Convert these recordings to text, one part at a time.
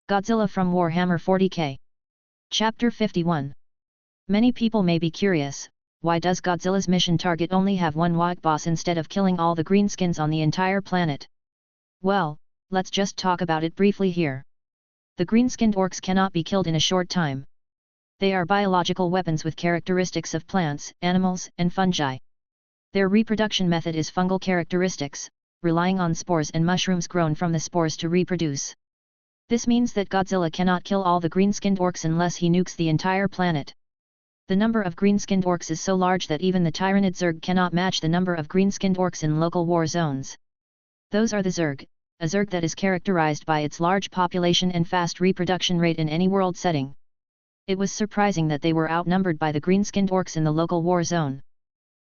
Godzilla from Warhammer 40K. Chapter 51. Many people may be curious, why does Godzilla's mission target only have one white boss instead of killing all the greenskins on the entire planet? Well, let's just talk about it briefly here. The greenskinned orcs cannot be killed in a short time. They are biological weapons with characteristics of plants, animals, and fungi. Their reproduction method is fungal characteristics, relying on spores and mushrooms grown from the spores to reproduce. This means that Godzilla cannot kill all the green-skinned orcs unless he nukes the entire planet. The number of green-skinned orcs is so large that even the Tyranid Zerg cannot match the number of green-skinned orcs in local war zones. Those are the Zerg, a Zerg that is characterized by its large population and fast reproduction rate in any world setting. It was surprising that they were outnumbered by the green-skinned orcs in the local war zone.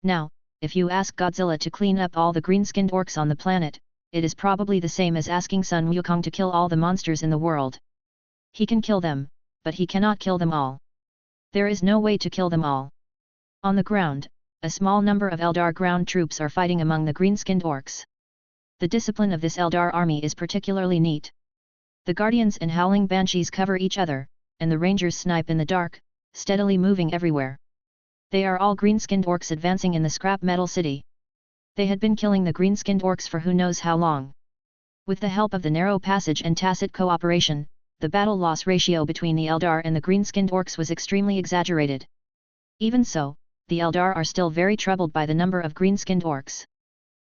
Now, if you ask Godzilla to clean up all the green-skinned orcs on the planet, it is probably the same as asking Sun Wukong to kill all the monsters in the world. He can kill them, but he cannot kill them all. There is no way to kill them all. On the ground, a small number of Eldar ground troops are fighting among the green-skinned orcs. The discipline of this Eldar army is particularly neat. The Guardians and Howling Banshees cover each other, and the Rangers snipe in the dark, steadily moving everywhere. They are all green-skinned orcs advancing in the scrap metal city. They had been killing the green-skinned orcs for who knows how long. With the help of the narrow passage and tacit cooperation, the battle loss ratio between the Eldar and the green-skinned orcs was extremely exaggerated. Even so, the Eldar are still very troubled by the number of green-skinned orcs.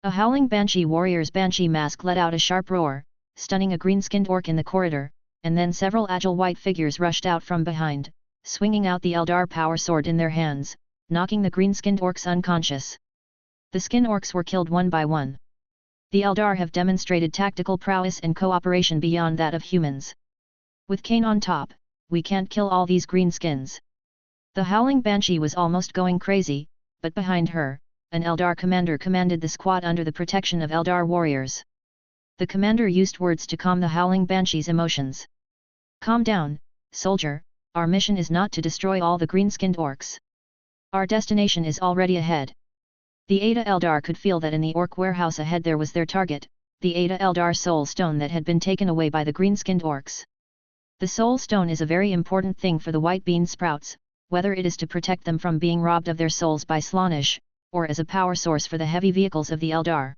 A howling Banshee warrior's Banshee mask let out a sharp roar, stunning a green-skinned orc in the corridor, and then several agile white figures rushed out from behind, swinging out the Eldar power sword in their hands, knocking the green-skinned orcs unconscious. The skin orcs were killed one by one. The Eldar have demonstrated tactical prowess and cooperation beyond that of humans. With Kane on top, we can't kill all these greenskins. The howling Banshee was almost going crazy, but behind her, an Eldar commander commanded the squad under the protection of Eldar warriors. The commander used words to calm the howling Banshee's emotions. "Calm down, soldier, our mission is not to destroy all the green-skinned orcs. Our destination is already ahead." The Ada Eldar could feel that in the orc warehouse ahead there was their target, the Ada Eldar Soul Stone that had been taken away by the green-skinned orcs. The Soul Stone is a very important thing for the white bean sprouts, whether it is to protect them from being robbed of their souls by Slaanesh, or as a power source for the heavy vehicles of the Eldar.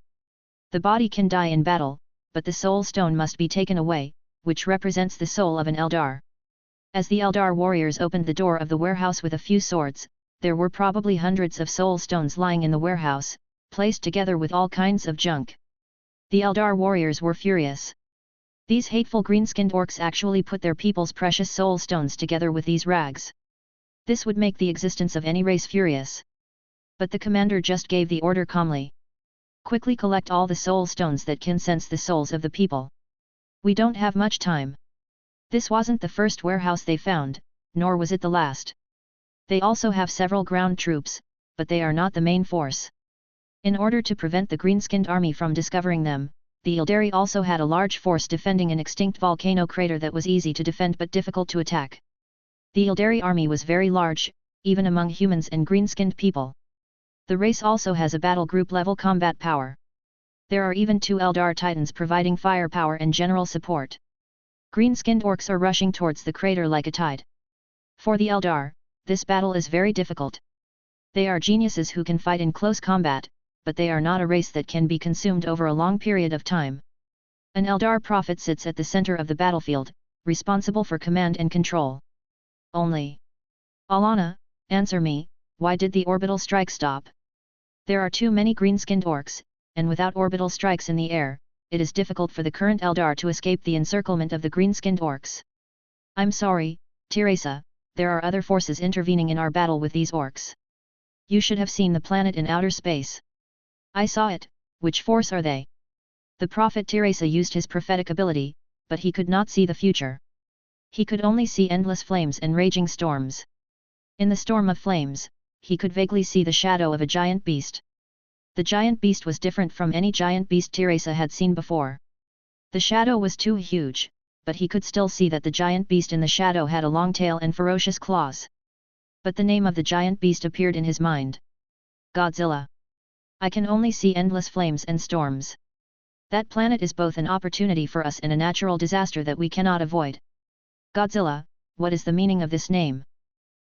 The body can die in battle, but the Soul Stone must be taken away, which represents the soul of an Eldar. As the Eldar warriors opened the door of the warehouse with a few swords, there were probably hundreds of soul stones lying in the warehouse, placed together with all kinds of junk. The Eldar warriors were furious. These hateful green-skinned orcs actually put their people's precious soul stones together with these rags. This would make the existence of any race furious. But the commander just gave the order calmly. "Quickly collect all the soul stones that can sense the souls of the people. We don't have much time." This wasn't the first warehouse they found, nor was it the last. They also have several ground troops, but they are not the main force. In order to prevent the green-skinned army from discovering them, the Ildari also had a large force defending an extinct volcano crater that was easy to defend but difficult to attack. The Ildari army was very large, even among humans and green-skinned people. The race also has a battle group level combat power. There are even 2 Eldar Titans providing firepower and general support. Green-skinned orcs are rushing towards the crater like a tide. For the Eldar, this battle is very difficult. They are geniuses who can fight in close combat, but they are not a race that can be consumed over a long period of time. An Eldar prophet sits at the center of the battlefield, responsible for command and control. Only. "Alana, answer me, why did the orbital strike stop? There are too many green-skinned orcs, and without orbital strikes in the air, it is difficult for the current Eldar to escape the encirclement of the green-skinned orcs. I'm sorry, Teresa. There are other forces intervening in our battle with these orcs. You should have seen the planet in outer space." "I saw it. Which force are they?" The prophet Teresa used his prophetic ability, but he could not see the future. He could only see endless flames and raging storms. In the storm of flames, he could vaguely see the shadow of a giant beast. The giant beast was different from any giant beast Teresa had seen before. The shadow was too huge, but he could still see that the giant beast in the shadow had a long tail and ferocious claws. But the name of the giant beast appeared in his mind. Godzilla. "I can only see endless flames and storms. That planet is both an opportunity for us and a natural disaster that we cannot avoid. Godzilla, what is the meaning of this name?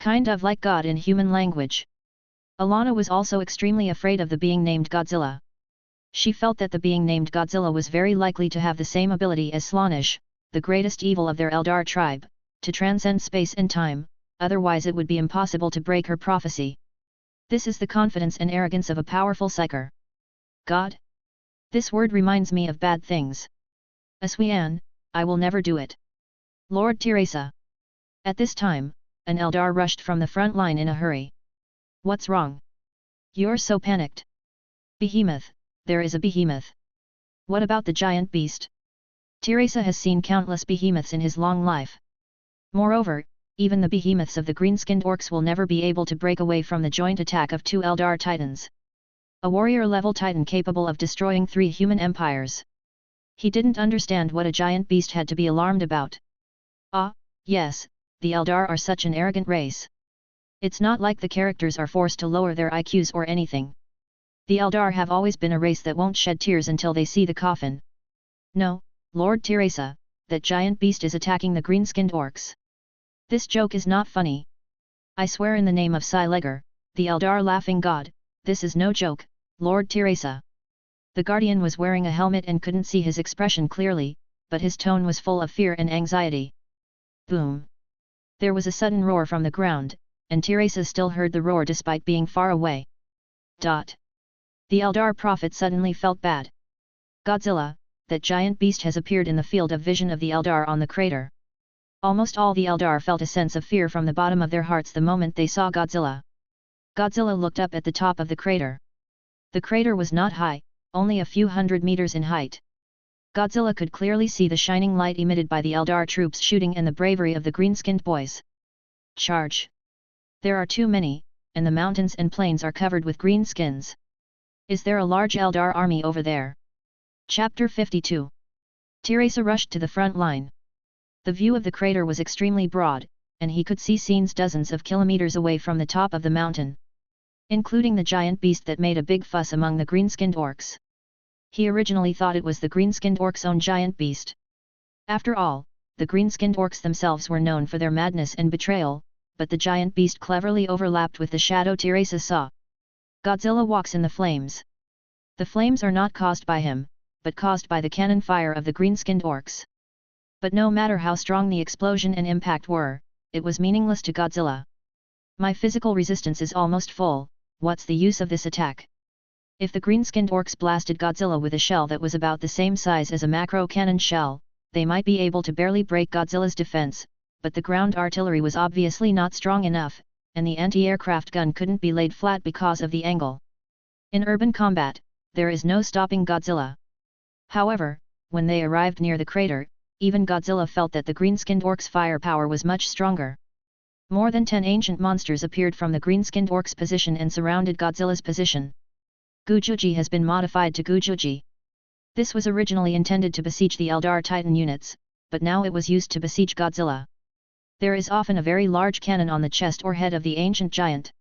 Kind of like God in human language. Alana was also extremely afraid of the being named Godzilla. She felt that the being named Godzilla was very likely to have the same ability as Slaanesh, the greatest evil of their Eldar tribe, to transcend space and time, otherwise it would be impossible to break her prophecy. This is the confidence and arrogance of a powerful psyker. God? This word reminds me of bad things. Aswian, I will never do it. Lord Teresa. At this time, an Eldar rushed from the front line in a hurry. What's wrong? You're so panicked. Behemoth, there is a behemoth. What about the giant beast? Teresa has seen countless behemoths in his long life. Moreover, even the behemoths of the green-skinned orcs will never be able to break away from the joint attack of 2 Eldar titans. A warrior-level titan capable of destroying 3 human empires. He didn't understand what a giant beast had to be alarmed about. Ah, yes, the Eldar are such an arrogant race. It's not like the characters are forced to lower their IQs or anything. The Eldar have always been a race that won't shed tears until they see the coffin. No, Lord Teresa, that giant beast is attacking the green-skinned orcs. This joke is not funny. I swear in the name of Sileger, the Eldar laughing god, this is no joke, Lord Teresa. The Guardian was wearing a helmet and couldn't see his expression clearly, but his tone was full of fear and anxiety. Boom! There was a sudden roar from the ground, and Teresa still heard the roar despite being far away. The Eldar prophet suddenly felt bad. Godzilla, that giant beast has appeared in the field of vision of the Eldar on the crater. Almost all the Eldar felt a sense of fear from the bottom of their hearts the moment they saw Godzilla. Godzilla looked up at the top of the crater. The crater was not high, only a few hundred meters in height. Godzilla could clearly see the shining light emitted by the Eldar troops shooting and the bravery of the green-skinned boys. Charge! There are too many, and the mountains and plains are covered with green skins. Is there a large Eldar army over there? Chapter 52. Teresa rushed to the front line. The view of the crater was extremely broad, and he could see scenes dozens of kilometers away from the top of the mountain. Including the giant beast that made a big fuss among the green-skinned orcs. He originally thought it was the green-skinned orcs' own giant beast. After all, the green-skinned orcs themselves were known for their madness and betrayal, but the giant beast cleverly overlapped with the shadow Teresa saw. Godzilla walks in the flames. The flames are not caused by him, but caused by the cannon fire of the green-skinned orcs. But no matter how strong the explosion and impact were, it was meaningless to Godzilla. My physical resistance is almost full, what's the use of this attack? If the green-skinned orcs blasted Godzilla with a shell that was about the same size as a macro cannon shell, they might be able to barely break Godzilla's defense, but the ground artillery was obviously not strong enough, and the anti-aircraft gun couldn't be laid flat because of the angle. In urban combat, there is no stopping Godzilla. However, when they arrived near the crater, even Godzilla felt that the green-skinned orcs' firepower was much stronger. More than 10 ancient monsters appeared from the green-skinned orcs' position and surrounded Godzilla's position. Gujuji has been modified to Gujuji. This was originally intended to besiege the Eldar Titan units, but now it was used to besiege Godzilla. There is often a very large cannon on the chest or head of the ancient giant.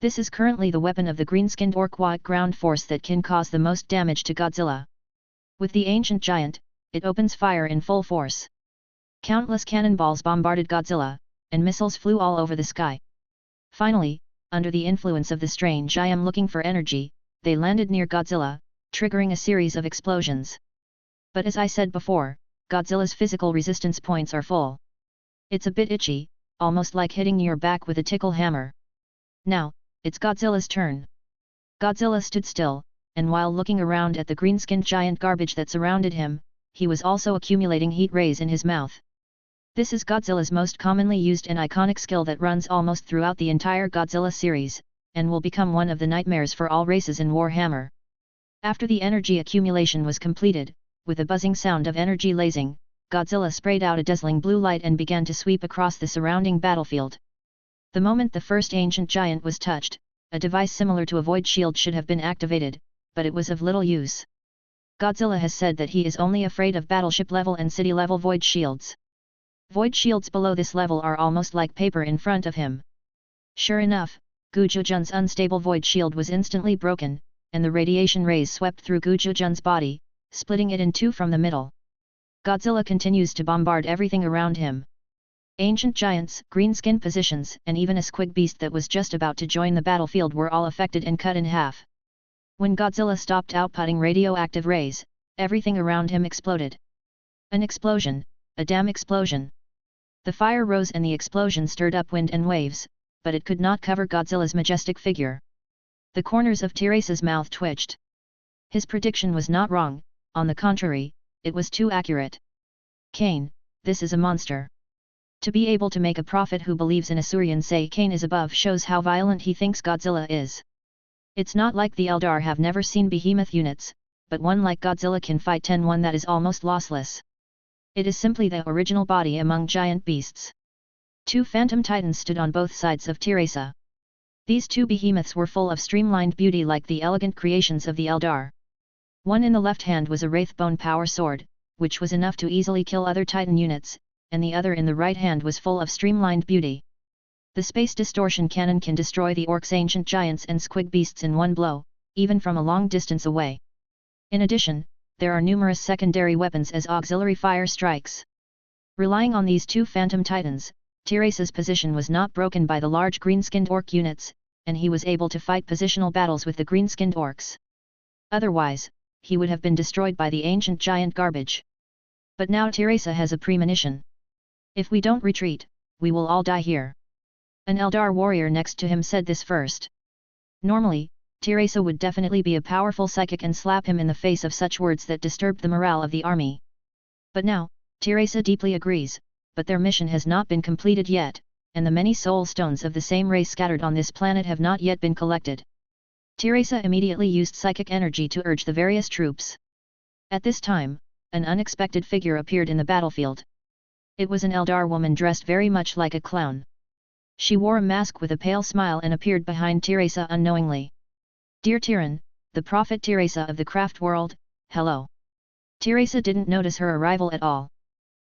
This is currently the weapon of the green-skinned orc white ground force that can cause the most damage to Godzilla. With the ancient giant, it opens fire in full force. Countless cannonballs bombarded Godzilla, and missiles flew all over the sky. Finally, under the influence of the strange I am looking for energy, they landed near Godzilla, triggering a series of explosions. But as I said before, Godzilla's physical resistance points are full. It's a bit itchy, almost like hitting your back with a tickle hammer. Now, it's Godzilla's turn. Godzilla stood still, and while looking around at the green-skinned giant garbage that surrounded him, he was also accumulating heat rays in his mouth. This is Godzilla's most commonly used and iconic skill that runs almost throughout the entire Godzilla series, and will become one of the nightmares for all races in Warhammer. After the energy accumulation was completed, with a buzzing sound of energy lasing, Godzilla sprayed out a dazzling blue light and began to sweep across the surrounding battlefield. The moment the first ancient giant was touched, a device similar to a void shield should have been activated, but it was of little use. Godzilla has said that he is only afraid of battleship level and city level void shields. Void shields below this level are almost like paper in front of him. Sure enough, Gujujun's unstable void shield was instantly broken, and the radiation rays swept through Gujujun's body, splitting it in two from the middle. Godzilla continues to bombard everything around him. Ancient giants, green-skinned positions, and even a squig beast that was just about to join the battlefield were all affected and cut in half. When Godzilla stopped outputting radioactive rays, everything around him exploded. An explosion, a damn explosion. The fire rose and the explosion stirred up wind and waves, but it could not cover Godzilla's majestic figure. The corners of Teresa's mouth twitched. His prediction was not wrong, on the contrary, it was too accurate. Kane, this is a monster. To be able to make a prophet who believes in Asurian say Kane is above shows how violent he thinks Godzilla is. It's not like the Eldar have never seen behemoth units, but one like Godzilla can fight 10-1 that is almost lossless. It is simply the original body among giant beasts. Two phantom titans stood on both sides of Teresa. These two behemoths were full of streamlined beauty like the elegant creations of the Eldar. One in the left hand was a wraithbone power sword, which was enough to easily kill other titan units, and the other in the right hand was full of streamlined beauty. The space distortion cannon can destroy the orcs, ancient giants and squig beasts in one blow, even from a long distance away. In addition, there are numerous secondary weapons as auxiliary fire strikes. Relying on these two phantom titans, Teresa's position was not broken by the large green-skinned orc units, and he was able to fight positional battles with the green-skinned orcs. Otherwise, he would have been destroyed by the ancient giant garbage. But now Teresa has a premonition. If we don't retreat, we will all die here. An Eldar warrior next to him said this first. Normally, Teresa would definitely be a powerful psychic and slap him in the face of such words that disturbed the morale of the army. But now, Teresa deeply agrees, but their mission has not been completed yet, and the many soul stones of the same race scattered on this planet have not yet been collected. Teresa immediately used psychic energy to urge the various troops. At this time, an unexpected figure appeared in the battlefield. It was an Eldar woman dressed very much like a clown. She wore a mask with a pale smile and appeared behind Teresa unknowingly. "Dear Tyrann, the prophet Teresa of the craft world, hello." Teresa didn't notice her arrival at all.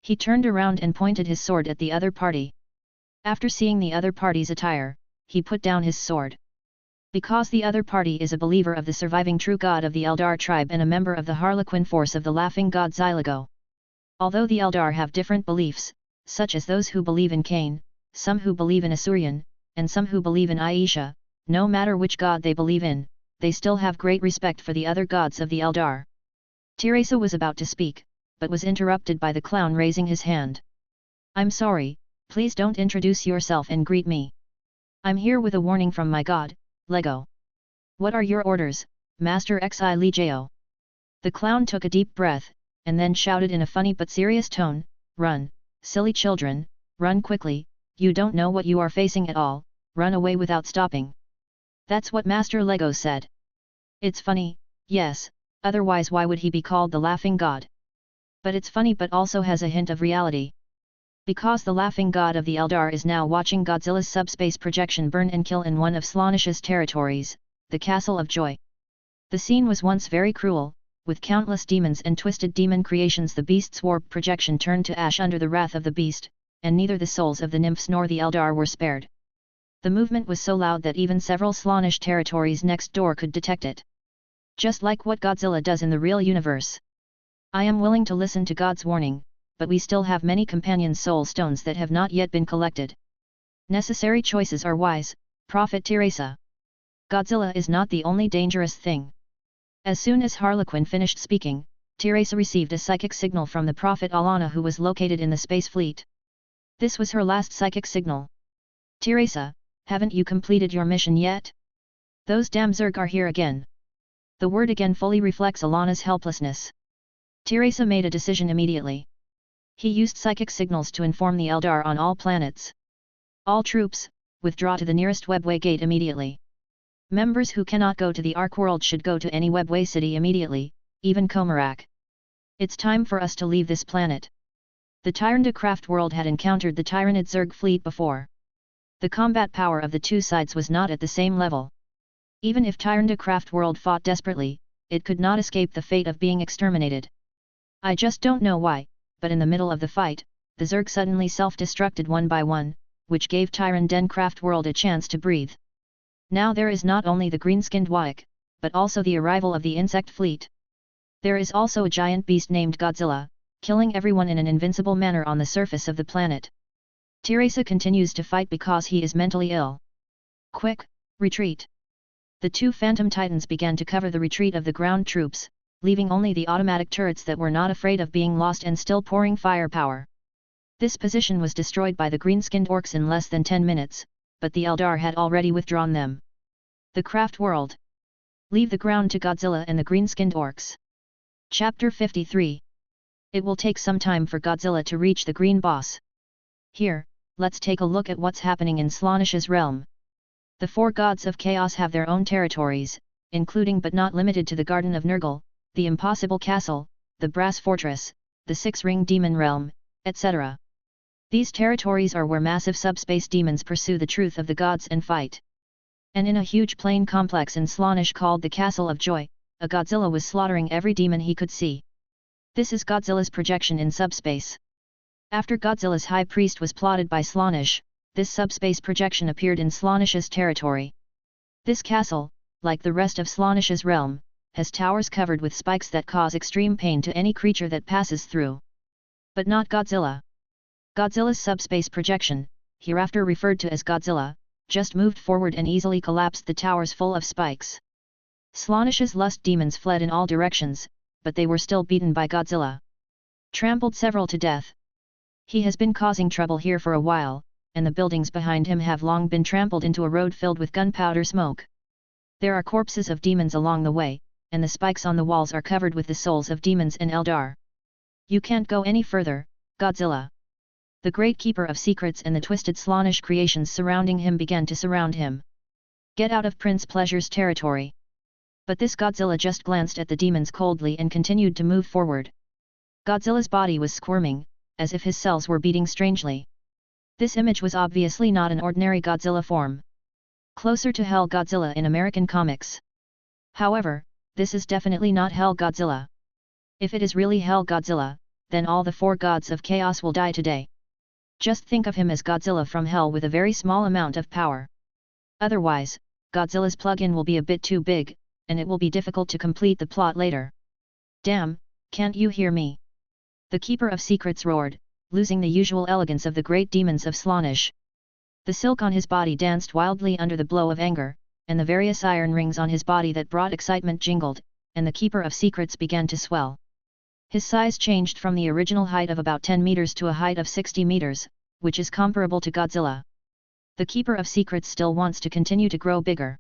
He turned around and pointed his sword at the other party. After seeing the other party's attire, he put down his sword. Because the other party is a believer of the surviving true god of the Eldar tribe and a member of the Harlequin force of the laughing god Zylogo. Although the Eldar have different beliefs, such as those who believe in Cain, some who believe in Asurian, and some who believe in Aisha, no matter which god they believe in, they still have great respect for the other gods of the Eldar. Teresa was about to speak, but was interrupted by the clown raising his hand. "I'm sorry, please don't introduce yourself and greet me. I'm here with a warning from my god, Lego." "What are your orders, Master Xi Legio?" The clown took a deep breath, and then shouted in a funny but serious tone, "Run, silly children, run quickly, you don't know what you are facing at all, run away without stopping." That's what Master Lego said. It's funny, yes, otherwise why would he be called the laughing god? But it's funny but also has a hint of reality. Because the laughing god of the Eldar is now watching Godzilla's subspace projection burn and kill in one of Slaaneash's territories, the Castle of Joy. The scene was once very cruel, with countless demons and twisted demon creations. The beast's warp projection turned to ash under the wrath of the beast, and neither the souls of the nymphs nor the Eldar were spared. The movement was so loud that even several Slaaneash territories next door could detect it. Just like what Godzilla does in the real universe. I am willing to listen to God's warning, but we still have many companion soul stones that have not yet been collected. Necessary choices are wise, Prophet Teresa. Godzilla is not the only dangerous thing. As soon as Harlequin finished speaking, Teresa received a psychic signal from the Prophet Alana, who was located in the space fleet. This was her last psychic signal. "Teresa, haven't you completed your mission yet? Those damn Zerg are here again." The word again fully reflects Alana's helplessness. Teresa made a decision immediately. He used psychic signals to inform the Eldar on all planets. "All troops, withdraw to the nearest webway gate immediately. Members who cannot go to the Ark world should go to any webway city immediately, even Komarak. It's time for us to leave this planet." The Tyrande craft world had encountered the Tyranid Zerg fleet before. The combat power of the two sides was not at the same level. Even if Tyrande craft world fought desperately, it could not escape the fate of being exterminated. I just don't know why, but in the middle of the fight, the Zerg suddenly self-destructed one by one, which gave Tyranden craft world a chance to breathe. Now there is not only the green-skinned Waik, but also the arrival of the insect fleet. There is also a giant beast named Godzilla, killing everyone in an invincible manner on the surface of the planet. Teresa continues to fight because he is mentally ill. Quick, retreat! The two Phantom Titans began to cover the retreat of the ground troops, leaving only the automatic turrets that were not afraid of being lost and still pouring firepower. This position was destroyed by the green-skinned orcs in less than 10 minutes, but the Eldar had already withdrawn them. The Craft World. Leave the ground to Godzilla and the green-skinned orcs. Chapter 53. It will take some time for Godzilla to reach the green boss. Here, let's take a look at what's happening in Slaanesh's realm. The four gods of chaos have their own territories, including but not limited to the Garden of Nurgle, the Impossible Castle, the Brass Fortress, the Six-Ring Demon Realm, etc. These territories are where massive subspace demons pursue the truth of the gods and fight. And in a huge plain complex in Slaanesh called the Castle of Joy, a Godzilla was slaughtering every demon he could see. This is Godzilla's projection in subspace. After Godzilla's high priest was plotted by Slaanesh, this subspace projection appeared in Slaanesh's territory. This castle, like the rest of Slaanesh's realm, has towers covered with spikes that cause extreme pain to any creature that passes through. But not Godzilla. Godzilla's subspace projection, hereafter referred to as Godzilla, just moved forward and easily collapsed the towers full of spikes. Slaanesh's lust demons fled in all directions, but they were still beaten by Godzilla. Trampled several to death. He has been causing trouble here for a while, and the buildings behind him have long been trampled into a road filled with gunpowder smoke. There are corpses of demons along the way, and the spikes on the walls are covered with the souls of demons and Eldar. You can't go any further, Godzilla. The Great Keeper of Secrets and the twisted Slaanesh creations surrounding him began to surround him. Get out of Prince Pleasure's territory. But this Godzilla just glanced at the demons coldly and continued to move forward. Godzilla's body was squirming, as if his cells were beating strangely. This image was obviously not an ordinary Godzilla form. Closer to Hell Godzilla in American comics. However, this is definitely not Hell Godzilla. If it is really Hell Godzilla, then all the four gods of chaos will die today. Just think of him as Godzilla from Hell with a very small amount of power. Otherwise, Godzilla's plug-in will be a bit too big, and it will be difficult to complete the plot later. Damn, can't you hear me? The Keeper of Secrets roared, losing the usual elegance of the great demons of Slaanesh. The silk on his body danced wildly under the blow of anger, and the various iron rings on his body that brought excitement jingled, and the Keeper of Secrets began to swell. His size changed from the original height of about 10 meters to a height of 60 meters, which is comparable to Godzilla. The Keeper of Secrets still wants to continue to grow bigger.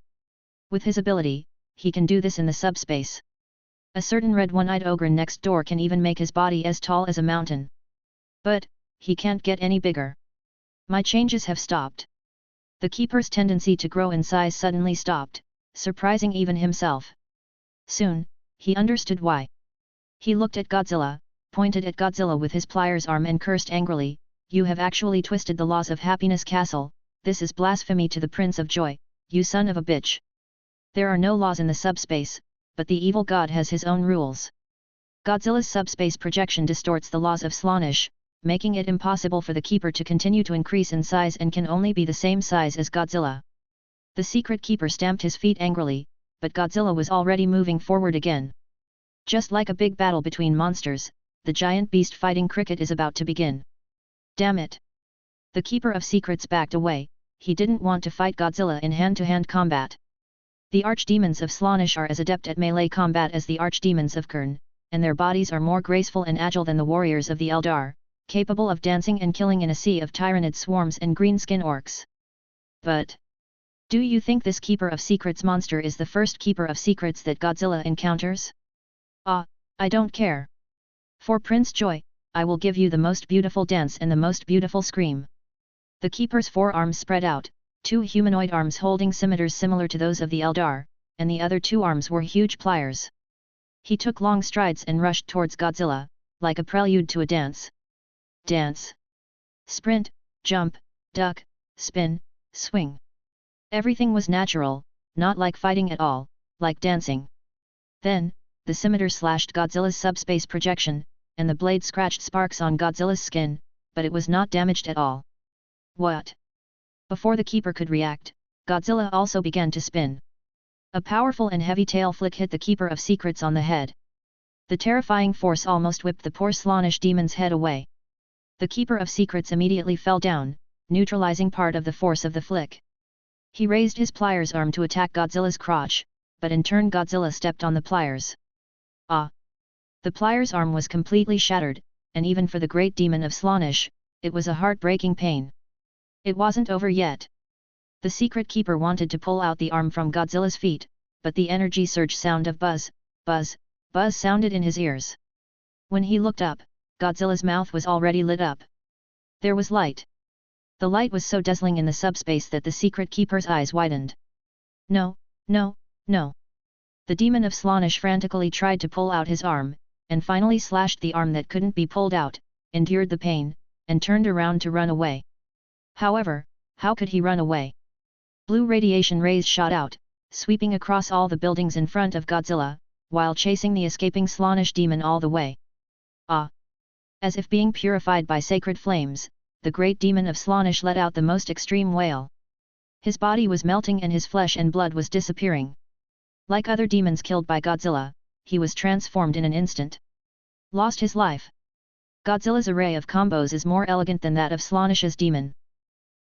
With his ability, he can do this in the subspace. A certain red one-eyed ogre next door can even make his body as tall as a mountain. But, he can't get any bigger. My changes have stopped. The Keeper's tendency to grow in size suddenly stopped, surprising even himself. Soon, he understood why. He looked at Godzilla, pointed at Godzilla with his pliers arm and cursed angrily, "You have actually twisted the laws of Happiness Castle, this is blasphemy to the Prince of Joy, you son of a bitch. There are no laws in the subspace, but the evil god has his own rules." Godzilla's subspace projection distorts the laws of Slaanesh, making it impossible for the Keeper to continue to increase in size and can only be the same size as Godzilla. The Secret Keeper stamped his feet angrily, but Godzilla was already moving forward again. Just like a big battle between monsters, the giant beast fighting cricket is about to begin. Damn it! The Keeper of Secrets backed away, he didn't want to fight Godzilla in hand-to-hand combat. The archdemons of Slaanesh are as adept at melee combat as the archdemons of Khurn, and their bodies are more graceful and agile than the warriors of the Eldar, capable of dancing and killing in a sea of tyrannid swarms and greenskin orcs. But, do you think this Keeper of Secrets monster is the first Keeper of Secrets that Godzilla encounters? I don't care. For Prince Joy, I will give you the most beautiful dance and the most beautiful scream. The Keeper's forearms spread out, two humanoid arms holding scimitars similar to those of the Eldar, and the other two arms were huge pliers. He took long strides and rushed towards Godzilla, like a prelude to a dance. Dance. Sprint, jump, duck, spin, swing. Everything was natural, not like fighting at all, like dancing. Then, the scimitar slashed Godzilla's subspace projection, and the blade scratched sparks on Godzilla's skin, but it was not damaged at all. What? Before the Keeper could react, Godzilla also began to spin. A powerful and heavy tail flick hit the Keeper of Secrets on the head. The terrifying force almost whipped the poor Slaanesh demon's head away. The Keeper of Secrets immediately fell down, neutralizing part of the force of the flick. He raised his pliers arm to attack Godzilla's crotch, but in turn Godzilla stepped on the pliers. Ah! The pliers arm was completely shattered, and even for the great demon of Slaanesh, it was a heartbreaking pain. It wasn't over yet. The secret keeper wanted to pull out the arm from Godzilla's feet, but the energy surge sound of buzz, buzz, buzz sounded in his ears. When he looked up, Godzilla's mouth was already lit up. There was light. The light was so dazzling in the subspace that the secret keeper's eyes widened. No, no, no. The demon of Slaanesh frantically tried to pull out his arm, and finally slashed the arm that couldn't be pulled out, endured the pain, and turned around to run away. However, how could he run away? Blue radiation rays shot out, sweeping across all the buildings in front of Godzilla, while chasing the escaping Slaanesh demon all the way. Ah! As if being purified by sacred flames, the great demon of Slaanesh let out the most extreme wail. His body was melting and his flesh and blood was disappearing. Like other demons killed by Godzilla, he was transformed in an instant. Lost his life. Godzilla's array of combos is more elegant than that of Slaanesh's demon.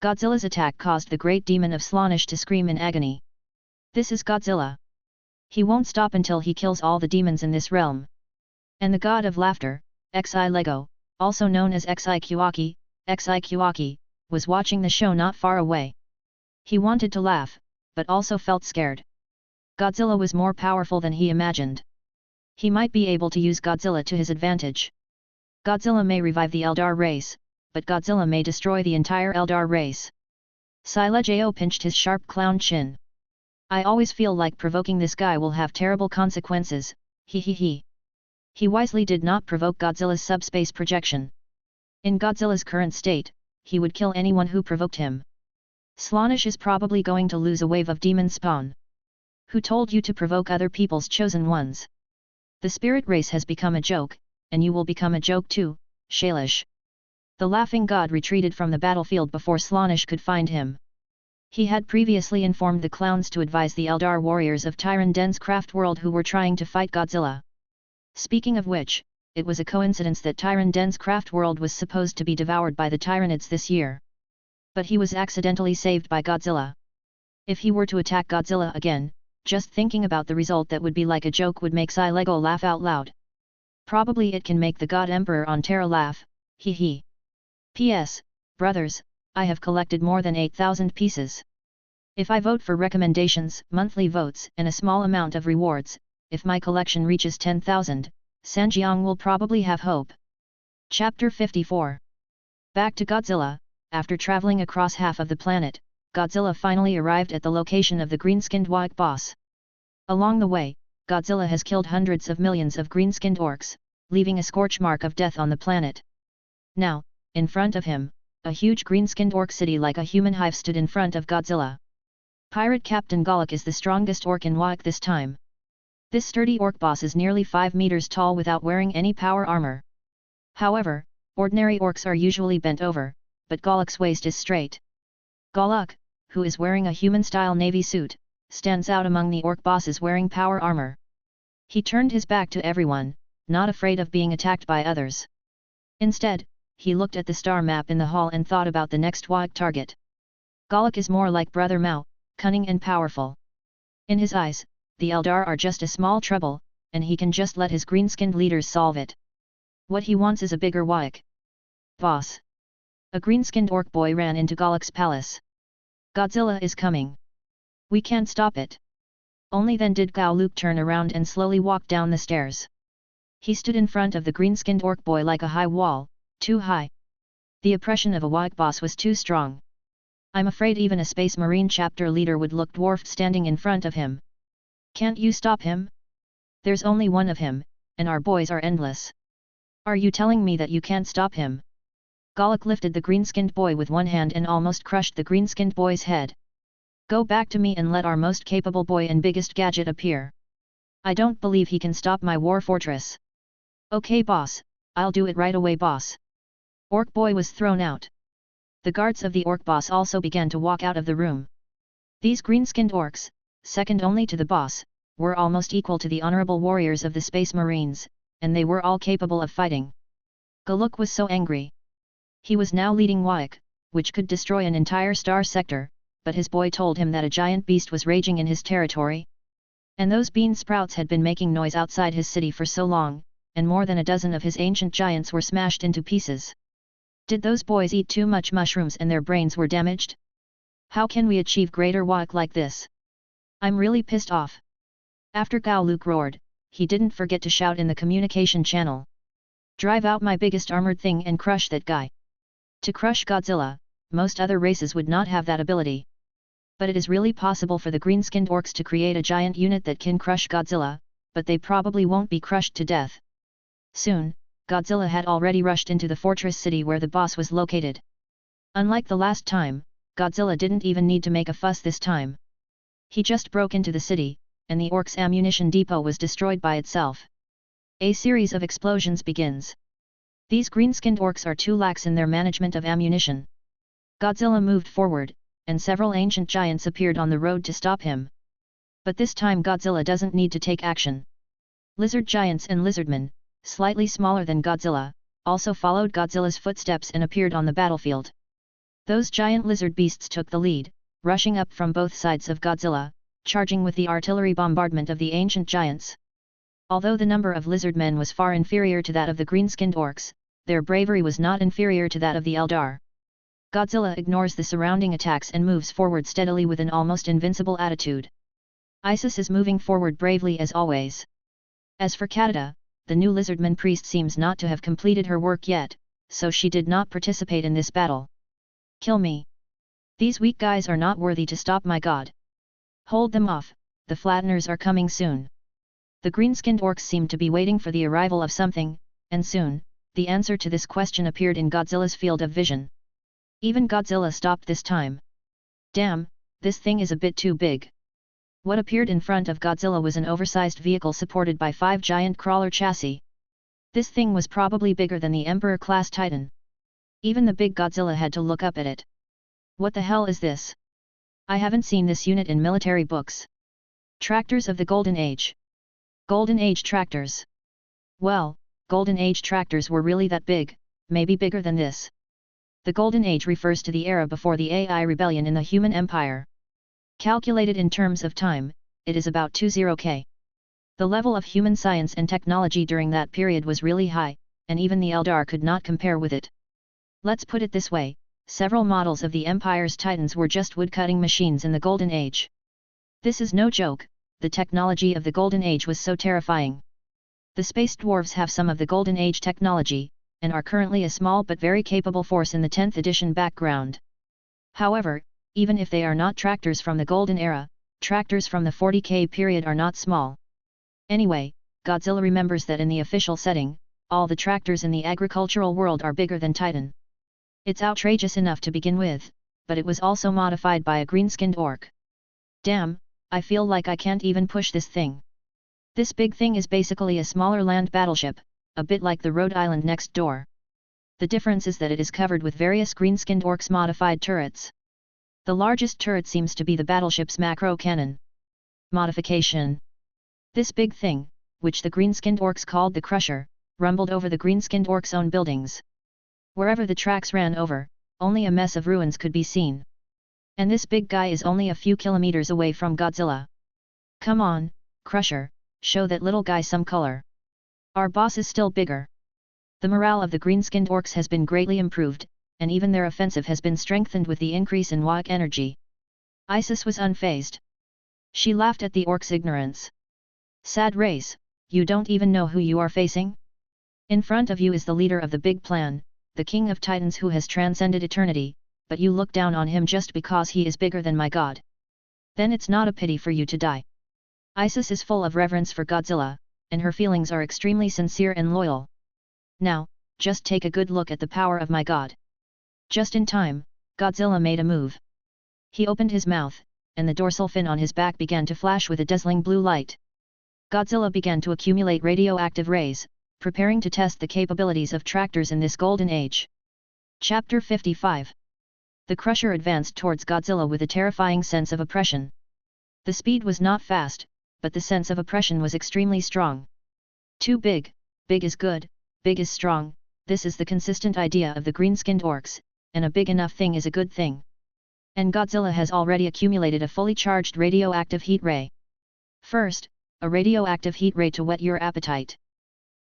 Godzilla's attack caused the great demon of Slaanesh to scream in agony. This is Godzilla. He won't stop until he kills all the demons in this realm. And the god of laughter, Xi Lego, also known as Xi Kyuaki, was watching the show not far away. He wanted to laugh, but also felt scared. Godzilla was more powerful than he imagined. He might be able to use Godzilla to his advantage. Godzilla may revive the Eldar race, but Godzilla may destroy the entire Eldar race. Silejao pinched his sharp clown chin. I always feel like provoking this guy will have terrible consequences, he. He wisely did not provoke Godzilla's subspace projection. In Godzilla's current state, he would kill anyone who provoked him. Slaanesh is probably going to lose a wave of demon spawn. Who told you to provoke other people's chosen ones? The spirit race has become a joke, and you will become a joke too, Shailesh. The laughing god retreated from the battlefield before Slaanesh could find him. He had previously informed the clowns to advise the Eldar warriors of Tyranden's craft world who were trying to fight Godzilla. Speaking of which, it was a coincidence that Tyranden's craft world was supposed to be devoured by the Tyranids this year. But he was accidentally saved by Godzilla. If he were to attack Godzilla again, just thinking about the result that would be like a joke would make Silego laugh out loud. Probably it can make the God Emperor on Terra laugh, he. P.S. Brothers, I have collected more than 8,000 pieces. If I vote for recommendations, monthly votes, and a small amount of rewards, if my collection reaches 10,000, Sanjiang will probably have hope. Chapter 54. Back to Godzilla. After traveling across half of the planet, Godzilla finally arrived at the location of the green-skinned white boss. Along the way, Godzilla has killed hundreds of millions of green-skinned orcs, leaving a scorch mark of death on the planet. Now, in front of him, a huge green-skinned orc city like a human hive stood in front of Godzilla. Pirate Captain Golok is the strongest orc in Wijk this time. This sturdy orc boss is nearly 5 meters tall without wearing any power armor. However, ordinary orcs are usually bent over, but Golok's waist is straight. Golok, who is wearing a human-style navy suit, stands out among the orc bosses wearing power armor. He turned his back to everyone, not afraid of being attacked by others. Instead, he looked at the star map in the hall and thought about the next Wijk target. Golok is more like Brother Mao, cunning and powerful. In his eyes, the Eldar are just a small trouble, and he can just let his green-skinned leaders solve it. What he wants is a bigger Wijk. Boss! A green-skinned orc boy ran into Golok's palace. Godzilla is coming. We can't stop it. Only then did Gao Luke turn around and slowly walk down the stairs. He stood in front of the green-skinned orc boy like a high wall, too high. The oppression of a Wijk boss was too strong. I'm afraid even a Space Marine chapter leader would look dwarfed standing in front of him. Can't you stop him? There's only one of him, and our boys are endless. Are you telling me that you can't stop him? Golok lifted the green-skinned boy with one hand and almost crushed the green-skinned boy's head. Go back to me and let our most capable boy and biggest gadget appear. I don't believe he can stop my war fortress. Okay boss, I'll do it right away boss. Orc boy was thrown out. The guards of the orc boss also began to walk out of the room. These green-skinned orcs, second only to the boss, were almost equal to the honorable warriors of the Space Marines, and they were all capable of fighting. Golok was so angry. He was now leading Wijk, which could destroy an entire star sector, but his boy told him that a giant beast was raging in his territory. And those bean sprouts had been making noise outside his city for so long, and more than a dozen of his ancient giants were smashed into pieces. Did those boys eat too much mushrooms and their brains were damaged? How can we achieve greater work like this? I'm really pissed off. After Gao Luke roared, he didn't forget to shout in the communication channel. Drive out my biggest armored thing and crush that guy. To crush Godzilla, most other races would not have that ability. But it is really possible for the green-skinned orcs to create a giant unit that can crush Godzilla, but they probably won't be crushed to death. Soon, Godzilla had already rushed into the fortress city where the boss was located. Unlike the last time, Godzilla didn't even need to make a fuss this time. He just broke into the city, and the orcs' ammunition depot was destroyed by itself. A series of explosions begins. These green-skinned orcs are too lax in their management of ammunition. Godzilla moved forward, and several ancient giants appeared on the road to stop him. But this time Godzilla doesn't need to take action. Lizard giants and lizardmen, slightly smaller than Godzilla, also followed Godzilla's footsteps and appeared on the battlefield. Those giant lizard beasts took the lead, rushing up from both sides of Godzilla, charging with the artillery bombardment of the ancient giants. Although the number of lizard men was far inferior to that of the green-skinned orcs, their bravery was not inferior to that of the Eldar. Godzilla ignores the surrounding attacks and moves forward steadily with an almost invincible attitude. Isis is moving forward bravely as always. As for Katata, the new lizardman priest seems not to have completed her work yet, so she did not participate in this battle. Kill me. These weak guys are not worthy to stop my god. Hold them off, the flatteners are coming soon. The green-skinned orcs seemed to be waiting for the arrival of something, and soon, the answer to this question appeared in Godzilla's field of vision. Even Godzilla stopped this time. Damn, this thing is a bit too big. What appeared in front of Godzilla was an oversized vehicle supported by 5 giant crawler chassis. This thing was probably bigger than the Emperor-class Titan. Even the big Godzilla had to look up at it. What the hell is this? I haven't seen this unit in military books. Tractors of the Golden Age. Golden Age tractors. Well, Golden Age tractors were really that big, maybe bigger than this. The Golden Age refers to the era before the AI rebellion in the human empire. Calculated in terms of time, it is about 20K. The level of human science and technology during that period was really high, and even the Eldar could not compare with it. Let's put it this way, several models of the Empire's Titans were just wood-cutting machines in the Golden Age. This is no joke, the technology of the Golden Age was so terrifying. The space dwarves have some of the Golden Age technology, and are currently a small but very capable force in the 10th edition background. However, even if they are not tractors from the Golden Era, tractors from the 40K period are not small. Anyway, Godzilla remembers that in the official setting, all the tractors in the agricultural world are bigger than Titan. It's outrageous enough to begin with, but it was also modified by a green-skinned orc. Damn, I feel like I can't even push this thing. This big thing is basically a smaller land battleship, a bit like the Rhode Island next door. The difference is that it is covered with various green-skinned orcs modified turrets. The largest turret seems to be the battleship's macro cannon. Modification. This big thing, which the green-skinned orcs called the Crusher, rumbled over the green-skinned orcs' own buildings. Wherever the tracks ran over, only a mess of ruins could be seen. And this big guy is only a few kilometers away from Godzilla. Come on, Crusher, show that little guy some color. Our boss is still bigger. The morale of the green-skinned orcs has been greatly improved, and even their offensive has been strengthened with the increase in Wag energy. Isis was unfazed. She laughed at the orcs' ignorance. Sad race, you don't even know who you are facing? In front of you is the leader of the big plan, the king of titans who has transcended eternity, but you look down on him just because he is bigger than my god. Then it's not a pity for you to die. Isis is full of reverence for Godzilla, and her feelings are extremely sincere and loyal. Now, just take a good look at the power of my god. Just in time, Godzilla made a move. He opened his mouth, and the dorsal fin on his back began to flash with a dazzling blue light. Godzilla began to accumulate radioactive rays, preparing to test the capabilities of tractors in this golden age. Chapter 55. The Crusher advanced towards Godzilla with a terrifying sense of oppression. The speed was not fast, but the sense of oppression was extremely strong. Too big, big is good, big is strong, this is the consistent idea of the green-skinned orcs, and a big enough thing is a good thing. And Godzilla has already accumulated a fully charged radioactive heat ray. First, a radioactive heat ray to whet your appetite.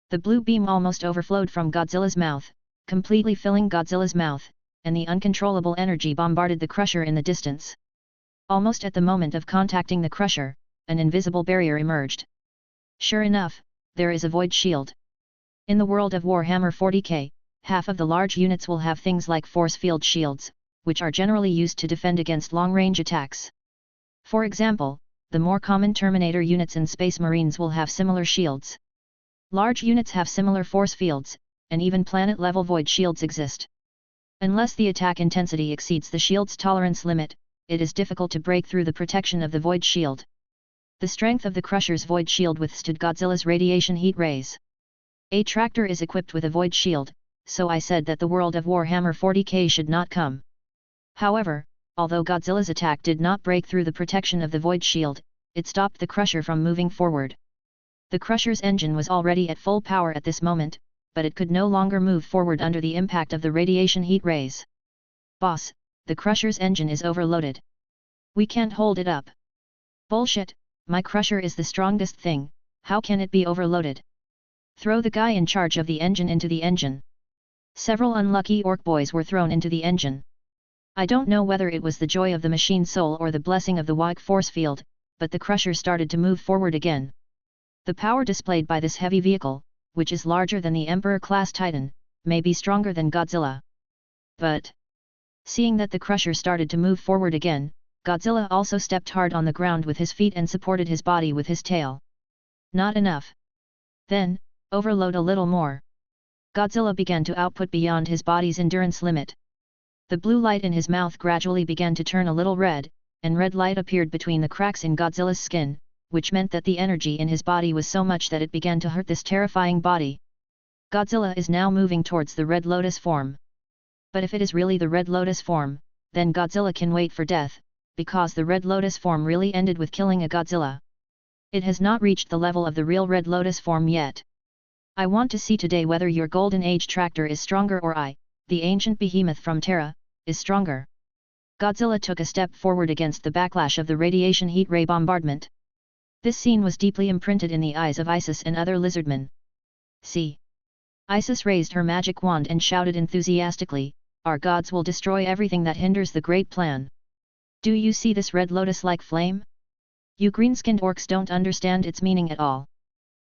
The blue beam almost overflowed from Godzilla's mouth, completely filling Godzilla's mouth, and the uncontrollable energy bombarded the crusher in the distance. Almost at the moment of contacting the crusher, an invisible barrier emerged. Sure enough, there is a void shield. In the world of Warhammer 40K, half of the large units will have things like force field shields, which are generally used to defend against long-range attacks. For example, the more common Terminator units and Space Marines will have similar shields. Large units have similar force fields, and even planet-level void shields exist. Unless the attack intensity exceeds the shield's tolerance limit, it is difficult to break through the protection of the void shield. The strength of the crusher's void shield withstood Godzilla's radiation heat rays. A tractor is equipped with a void shield, so I said that the world of Warhammer 40K should not come. However, although Godzilla's attack did not break through the protection of the void shield, it stopped the crusher from moving forward. The crusher's engine was already at full power at this moment, but it could no longer move forward under the impact of the radiation heat rays. Boss, the crusher's engine is overloaded. We can't hold it up. Bullshit, my crusher is the strongest thing, how can it be overloaded? Throw the guy in charge of the engine into the engine. Several unlucky orc boys were thrown into the engine. I don't know whether it was the joy of the machine soul or the blessing of the Wike force field, but the crusher started to move forward again. The power displayed by this heavy vehicle, which is larger than the Emperor-class Titan, may be stronger than Godzilla. But, seeing that the crusher started to move forward again, Godzilla also stepped hard on the ground with his feet and supported his body with his tail. Not enough. Then, overload a little more. Godzilla began to output beyond his body's endurance limit. The blue light in his mouth gradually began to turn a little red, and red light appeared between the cracks in Godzilla's skin, which meant that the energy in his body was so much that it began to hurt this terrifying body. Godzilla is now moving towards the Red Lotus form. But if it is really the Red Lotus form, then Godzilla can wait for death, because the Red Lotus form really ended with killing a Godzilla. It has not reached the level of the real Red Lotus form yet. I want to see today whether your Golden Age tractor is stronger or I, the ancient behemoth from Terra, is stronger. Godzilla took a step forward against the backlash of the radiation heat ray bombardment. This scene was deeply imprinted in the eyes of Isis and other lizardmen. See. Isis raised her magic wand and shouted enthusiastically, "Our gods will destroy everything that hinders the great plan. Do you see this red lotus-like flame? You green-skinned orcs don't understand its meaning at all.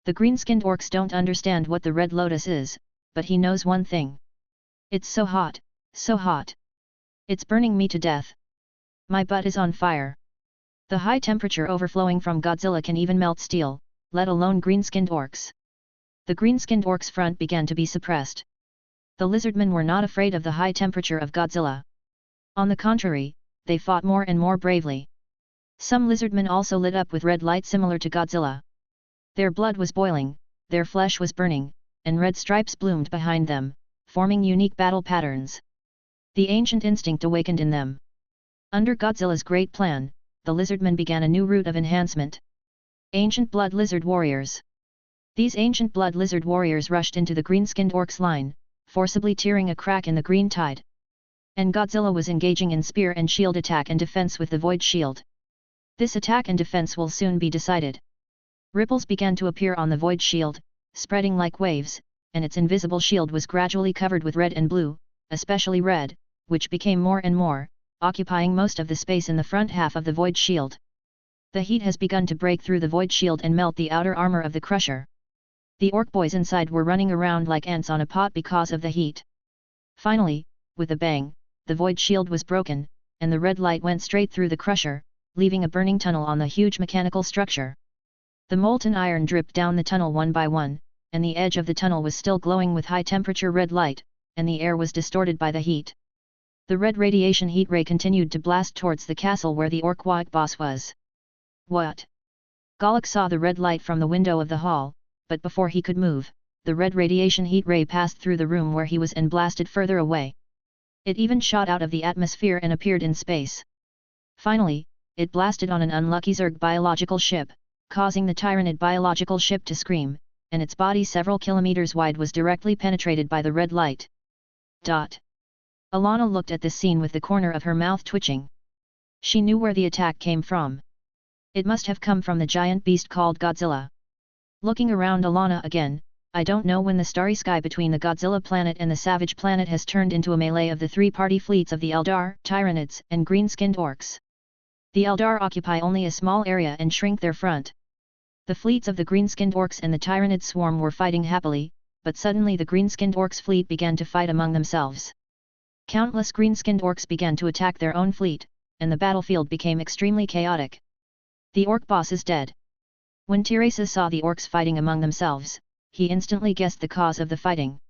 The green-skinned orcs don't understand what the red lotus is, but he knows one thing. It's so hot, so hot. It's burning me to death. My butt is on fire." The high temperature overflowing from Godzilla can even melt steel, let alone green-skinned orcs. The green-skinned orcs' front began to be suppressed. The lizardmen were not afraid of the high temperature of Godzilla. On the contrary, they fought more and more bravely. Some lizardmen also lit up with red light similar to Godzilla. Their blood was boiling, their flesh was burning, and red stripes bloomed behind them, forming unique battle patterns. The ancient instinct awakened in them. Under Godzilla's great plan, the lizardmen began a new route of enhancement. Ancient Blood Lizard Warriors. These ancient blood lizard warriors rushed into the green-skinned orcs' line, forcibly tearing a crack in the green tide. And Godzilla was engaging in spear and shield attack and defense with the void shield. This attack and defense will soon be decided. Ripples began to appear on the void shield, spreading like waves, and its invisible shield was gradually covered with red and blue, especially red, which became more and more, occupying most of the space in the front half of the void shield. The heat has begun to break through the void shield and melt the outer armor of the crusher. The orc boys inside were running around like ants on a pot because of the heat. Finally, with a bang, the void shield was broken, and the red light went straight through the crusher, leaving a burning tunnel on the huge mechanical structure. The molten iron dripped down the tunnel one by one, and the edge of the tunnel was still glowing with high-temperature red light, and the air was distorted by the heat. The red radiation heat ray continued to blast towards the castle where the orc white boss was. What? Golok saw the red light from the window of the hall, but before he could move, the red radiation heat ray passed through the room where he was and blasted further away. It even shot out of the atmosphere and appeared in space. Finally, it blasted on an unlucky Zerg biological ship, causing the Tyranid biological ship to scream, and its body several kilometers wide was directly penetrated by the red light. Alana looked at this scene with the corner of her mouth twitching. She knew where the attack came from. It must have come from the giant beast called Godzilla. Looking around Alana again, I don't know when the starry sky between the Godzilla planet and the Savage planet has turned into a melee of the three-party fleets of the Eldar, Tyranids, and green-skinned orcs. The Eldar occupy only a small area and shrink their front. The fleets of the green-skinned orcs and the Tyranid swarm were fighting happily, but suddenly the green-skinned orcs' fleet began to fight among themselves. Countless green-skinned orcs began to attack their own fleet, and the battlefield became extremely chaotic. The orc boss is dead. When Tiresa saw the orcs fighting among themselves, he instantly guessed the cause of the fighting.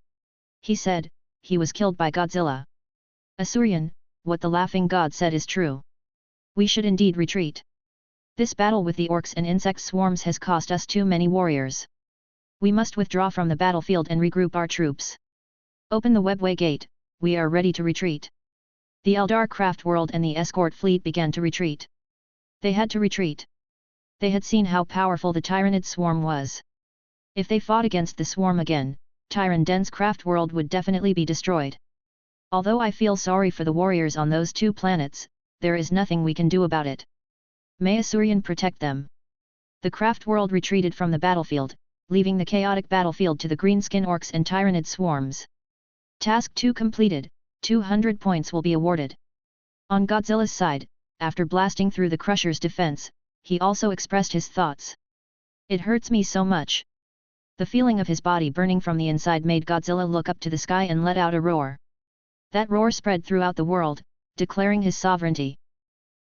He said, he was killed by Godzilla. Asurian, what the laughing god said is true. We should indeed retreat. This battle with the orcs and insect swarms has cost us too many warriors. We must withdraw from the battlefield and regroup our troops. Open the webway gate, we are ready to retreat. The Eldar craft world and the escort fleet began to retreat. They had to retreat. They had seen how powerful the Tyranid swarm was. If they fought against the swarm again, Tyranden's craft world would definitely be destroyed. Although I feel sorry for the warriors on those two planets, there is nothing we can do about it. May Asurian protect them. The craft world retreated from the battlefield, leaving the chaotic battlefield to the greenskin orcs and Tyranid swarms. Task 2 completed, 200 points will be awarded. On Godzilla's side, after blasting through the Crusher's defense, he also expressed his thoughts. It hurts me so much. The feeling of his body burning from the inside made Godzilla look up to the sky and let out a roar. That roar spread throughout the world, declaring his sovereignty.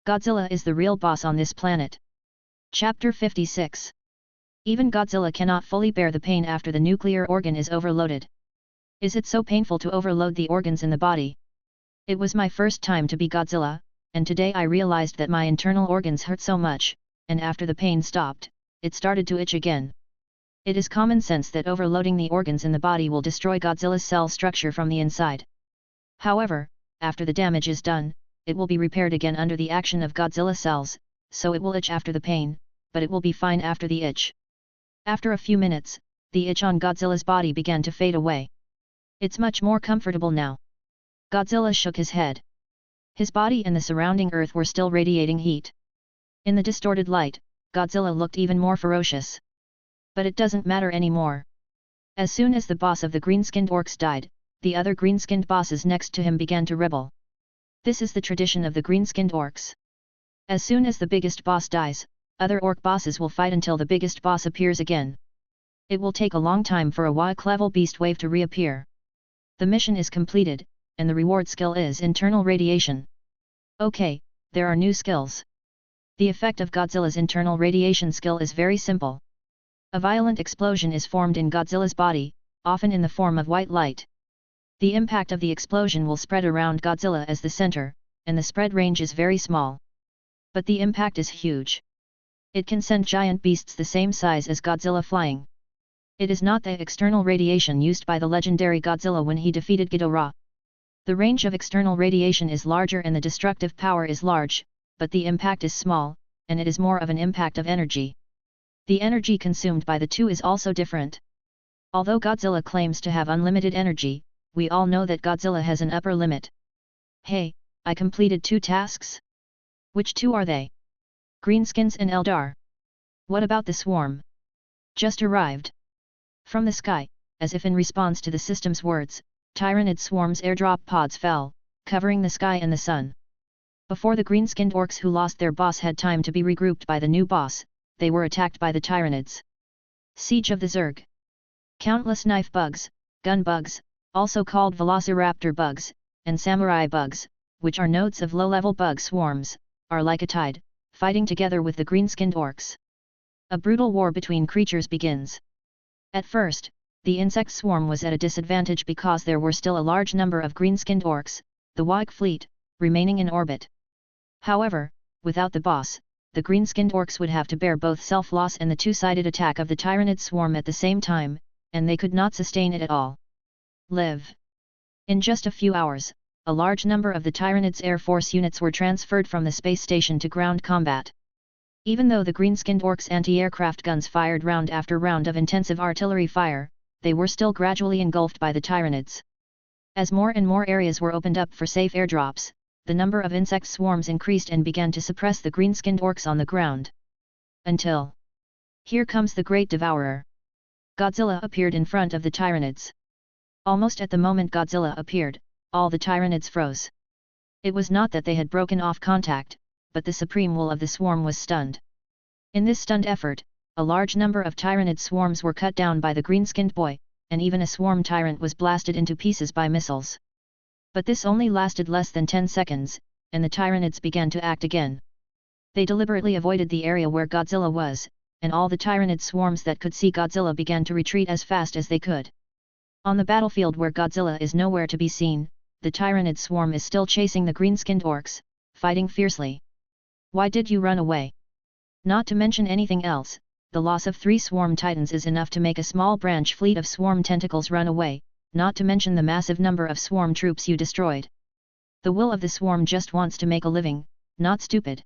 Godzilla is the real boss on this planet. Chapter 56. Even Godzilla cannot fully bear the pain after the nuclear organ is overloaded. Is it so painful to overload the organs in the body? It was my first time to be Godzilla, and today I realized that my internal organs hurt so much, and after the pain stopped, it started to itch again. It is common sense that overloading the organs in the body will destroy Godzilla's cell structure from the inside. However, after the damage is done, it will be repaired again under the action of Godzilla cells, so it will itch after the pain, but it will be fine after the itch. After a few minutes, the itch on Godzilla's body began to fade away. It's much more comfortable now. Godzilla shook his head. His body and the surrounding earth were still radiating heat. In the distorted light, Godzilla looked even more ferocious. But it doesn't matter anymore. As soon as the boss of the green-skinned orcs died, the other green-skinned bosses next to him began to rebel. This is the tradition of the green-skinned orcs. As soon as the biggest boss dies, other orc bosses will fight until the biggest boss appears again. It will take a long time for a Y-level beast wave to reappear. The mission is completed, and the reward skill is internal radiation. Okay, there are new skills. The effect of Godzilla's internal radiation skill is very simple. A violent explosion is formed in Godzilla's body, often in the form of white light. The impact of the explosion will spread around Godzilla as the center, and the spread range is very small. But the impact is huge. It can send giant beasts the same size as Godzilla flying. It is not the external radiation used by the legendary Godzilla when he defeated Ghidorah. The range of external radiation is larger and the destructive power is large, but the impact is small, and it is more of an impact of energy. The energy consumed by the two is also different. Although Godzilla claims to have unlimited energy, we all know that Godzilla has an upper limit. Hey, I completed 2 tasks. Which 2 are they? Greenskins and Eldar. What about the swarm? Just arrived. From the sky, as if in response to the system's words, Tyranid swarm's airdrop pods fell, covering the sky and the sun. Before the green-skinned orcs who lost their boss had time to be regrouped by the new boss, they were attacked by the Tyranids. Siege of the Zerg. Countless knife bugs, gun bugs, also called velociraptor bugs, and samurai bugs, which are nodes of low-level bug swarms, are like a tide, fighting together with the green-skinned orcs. A brutal war between creatures begins. At first, the insect swarm was at a disadvantage because there were still a large number of green-skinned orcs, the Wag fleet, remaining in orbit. However, without the boss, the green-skinned orcs would have to bear both self-loss and the two-sided attack of the Tyranid swarm at the same time, and they could not sustain it at all. Live. In just a few hours, a large number of the Tyranids' Air Force units were transferred from the space station to ground combat. Even though the green-skinned orcs' anti-aircraft guns fired round after round of intensive artillery fire, they were still gradually engulfed by the Tyranids. As more and more areas were opened up for safe airdrops, the number of insect swarms increased and began to suppress the green-skinned orcs on the ground. Until... Here comes the Great Devourer. Godzilla appeared in front of the Tyranids. Almost at the moment Godzilla appeared, all the Tyranids froze. It was not that they had broken off contact, but the supreme will of the swarm was stunned. In this stunned effort, a large number of Tyranid swarms were cut down by the green-skinned boy, and even a swarm tyrant was blasted into pieces by missiles. But this only lasted less than 10 seconds, and the Tyranids began to act again. They deliberately avoided the area where Godzilla was, and all the Tyranid swarms that could see Godzilla began to retreat as fast as they could. On the battlefield where Godzilla is nowhere to be seen, the Tyranid swarm is still chasing the green-skinned orcs, fighting fiercely. Why did you run away? Not to mention anything else, the loss of 3 swarm titans is enough to make a small branch fleet of swarm tentacles run away, not to mention the massive number of swarm troops you destroyed. The will of the swarm just wants to make a living, not stupid.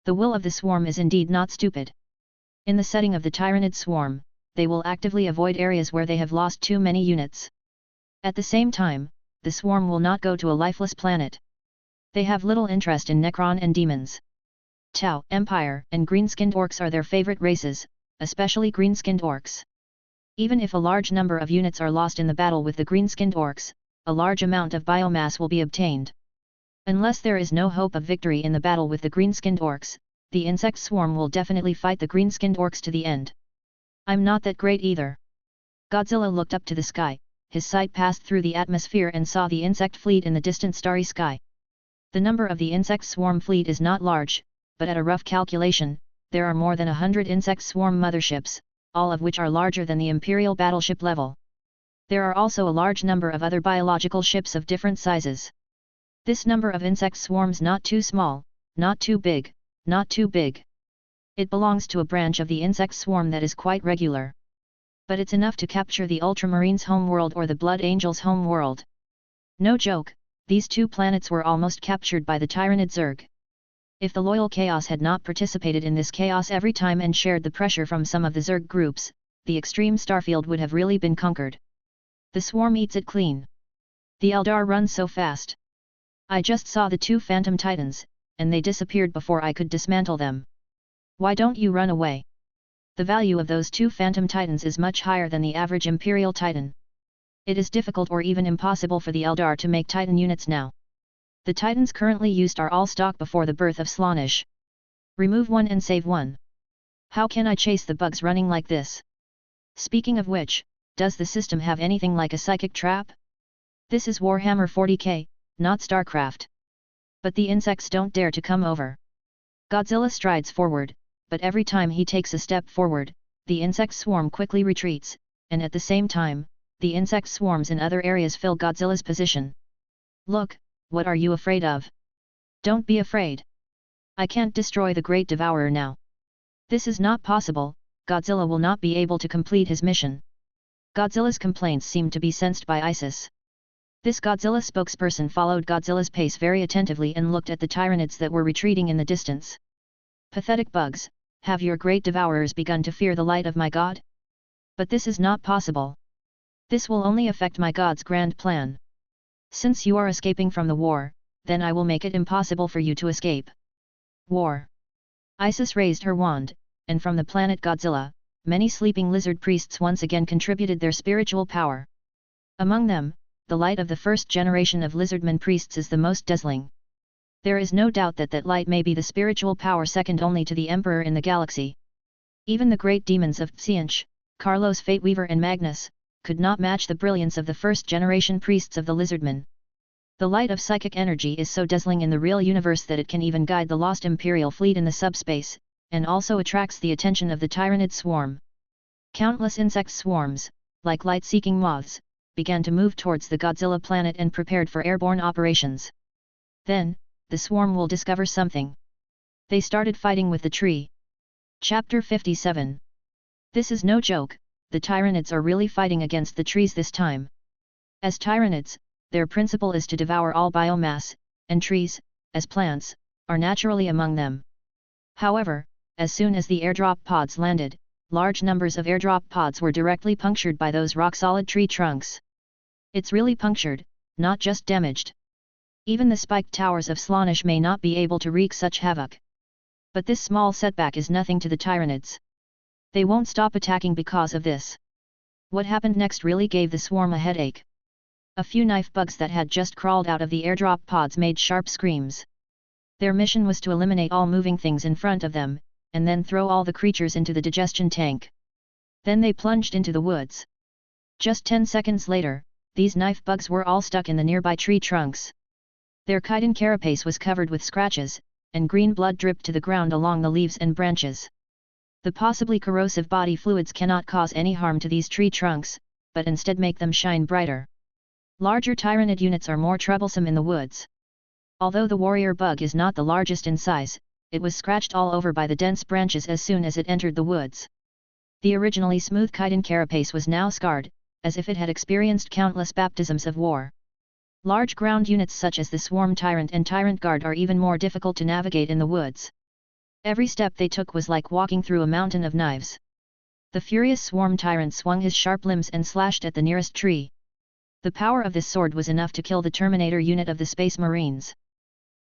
The will of the swarm is indeed not stupid. In the setting of the Tyranid swarm, they will actively avoid areas where they have lost too many units. At the same time, the swarm will not go to a lifeless planet. They have little interest in Necron and demons. Tau, Empire, and green-skinned orcs are their favorite races, especially green-skinned orcs. Even if a large number of units are lost in the battle with the green-skinned orcs, a large amount of biomass will be obtained. Unless there is no hope of victory in the battle with the green-skinned orcs, the insect swarm will definitely fight the green-skinned orcs to the end. I'm not that great either. Godzilla looked up to the sky, his sight passed through the atmosphere and saw the insect fleet in the distant starry sky. The number of the insect swarm fleet is not large, but at a rough calculation, there are more than 100 insect swarm motherships, all of which are larger than the Imperial battleship level. There are also a large number of other biological ships of different sizes. This number of insect swarms not too small, not too big, not too big. It belongs to a branch of the insect swarm that is quite regular. But it's enough to capture the Ultramarines' homeworld or the Blood Angels' homeworld. No joke, these 2 planets were almost captured by the Tyranid Zerg. If the loyal Chaos had not participated in this chaos every time and shared the pressure from some of the Zerg groups, the extreme starfield would have really been conquered. The swarm eats it clean. The Eldar run so fast. I just saw the 2 Phantom Titans, and they disappeared before I could dismantle them. Why don't you run away? The value of those 2 Phantom Titans is much higher than the average Imperial Titan. It is difficult or even impossible for the Eldar to make Titan units now. The Titans currently used are all stock before the birth of Slaanesh. Remove one and save one. How can I chase the bugs running like this? Speaking of which, does the system have anything like a psychic trap? This is Warhammer 40K, not StarCraft. But the insects don't dare to come over. Godzilla strides forward, but every time he takes a step forward, the insect swarm quickly retreats, and at the same time, the insect swarms in other areas fill Godzilla's position. Look, what are you afraid of? Don't be afraid. I can't destroy the Great Devourer now. This is not possible, Godzilla will not be able to complete his mission. Godzilla's complaints seemed to be sensed by Isis. This Godzilla spokesperson followed Godzilla's pace very attentively and looked at the Tyranids that were retreating in the distance. Pathetic bugs, have your great devourers begun to fear the light of my god? But this is not possible. This will only affect my god's grand plan. Since you are escaping from the war, then I will make it impossible for you to escape. War. Isis raised her wand, and from the planet Godzilla, many sleeping lizard priests once again contributed their spiritual power. Among them, the light of the first generation of lizardmen priests is the most dazzling. There is no doubt that that light may be the spiritual power second only to the Emperor in the galaxy. Even the great demons of Tsianch, Carlos Fateweaver and Magnus, could not match the brilliance of the first generation priests of the lizardmen. The light of psychic energy is so dazzling in the real universe that it can even guide the lost Imperial fleet in the subspace, and also attracts the attention of the Tyranid swarm. Countless insect swarms, like light-seeking moths, began to move towards the Godzilla planet and prepared for airborne operations. Then, the swarm will discover something. They started fighting with the tree. Chapter 57. This is no joke, the Tyranids are really fighting against the trees this time. As Tyranids, their principle is to devour all biomass, and trees, as plants, are naturally among them. However, as soon as the airdrop pods landed, large numbers of airdrop pods were directly punctured by those rock-solid tree trunks. It's really punctured, not just damaged. Even the spiked towers of Slaanesh may not be able to wreak such havoc. But this small setback is nothing to the Tyranids. They won't stop attacking because of this. What happened next really gave the swarm a headache. A few knife bugs that had just crawled out of the airdrop pods made sharp screams. Their mission was to eliminate all moving things in front of them, and then throw all the creatures into the digestion tank. Then they plunged into the woods. Just 10 seconds later, these knife bugs were all stuck in the nearby tree trunks. Their chitin carapace was covered with scratches, and green blood dripped to the ground along the leaves and branches. The possibly corrosive body fluids cannot cause any harm to these tree trunks, but instead make them shine brighter. Larger Tyranid units are more troublesome in the woods. Although the warrior bug is not the largest in size, it was scratched all over by the dense branches as soon as it entered the woods. The originally smooth chitin carapace was now scarred, as if it had experienced countless baptisms of war. Large ground units such as the Swarm Tyrant and Tyrant Guard are even more difficult to navigate in the woods. Every step they took was like walking through a mountain of knives. The furious Swarm Tyrant swung his sharp limbs and slashed at the nearest tree. The power of this sword was enough to kill the Terminator unit of the Space Marines.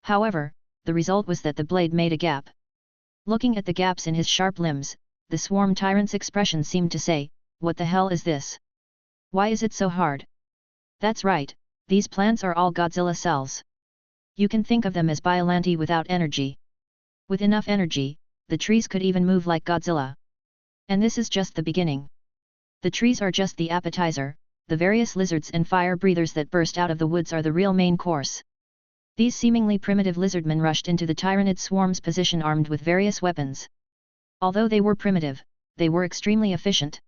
However, the result was that the blade made a gap. Looking at the gaps in his sharp limbs, the Swarm Tyrant's expression seemed to say, "What the hell is this? Why is it so hard?" That's right, these plants are all Godzilla cells. You can think of them as Biollante without energy. With enough energy, the trees could even move like Godzilla. And this is just the beginning. The trees are just the appetizer, the various lizards and fire breathers that burst out of the woods are the real main course. These seemingly primitive lizardmen rushed into the Tyranid swarm's position armed with various weapons. Although they were primitive, they were extremely efficient.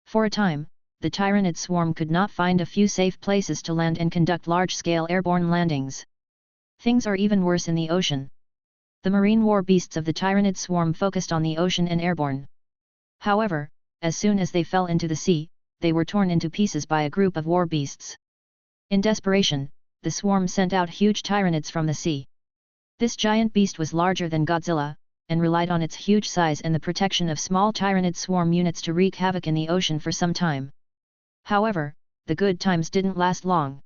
For a time, the Tyranid swarm could not find a few safe places to land and conduct large-scale airborne landings. Things are even worse in the ocean. The marine war beasts of the Tyranid swarm focused on the ocean and airborne. However, as soon as they fell into the sea, they were torn into pieces by a group of war beasts. In desperation, the swarm sent out huge Tyranids from the sea. This giant beast was larger than Godzilla, and relied on its huge size and the protection of small Tyranid swarm units to wreak havoc in the ocean for some time. However, the good times didn't last long.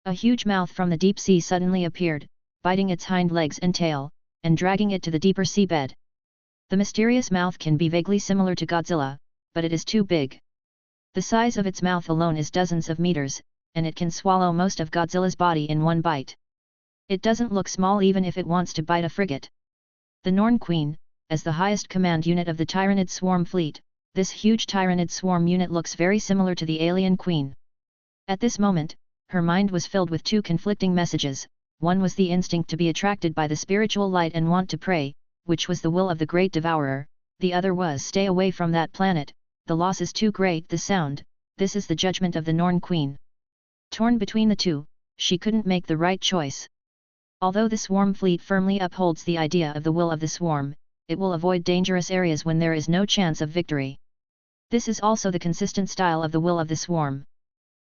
A huge mouth from the deep sea suddenly appeared, biting its hind legs and tail, and dragging it to the deeper seabed. The mysterious mouth can be vaguely similar to Godzilla, but it is too big. The size of its mouth alone is dozens of meters, and it can swallow most of Godzilla's body in one bite. It doesn't look small even if it wants to bite a frigate. The Norn Queen, as the highest command unit of the Tyranid swarm fleet, this huge Tyranid swarm unit looks very similar to the alien Queen. At this moment, her mind was filled with two conflicting messages. One was the instinct to be attracted by the spiritual light and want to pray, which was the will of the Great Devourer. The other was stay away from that planet, the loss is too great. The sound, this is the judgment of the Norn Queen. Torn between the two, she couldn't make the right choice. Although the swarm fleet firmly upholds the idea of the will of the swarm, it will avoid dangerous areas when there is no chance of victory. This is also the consistent style of the will of the swarm.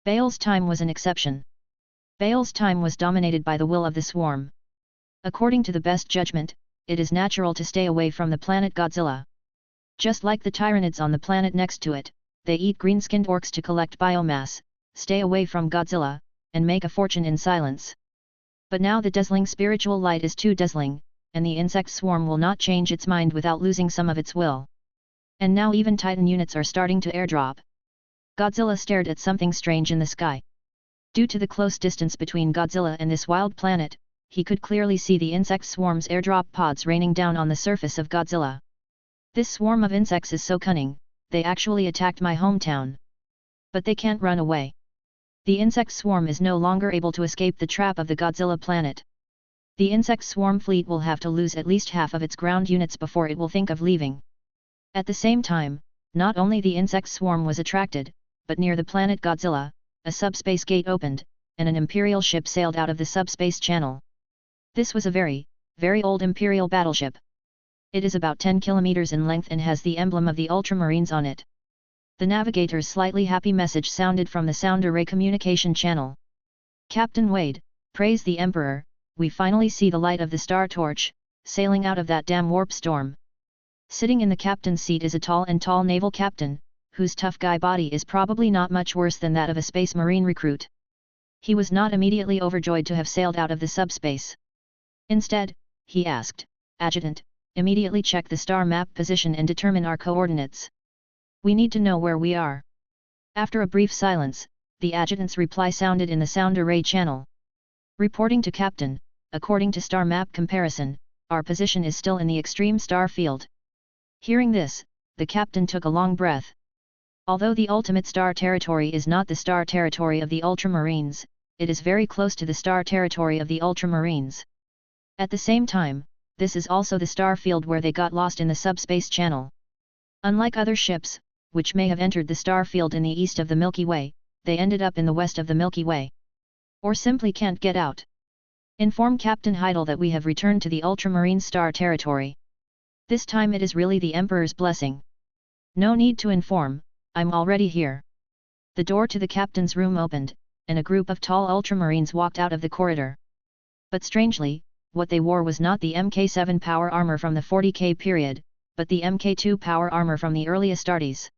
Baal's time was an exception. Baal's time was dominated by the will of the swarm. According to the best judgment, it is natural to stay away from the planet Godzilla. Just like the Tyranids on the planet next to it, they eat green-skinned orcs to collect biomass, stay away from Godzilla, and make a fortune in silence. But now the dazzling spiritual light is too dazzling, and the insect swarm will not change its mind without losing some of its will. And now even Titan units are starting to airdrop. Godzilla stared at something strange in the sky. Due to the close distance between Godzilla and this wild planet, he could clearly see the insect swarm's airdrop pods raining down on the surface of Godzilla. This swarm of insects is so cunning, they actually attacked my hometown. But they can't run away. The insect swarm is no longer able to escape the trap of the Godzilla planet. The insect swarm fleet will have to lose at least half of its ground units before it will think of leaving. At the same time, not only the insect swarm was attracted, but near the planet Godzilla, a subspace gate opened, and an Imperial ship sailed out of the subspace channel. This was a very, very old Imperial battleship. It is about 10 kilometers in length and has the emblem of the Ultramarines on it. The navigator's slightly happy message sounded from the sound array communication channel. "Captain Wade, praise the Emperor, we finally see the light of the Star Torch, sailing out of that damn warp storm." Sitting in the captain's seat is a tall naval captain, whose tough guy body is probably not much worse than that of a space marine recruit. He was not immediately overjoyed to have sailed out of the subspace. Instead, he asked, "Adjutant, immediately check the star map position and determine our coordinates. We need to know where we are." After a brief silence, the adjutant's reply sounded in the sound array channel. "Reporting to Captain, according to star map comparison, our position is still in the extreme star field." Hearing this, the captain took a long breath. Although the ultimate star territory is not the star territory of the Ultramarines, it is very close to the star territory of the Ultramarines. At the same time, this is also the star field where they got lost in the subspace channel. Unlike other ships, which may have entered the star field in the east of the Milky Way, they ended up in the west of the Milky Way. Or simply can't get out. Inform Captain Heidel that we have returned to the Ultramarine star territory. This time it is really the Emperor's blessing. No need to inform, I'm already here. The door to the captain's room opened, and a group of tall Ultramarines walked out of the corridor. But strangely, what they wore was not the Mk7 power armor from the 40K period, but the Mk2 power armor from the early Astartes.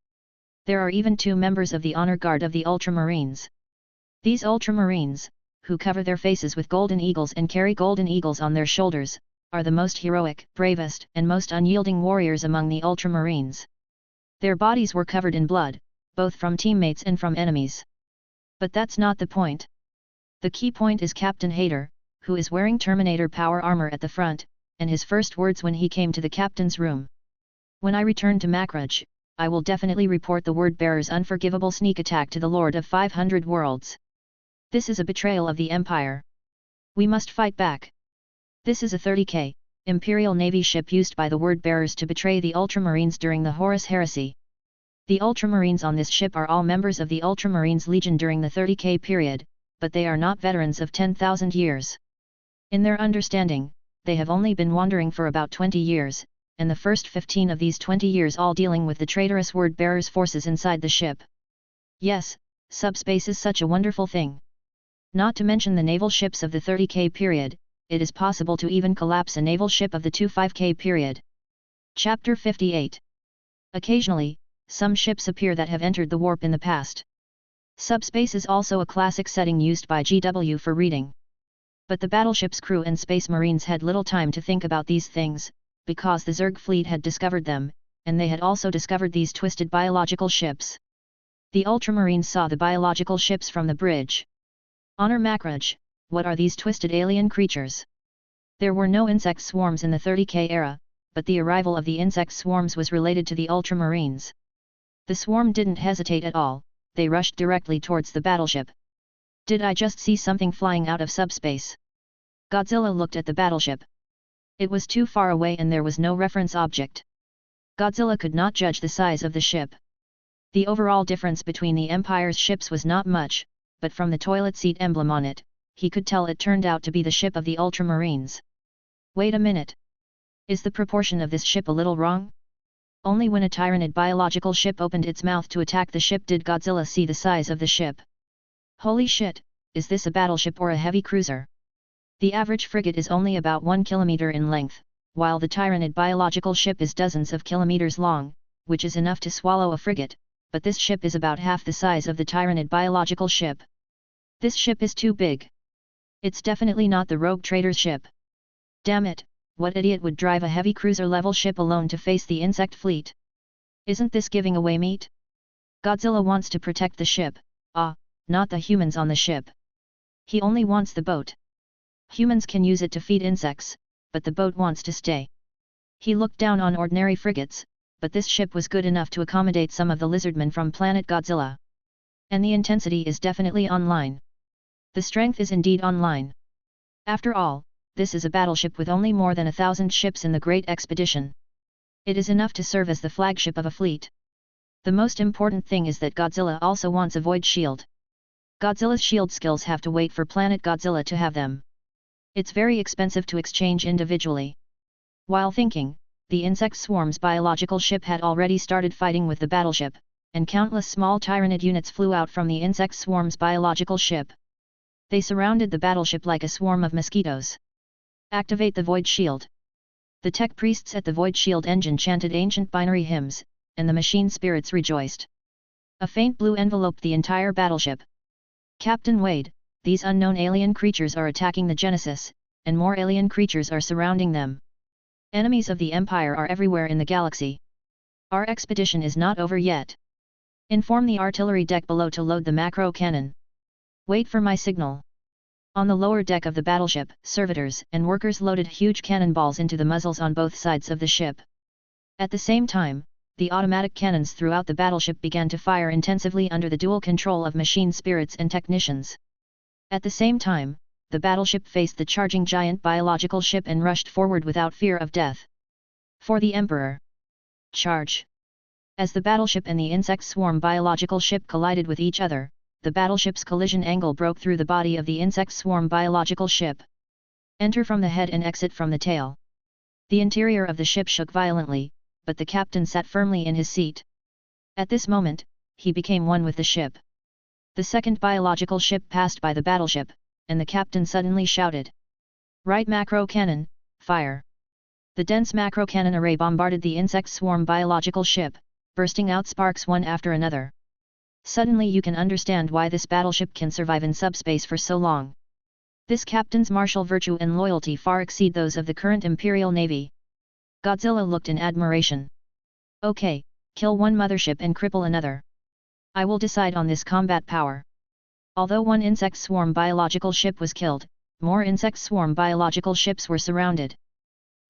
There are even 2 members of the honor guard of the Ultramarines. These Ultramarines, who cover their faces with golden eagles and carry golden eagles on their shoulders, are the most heroic, bravest, and most unyielding warriors among the Ultramarines. Their bodies were covered in blood, both from teammates and from enemies. But that's not the point. The key point is Captain Hayter, who is wearing Terminator power armor at the front, and his first words when he came to the captain's room. "When I return to Makraj, I will definitely report the Word-Bearer's unforgivable sneak attack to the Lord of 500 Worlds. This is a betrayal of the Empire. We must fight back." This is a 30K, Imperial Navy ship used by the Word-Bearers to betray the Ultramarines during the Horus Heresy. The Ultramarines on this ship are all members of the Ultramarines Legion during the 30K period, but they are not veterans of 10,000 years. In their understanding, they have only been wandering for about 20 years, and the first 15 of these 20 years all dealing with the traitorous Word-Bearers' forces inside the ship. Yes, subspace is such a wonderful thing. Not to mention the naval ships of the 30K period, it is possible to even collapse a naval ship of the 25K period. Chapter 58. Occasionally, some ships appear that have entered the warp in the past. Subspace is also a classic setting used by GW for reading. But the battleship's crew and space marines had little time to think about these things, because the Zerg fleet had discovered them, and they had also discovered these twisted biological ships. The Ultramarines saw the biological ships from the bridge. "Honor Makraj, what are these twisted alien creatures?" There were no insect swarms in the 30K era, but the arrival of the insect swarms was related to the Ultramarines. The swarm didn't hesitate at all, they rushed directly towards the battleship. "Did I just see something flying out of subspace?" Godzilla looked at the battleship. It was too far away and there was no reference object. Godzilla could not judge the size of the ship. The overall difference between the Empire's ships was not much, but from the toilet seat emblem on it, he could tell it turned out to be the ship of the Ultramarines. Wait a minute. Is the proportion of this ship a little wrong? Only when a Tyranid biological ship opened its mouth to attack the ship did Godzilla see the size of the ship. Holy shit, is this a battleship or a heavy cruiser? The average frigate is only about 1 kilometer in length, while the Tyranid biological ship is dozens of kilometers long, which is enough to swallow a frigate, but this ship is about half the size of the Tyranid biological ship. This ship is too big. It's definitely not the rogue trader's ship. Damn it, what idiot would drive a heavy cruiser-level ship alone to face the insect fleet? Isn't this giving away meat? Godzilla wants to protect the ship, not the humans on the ship. He only wants the boat. Humans can use it to feed insects, but the boat wants to stay. He looked down on ordinary frigates, but this ship was good enough to accommodate some of the lizardmen from planet Godzilla. And the intensity is definitely online. The strength is indeed online. After all, this is a battleship with only more than 1,000 ships in the Great Expedition. It is enough to serve as the flagship of a fleet. The most important thing is that Godzilla also wants a void shield. Godzilla's shield skills have to wait for planet Godzilla to have them. It's very expensive to exchange individually. While thinking, the insect swarm's biological ship had already started fighting with the battleship, and countless small Tyranid units flew out from the insect swarm's biological ship. They surrounded the battleship like a swarm of mosquitoes. Activate the Void Shield. The tech priests at the Void Shield engine chanted ancient binary hymns, and the machine spirits rejoiced. A faint blue enveloped the entire battleship. "Captain Wade, these unknown alien creatures are attacking the Genesis, and more alien creatures are surrounding them. Enemies of the Empire are everywhere in the galaxy. Our expedition is not over yet. Inform the artillery deck below to load the macro cannon. Wait for my signal. On the lower deck of the battleship, servitors and workers loaded huge cannonballs into the muzzles on both sides of the ship. At the same time, the automatic cannons throughout the battleship began to fire intensively under the dual control of machine spirits and technicians. At the same time, the battleship faced the charging giant biological ship and rushed forward without fear of death. For the Emperor. Charge! As the battleship and the insect swarm biological ship collided with each other, the battleship's collision angle broke through the body of the insect swarm biological ship. Enter from the head and exit from the tail. The interior of the ship shook violently, but the captain sat firmly in his seat. At this moment, he became one with the ship. The second biological ship passed by the battleship, and the captain suddenly shouted. Right macro cannon, fire! The dense macro cannon array bombarded the insect swarm biological ship, bursting out sparks one after another. Suddenly you can understand why this battleship can survive in subspace for so long. This captain's martial virtue and loyalty far exceed those of the current Imperial Navy. Godzilla looked in admiration. Okay, kill one mothership and cripple another. I will decide on this combat power. Although one insect swarm biological ship was killed, more insect swarm biological ships were surrounded.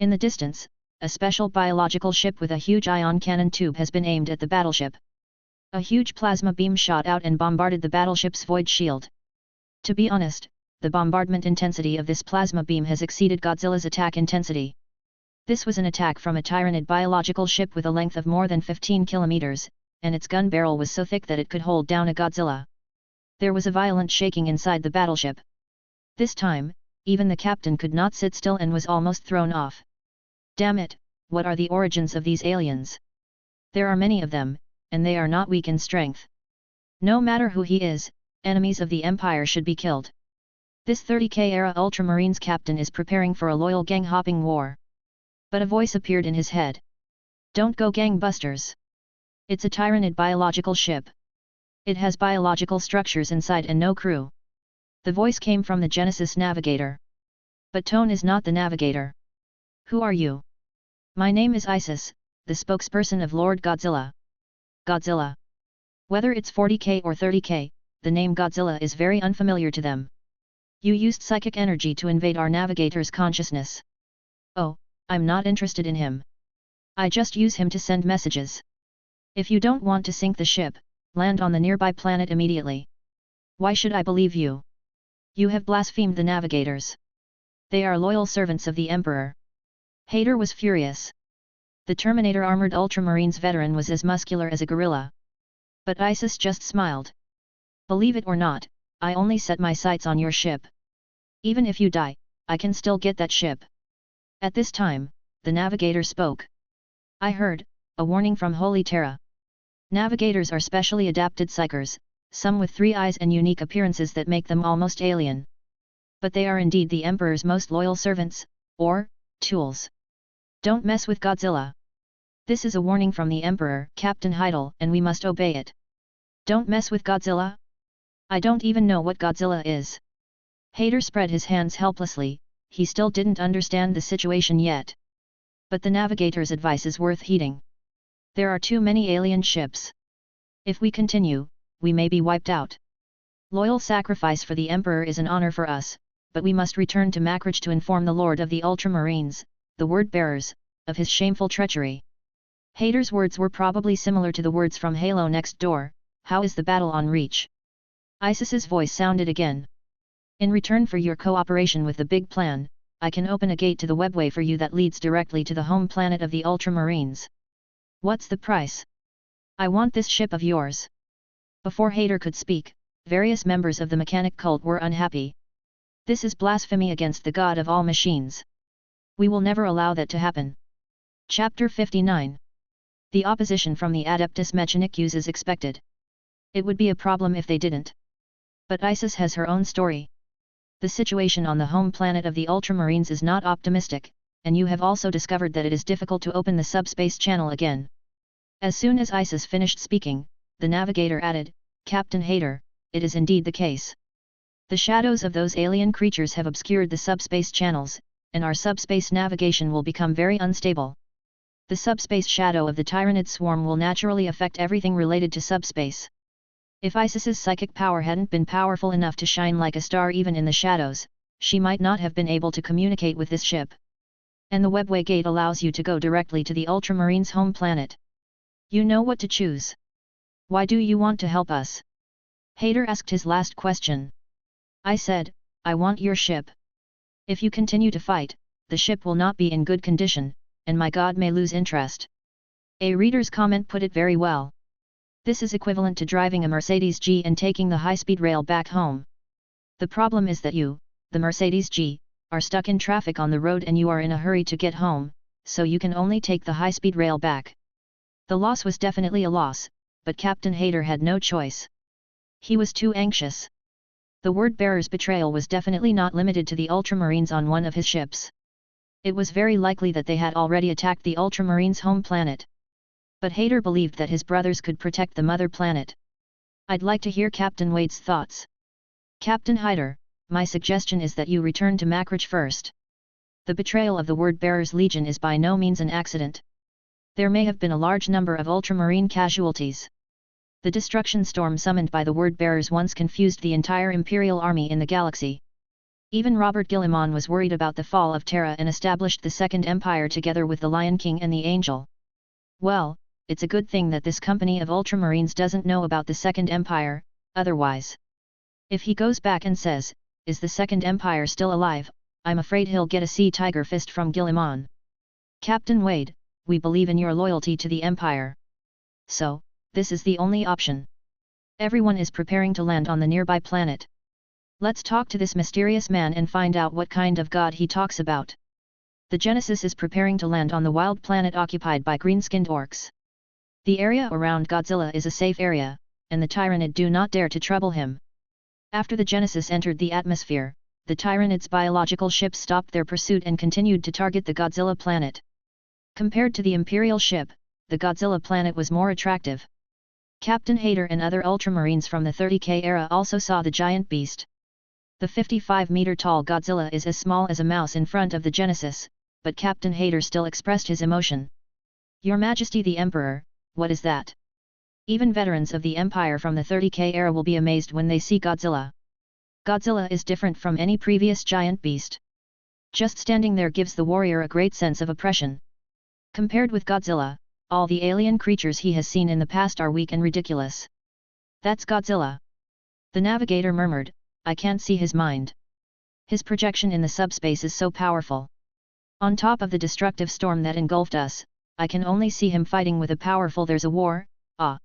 In the distance, a special biological ship with a huge ion cannon tube has been aimed at the battleship. A huge plasma beam shot out and bombarded the battleship's void shield. To be honest, the bombardment intensity of this plasma beam has exceeded Godzilla's attack intensity. This was an attack from a Tyranid biological ship with a length of more than 15 kilometers, and its gun barrel was so thick that it could hold down a Godzilla. There was a violent shaking inside the battleship. This time, even the captain could not sit still and was almost thrown off. Damn it, what are the origins of these aliens? There are many of them, and they are not weak in strength. No matter who he is, enemies of the Empire should be killed. This 30K era Ultramarines captain is preparing for a loyal gang-hopping war. But a voice appeared in his head. Don't go gangbusters. It's a Tyranid biological ship. It has biological structures inside and no crew. The voice came from the Genesis navigator. But Tone is not the navigator. Who are you? My name is Isis, the spokesperson of Lord Godzilla. Godzilla. Whether it's 40K or 30K, the name Godzilla is very unfamiliar to them. You used psychic energy to invade our navigator's consciousness. Oh, I'm not interested in him. I just use him to send messages. If you don't want to sink the ship, land on the nearby planet immediately. Why should I believe you? You have blasphemed the navigators. They are loyal servants of the Emperor. Hader was furious. The Terminator armored Ultramarines veteran was as muscular as a gorilla. But Isis just smiled. Believe it or not, I only set my sights on your ship. Even if you die, I can still get that ship. At this time, the navigator spoke. I heard, a warning from Holy Terra. Navigators are specially adapted psychers, some with 3 eyes and unique appearances that make them almost alien. But they are indeed the Emperor's most loyal servants, or tools. Don't mess with Godzilla. This is a warning from the Emperor, Captain Heidel, and we must obey it. Don't mess with Godzilla? I don't even know what Godzilla is. Hader spread his hands helplessly, he still didn't understand the situation yet. But the navigator's advice is worth heeding. There are too many alien ships. If we continue, we may be wiped out. Loyal sacrifice for the Emperor is an honor for us, but we must return to Macridge to inform the Lord of the Ultramarines, the word-bearers, of his shameful treachery. Hader's words were probably similar to the words from Halo Next Door, how is the battle on Reach? Isis's voice sounded again. In return for your cooperation with the big plan, I can open a gate to the webway for you that leads directly to the home planet of the Ultramarines. What's the price? I want this ship of yours. Before Hader could speak, various members of the mechanic cult were unhappy. This is blasphemy against the God of all machines. We will never allow that to happen. Chapter 59. The opposition from the Adeptus Mechanicus is expected. It would be a problem if they didn't. But Isis has her own story. The situation on the home planet of the Ultramarines is not optimistic, and you have also discovered that it is difficult to open the subspace channel again. As soon as Isis finished speaking, the navigator added, Captain Hader, it is indeed the case. The shadows of those alien creatures have obscured the subspace channels, and our subspace navigation will become very unstable. The subspace shadow of the Tyranid swarm will naturally affect everything related to subspace. If Isis's psychic power hadn't been powerful enough to shine like a star even in the shadows, she might not have been able to communicate with this ship. And the Webway Gate allows you to go directly to the Ultramarines' home planet. You know what to choose. Why do you want to help us? Hayter asked his last question. I said, I want your ship. If you continue to fight, the ship will not be in good condition, and my god may lose interest. A reader's comment put it very well. This is equivalent to driving a Mercedes G and taking the high-speed rail back home. The problem is that you, the Mercedes G, are stuck in traffic on the road and you are in a hurry to get home, so you can only take the high-speed rail back. The loss was definitely a loss, but Captain Hayter had no choice. He was too anxious. The word-bearer's betrayal was definitely not limited to the Ultramarines on one of his ships. It was very likely that they had already attacked the Ultramarines' home planet. But Hayter believed that his brothers could protect the mother planet. I'd like to hear Captain Wade's thoughts. Captain Hayter, my suggestion is that you return to Macrich first. The betrayal of the word-bearer's legion is by no means an accident. There may have been a large number of Ultramarine casualties. The destruction storm summoned by the word-bearers once confused the entire Imperial army in the galaxy. Even Robert Guillemot was worried about the fall of Terra and established the Second Empire together with the Lion King and the Angel. Well, it's a good thing that this company of Ultramarines doesn't know about the Second Empire, otherwise. If he goes back and says, is the Second Empire still alive, I'm afraid he'll get a sea tiger fist from Guillemot. Captain Wade, we believe in your loyalty to the Empire. So, this is the only option. Everyone is preparing to land on the nearby planet. Let's talk to this mysterious man and find out what kind of god he talks about. The Genesis is preparing to land on the wild planet occupied by green-skinned orcs. The area around Godzilla is a safe area, and the Tyranid do not dare to trouble him. After the Genesis entered the atmosphere, the Tyranid's biological ships stopped their pursuit and continued to target the Godzilla planet. Compared to the Imperial ship, the Godzilla planet was more attractive. Captain Hayter and other Ultramarines from the 30K era also saw the giant beast. The 55-meter-tall Godzilla is as small as a mouse in front of the Genesis, but Captain Hayter still expressed his emotion. Your Majesty the Emperor, what is that? Even veterans of the Empire from the 30K era will be amazed when they see Godzilla. Godzilla is different from any previous giant beast. Just standing there gives the warrior a great sense of oppression. Compared with Godzilla, all the alien creatures he has seen in the past are weak and ridiculous. That's Godzilla. The navigator murmured, I can't see his mind. His projection in the subspace is so powerful. On top of the destructive storm that engulfed us, I can only see him fighting with a powerful there's a war, ah.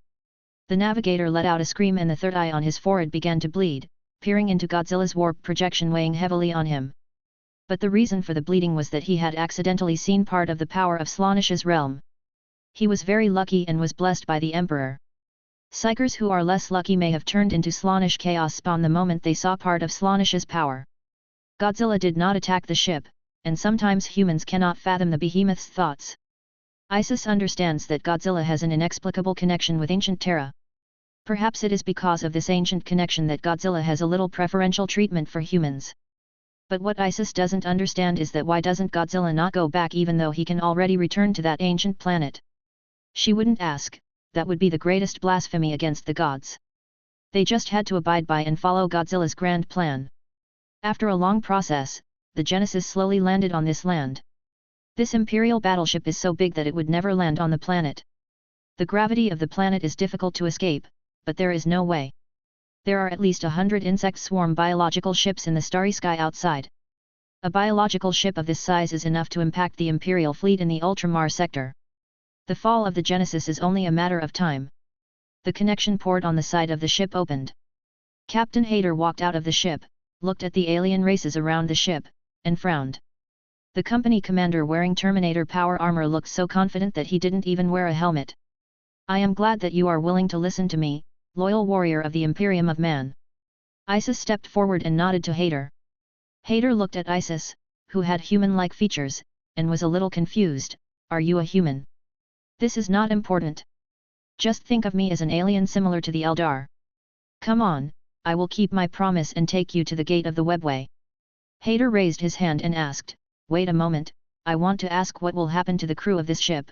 The navigator let out a scream and the third eye on his forehead began to bleed, peering into Godzilla's warp projection weighing heavily on him. But the reason for the bleeding was that he had accidentally seen part of the power of Slaanish's realm. He was very lucky and was blessed by the Emperor. Psykers who are less lucky may have turned into Slaanish chaos spawn the moment they saw part of Slaanish's power. Godzilla did not attack the ship, and sometimes humans cannot fathom the behemoth's thoughts. Isis understands that Godzilla has an inexplicable connection with ancient Terra. Perhaps it is because of this ancient connection that Godzilla has a little preferential treatment for humans. But what Isis doesn't understand is that why doesn't Godzilla not go back even though he can already return to that ancient planet? She wouldn't ask, that would be the greatest blasphemy against the gods. They just had to abide by and follow Godzilla's grand plan. After a long process, the Genesis slowly landed on this land. This Imperial battleship is so big that it would never land on the planet. The gravity of the planet is difficult to escape, but there is no way. There are at least 100 insect swarm biological ships in the starry sky outside. A biological ship of this size is enough to impact the Imperial fleet in the Ultramar sector. The fall of the Genesis is only a matter of time. The connection port on the side of the ship opened. Captain Hayter walked out of the ship, looked at the alien races around the ship, and frowned. The company commander wearing Terminator power armor looked so confident that he didn't even wear a helmet. I am glad that you are willing to listen to me, loyal warrior of the Imperium of Man. Isis stepped forward and nodded to Hayter. Hayter looked at Isis, who had human-like features, and was a little confused. Are you a human? This is not important. Just think of me as an alien similar to the Eldar. Come on, I will keep my promise and take you to the gate of the webway. Hayter raised his hand and asked, wait a moment, I want to ask what will happen to the crew of this ship.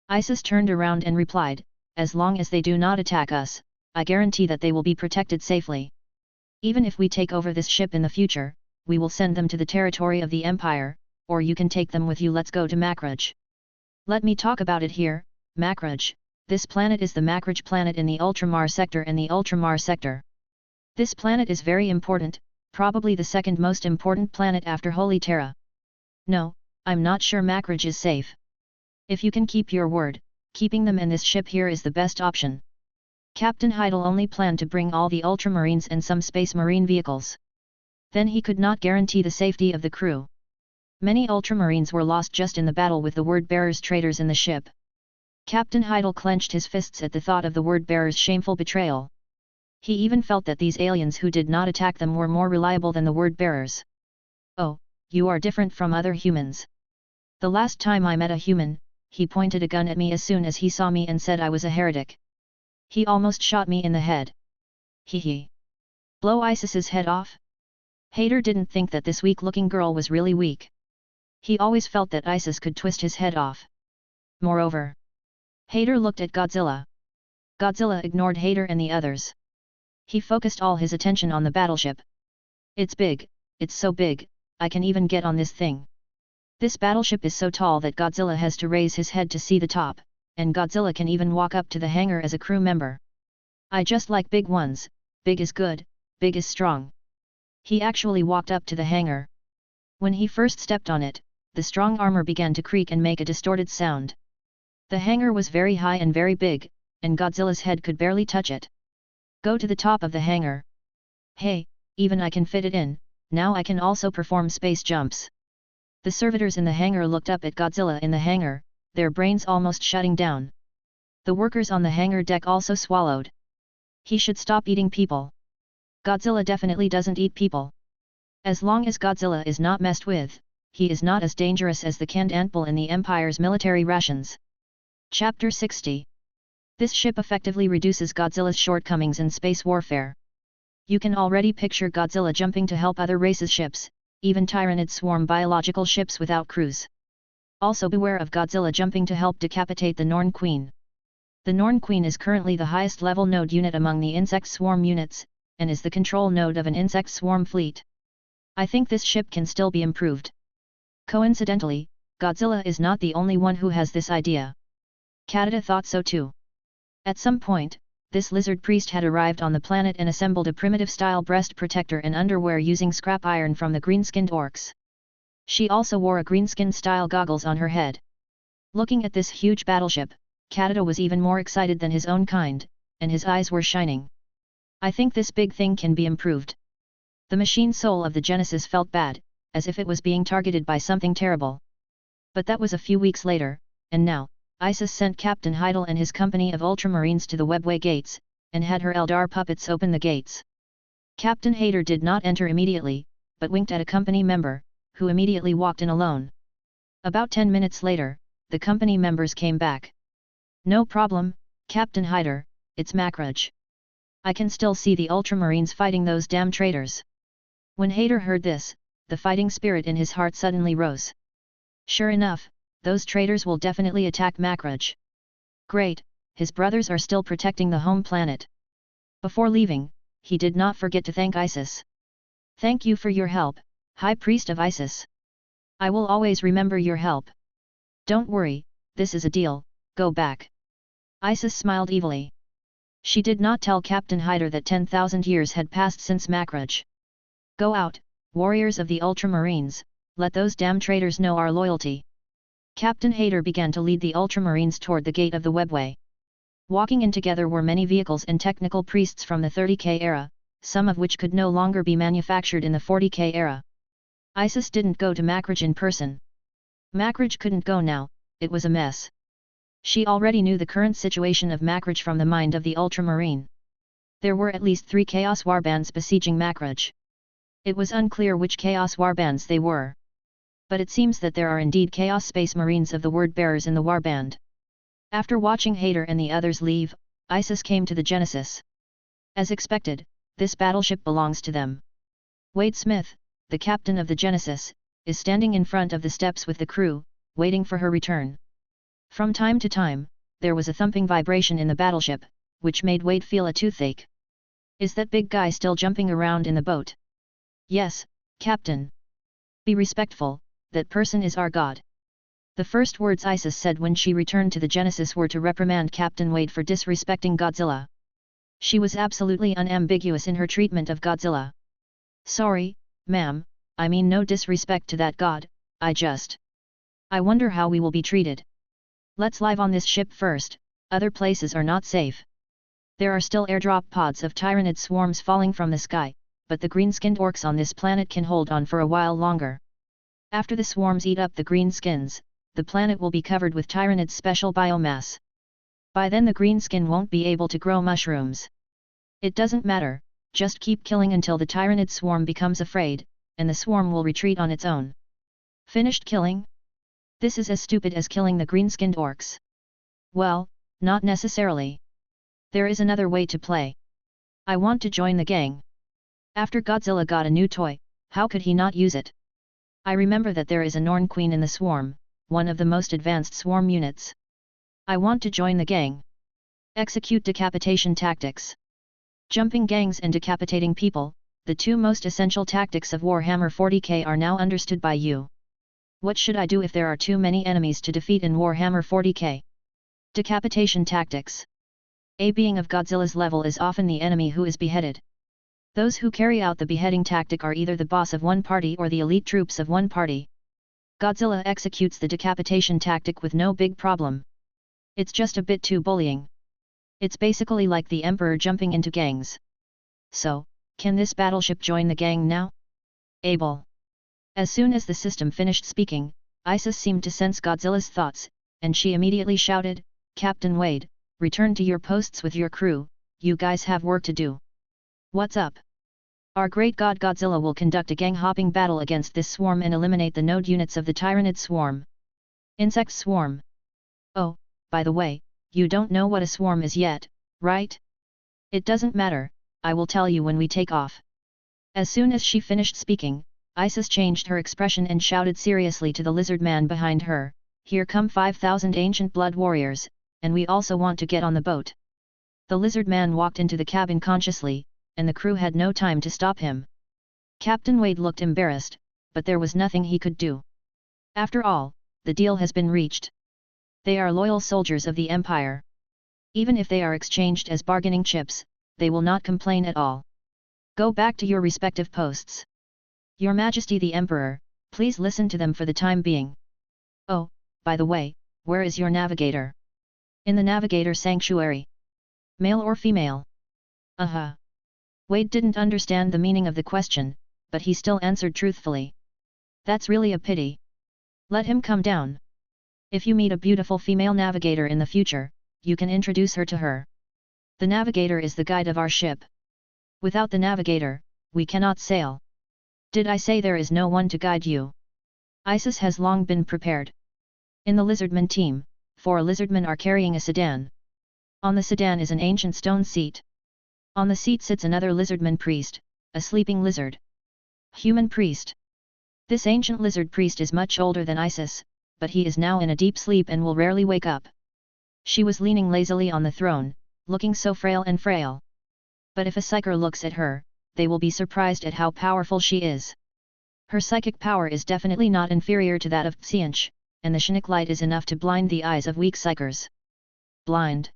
Isis turned around and replied, as long as they do not attack us, I guarantee that they will be protected safely. Even if we take over this ship in the future, we will send them to the territory of the Empire, or you can take them with you. Let's go to Makraj. Let me talk about it here. Makraj. This planet is the Makraj planet in the Ultramar sector and the Ultramar sector. This planet is very important, probably the second most important planet after Holy Terra. No, I'm not sure Makraj is safe. If you can keep your word, keeping them and this ship here is the best option. Captain Heidel only planned to bring all the Ultramarines and some Space Marine vehicles. Then he could not guarantee the safety of the crew. Many Ultramarines were lost just in the battle with the Word-Bearers traitors in the ship. Captain Heidel clenched his fists at the thought of the Word-Bearers' shameful betrayal. He even felt that these aliens who did not attack them were more reliable than the Word-Bearers. Oh, you are different from other humans. The last time I met a human, he pointed a gun at me as soon as he saw me and said I was a heretic. He almost shot me in the head. Hee. Blow Isis's head off? Hayter didn't think that this weak-looking girl was really weak. He always felt that Isis could twist his head off. Moreover, Hayter looked at Godzilla. Godzilla ignored Hayter and the others. He focused all his attention on the battleship. It's big, it's so big, I can even get on this thing. This battleship is so tall that Godzilla has to raise his head to see the top, and Godzilla can even walk up to the hangar as a crew member. I just like big ones, big is good, big is strong. He actually walked up to the hangar. When he first stepped on it, the strong armor began to creak and make a distorted sound. The hangar was very high and very big, and Godzilla's head could barely touch it. Go to the top of the hangar. Hey, even I can fit it in, now I can also perform space jumps. The servitors in the hangar looked up at Godzilla in the hangar, their brains almost shutting down. The workers on the hangar deck also swallowed. He should stop eating people. Godzilla definitely doesn't eat people. As long as Godzilla is not messed with, he is not as dangerous as the canned antbull in the Empire's military rations. Chapter 60. This ship effectively reduces Godzilla's shortcomings in space warfare. You can already picture Godzilla jumping to help other races' ships, even Tyranid swarm biological ships without crews. Also beware of Godzilla jumping to help decapitate the Norn Queen. The Norn Queen is currently the highest level node unit among the insect swarm units, and is the control node of an insect swarm fleet. I think this ship can still be improved. Coincidentally, Godzilla is not the only one who has this idea. Kadada thought so too. At some point, this lizard priest had arrived on the planet and assembled a primitive-style breast protector and underwear using scrap iron from the green-skinned orcs. She also wore a greenskin-style goggles on her head. Looking at this huge battleship, Kadada was even more excited than his own kind, and his eyes were shining. I think this big thing can be improved. The machine soul of the Genesis felt bad, as if it was being targeted by something terrible. But that was a few weeks later, and now, Isis sent Captain Heidel and his company of Ultramarines to the webway gates, and had her Eldar puppets open the gates. Captain Hayter did not enter immediately, but winked at a company member, who immediately walked in alone. About 10 minutes later, the company members came back. No problem, Captain Hayter, it's Makraj. I can still see the Ultramarines fighting those damn traitors. When Hayter heard this, the fighting spirit in his heart suddenly rose. Sure enough, those traitors will definitely attack Makraj. Great, his brothers are still protecting the home planet. Before leaving, he did not forget to thank Isis. Thank you for your help, High Priest of Isis. I will always remember your help. Don't worry, this is a deal, go back. Isis smiled evilly. She did not tell Captain Hayter that 10,000 years had passed since Makraj. Go out, warriors of the Ultramarines, let those damn traitors know our loyalty. Captain Hayter began to lead the Ultramarines toward the gate of the webway. Walking in together were many vehicles and technical priests from the 30K era, some of which could no longer be manufactured in the 40K era. Isis didn't go to Makraj in person. Makraj couldn't go now, it was a mess. She already knew the current situation of Makraj from the mind of the Ultramarine. There were at least 3 Chaos Warbands besieging Makraj. It was unclear which Chaos Warbands they were. But it seems that there are indeed Chaos Space Marines of the Word-Bearers in the Warband. After watching Hayter and the others leave, Isis came to the Genesis. As expected, this battleship belongs to them. Wade Smith, the captain of the Genesis, is standing in front of the steps with the crew, waiting for her return. From time to time, there was a thumping vibration in the battleship, which made Wade feel a toothache. Is that big guy still jumping around in the boat? Yes, Captain. Be respectful, that person is our god. The first words Isis said when she returned to the Genesis were to reprimand Captain Wade for disrespecting Godzilla. She was absolutely unambiguous in her treatment of Godzilla. Sorry, ma'am, I mean no disrespect to that god, I wonder how we will be treated. Let's live on this ship first, other places are not safe. There are still airdrop pods of Tyranid swarms falling from the sky, but the green-skinned orcs on this planet can hold on for a while longer. After the swarms eat up the greenskins, the planet will be covered with Tyranid's special biomass. By then the greenskin won't be able to grow mushrooms. It doesn't matter, just keep killing until the Tyranid swarm becomes afraid, and the swarm will retreat on its own. Finished killing? This is as stupid as killing the green-skinned orcs. Well, not necessarily. There is another way to play. I want to join the gang. After Godzilla got a new toy, how could he not use it? I remember that there is a Norn Queen in the swarm, one of the most advanced swarm units. I want to join the gang. Execute decapitation tactics. Jumping gangs and decapitating people, the two most essential tactics of Warhammer 40K are now understood by you. What should I do if there are too many enemies to defeat in Warhammer 40K? Decapitation tactics. A being of Godzilla's level is often the enemy who is beheaded. Those who carry out the beheading tactic are either the boss of one party or the elite troops of one party. Godzilla executes the decapitation tactic with no big problem. It's just a bit too bullying. It's basically like the Emperor jumping into gangs. So, can this battleship join the gang now? Able. As soon as the system finished speaking, Isis seemed to sense Godzilla's thoughts, and she immediately shouted, Captain Wade, return to your posts with your crew, you guys have work to do. What's up? Our great god Godzilla will conduct a gang-hopping battle against this swarm and eliminate the node units of the Tyranid swarm. Insect swarm. Oh, by the way, you don't know what a swarm is yet, right? It doesn't matter, I will tell you when we take off. As soon as she finished speaking, Isis changed her expression and shouted seriously to the lizard man behind her, here come 5,000 ancient blood warriors, and we also want to get on the boat. The lizard man walked into the cabin consciously, and the crew had no time to stop him. Captain Wade looked embarrassed, but there was nothing he could do. After all, the deal has been reached. They are loyal soldiers of the Empire. Even if they are exchanged as bargaining chips, they will not complain at all. Go back to your respective posts. Your Majesty the Emperor, please listen to them for the time being. Oh, by the way, where is your navigator? In the navigator sanctuary. Male or female? Wade didn't understand the meaning of the question, but he still answered truthfully. That's really a pity. Let him come down. If you meet a beautiful female navigator in the future, you can introduce her to her. The navigator is the guide of our ship. Without the navigator, we cannot sail. Did I say there is no one to guide you? Isis has long been prepared. In the lizardman team, 4 lizardmen are carrying a sedan. On the sedan is an ancient stone seat. On the seat sits another lizardman priest, a sleeping lizard. Human priest. This ancient lizard priest is much older than Isis, but he is now in a deep sleep and will rarely wake up. She was leaning lazily on the throne, looking so frail and frail. But if a psyker looks at her, they will be surprised at how powerful she is. Her psychic power is definitely not inferior to that of Psianch, and the Chinook light is enough to blind the eyes of weak psychers. Blind.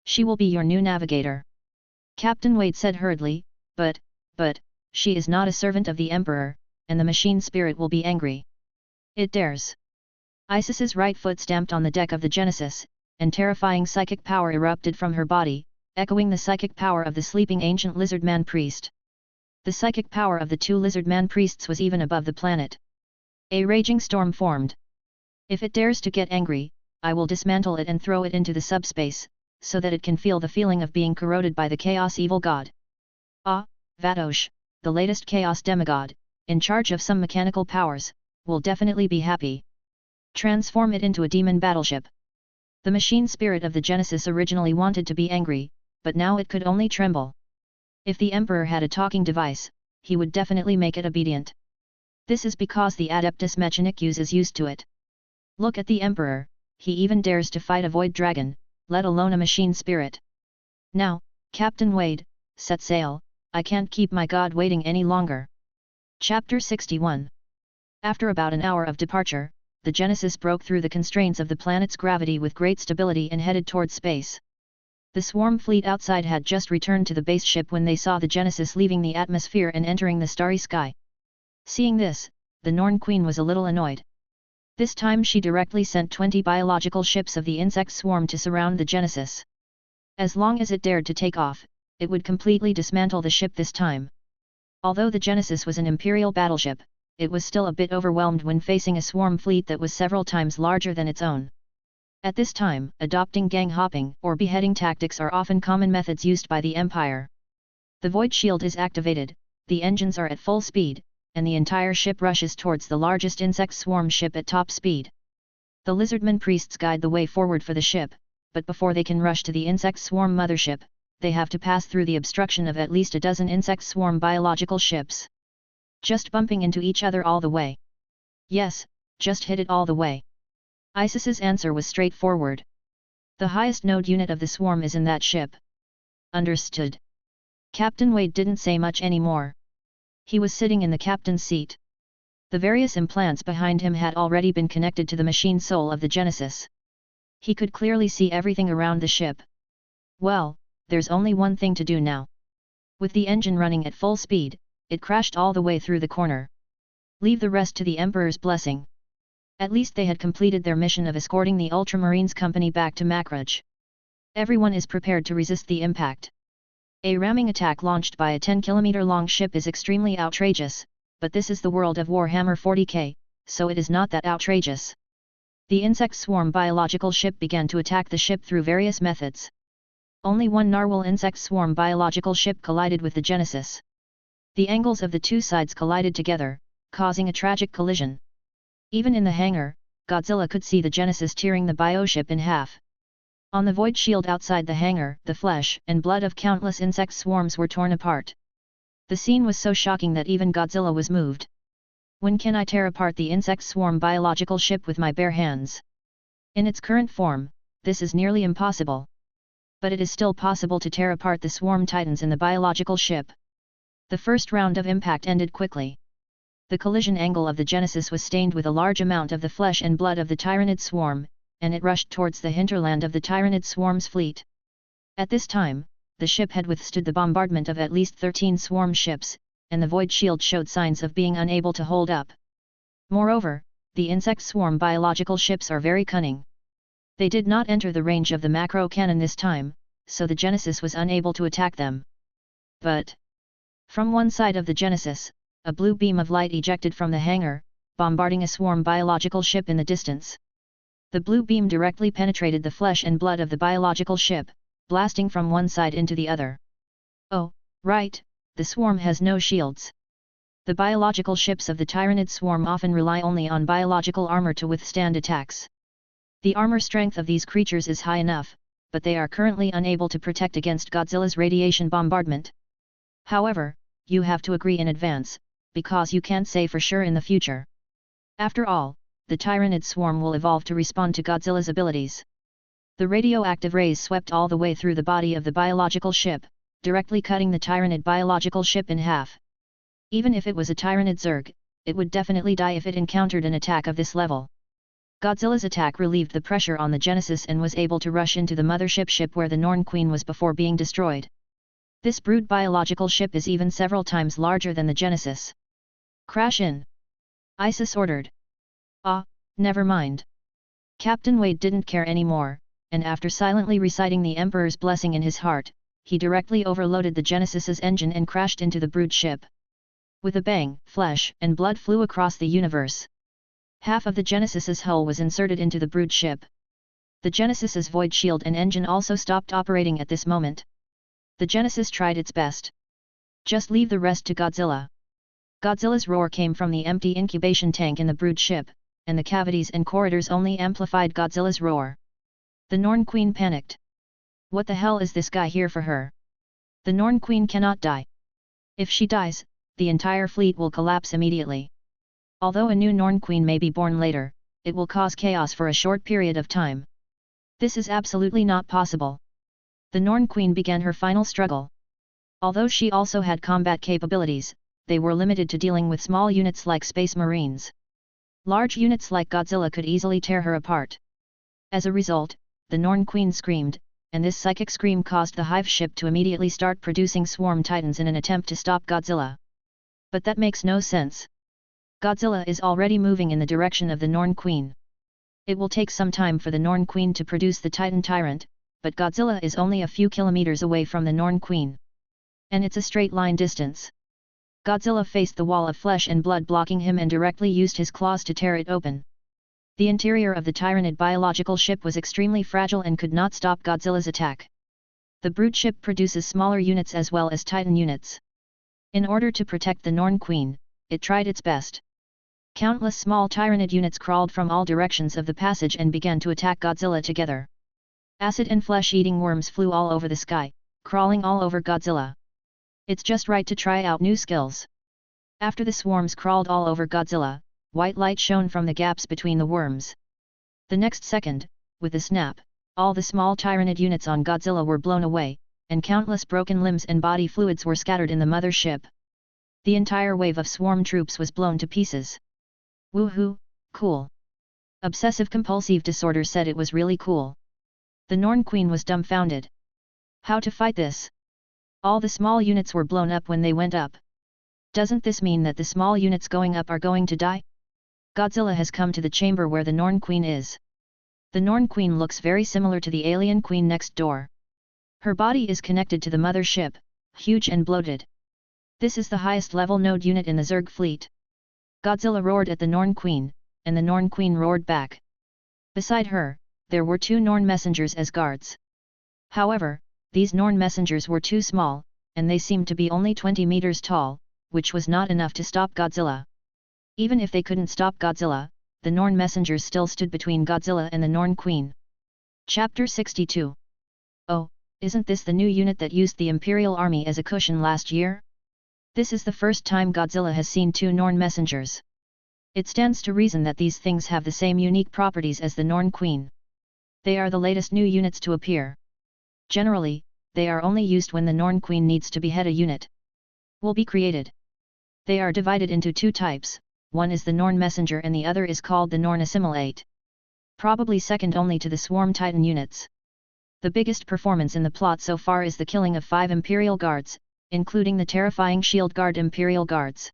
She will be your new navigator. Captain Wade said hurriedly, but, she is not a servant of the Emperor, and the machine spirit will be angry. It dares. Isis's right foot stamped on the deck of the Genesis, and terrifying psychic power erupted from her body, echoing the psychic power of the sleeping ancient lizardman priest. The psychic power of the 2 lizardman priests was even above the planet. A raging storm formed. If it dares to get angry, I will dismantle it and throw it into the subspace, so that it can feel the feeling of being corroded by the Chaos Evil God. Ah, Vatosh, the latest Chaos Demigod, in charge of some mechanical powers, will definitely be happy. Transform it into a demon battleship. The machine spirit of the Genesis originally wanted to be angry, but now it could only tremble. If the Emperor had a talking device, he would definitely make it obedient. This is because the Adeptus Mechanicus is used to it. Look at the Emperor, he even dares to fight a void dragon, let alone a machine spirit. Now, Captain Wade, set sail, I can't keep my god waiting any longer. Chapter 61. After about an hour of departure, the Genesis broke through the constraints of the planet's gravity with great stability and headed towards space. The swarm fleet outside had just returned to the base ship when they saw the Genesis leaving the atmosphere and entering the starry sky. Seeing this, the Norn Queen was a little annoyed. This time she directly sent 20 biological ships of the insect swarm to surround the Genesis. As long as it dared to take off, it would completely dismantle the ship this time. Although the Genesis was an Imperial battleship, it was still a bit overwhelmed when facing a swarm fleet that was several times larger than its own. At this time, adopting gang hopping or beheading tactics are often common methods used by the Empire. The void shield is activated, the engines are at full speed, and the entire ship rushes towards the largest insect swarm ship at top speed. The lizardmen priests guide the way forward for the ship, but before they can rush to the insect swarm mothership, they have to pass through the obstruction of at least a dozen insect swarm biological ships. Just bumping into each other all the way. Yes, just hit it all the way. Isis's answer was straightforward. The highest node unit of the swarm is in that ship. Understood. Captain Wade didn't say much anymore. He was sitting in the captain's seat. The various implants behind him had already been connected to the machine soul of the Genesis. He could clearly see everything around the ship. Well, there's only one thing to do now. With the engine running at full speed, it crashed all the way through the corner. Leave the rest to the Emperor's blessing. At least they had completed their mission of escorting the Ultramarines company back to Makraj. Everyone is prepared to resist the impact. A ramming attack launched by a 10-kilometer-long ship is extremely outrageous, but this is the world of Warhammer 40K, so it is not that outrageous. The insect swarm biological ship began to attack the ship through various methods. Only one narwhal insect swarm biological ship collided with the Genesis. The angles of the two sides collided together, causing a tragic collision. Even in the hangar, Godzilla could see the Genesis tearing the bioship in half. On the void shield outside the hangar, the flesh and blood of countless insect swarms were torn apart. The scene was so shocking that even Godzilla was moved. When can I tear apart the insect swarm biological ship with my bare hands? In its current form, this is nearly impossible. But it is still possible to tear apart the swarm titans in the biological ship. The first round of impact ended quickly. The collision angle of the Genesis was stained with a large amount of the flesh and blood of the Tyranid swarm, and it rushed towards the hinterland of the Tyranid swarm's fleet. At this time, the ship had withstood the bombardment of at least 13 swarm ships, and the void shield showed signs of being unable to hold up. Moreover, the insect swarm biological ships are very cunning. They did not enter the range of the macro cannon this time, so the Genesis was unable to attack them. But from one side of the Genesis, a blue beam of light ejected from the hangar, bombarding a swarm biological ship in the distance. The blue beam directly penetrated the flesh and blood of the biological ship, blasting from one side into the other. Oh, right, the swarm has no shields. The biological ships of the Tyranid swarm often rely only on biological armor to withstand attacks. The armor strength of these creatures is high enough, but they are currently unable to protect against Godzilla's radiation bombardment. However, you have to agree in advance, because you can't say for sure in the future. After all, the Tyranid swarm will evolve to respond to Godzilla's abilities. The radioactive rays swept all the way through the body of the biological ship, directly cutting the Tyranid biological ship in half. Even if it was a Tyranid Zerg, it would definitely die if it encountered an attack of this level. Godzilla's attack relieved the pressure on the Genesis and was able to rush into the mothership ship where the Norn Queen was before being destroyed. This brood biological ship is even several times larger than the Genesis. Crash in! Isis ordered. Ah, never mind. Captain Wade didn't care anymore, and after silently reciting the Emperor's blessing in his heart, he directly overloaded the Genesis's engine and crashed into the brood ship. With a bang, flesh and blood flew across the universe. Half of the Genesis's hull was inserted into the brood ship. The Genesis's void shield and engine also stopped operating at this moment. The Genesis tried its best. Just leave the rest to Godzilla. Godzilla's roar came from the empty incubation tank in the brood ship, and the cavities and corridors only amplified Godzilla's roar. The Norn Queen panicked. What the hell is this guy here for her? The Norn Queen cannot die. If she dies, the entire fleet will collapse immediately. Although a new Norn Queen may be born later, it will cause chaos for a short period of time. This is absolutely not possible. The Norn Queen began her final struggle. Although she also had combat capabilities, they were limited to dealing with small units like Space Marines. Large units like Godzilla could easily tear her apart. As a result, the Norn Queen screamed, and this psychic scream caused the Hive ship to immediately start producing swarm titans in an attempt to stop Godzilla. But that makes no sense. Godzilla is already moving in the direction of the Norn Queen. It will take some time for the Norn Queen to produce the Titan Tyrant, but Godzilla is only a few kilometers away from the Norn Queen. And it's a straight line distance. Godzilla faced the wall of flesh and blood blocking him and directly used his claws to tear it open. The interior of the Tyranid biological ship was extremely fragile and could not stop Godzilla's attack. The brute ship produces smaller units as well as Titan units. In order to protect the Norn Queen, it tried its best. Countless small Tyranid units crawled from all directions of the passage and began to attack Godzilla together. Acid and flesh-eating worms flew all over the sky, crawling all over Godzilla. It's just right to try out new skills. After the swarms crawled all over Godzilla, white light shone from the gaps between the worms. The next second, with a snap, all the small Tyranid units on Godzilla were blown away, and countless broken limbs and body fluids were scattered in the mother ship. The entire wave of swarm troops was blown to pieces. Woohoo, cool. Obsessive-compulsive disorder said it was really cool. The Norn Queen was dumbfounded. How to fight this? All the small units were blown up when they went up. Doesn't this mean that the small units going up are going to die? Godzilla has come to the chamber where the Norn Queen is. The Norn Queen looks very similar to the alien queen next door. Her body is connected to the mother ship, huge and bloated. This is the highest level node unit in the Zerg fleet. Godzilla roared at the Norn Queen, and the Norn Queen roared back. Beside her, there were two Norn messengers as guards. However, these Norn messengers were too small, and they seemed to be only 20 meters tall, which was not enough to stop Godzilla. Even if they couldn't stop Godzilla, the Norn messengers still stood between Godzilla and the Norn Queen. Chapter 62. Oh, isn't this the new unit that used the Imperial Army as a cushion last year? This is the first time Godzilla has seen two Norn messengers. It stands to reason that these things have the same unique properties as the Norn Queen. They are the latest new units to appear. Generally, they are only used when the Norn Queen needs to behead a unit. Will be created. They are divided into two types, one is the Norn Messenger and the other is called the Norn Assimilate. Probably second only to the Swarm Titan units. The biggest performance in the plot so far is the killing of 5 Imperial Guards, including the terrifying Shield Guard Imperial Guards.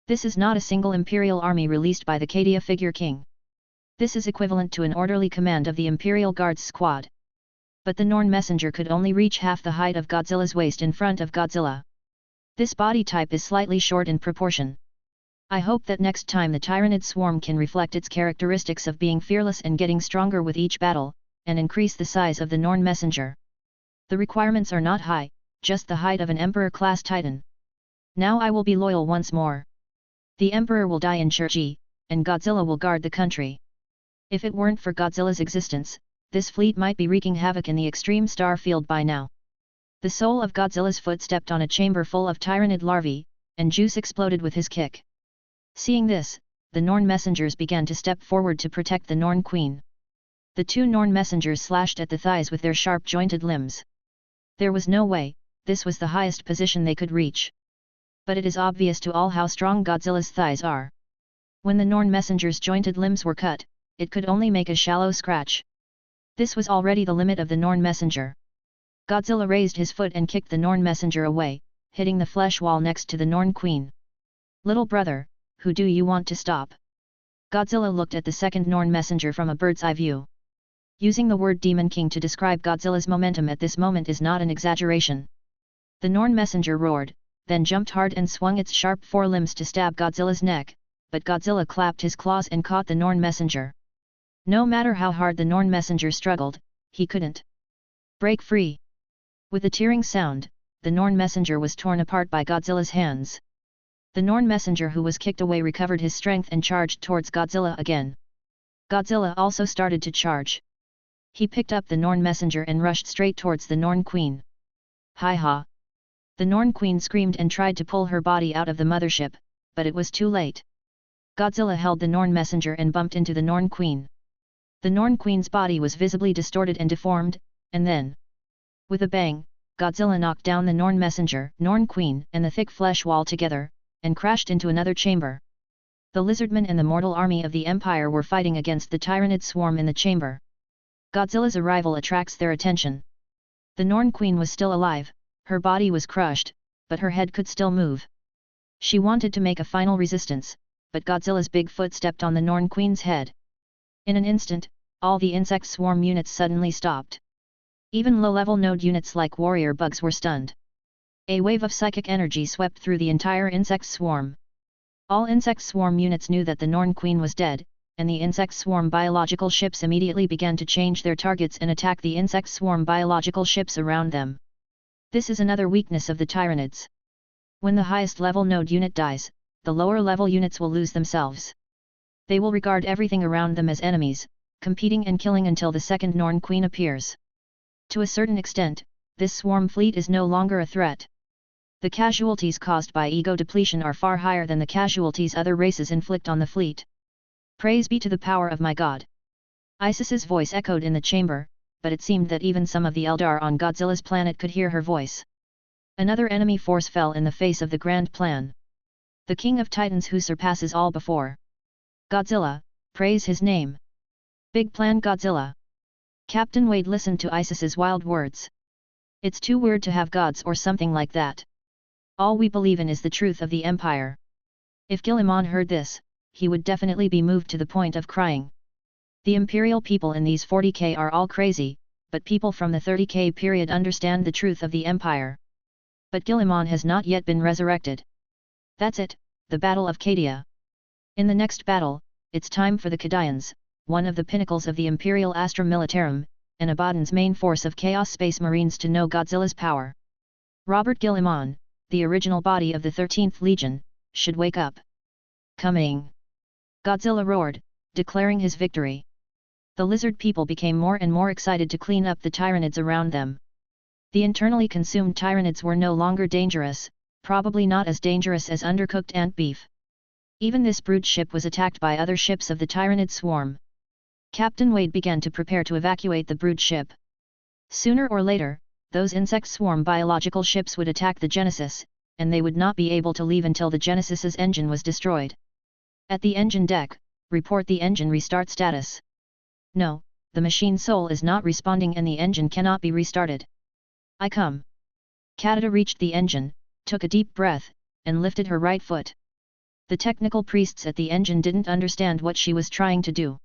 This is not a single Imperial army released by the Cadia Figure King. This is equivalent to an orderly command of the Imperial Guards squad. But the Norn Messenger could only reach half the height of Godzilla's waist in front of Godzilla. This body type is slightly short in proportion. I hope that next time the Tyranid swarm can reflect its characteristics of being fearless and getting stronger with each battle, and increase the size of the Norn Messenger. The requirements are not high, just the height of an Emperor-class Titan. Now I will be loyal once more. The Emperor will die in Chirji, and Godzilla will guard the country. If it weren't for Godzilla's existence, this fleet might be wreaking havoc in the extreme star field by now. The sole of Godzilla's foot stepped on a chamber full of Tyranid larvae, and juice exploded with his kick. Seeing this, the Norn messengers began to step forward to protect the Norn Queen. The two Norn messengers slashed at the thighs with their sharp-jointed limbs. There was no way, this was the highest position they could reach. But it is obvious to all how strong Godzilla's thighs are. When the Norn messenger's jointed limbs were cut, it could only make a shallow scratch. This was already the limit of the Norn messenger. Godzilla raised his foot and kicked the Norn messenger away, hitting the flesh wall next to the Norn Queen. Little brother, who do you want to stop? Godzilla looked at the second Norn messenger from a bird's eye view. Using the word Demon King to describe Godzilla's momentum at this moment is not an exaggeration. The Norn messenger roared, then jumped hard and swung its sharp forelimbs to stab Godzilla's neck, but Godzilla clapped his claws and caught the Norn messenger. No matter how hard the Norn messenger struggled, he couldn't break free. With a tearing sound, the Norn messenger was torn apart by Godzilla's hands. The Norn messenger who was kicked away recovered his strength and charged towards Godzilla again. Godzilla also started to charge. He picked up the Norn messenger and rushed straight towards the Norn Queen. Hi ha! The Norn Queen screamed and tried to pull her body out of the mothership, but it was too late. Godzilla held the Norn messenger and bumped into the Norn Queen. The Norn Queen's body was visibly distorted and deformed, and then, with a bang, Godzilla knocked down the Norn messenger, Norn Queen, and the thick flesh wall together, and crashed into another chamber. The lizardmen and the mortal army of the Empire were fighting against the Tyranid swarm in the chamber. Godzilla's arrival attracts their attention. The Norn Queen was still alive, her body was crushed, but her head could still move. She wanted to make a final resistance, but Godzilla's big foot stepped on the Norn Queen's head. In an instant, all the insect swarm units suddenly stopped. Even low-level node units like warrior bugs were stunned. A wave of psychic energy swept through the entire insect swarm. All insect swarm units knew that the Norn Queen was dead, and the insect swarm biological ships immediately began to change their targets and attack the insect swarm biological ships around them. This is another weakness of the Tyranids. When the highest level node unit dies, the lower level units will lose themselves. They will regard everything around them as enemies, competing and killing until the second Norn Queen appears. To a certain extent, this swarm fleet is no longer a threat. The casualties caused by ego depletion are far higher than the casualties other races inflict on the fleet. Praise be to the power of my God. Isis's voice echoed in the chamber, but it seemed that even some of the Eldar on Godzilla's planet could hear her voice. Another enemy force fell in the face of the grand plan. The King of Titans who surpasses all before. Godzilla, praise his name. Big plan Godzilla. Captain Wade listened to Isis's wild words. It's too weird to have gods or something like that. All we believe in is the truth of the Empire. If Guilliman heard this, he would definitely be moved to the point of crying. The Imperial people in these 40K are all crazy, but people from the 30K period understand the truth of the Empire. But Guilliman has not yet been resurrected. That's it, the Battle of Cadia. In the next battle, it's time for the Cadians, one of the pinnacles of the Imperial Astra Militarum, and Abaddon's main force of Chaos Space Marines to know Godzilla's power. Robert Guilliman, the original body of the 13th Legion, should wake up. Coming! Godzilla roared, declaring his victory. The lizard people became more and more excited to clean up the Tyranids around them. The internally consumed Tyranids were no longer dangerous, probably not as dangerous as undercooked ant beef. Even this brood ship was attacked by other ships of the Tyranid swarm. Captain Wade began to prepare to evacuate the brood ship. Sooner or later, those insect swarm biological ships would attack the Genesis, and they would not be able to leave until the Genesis's engine was destroyed. At the engine deck, report the engine restart status. No, the machine soul is not responding and the engine cannot be restarted. I come. Kadada reached the engine, took a deep breath, and lifted her right foot. The technical priests at the engine didn't understand what she was trying to do.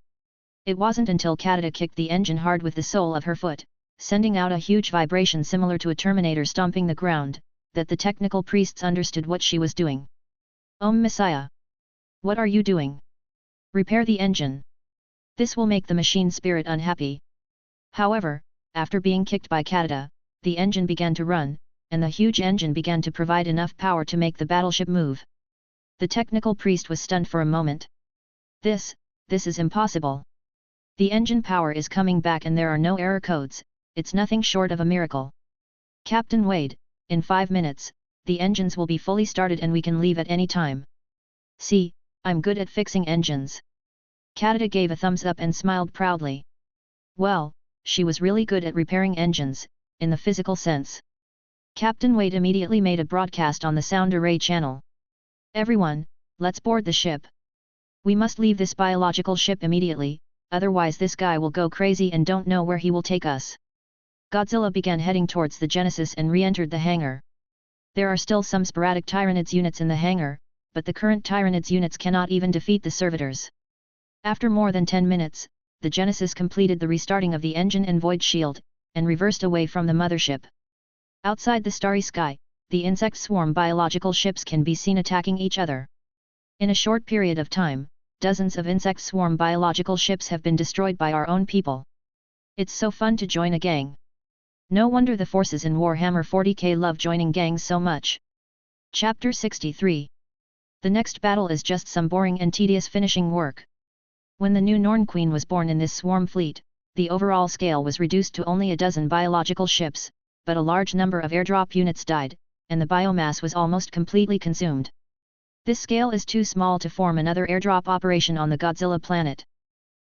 It wasn't until Kadada kicked the engine hard with the sole of her foot, sending out a huge vibration similar to a Terminator stomping the ground, that the technical priests understood what she was doing. Messiah! What are you doing? Repair the engine. This will make the machine spirit unhappy. However, after being kicked by Kadada, the engine began to run, and the huge engine began to provide enough power to make the battleship move. The technical priest was stunned for a moment. This is impossible. The engine power is coming back and there are no error codes, it's nothing short of a miracle. Captain Wade, in 5 minutes, the engines will be fully started and we can leave at any time. See, I'm good at fixing engines. Kadada gave a thumbs up and smiled proudly. Well, she was really good at repairing engines, in the physical sense. Captain Wade immediately made a broadcast on the sound array channel. Everyone, let's board the ship. We must leave this biological ship immediately, otherwise this guy will go crazy and don't know where he will take us. Godzilla began heading towards the Genesis and re-entered the hangar. There are still some sporadic Tyranids units in the hangar, but the current Tyranids units cannot even defeat the servitors. After more than 10 minutes, the Genesis completed the restarting of the engine and void shield, and reversed away from the mothership. Outside the starry sky, the insect swarm biological ships can be seen attacking each other. In a short period of time, dozens of insect swarm biological ships have been destroyed by our own people. It's so fun to join a gang. No wonder the forces in Warhammer 40K love joining gangs so much. Chapter 63. The next battle is just some boring and tedious finishing work. When the new Norn Queen was born in this swarm fleet, the overall scale was reduced to only a dozen biological ships, but a large number of airdrop units died, and the biomass was almost completely consumed. This scale is too small to form another airdrop operation on the Godzilla planet.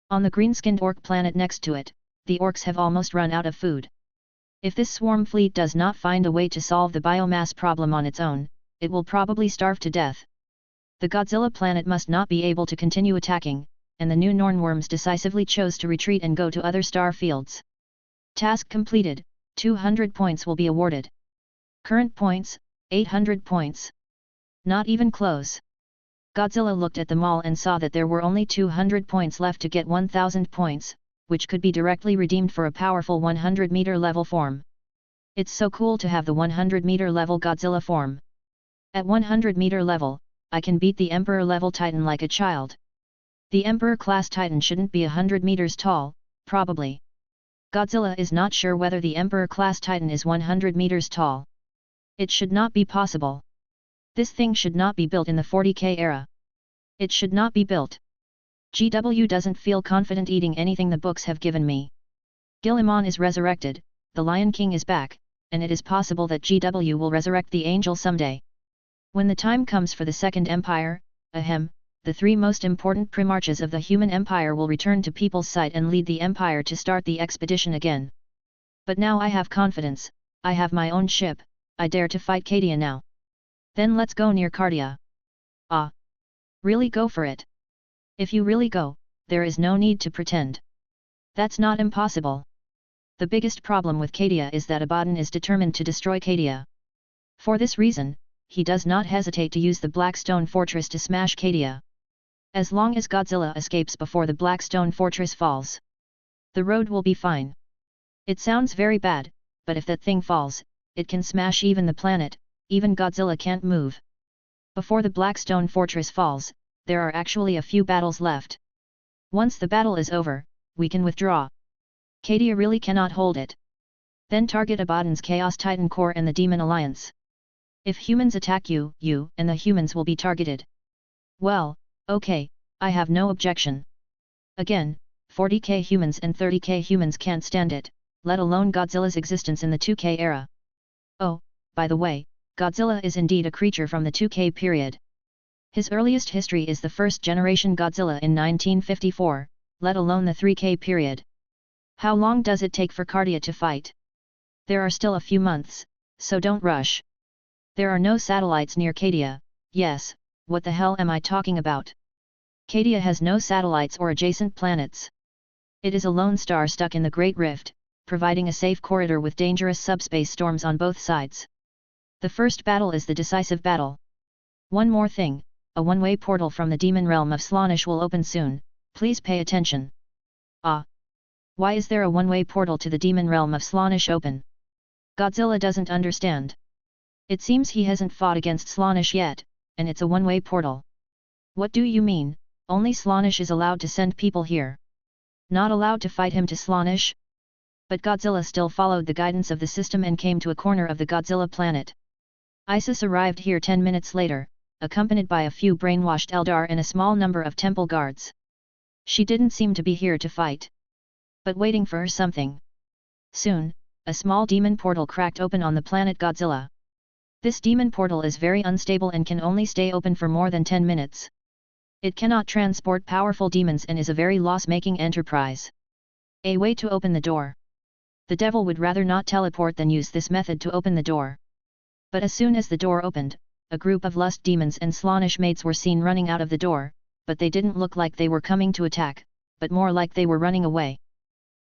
On the green-skinned orc planet next to it, the orcs have almost run out of food. If this swarm fleet does not find a way to solve the biomass problem on its own, it will probably starve to death. The Godzilla planet must not be able to continue attacking, and the new Nornworms decisively chose to retreat and go to other star fields. Task completed, 200 points will be awarded. Current points, 800 points. Not even close. Godzilla looked at them all and saw that there were only 200 points left to get 1000 points, which could be directly redeemed for a powerful 100-meter level form. It's so cool to have the 100-meter level Godzilla form. At 100-meter level, I can beat the Emperor-level Titan like a child. The Emperor-class Titan shouldn't be 100 meters tall, probably. Godzilla is not sure whether the Emperor-class Titan is 100 meters tall. It should not be possible. This thing should not be built in the 40K era. It should not be built. GW doesn't feel confident eating anything the books have given me. Gilliman is resurrected, the Lion King is back, and it is possible that GW will resurrect the Angel someday. When the time comes for the Second Empire, the three most important primarchs of the human empire will return to People's Sight and lead the empire to start the expedition again. But now I have confidence, I have my own ship, I dare to fight Cadia now. Then let's go near Cardia. Ah! Really go for it. If you really go, there is no need to pretend. That's not impossible. The biggest problem with Cadia is that Abaddon is determined to destroy Cadia. For this reason, he does not hesitate to use the Blackstone Fortress to smash Cadia. As long as Godzilla escapes before the Blackstone Fortress falls, the road will be fine. It sounds very bad, but if that thing falls, it can smash even the planet. Even Godzilla can't move. Before the Blackstone Fortress falls, there are actually a few battles left. Once the battle is over, we can withdraw. Cadia really cannot hold it. Then target Abaddon's Chaos Titan Corps and the Demon Alliance. If humans attack you and the humans will be targeted. Well, okay, I have no objection. Again, 40k humans and 30k humans can't stand it, let alone Godzilla's existence in the 2k era. Oh, by the way, Godzilla is indeed a creature from the 2K period. His earliest history is the first-generation Godzilla in 1954, let alone the 3K period. How long does it take for Cardia to fight? There are still a few months, so don't rush. There are no satellites near Cadia. Yes, what the hell am I talking about? Cadia has no satellites or adjacent planets. It is a lone star stuck in the Great Rift, providing a safe corridor with dangerous subspace storms on both sides. The first battle is the decisive battle. One more thing, a one-way portal from the demon realm of Slaanesh will open soon, please pay attention. Ah! Why is there a one-way portal to the demon realm of Slaanesh open? Godzilla doesn't understand. It seems he hasn't fought against Slaanesh yet, and it's a one-way portal. What do you mean, only Slaanesh is allowed to send people here? Not allowed to fight him to Slaanesh? But Godzilla still followed the guidance of the system and came to a corner of the Godzilla planet. Isis arrived here 10 minutes later, accompanied by a few brainwashed Eldar and a small number of temple guards. She didn't seem to be here to fight, but waiting for something. Soon, a small demon portal cracked open on the planet Godzilla. This demon portal is very unstable and can only stay open for more than 10 minutes. It cannot transport powerful demons and is a very loss-making enterprise. A way to open the door. The devil would rather not teleport than use this method to open the door. But as soon as the door opened, a group of lust demons and Slaanesh mates were seen running out of the door, but they didn't look like they were coming to attack, but more like they were running away.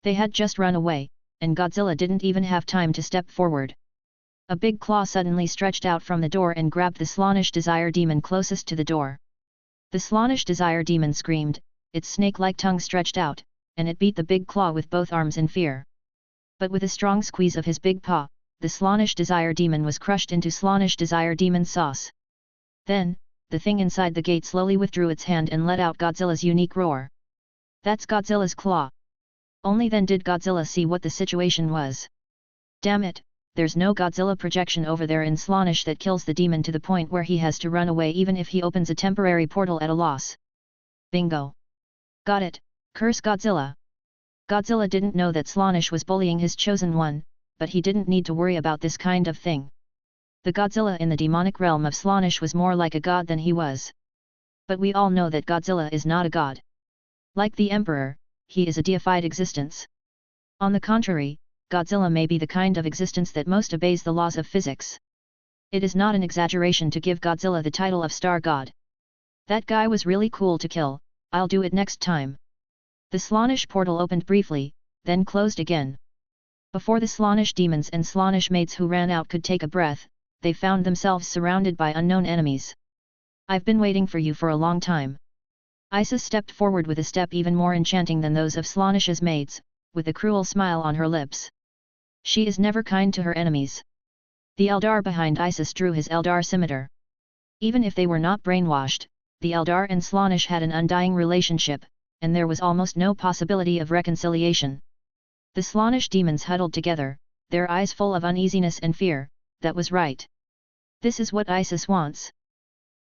They had just run away, and Godzilla didn't even have time to step forward. A big claw suddenly stretched out from the door and grabbed the Slaanesh Desire Demon closest to the door. The Slaanesh Desire Demon screamed, its snake-like tongue stretched out, and it beat the big claw with both arms in fear. But with a strong squeeze of his big paw, the Slaanesh Desire Demon was crushed into Slaanesh Desire Demon sauce. Then, the thing inside the gate slowly withdrew its hand and let out Godzilla's unique roar. That's Godzilla's claw. Only then did Godzilla see what the situation was. Damn it, there's no Godzilla projection over there in Slaanesh that kills the demon to the point where he has to run away even if he opens a temporary portal at a loss. Bingo. Got it, curse Godzilla. Godzilla didn't know that Slaanesh was bullying his chosen one, but he didn't need to worry about this kind of thing. The Godzilla in the demonic realm of Slaanesh was more like a god than he was. But we all know that Godzilla is not a god. Like the Emperor, he is a deified existence. On the contrary, Godzilla may be the kind of existence that most obeys the laws of physics. It is not an exaggeration to give Godzilla the title of Star God. That guy was really cool to kill, I'll do it next time. The Slaanesh portal opened briefly, then closed again. Before the Slaanesh demons and Slaanesh mates who ran out could take a breath, they found themselves surrounded by unknown enemies. I've been waiting for you for a long time. Isis stepped forward with a step even more enchanting than those of Slaanesh's mates, with a cruel smile on her lips. She is never kind to her enemies. The Eldar behind Isis drew his Eldar scimitar. Even if they were not brainwashed, the Eldar and Slaanesh had an undying relationship, and there was almost no possibility of reconciliation. The Slaanesh demons huddled together, their eyes full of uneasiness and fear. That was right. This is what Isis wants.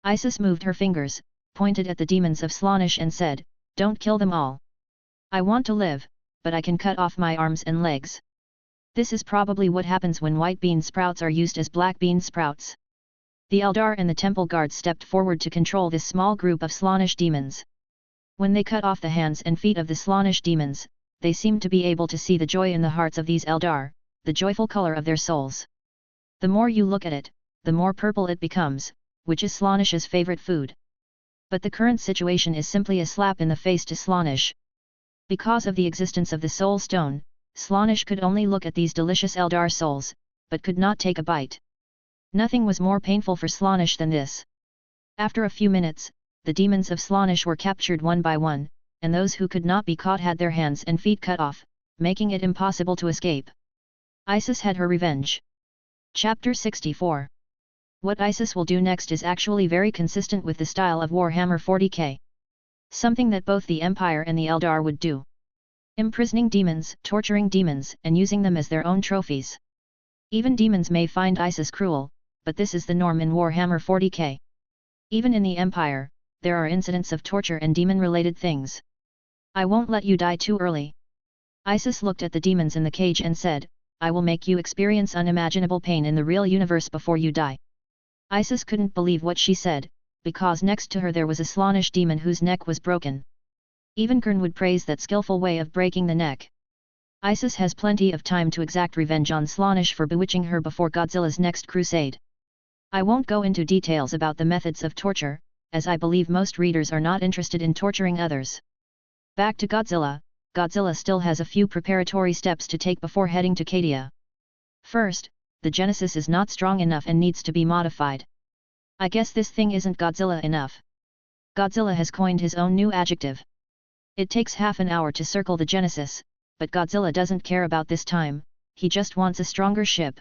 Isis moved her fingers, pointed at the demons of Slaanesh and said, "Don't kill them all. I want to live, but I can cut off my arms and legs." This is probably what happens when white bean sprouts are used as black bean sprouts. The Eldar and the temple guards stepped forward to control this small group of Slaanesh demons. When they cut off the hands and feet of the Slaanesh demons, they seemed to be able to see the joy in the hearts of these Eldar, the joyful color of their souls. The more you look at it, the more purple it becomes, which is Slaanesh's favorite food. But the current situation is simply a slap in the face to Slaanesh. Because of the existence of the Soul Stone, Slaanesh could only look at these delicious Eldar souls, but could not take a bite. Nothing was more painful for Slaanesh than this. After a few minutes, the demons of Slaanesh were captured one by one, and those who could not be caught had their hands and feet cut off, making it impossible to escape. Isis had her revenge. Chapter 64. What Isis will do next is actually very consistent with the style of Warhammer 40K. Something that both the Empire and the Eldar would do. Imprisoning demons, torturing demons, and using them as their own trophies. Even demons may find Isis cruel, but this is the norm in Warhammer 40K. Even in the Empire, there are incidents of torture and demon-related things. I won't let you die too early. Isis looked at the demons in the cage and said, "I will make you experience unimaginable pain in the real universe before you die." Isis couldn't believe what she said, because next to her there was a Slaanesh demon whose neck was broken. Even Kern would praise that skillful way of breaking the neck. Isis has plenty of time to exact revenge on Slaanesh for bewitching her before Godzilla's next crusade. I won't go into details about the methods of torture, as I believe most readers are not interested in torturing others. Back to Godzilla. Godzilla still has a few preparatory steps to take before heading to Cadia. First, the Genesis is not strong enough and needs to be modified. I guess this thing isn't Godzilla enough. Godzilla has coined his own new adjective. It takes half an hour to circle the Genesis, but Godzilla doesn't care about this time, he just wants a stronger ship.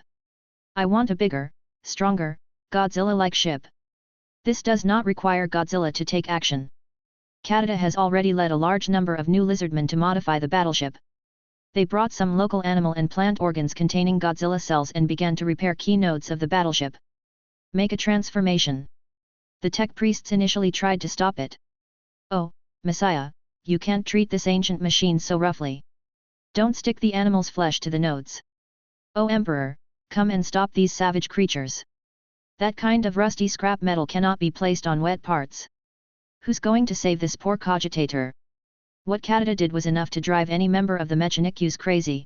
I want a bigger, stronger, Godzilla-like ship. This does not require Godzilla to take action. Canada has already led a large number of new lizardmen to modify the battleship. They brought some local animal and plant organs containing Godzilla cells and began to repair key nodes of the battleship. Make a transformation. The tech priests initially tried to stop it. "Oh, Messiah, you can't treat this ancient machine so roughly. Don't stick the animal's flesh to the nodes. Oh Emperor, come and stop these savage creatures. That kind of rusty scrap metal cannot be placed on wet parts. Who's going to save this poor cogitator?" What Canada did was enough to drive any member of the Mechanics crazy.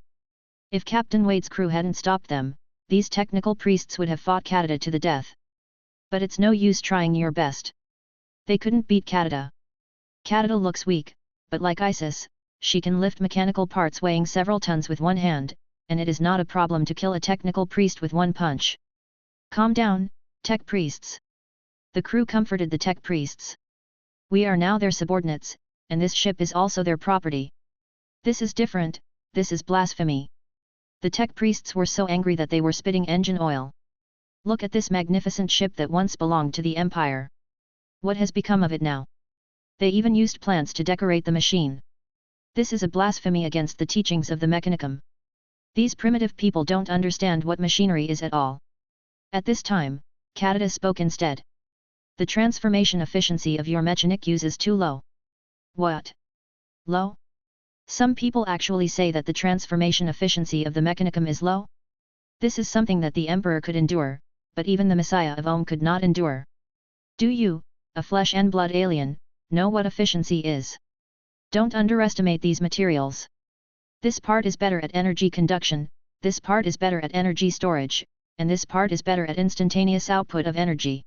If Captain Wade's crew hadn't stopped them, these technical priests would have fought Canada to the death. But it's no use trying your best. They couldn't beat Canada. Canada looks weak, but like Isis, she can lift mechanical parts weighing several tons with one hand, and it is not a problem to kill a technical priest with one punch. "Calm down, tech priests." The crew comforted the tech priests. "We are now their subordinates, and this ship is also their property. This is different, this is blasphemy." The tech priests were so angry that they were spitting engine oil. "Look at this magnificent ship that once belonged to the Empire. What has become of it now? They even used plants to decorate the machine. This is a blasphemy against the teachings of the Mechanicum. These primitive people don't understand what machinery is at all." At this time, Canada spoke instead. "The transformation efficiency of your Mechanics is too low." "What? Low? Some people actually say that the transformation efficiency of the Mechanicum is low? This is something that the Emperor could endure, but even the Messiah of Om could not endure. Do you, a flesh and blood alien, know what efficiency is? Don't underestimate these materials. This part is better at energy conduction, this part is better at energy storage, and this part is better at instantaneous output of energy.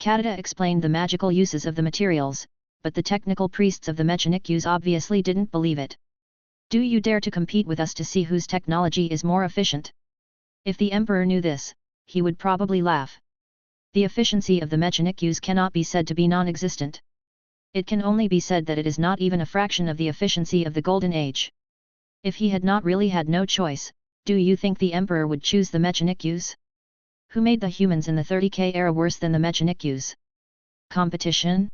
Kadada explained the magical uses of the materials, but the technical priests of the Mechanics obviously didn't believe it. Do you dare to compete with us to see whose technology is more efficient? If the Emperor knew this, he would probably laugh. The efficiency of the Mechanics cannot be said to be non-existent. It can only be said that it is not even a fraction of the efficiency of the Golden Age. If he had not really had no choice, do you think the Emperor would choose the Mechanics? Who made the humans in the 30K era worse than the Mechanics? Competition?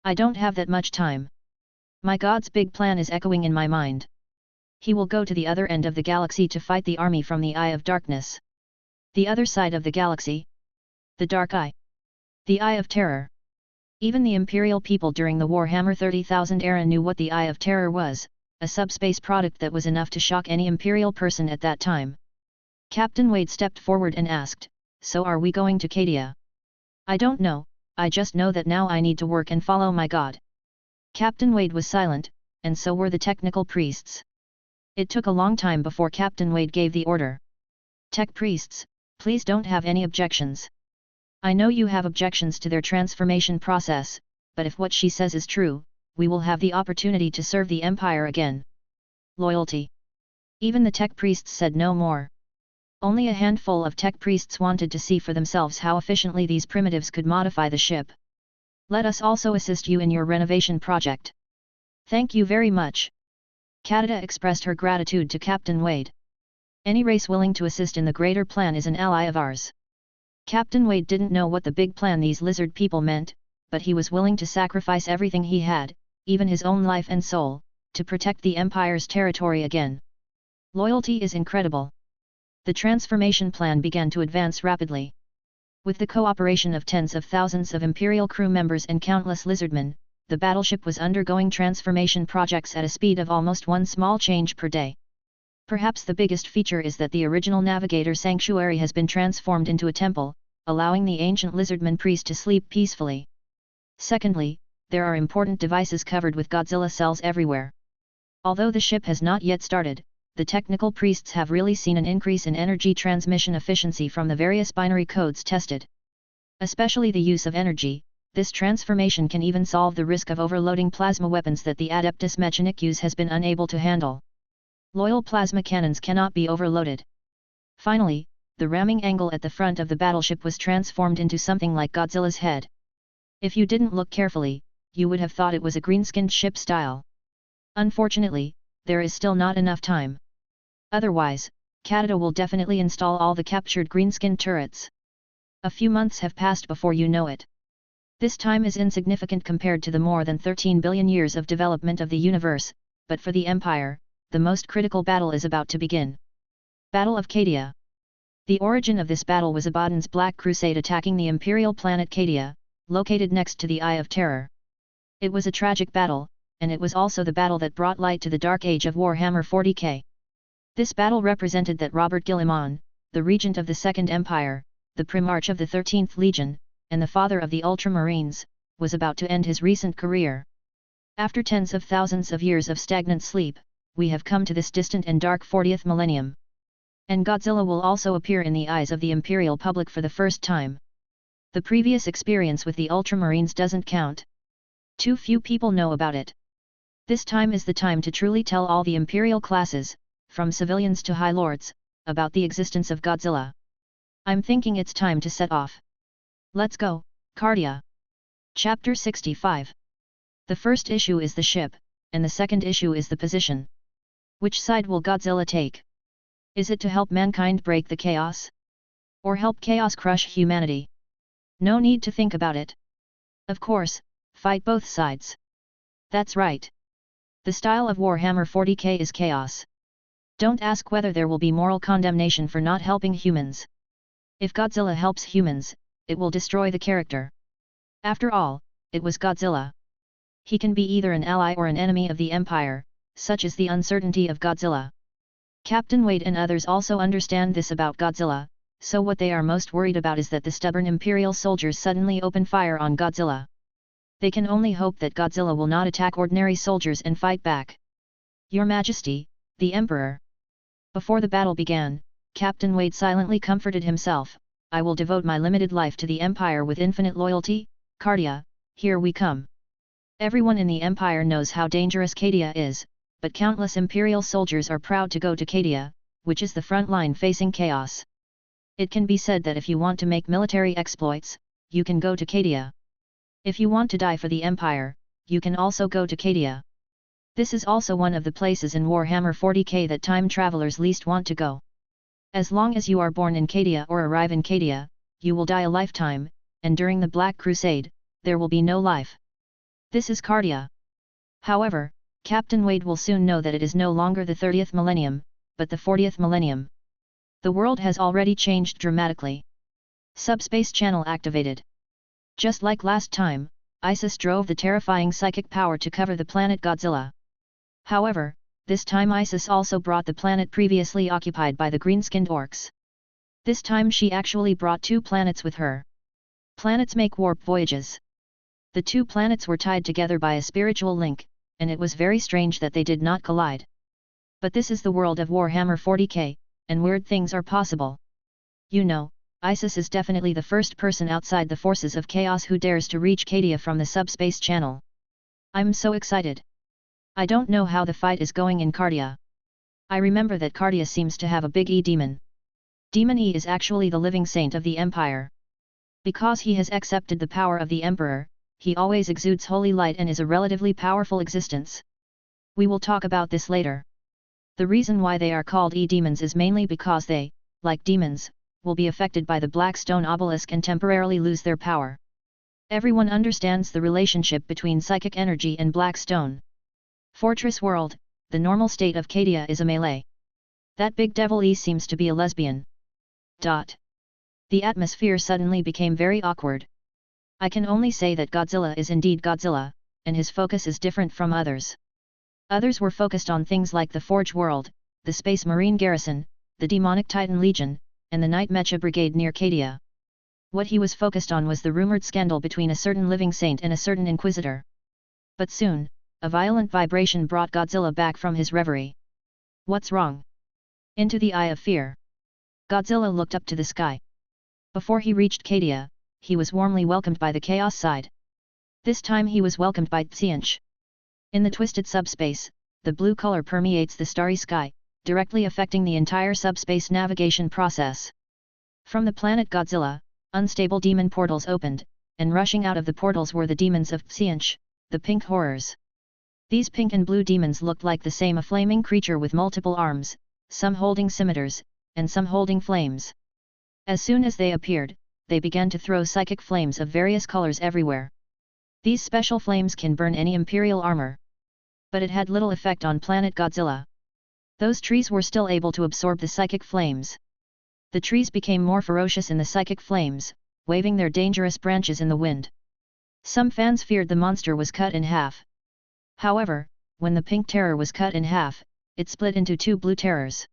I don't have that much time. My God's big plan is echoing in my mind. He will go to the other end of the galaxy to fight the army from the Eye of Darkness. The other side of the galaxy? The Dark Eye. The Eye of Terror. Even the Imperial people during the Warhammer 30,000 era knew what the Eye of Terror was, a subspace product that was enough to shock any Imperial person at that time. Captain Wade stepped forward and asked, "So are we going to Cadia?" "I don't know, I just know that now I need to work and follow my God." Captain Wade was silent, and so were the technical priests. It took a long time before Captain Wade gave the order. "Tech priests, please don't have any objections. I know you have objections to their transformation process, but if what she says is true, we will have the opportunity to serve the Empire again." Loyalty. Even the tech priests said no more. Only a handful of tech priests wanted to see for themselves how efficiently these primitives could modify the ship. "Let us also assist you in your renovation project." "Thank you very much." Kadada expressed her gratitude to Captain Wade. "Any race willing to assist in the greater plan is an ally of ours." Captain Wade didn't know what the big plan these lizard people meant, but he was willing to sacrifice everything he had, even his own life and soul, to protect the Empire's territory again. Loyalty is incredible. The transformation plan began to advance rapidly. With the cooperation of tens of thousands of Imperial crew members and countless lizardmen, the battleship was undergoing transformation projects at a speed of almost one small change per day. Perhaps the biggest feature is that the original Navigator Sanctuary has been transformed into a temple, allowing the ancient lizardman priest to sleep peacefully. Secondly, there are important devices covered with Godzilla cells everywhere. Although the ship has not yet started, the technical priests have really seen an increase in energy transmission efficiency from the various binary codes tested. Especially the use of energy, this transformation can even solve the risk of overloading plasma weapons that the Adeptus Mechanicus has been unable to handle. Loyal plasma cannons cannot be overloaded. Finally, the ramming angle at the front of the battleship was transformed into something like Godzilla's head. If you didn't look carefully, you would have thought it was a green-skinned ship style. Unfortunately, there is still not enough time. Otherwise, Kadada will definitely install all the captured green-skinned turrets. A few months have passed before you know it. This time is insignificant compared to the more than 13 billion years of development of the universe, but for the Empire, the most critical battle is about to begin. Battle of Cadia. The origin of this battle was Abaddon's Black Crusade attacking the imperial planet Cadia, located next to the Eye of Terror. It was a tragic battle, and it was also the battle that brought light to the dark age of Warhammer 40K. This battle represented that Robert Guilliman, the regent of the Second Empire, the Primarch of the 13th Legion, and the father of the Ultramarines, was about to end his recent career. After tens of thousands of years of stagnant sleep, we have come to this distant and dark 40th millennium. And Godzilla will also appear in the eyes of the imperial public for the first time. The previous experience with the Ultramarines doesn't count. Too few people know about it. This time is the time to truly tell all the imperial classes, from civilians to high lords, about the existence of Godzilla. I'm thinking it's time to set off. Let's go, Cardia. Chapter 65. The first issue is the ship, and the second issue is the position. Which side will Godzilla take? Is it to help mankind break the chaos? Or help chaos crush humanity? No need to think about it. Of course, fight both sides. That's right. The style of Warhammer 40K is chaos. Don't ask whether there will be moral condemnation for not helping humans. If Godzilla helps humans, it will destroy the character. After all, it was Godzilla. He can be either an ally or an enemy of the Empire, such is the uncertainty of Godzilla. Captain Wade and others also understand this about Godzilla, so what they are most worried about is that the stubborn Imperial soldiers suddenly open fire on Godzilla. They can only hope that Godzilla will not attack ordinary soldiers and fight back. Your Majesty, the Emperor. Before the battle began, Captain Wade silently comforted himself, I will devote my limited life to the Empire with infinite loyalty. Cardia, here we come. Everyone in the Empire knows how dangerous Cadia is, but countless Imperial soldiers are proud to go to Cadia, which is the front line facing chaos. It can be said that if you want to make military exploits, you can go to Cadia. If you want to die for the Empire, you can also go to Cadia. This is also one of the places in Warhammer 40K that time travelers least want to go. As long as you are born in Cadia or arrive in Cadia, you will die a lifetime, and during the Black Crusade, there will be no life. This is Cardia. However, Captain Wade will soon know that it is no longer the 30th millennium, but the 40th millennium. The world has already changed dramatically. Subspace channel activated. Just like last time, Isis drove the terrifying psychic power to cover the planet Godzilla. However, this time Isis also brought the planet previously occupied by the green-skinned orcs. This time she actually brought 2 planets with her. Planets make warp voyages. The 2 planets were tied together by a spiritual link, and it was very strange that they did not collide. But this is the world of Warhammer 40K, and weird things are possible. You know, Isis is definitely the first person outside the forces of chaos who dares to reach Cadia from the subspace channel. I'm so excited. I don't know how the fight is going in Cardia. I remember that Cardia seems to have a big E-demon. Demon E is actually the living saint of the Empire. Because he has accepted the power of the Emperor, he always exudes holy light and is a relatively powerful existence. We will talk about this later. The reason why they are called E-demons is mainly because they, like demons, will be affected by the black stone obelisk and temporarily lose their power. Everyone understands the relationship between psychic energy and black stone. Fortress World, the normal state of Cadia is a melee. That big devil E seems to be a lesbian. The atmosphere suddenly became very awkward. I can only say that Godzilla is indeed Godzilla, and his focus is different from others. Others were focused on things like the Forge World, the Space Marine Garrison, the Demonic Titan Legion, and the Night Mecha Brigade near Cadia. What he was focused on was the rumored scandal between a certain living saint and a certain inquisitor. But soon, a violent vibration brought Godzilla back from his reverie. What's wrong? Into the eye of fear. Godzilla looked up to the sky. Before he reached Cadia, he was warmly welcomed by the Chaos side. This time he was welcomed by Tsianch. In the twisted subspace, the blue color permeates the starry sky, directly affecting the entire subspace navigation process. From the planet Godzilla, unstable demon portals opened, and rushing out of the portals were the demons of Tsianch, the pink horrors. These pink and blue demons looked like the same a flaming creature with multiple arms, some holding scimitars, and some holding flames. As soon as they appeared, they began to throw psychic flames of various colors everywhere. These special flames can burn any Imperial armor. But it had little effect on planet Godzilla. Those trees were still able to absorb the psychic flames. The trees became more ferocious in the psychic flames, waving their dangerous branches in the wind. Some fans feared the monster was cut in half. However, when the pink terror was cut in half, it split into 2 blue terrors.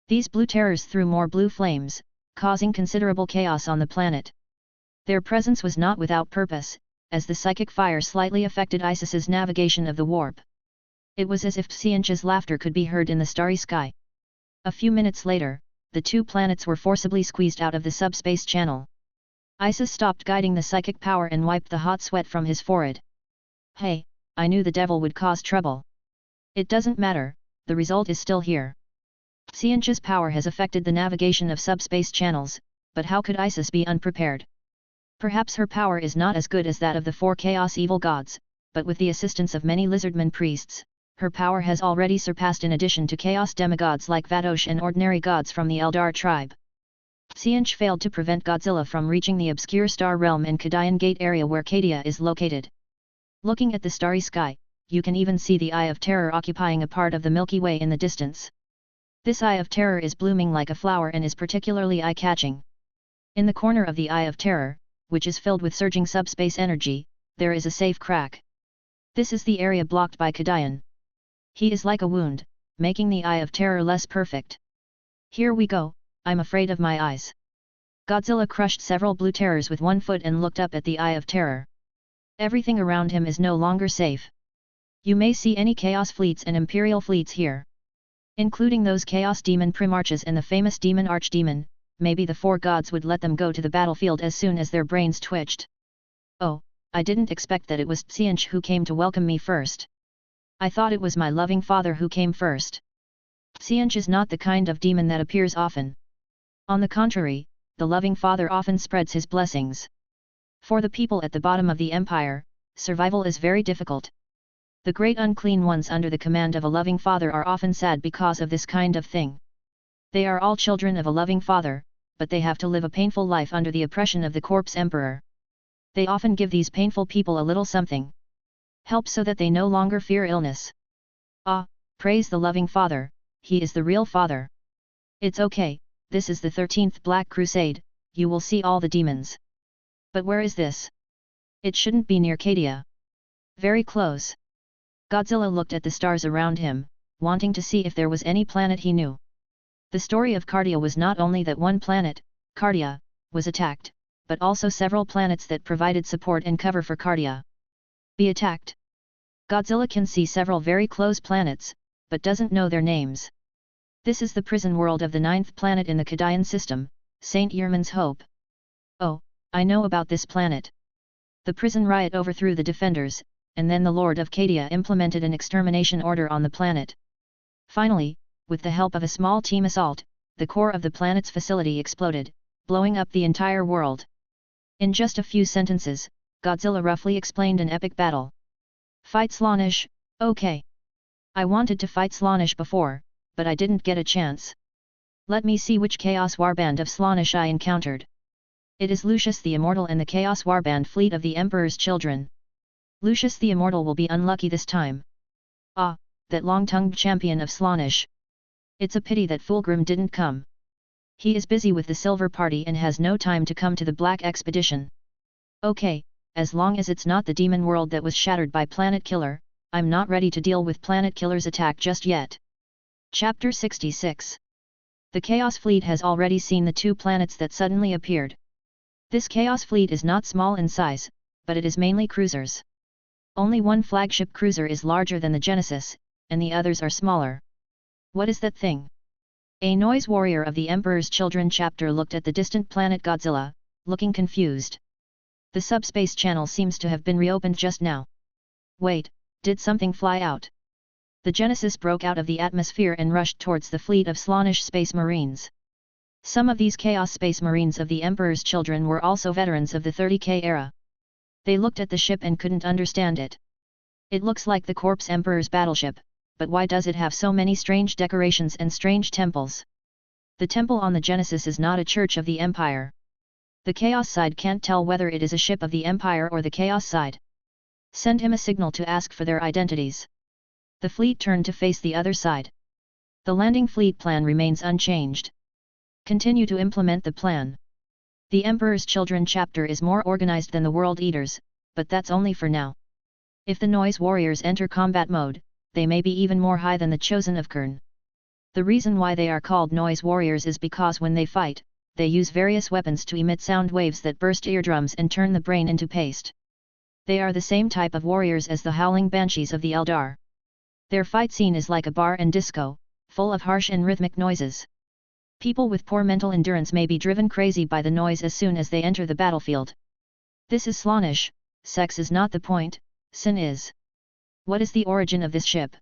These blue terrors threw more blue flames, causing considerable chaos on the planet. Their presence was not without purpose, as the psychic fire slightly affected Isis's navigation of the warp. It was as if Tsianch's laughter could be heard in the starry sky. A few minutes later, the 2 planets were forcibly squeezed out of the subspace channel. Isis stopped guiding the psychic power and wiped the hot sweat from his forehead. Hey, I knew the devil would cause trouble. It doesn't matter, the result is still here. Tsianch's power has affected the navigation of subspace channels, but how could Isis be unprepared? Perhaps her power is not as good as that of the 4 Chaos Evil Gods, but with the assistance of many Lizardman priests, her power has already surpassed in addition to Chaos demigods like Vadosh and ordinary gods from the Eldar tribe. Tsianch failed to prevent Godzilla from reaching the obscure star realm and Cadian Gate area where Cadia is located. Looking at the starry sky, you can even see the Eye of Terror occupying a part of the Milky Way in the distance. This Eye of Terror is blooming like a flower and is particularly eye-catching. In the corner of the Eye of Terror, which is filled with surging subspace energy, there is a safe crack. This is the area blocked by Cadian. He is like a wound, making the Eye of Terror less perfect. Here we go, I'm afraid of my eyes. Godzilla crushed several blue terrors with one foot and looked up at the Eye of Terror. Everything around him is no longer safe. You may see any Chaos fleets and Imperial fleets here, including those Chaos Demon Primarchs and the famous Demon Archdemon. Maybe the four gods would let them go to the battlefield as soon as their brains twitched. Oh, I didn't expect that it was Tsianch who came to welcome me first. I thought it was my loving father who came first. Tsianch is not the kind of demon that appears often. On the contrary, the loving father often spreads his blessings. For the people at the bottom of the empire, survival is very difficult. The great unclean ones under the command of a loving father are often sad because of this kind of thing. They are all children of a loving father, but they have to live a painful life under the oppression of the corpse emperor. They often give these painful people a little something. Help so that they no longer fear illness. Ah, praise the loving father, he is the real father. It's okay, this is the 13th Black Crusade, you will see all the demons. But where is this? It shouldn't be near Cadia. Very close. Godzilla looked at the stars around him, wanting to see if there was any planet he knew. The story of Cardia was not only that one planet, Cardia, was attacked, but also several planets that provided support and cover for Cardia. Be attacked. Godzilla can see several very close planets, but doesn't know their names. This is the prison world of the 9th planet in the Cadian system, Saint Yerman's Hope. Oh, I know about this planet. The prison riot overthrew the defenders, and then the Lord of Cadia implemented an extermination order on the planet. Finally, with the help of a small team assault, the core of the planet's facility exploded, blowing up the entire world. In just a few sentences, Godzilla roughly explained an epic battle. Fight Slaanesh, okay. I wanted to fight Slaanesh before, but I didn't get a chance. Let me see which Chaos Warband of Slaanesh I encountered. It is Lucius the Immortal and the Chaos Warband fleet of the Emperor's children. Lucius the Immortal will be unlucky this time. Ah, that long-tongued champion of Slaanesh. It's a pity that Fulgrim didn't come. He is busy with the Silver Party and has no time to come to the Black Expedition. Okay, as long as it's not the demon world that was shattered by Planet Killer, I'm not ready to deal with Planet Killer's attack just yet. Chapter 66. The Chaos Fleet has already seen the two planets that suddenly appeared. This Chaos Fleet is not small in size, but it is mainly cruisers. Only one flagship cruiser is larger than the Genesis, and the others are smaller. What is that thing? A noise warrior of the Emperor's Children chapter looked at the distant planet Godzilla, looking confused. The subspace channel seems to have been reopened just now. Wait, did something fly out? The Genesis broke out of the atmosphere and rushed towards the fleet of Slaanesh Space Marines. Some of these Chaos Space Marines of the Emperor's Children were also veterans of the 30K era. They looked at the ship and couldn't understand it. It looks like the Corpse Emperor's battleship, but why does it have so many strange decorations and strange temples? The temple on the Genesis is not a church of the Empire. The Chaos side can't tell whether it is a ship of the Empire or the Chaos side. Send him a signal to ask for their identities. The fleet turned to face the other side. The landing fleet plan remains unchanged. Continue to implement the plan. The Emperor's Children chapter is more organized than the World Eaters, but that's only for now. If the Noise Warriors enter combat mode, they may be even more high than the Chosen of Kern. The reason why they are called Noise Warriors is because when they fight, they use various weapons to emit sound waves that burst eardrums and turn the brain into paste. They are the same type of warriors as the Howling Banshees of the Eldar. Their fight scene is like a bar and disco, full of harsh and rhythmic noises. People with poor mental endurance may be driven crazy by the noise as soon as they enter the battlefield. This is Slaanesh, sex is not the point, sin is. What is the origin of this ship?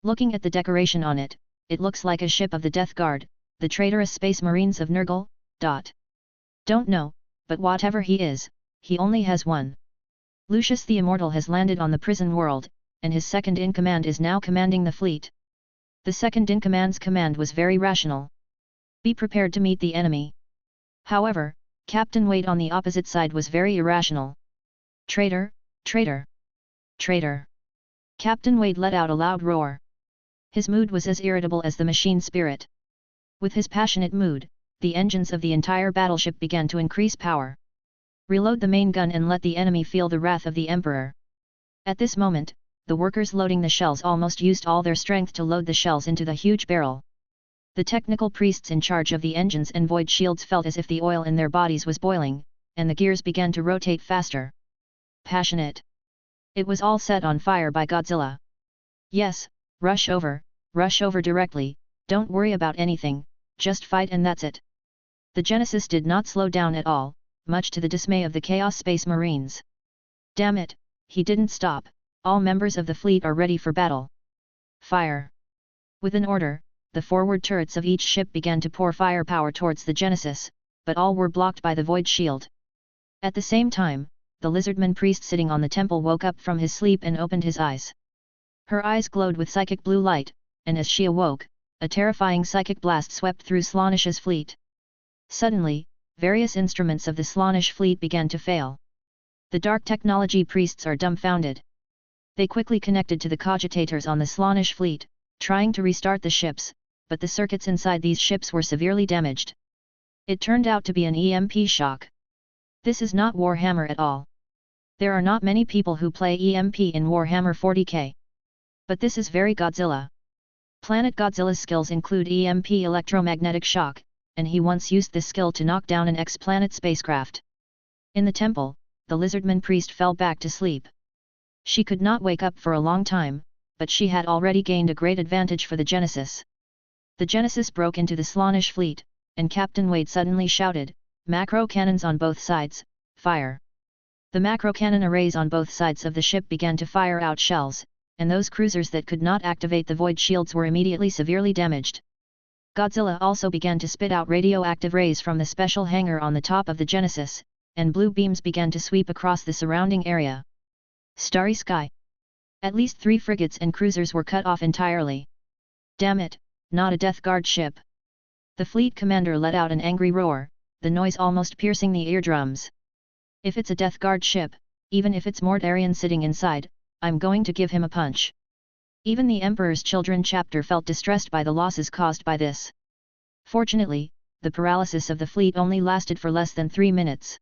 Looking at the decoration on it, it looks like a ship of the Death Guard, the traitorous Space Marines of Nurgle. Don't know, but whatever he is, he only has one. Lucius the Immortal has landed on the prison world, and his second-in-command is now commanding the fleet. The second-in-command's command was very rational. Be prepared to meet the enemy. However, Captain Wade on the opposite side was very irrational. Traitor, traitor, traitor. Captain Wade let out a loud roar. His mood was as irritable as the machine spirit. With his passionate mood, the engines of the entire battleship began to increase power. Reload the main gun and let the enemy feel the wrath of the Emperor. At this moment, the workers loading the shells almost used all their strength to load the shells into the huge barrel. The technical priests in charge of the engines and void shields felt as if the oil in their bodies was boiling, and the gears began to rotate faster. Passionate. It was all set on fire by Godzilla. Yes, rush over directly, don't worry about anything, just fight and that's it. The Genesis did not slow down at all, much to the dismay of the Chaos Space Marines. Damn it, he didn't stop, all members of the fleet are ready for battle. Fire. With an order, the forward turrets of each ship began to pour firepower towards the Genesis, but all were blocked by the void shield. At the same time, the lizardman priest sitting on the temple woke up from his sleep and opened his eyes. Her eyes glowed with psychic blue light, and as she awoke, a terrifying psychic blast swept through Slaanish's fleet. Suddenly, various instruments of the Slaanish fleet began to fail. The dark technology priests are dumbfounded. They quickly connected to the cogitators on the Slaanish fleet, trying to restart the ships, but the circuits inside these ships were severely damaged. It turned out to be an EMP shock. This is not Warhammer at all. There are not many people who play EMP in Warhammer 40K. But this is very Godzilla. Planet Godzilla's skills include EMP electromagnetic shock, and he once used this skill to knock down an X-planet spacecraft. In the temple, the lizardman priest fell back to sleep. She could not wake up for a long time, but she had already gained a great advantage for the Genesis. The Genesis broke into the Slaanish fleet, and Captain Wade suddenly shouted, "Macro cannons on both sides, fire!" The macro cannon arrays on both sides of the ship began to fire out shells, and those cruisers that could not activate the void shields were immediately severely damaged. Godzilla also began to spit out radioactive rays from the special hangar on the top of the Genesis, and blue beams began to sweep across the surrounding area. Starry sky. At least 3 frigates and cruisers were cut off entirely. Damn it, not a Death Guard ship. The fleet commander let out an angry roar, the noise almost piercing the eardrums. If it's a Death Guard ship, even if it's Mortarian sitting inside, I'm going to give him a punch. Even the Emperor's Children chapter felt distressed by the losses caused by this. Fortunately, the paralysis of the fleet only lasted for less than 3 minutes.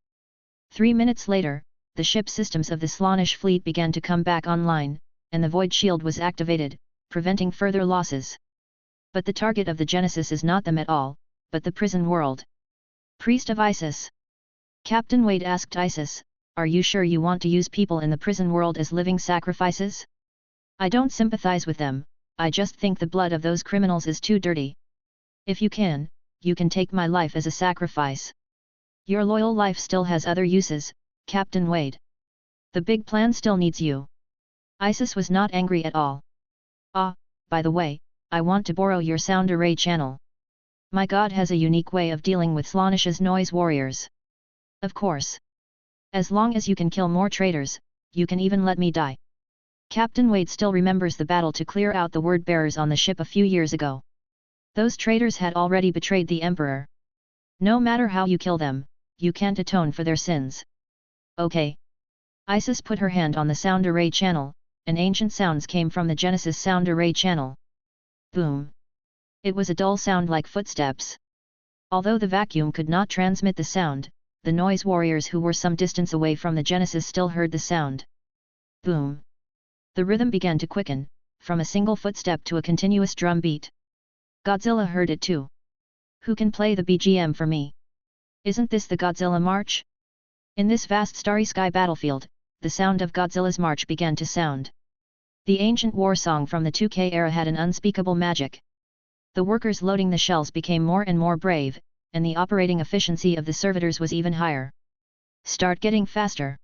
3 minutes later, the ship systems of the Slaanish fleet began to come back online, and the void shield was activated, preventing further losses. But the target of the Genesis is not them at all, but the prison world. Priest of Isis. Captain Wade asked Isis, "Are you sure you want to use people in the prison world as living sacrifices? I don't sympathize with them, I just think the blood of those criminals is too dirty. If you can take my life as a sacrifice. Your loyal life still has other uses, Captain Wade. The big plan still needs you." Isis was not angry at all. "Ah, by the way, I want to borrow your sound array channel. My god has a unique way of dealing with Slaanish's noise warriors." "Of course. As long as you can kill more traitors, you can even let me die." Captain Wade still remembers the battle to clear out the word bearers on the ship a few years ago. Those traitors had already betrayed the Emperor. No matter how you kill them, you can't atone for their sins. "Okay." Isis put her hand on the sound array channel, and ancient sounds came from the Genesis sound array channel. Boom. It was a dull sound like footsteps. Although the vacuum could not transmit the sound, the noise warriors who were some distance away from the Genesis still heard the sound. Boom. The rhythm began to quicken, from a single footstep to a continuous drum beat. Godzilla heard it too. "Who can play the BGM for me? Isn't this the Godzilla March?" In this vast starry sky battlefield, the sound of Godzilla's march began to sound. The ancient war song from the 2K era had an unspeakable magic. The workers loading the shells became more and more brave, and the operating efficiency of the servitors was even higher. "Start getting faster."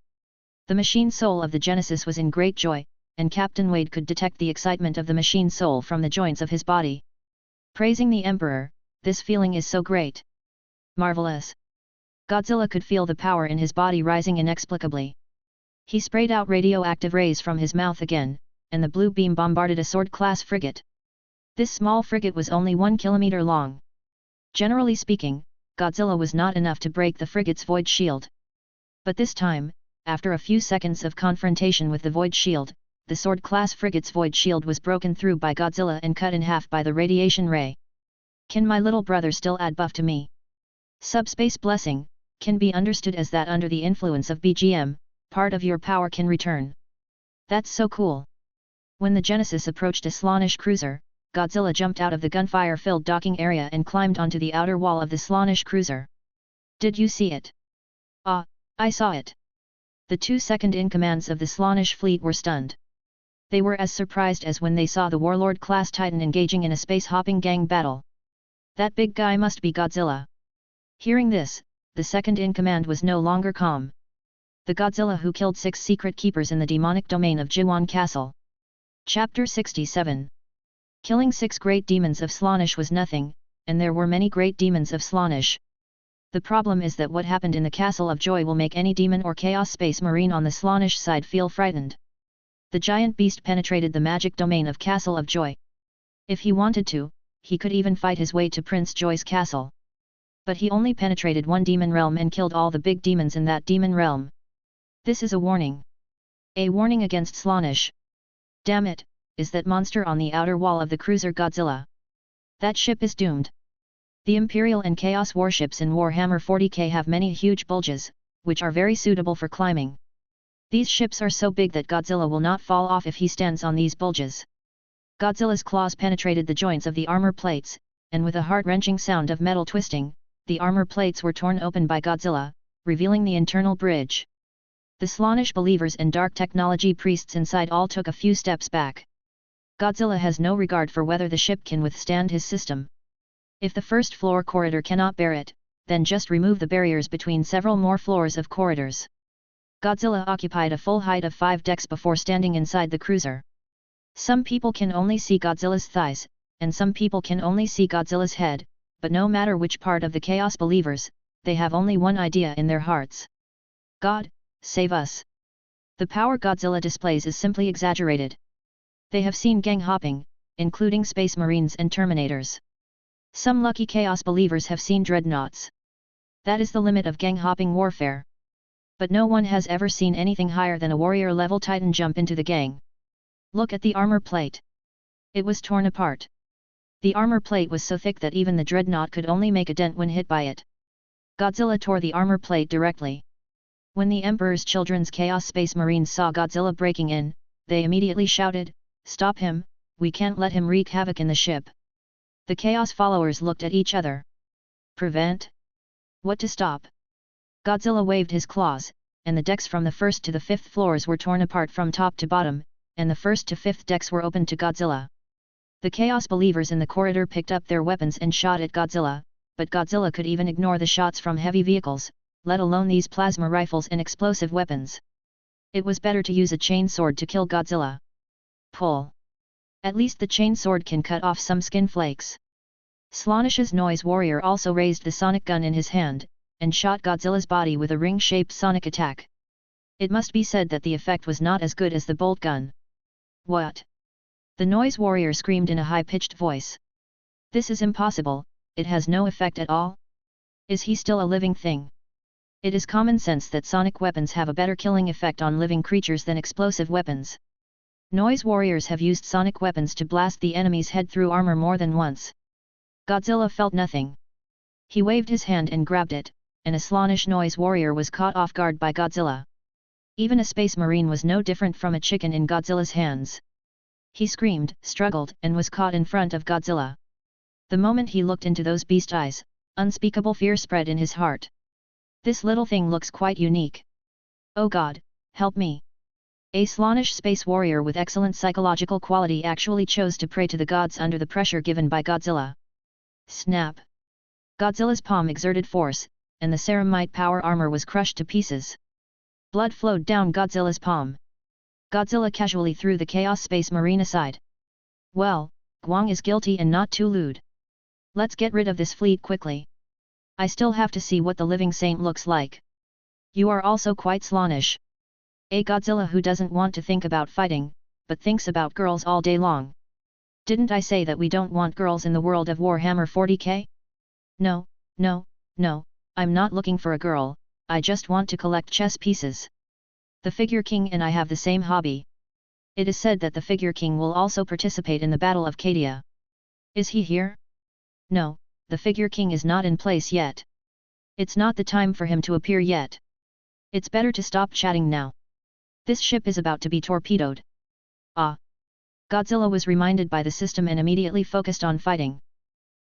The machine soul of the Genesis was in great joy, and Captain Wade could detect the excitement of the machine soul from the joints of his body. Praising the Emperor, "This feeling is so great. Marvelous." Godzilla could feel the power in his body rising inexplicably. He sprayed out radioactive rays from his mouth again, and the blue beam bombarded a sword-class frigate. This small frigate was only 1 kilometer long. Generally speaking, Godzilla was not enough to break the frigate's void shield. But this time, after a few seconds of confrontation with the void shield, the sword-class frigate's void shield was broken through by Godzilla and cut in half by the radiation ray. "Can my little brother still add buff to me?" Subspace blessing can be understood as that under the influence of BGM, part of your power can return. That's so cool. When the Genesis approached a Slaanish cruiser, Godzilla jumped out of the gunfire-filled docking area and climbed onto the outer wall of the Slaanesh cruiser. Did you see it? Ah, I saw it. The two second-in-commands of the Slaanesh fleet were stunned. They were as surprised as when they saw the Warlord-class Titan engaging in a space-hopping gang battle. That big guy must be Godzilla. Hearing this, the second-in-command was no longer calm. The Godzilla who killed 6 secret keepers in the demonic domain of Jiwan Castle. Chapter 67. Killing 6 great demons of Slaanesh was nothing, and there were many great demons of Slaanesh. The problem is that what happened in the Castle of Joy will make any demon or Chaos Space Marine on the Slaanesh side feel frightened. The giant beast penetrated the magic domain of Castle of Joy. If he wanted to, he could even fight his way to Prince Joy's castle. But he only penetrated one demon realm and killed all the big demons in that demon realm. This is a warning. A warning against Slaanesh. Damn it, is that monster on the outer wall of the cruiser Godzilla. That ship is doomed. The Imperial and Chaos warships in Warhammer 40K have many huge bulges, which are very suitable for climbing. These ships are so big that Godzilla will not fall off if he stands on these bulges. Godzilla's claws penetrated the joints of the armor plates, and with a heart-wrenching sound of metal twisting, the armor plates were torn open by Godzilla, revealing the internal bridge. The Slaanesh believers and dark technology priests inside all took a few steps back. Godzilla has no regard for whether the ship can withstand his system. If the first floor corridor cannot bear it, then just remove the barriers between several more floors of corridors. Godzilla occupied a full height of 5 decks before standing inside the cruiser. Some people can only see Godzilla's thighs, and some people can only see Godzilla's head, but no matter which part of the Chaos believers, they have only one idea in their hearts. God, save us. The power Godzilla displays is simply exaggerated. They have seen gang hopping, including Space Marines and Terminators. Some lucky Chaos believers have seen dreadnoughts. That is the limit of gang hopping warfare. But no one has ever seen anything higher than a warrior-level Titan jump into the gang. Look at the armor plate. It was torn apart. The armor plate was so thick that even the dreadnought could only make a dent when hit by it. Godzilla tore the armor plate directly. When the Emperor's Children's Chaos Space Marines saw Godzilla breaking in, they immediately shouted, "Stop him, we can't let him wreak havoc in the ship." The Chaos followers looked at each other. Prevent? What to stop? Godzilla waved his claws, and the decks from the 1st to the 5th floors were torn apart from top to bottom, and the 1st to 5th decks were opened to Godzilla. The Chaos believers in the corridor picked up their weapons and shot at Godzilla, but Godzilla could even ignore the shots from heavy vehicles, let alone these plasma rifles and explosive weapons. It was better to use a chainsword to kill Godzilla. Pull. At least the chainsword can cut off some skin flakes. Slaanesh's Noise Warrior also raised the sonic gun in his hand, and shot Godzilla's body with a ring-shaped sonic attack. It must be said that the effect was not as good as the bolt gun. What? The Noise Warrior screamed in a high-pitched voice. This is impossible, it has no effect at all. Is he still a living thing? It is common sense that sonic weapons have a better killing effect on living creatures than explosive weapons. Noise Warriors have used sonic weapons to blast the enemy's head through armor more than once. Godzilla felt nothing. He waved his hand and grabbed it, and a Slaanesh Noise Warrior was caught off guard by Godzilla. Even a Space Marine was no different from a chicken in Godzilla's hands. He screamed, struggled, and was caught in front of Godzilla. The moment he looked into those beast eyes, unspeakable fear spread in his heart. This little thing looks quite unique. Oh God, help me! A Slaanesh space warrior with excellent psychological quality actually chose to pray to the gods under the pressure given by Godzilla. Snap! Godzilla's palm exerted force, and the ceramite power armor was crushed to pieces. Blood flowed down Godzilla's palm. Godzilla casually threw the Chaos Space Marine aside. Well, Guang is guilty and not too lewd. Let's get rid of this fleet quickly. I still have to see what the living saint looks like. You are also quite Slaanesh. A Godzilla who doesn't want to think about fighting, but thinks about girls all day long. Didn't I say that we don't want girls in the world of Warhammer 40K? No, no, no, I'm not looking for a girl, I just want to collect chess pieces. The Figure King and I have the same hobby. It is said that the Figure King will also participate in the Battle of Cadia. Is he here? No, the Figure King is not in place yet. It's not the time for him to appear yet. It's better to stop chatting now. This ship is about to be torpedoed. Ah! Godzilla was reminded by the system and immediately focused on fighting.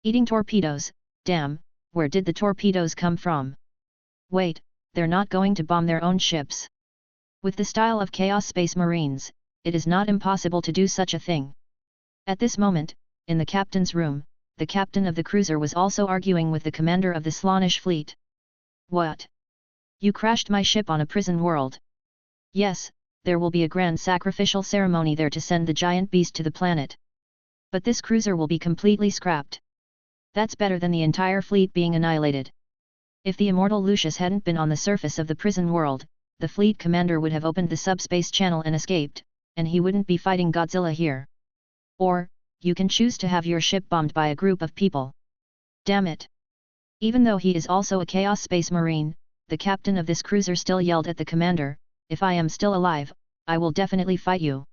Eating torpedoes, damn, where did the torpedoes come from? Wait, they're not going to bomb their own ships. With the style of Chaos Space Marines, it is not impossible to do such a thing. At this moment, in the captain's room, the captain of the cruiser was also arguing with the commander of the Slaanesh fleet. What? You crashed my ship on a prison world. Yes, there will be a grand sacrificial ceremony there to send the giant beast to the planet. But this cruiser will be completely scrapped. That's better than the entire fleet being annihilated. If the immortal Lucius hadn't been on the surface of the prison world, the fleet commander would have opened the subspace channel and escaped, and he wouldn't be fighting Godzilla here. Or, you can choose to have your ship bombed by a group of people. Damn it! Even though he is also a Chaos Space Marine, the captain of this cruiser still yelled at the commander, "If I am still alive, I will definitely fight you.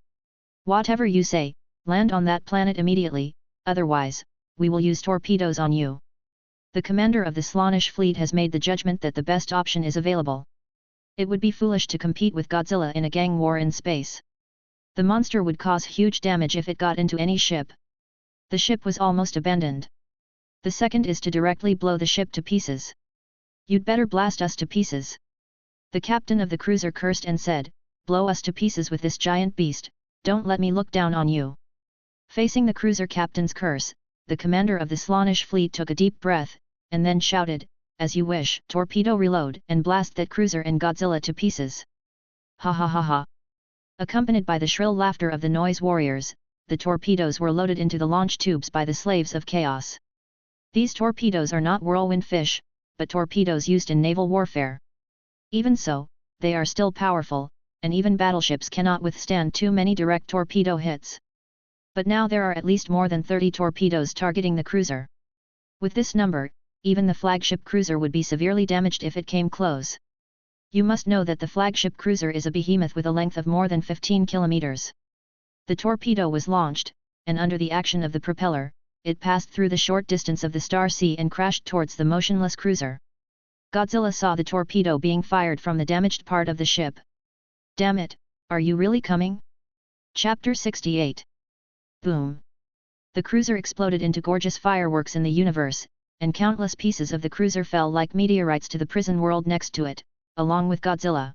Whatever you say, land on that planet immediately, otherwise, we will use torpedoes on you." The commander of the Slaanesh fleet has made the judgment that the best option is available. It would be foolish to compete with Godzilla in a gang war in space. The monster would cause huge damage if it got into any ship. The ship was almost abandoned. The second is to directly blow the ship to pieces. You'd better blast us to pieces. The captain of the cruiser cursed and said, "Blow us to pieces with this giant beast, don't let me look down on you." Facing the cruiser captain's curse, the commander of the Slaanesh fleet took a deep breath, and then shouted, "As you wish, torpedo reload and blast that cruiser and Godzilla to pieces." Ha ha ha ha. Accompanied by the shrill laughter of the noise warriors, the torpedoes were loaded into the launch tubes by the slaves of chaos. These torpedoes are not whirlwind fish, but torpedoes used in naval warfare. Even so, they are still powerful, and even battleships cannot withstand too many direct torpedo hits. But now there are at least more than 30 torpedoes targeting the cruiser. With this number, even the flagship cruiser would be severely damaged if it came close. You must know that the flagship cruiser is a behemoth with a length of more than 15 kilometers. The torpedo was launched, and under the action of the propeller, it passed through the short distance of the Star Sea and crashed towards the motionless cruiser. Godzilla saw the torpedo being fired from the damaged part of the ship. "Damn it, are you really coming?" Chapter 68. Boom! The cruiser exploded into gorgeous fireworks in the universe, and countless pieces of the cruiser fell like meteorites to the prison world next to it, along with Godzilla.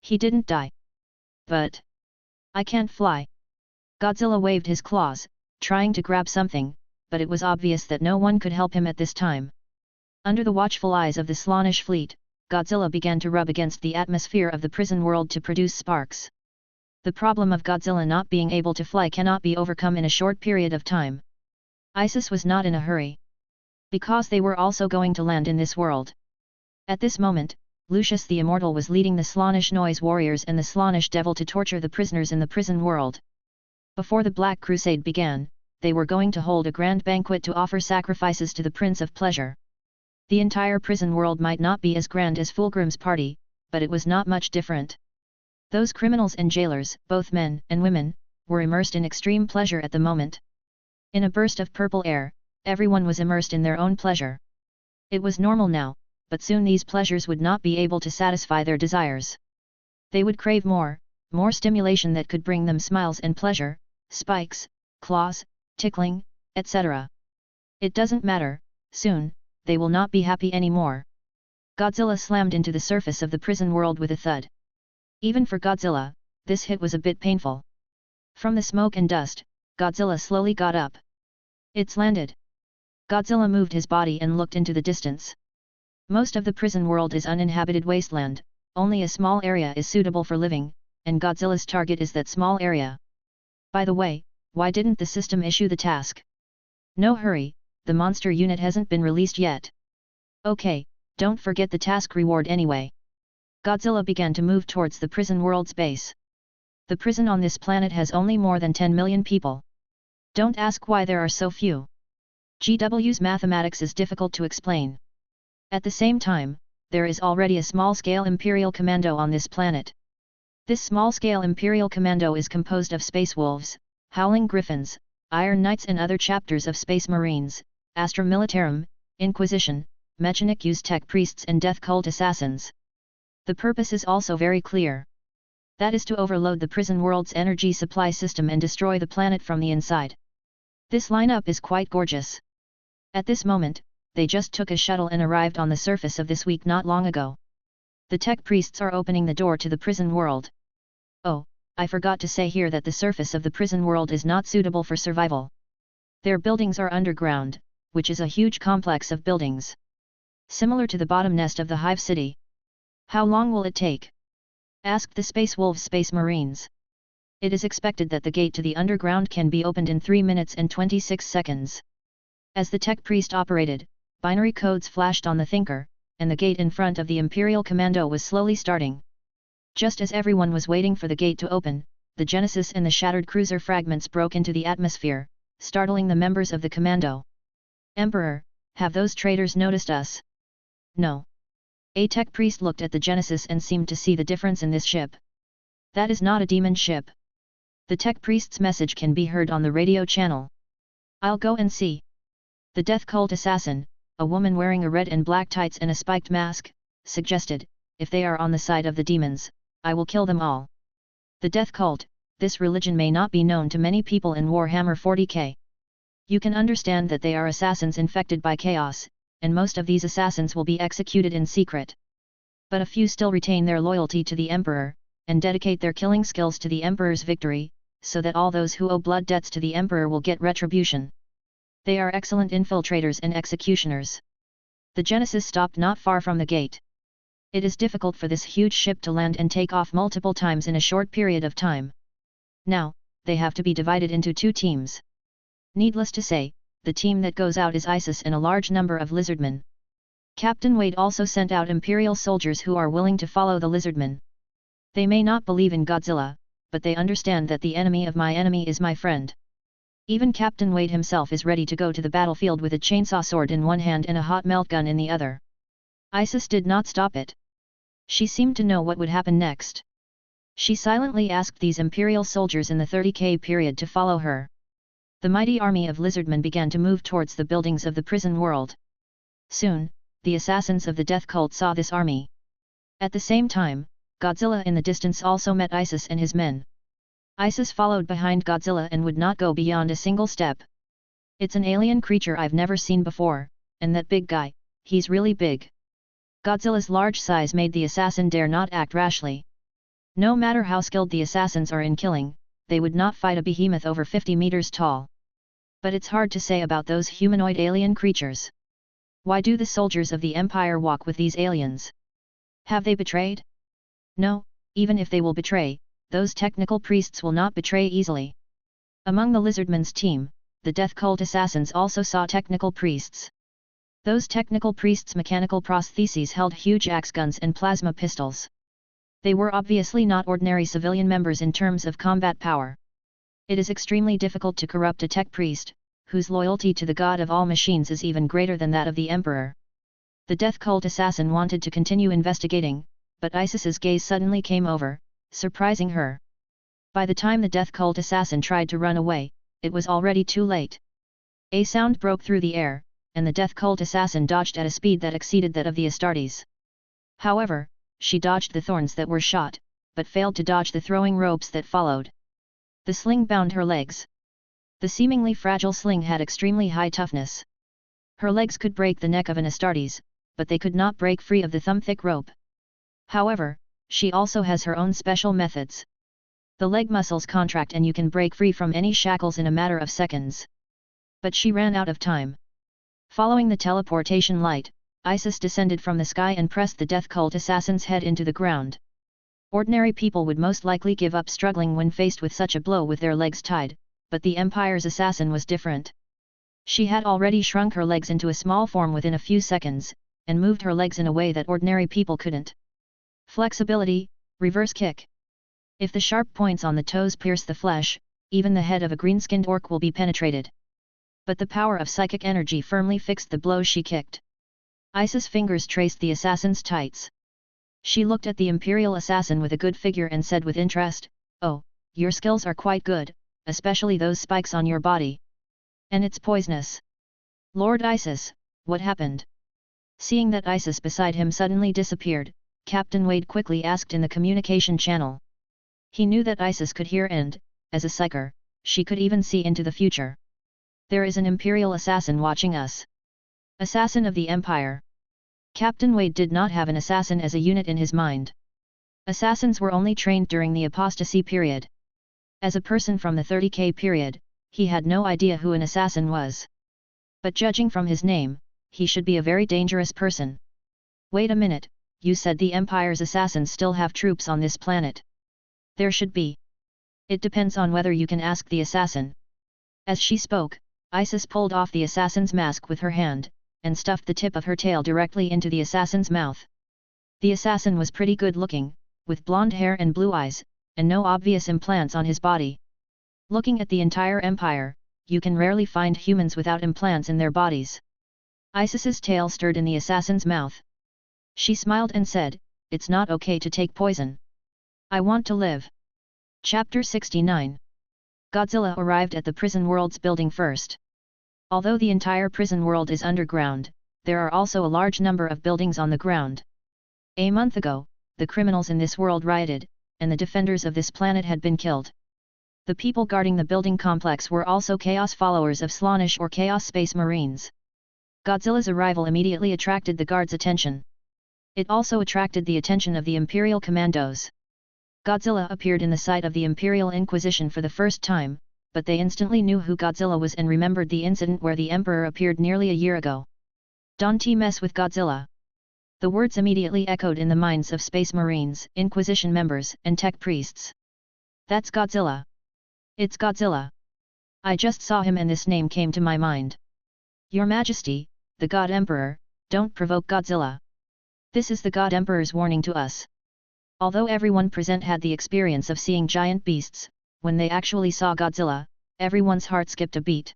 He didn't die. But I can't fly. Godzilla waved his claws, trying to grab something, but it was obvious that no one could help him at this time. Under the watchful eyes of the Slaanesh fleet, Godzilla began to rub against the atmosphere of the prison world to produce sparks. The problem of Godzilla not being able to fly cannot be overcome in a short period of time. Isis was not in a hurry. Because they were also going to land in this world. At this moment, Lucius the Immortal was leading the Slaanesh Noise Warriors and the Slaanesh Devil to torture the prisoners in the prison world. Before the Black Crusade began, they were going to hold a grand banquet to offer sacrifices to the Prince of Pleasure. The entire prison world might not be as grand as Fulgrim's party, but it was not much different. Those criminals and jailers, both men and women, were immersed in extreme pleasure at the moment. In a burst of purple air, everyone was immersed in their own pleasure. It was normal now, but soon these pleasures would not be able to satisfy their desires. They would crave more stimulation that could bring them smiles and pleasure, spikes, claws, tickling, etc. It doesn't matter, soon, they will not be happy anymore. Godzilla slammed into the surface of the prison world with a thud. Even for Godzilla, this hit was a bit painful. From the smoke and dust, Godzilla slowly got up. It's landed. Godzilla moved his body and looked into the distance. Most of the prison world is uninhabited wasteland, only a small area is suitable for living, and Godzilla's target is that small area. By the way, why didn't the system issue the task? No hurry, the monster unit hasn't been released yet. Okay, don't forget the task reward anyway. Godzilla began to move towards the prison world's base. The prison on this planet has only more than 10 million people. Don't ask why there are so few. GW's mathematics is difficult to explain. At the same time, there is already a small-scale Imperial Commando on this planet. This small-scale Imperial Commando is composed of Space Wolves, Howling Griffins, Iron Knights and other chapters of Space Marines, Astra Militarum, Inquisition, Mechanic Use Tech Priests and Death Cult Assassins. The purpose is also very clear. That is to overload the prison world's energy supply system and destroy the planet from the inside. This lineup is quite gorgeous. At this moment, they just took a shuttle and arrived on the surface of this week not long ago. The tech priests are opening the door to the prison world. Oh, I forgot to say here that the surface of the prison world is not suitable for survival. Their buildings are underground, which is a huge complex of buildings. Similar to the bottom nest of the Hive City. How long will it take? Asked the Space Wolves Space Marines. It is expected that the gate to the underground can be opened in 3 minutes and 26 seconds. As the tech priest operated, binary codes flashed on the thinker, and the gate in front of the Imperial Commando was slowly starting. Just as everyone was waiting for the gate to open, the Genesis and the shattered cruiser fragments broke into the atmosphere, startling the members of the Commando. Emperor, have those traitors noticed us? No. A tech priest looked at the Genesis and seemed to see the difference in this ship. That is not a demon ship. The tech priest's message can be heard on the radio channel. I'll go and see. The death cult assassin, a woman wearing a red and black tights and a spiked mask, suggested, if they are on the side of the demons, I will kill them all. The death cult, this religion may not be known to many people in Warhammer 40K. You can understand that they are assassins infected by chaos, and most of these assassins will be executed in secret. But a few still retain their loyalty to the Emperor, and dedicate their killing skills to the Emperor's victory, so that all those who owe blood debts to the Emperor will get retribution. They are excellent infiltrators and executioners. The Genesis stopped not far from the gate. It is difficult for this huge ship to land and take off multiple times in a short period of time. Now, they have to be divided into 2 teams. Needless to say, the team that goes out is ISIS and a large number of lizardmen. Captain Wade also sent out Imperial soldiers who are willing to follow the lizardmen. They may not believe in Godzilla, but they understand that the enemy of my enemy is my friend. Even Captain Wade himself is ready to go to the battlefield with a chainsaw sword in one hand and a hot melt gun in the other. ISIS did not stop it. She seemed to know what would happen next. She silently asked these Imperial soldiers in the 30K period to follow her. The mighty army of lizardmen began to move towards the buildings of the prison world. Soon, the assassins of the death cult saw this army. At the same time, Godzilla in the distance also met ISIS and his men. ISIS followed behind Godzilla and would not go beyond a single step. It's an alien creature I've never seen before, and that big guy, he's really big. Godzilla's large size made the assassin dare not act rashly. No matter how skilled the assassins are in killing, they would not fight a behemoth over 50 meters tall. But it's hard to say about those humanoid alien creatures. Why do the soldiers of the Empire walk with these aliens? Have they betrayed? No, even if they will betray, those technical priests will not betray easily. Among the lizardmen's team, the death cult assassins also saw technical priests. Those technical priests' mechanical prostheses held huge axe guns and plasma pistols. They were obviously not ordinary civilian members in terms of combat power. It is extremely difficult to corrupt a tech priest, whose loyalty to the god of all machines is even greater than that of the Emperor. The death cult assassin wanted to continue investigating, but Isis's gaze suddenly came over, surprising her. By the time the death cult assassin tried to run away, it was already too late. A sound broke through the air, and the death cult assassin dodged at a speed that exceeded that of the Astartes. However, she dodged the thorns that were shot, but failed to dodge the throwing ropes that followed. The sling bound her legs. The seemingly fragile sling had extremely high toughness. Her legs could break the neck of an Astartes, but they could not break free of the thumb-thick rope. However, she also has her own special methods. The leg muscles contract and you can break free from any shackles in a matter of seconds. But she ran out of time. Following the teleportation light, Isis descended from the sky and pressed the death cult assassin's head into the ground. Ordinary people would most likely give up struggling when faced with such a blow with their legs tied, but the Empire's assassin was different. She had already shrunk her legs into a small form within a few seconds, and moved her legs in a way that ordinary people couldn't. Flexibility, reverse kick. If the sharp points on the toes pierce the flesh, even the head of a green-skinned orc will be penetrated. But the power of psychic energy firmly fixed the blow she kicked. Isis' fingers traced the assassin's tights. She looked at the Imperial assassin with a good figure and said with interest, "Oh, your skills are quite good, especially those spikes on your body. And it's poisonous." "Lord Isis, what happened?" Seeing that Isis beside him suddenly disappeared, Captain Wade quickly asked in the communication channel. He knew that Isis could hear and, as a psyker, she could even see into the future. There is an Imperial assassin watching us. Assassin of the Empire. Captain Wade did not have an assassin as a unit in his mind. Assassins were only trained during the apostasy period. As a person from the 30K period, he had no idea who an assassin was. But judging from his name, he should be a very dangerous person. Wait a minute, you said the Empire's assassins still have troops on this planet. There should be. It depends on whether you can ask the assassin. As she spoke, Isis pulled off the assassin's mask with her hand, and stuffed the tip of her tail directly into the assassin's mouth. The assassin was pretty good looking, with blonde hair and blue eyes, and no obvious implants on his body. Looking at the entire Empire, you can rarely find humans without implants in their bodies. Isis's tail stirred in the assassin's mouth. She smiled and said, "It's not okay to take poison. I want to live." Chapter 69. Godzilla arrived at the prison world's building first. Although the entire prison world is underground, there are also a large number of buildings on the ground. A month ago, the criminals in this world rioted, and the defenders of this planet had been killed. The people guarding the building complex were also Chaos followers of Slaanesh or Chaos Space Marines. Godzilla's arrival immediately attracted the guards' attention. It also attracted the attention of the Imperial commandos. Godzilla appeared in the sight of the Imperial Inquisition for the first time, but they instantly knew who Godzilla was and remembered the incident where the Emperor appeared nearly a year ago. "Don't mess with Godzilla." The words immediately echoed in the minds of Space Marines, Inquisition members, and tech priests. "That's Godzilla. It's Godzilla. I just saw him and this name came to my mind. Your Majesty, the God Emperor, don't provoke Godzilla. This is the God Emperor's warning to us." Although everyone present had the experience of seeing giant beasts, when they actually saw Godzilla, everyone's heart skipped a beat.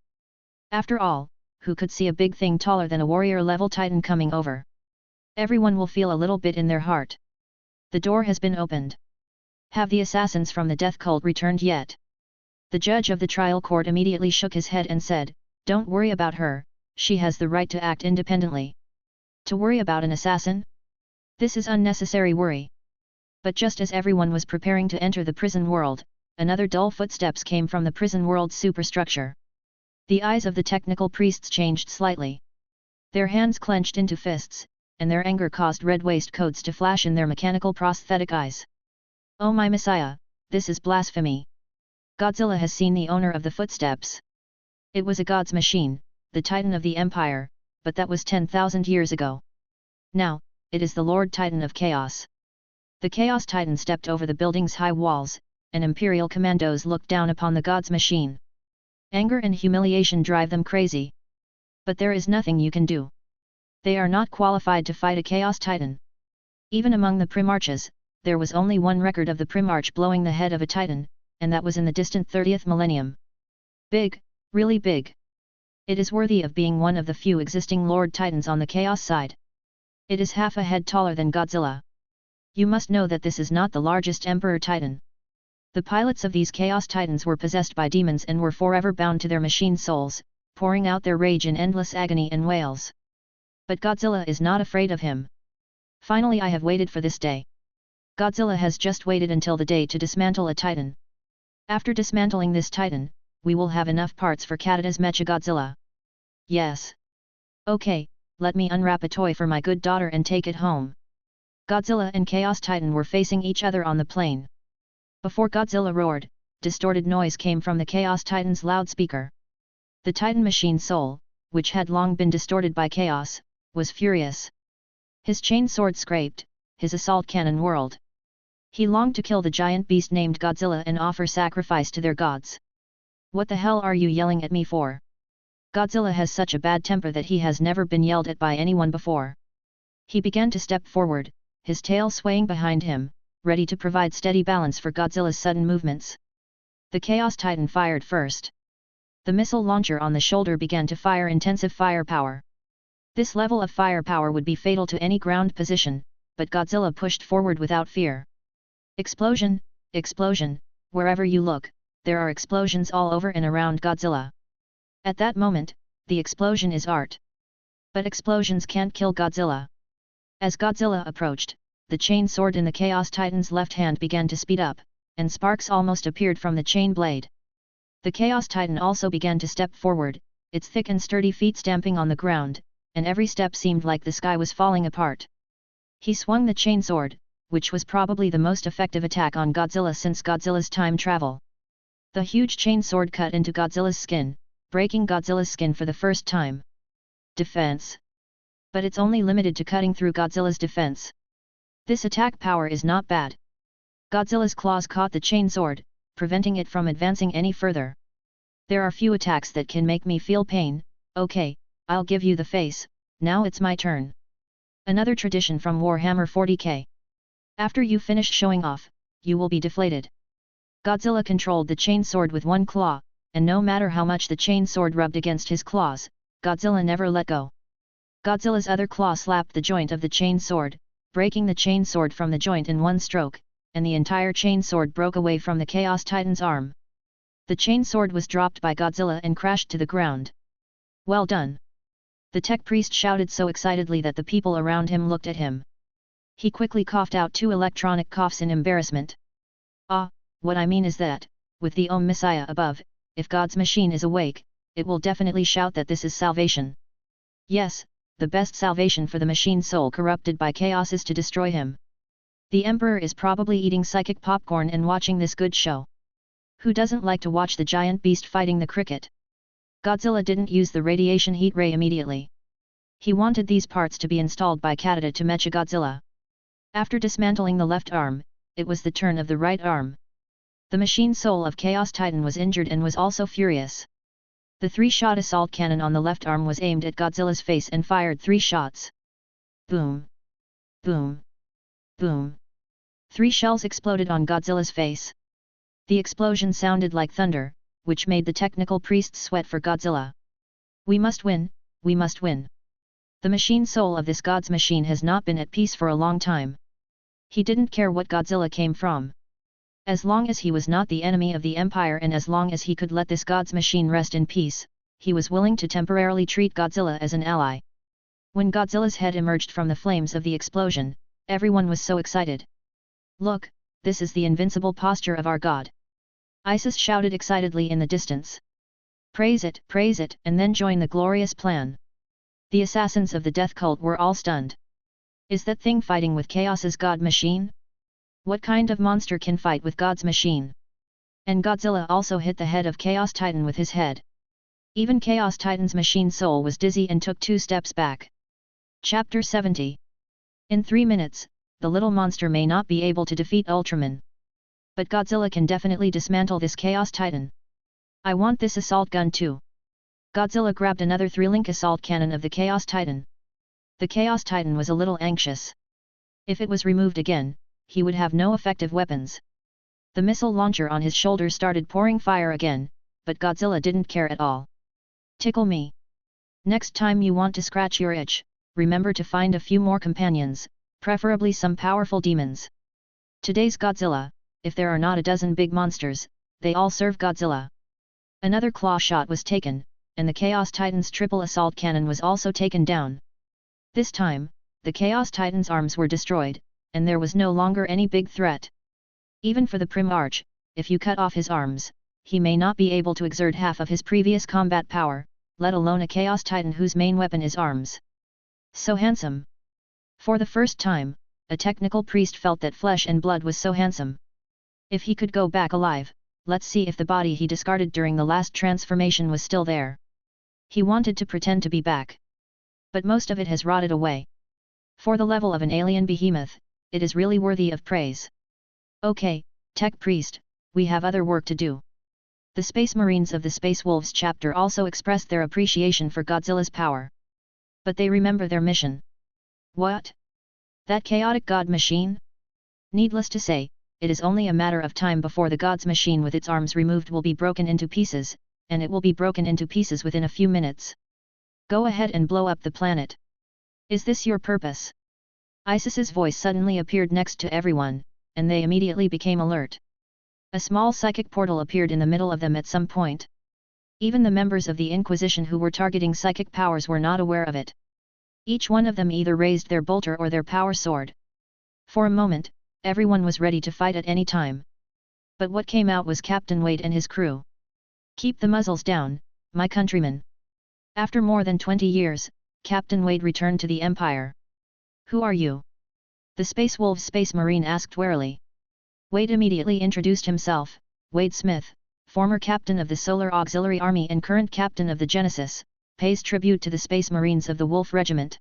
After all, who could see a big thing taller than a warrior-level titan coming over? Everyone will feel a little bit in their heart. The door has been opened. Have the assassins from the death cult returned yet? The judge of the trial court immediately shook his head and said, "Don't worry about her, she has the right to act independently. To worry about an assassin? This is unnecessary worry." But just as everyone was preparing to enter the prison world, another dull footsteps came from the prison world's superstructure. The eyes of the technical priests changed slightly. Their hands clenched into fists, and their anger caused red waistcoats to flash in their mechanical prosthetic eyes. "Oh my Messiah, this is blasphemy. Godzilla has seen the owner of the footsteps. It was a god's machine, the Titan of the Empire, but that was 10,000 years ago. Now, it is the Lord Titan of Chaos." The Chaos Titan stepped over the building's high walls, and Imperial commandos looked down upon the god's machine. Anger and humiliation drive them crazy. But there is nothing you can do. They are not qualified to fight a Chaos Titan. Even among the Primarchs, there was only one record of the Primarch blowing the head of a Titan, and that was in the distant 30th millennium. Big, really big. It is worthy of being one of the few existing Lord Titans on the Chaos side. It is half a head taller than Godzilla. You must know that this is not the largest Emperor Titan. The pilots of these Chaos Titans were possessed by demons and were forever bound to their machine souls, pouring out their rage in endless agony and wails. But Godzilla is not afraid of him. Finally, I have waited for this day. Godzilla has just waited until the day to dismantle a Titan. After dismantling this Titan, we will have enough parts for Canada's Mechagodzilla. Yes. Okay, let me unwrap a toy for my good daughter and take it home. Godzilla and Chaos Titan were facing each other on the plane. Before Godzilla roared, distorted noise came from the Chaos Titan's loudspeaker. The Titan machine soul, which had long been distorted by Chaos, was furious. His chain sword scraped, his assault cannon whirled. He longed to kill the giant beast named Godzilla and offer sacrifice to their gods. "What the hell are you yelling at me for?" Godzilla has such a bad temper that he has never been yelled at by anyone before. He began to step forward, his tail swaying behind him, ready to provide steady balance for Godzilla's sudden movements. The Chaos Titan fired first. The missile launcher on the shoulder began to fire intensive firepower. This level of firepower would be fatal to any ground position, but Godzilla pushed forward without fear. Explosion, explosion, wherever you look, there are explosions all over and around Godzilla. At that moment, the explosion is art. But explosions can't kill Godzilla. As Godzilla approached, the chain sword in the Chaos Titan's left hand began to speed up, and sparks almost appeared from the chain blade. The Chaos Titan also began to step forward, its thick and sturdy feet stamping on the ground, and every step seemed like the sky was falling apart. He swung the chainsword, which was probably the most effective attack on Godzilla since Godzilla's time travel. The huge chainsword cut into Godzilla's skin, breaking Godzilla's skin for the first time. Defense. But it's only limited to cutting through Godzilla's defense. This attack power is not bad. Godzilla's claws caught the chainsword, preventing it from advancing any further. There are few attacks that can make me feel pain. Okay, I'll give you the face, now it's my turn. Another tradition from Warhammer 40K. After you finish showing off, you will be deflated. Godzilla controlled the chainsword with one claw, and no matter how much the chainsword rubbed against his claws, Godzilla never let go. Godzilla's other claw slapped the joint of the chainsword, breaking the chainsword from the joint in one stroke, and the entire chainsword broke away from the Chaos Titan's arm. The chainsword was dropped by Godzilla and crashed to the ground. Well done! The tech priest shouted so excitedly that the people around him looked at him. He quickly coughed out 2 electronic coughs in embarrassment. Ah, what I mean is that, with the Om Messiah above, if God's machine is awake, it will definitely shout that this is salvation. Yes, the best salvation for the machine soul corrupted by chaos is to destroy him. The Emperor is probably eating psychic popcorn and watching this good show. Who doesn't like to watch the giant beast fighting the cricket? Godzilla didn't use the radiation heat ray immediately. He wanted these parts to be installed by Kadata to Mechagodzilla. After dismantling the left arm, it was the turn of the right arm. The machine soul of Chaos Titan was injured and was also furious. The 3-shot assault cannon on the left arm was aimed at Godzilla's face and fired 3 shots. Boom! Boom! Boom! 3 shells exploded on Godzilla's face. The explosion sounded like thunder, which made the technical priests sweat for Godzilla. We must win, we must win. The machine soul of this god's machine has not been at peace for a long time. He didn't care what Godzilla came from. As long as he was not the enemy of the Empire and as long as he could let this god's machine rest in peace, he was willing to temporarily treat Godzilla as an ally. When Godzilla's head emerged from the flames of the explosion, everyone was so excited. Look, this is the invincible posture of our god. Isis shouted excitedly in the distance. Praise it, and then join the glorious plan. The assassins of the death cult were all stunned. Is that thing fighting with Chaos's god machine? What kind of monster can fight with God's machine? And Godzilla also hit the head of Chaos Titan with his head. Even Chaos Titan's machine soul was dizzy and took 2 steps back. Chapter 70. In 3 minutes, the little monster may not be able to defeat Ultraman. But Godzilla can definitely dismantle this Chaos Titan. I want this assault gun too. Godzilla grabbed another 3-link assault cannon of the Chaos Titan. The Chaos Titan was a little anxious. If it was removed again, he would have no effective weapons. The missile launcher on his shoulder started pouring fire again, but Godzilla didn't care at all. Tickle me. Next time you want to scratch your itch, remember to find a few more companions, preferably some powerful demons. Today's Godzilla, if there are not a dozen big monsters, they all serve Godzilla. Another claw shot was taken, and the Chaos Titan's triple assault cannon was also taken down. This time, the Chaos Titan's arms were destroyed, and there was no longer any big threat. Even for the Prim Arch, if you cut off his arms, he may not be able to exert half of his previous combat power, let alone a Chaos Titan whose main weapon is arms. So handsome! For the first time, a technical priest felt that flesh and blood was so handsome. If he could go back alive, let's see if the body he discarded during the last transformation was still there. He wanted to pretend to be back. But most of it has rotted away. For the level of an alien behemoth, it is really worthy of praise. Okay, Tech Priest, we have other work to do. The Space Marines of the Space Wolves chapter also expressed their appreciation for Godzilla's power. But they remember their mission. What? That chaotic god machine? Needless to say, it is only a matter of time before the god's machine with its arms removed will be broken into pieces, and it will be broken into pieces within a few minutes. Go ahead and blow up the planet. Is this your purpose? Isis's voice suddenly appeared next to everyone, and they immediately became alert. A small psychic portal appeared in the middle of them at some point. Even the members of the Inquisition who were targeting psychic powers were not aware of it. Each one of them either raised their bolter or their power sword. For a moment, everyone was ready to fight at any time. But what came out was Captain Wade and his crew. Keep the muzzles down, my countrymen. After more than 20 years, Captain Wade returned to the Empire. Who are you? The Space Wolves Space Marine asked warily. Wade immediately introduced himself, Wade Smith, former captain of the Solar Auxiliary Army and current captain of the Genesis, pays tribute to the Space Marines of the Wolf Regiment.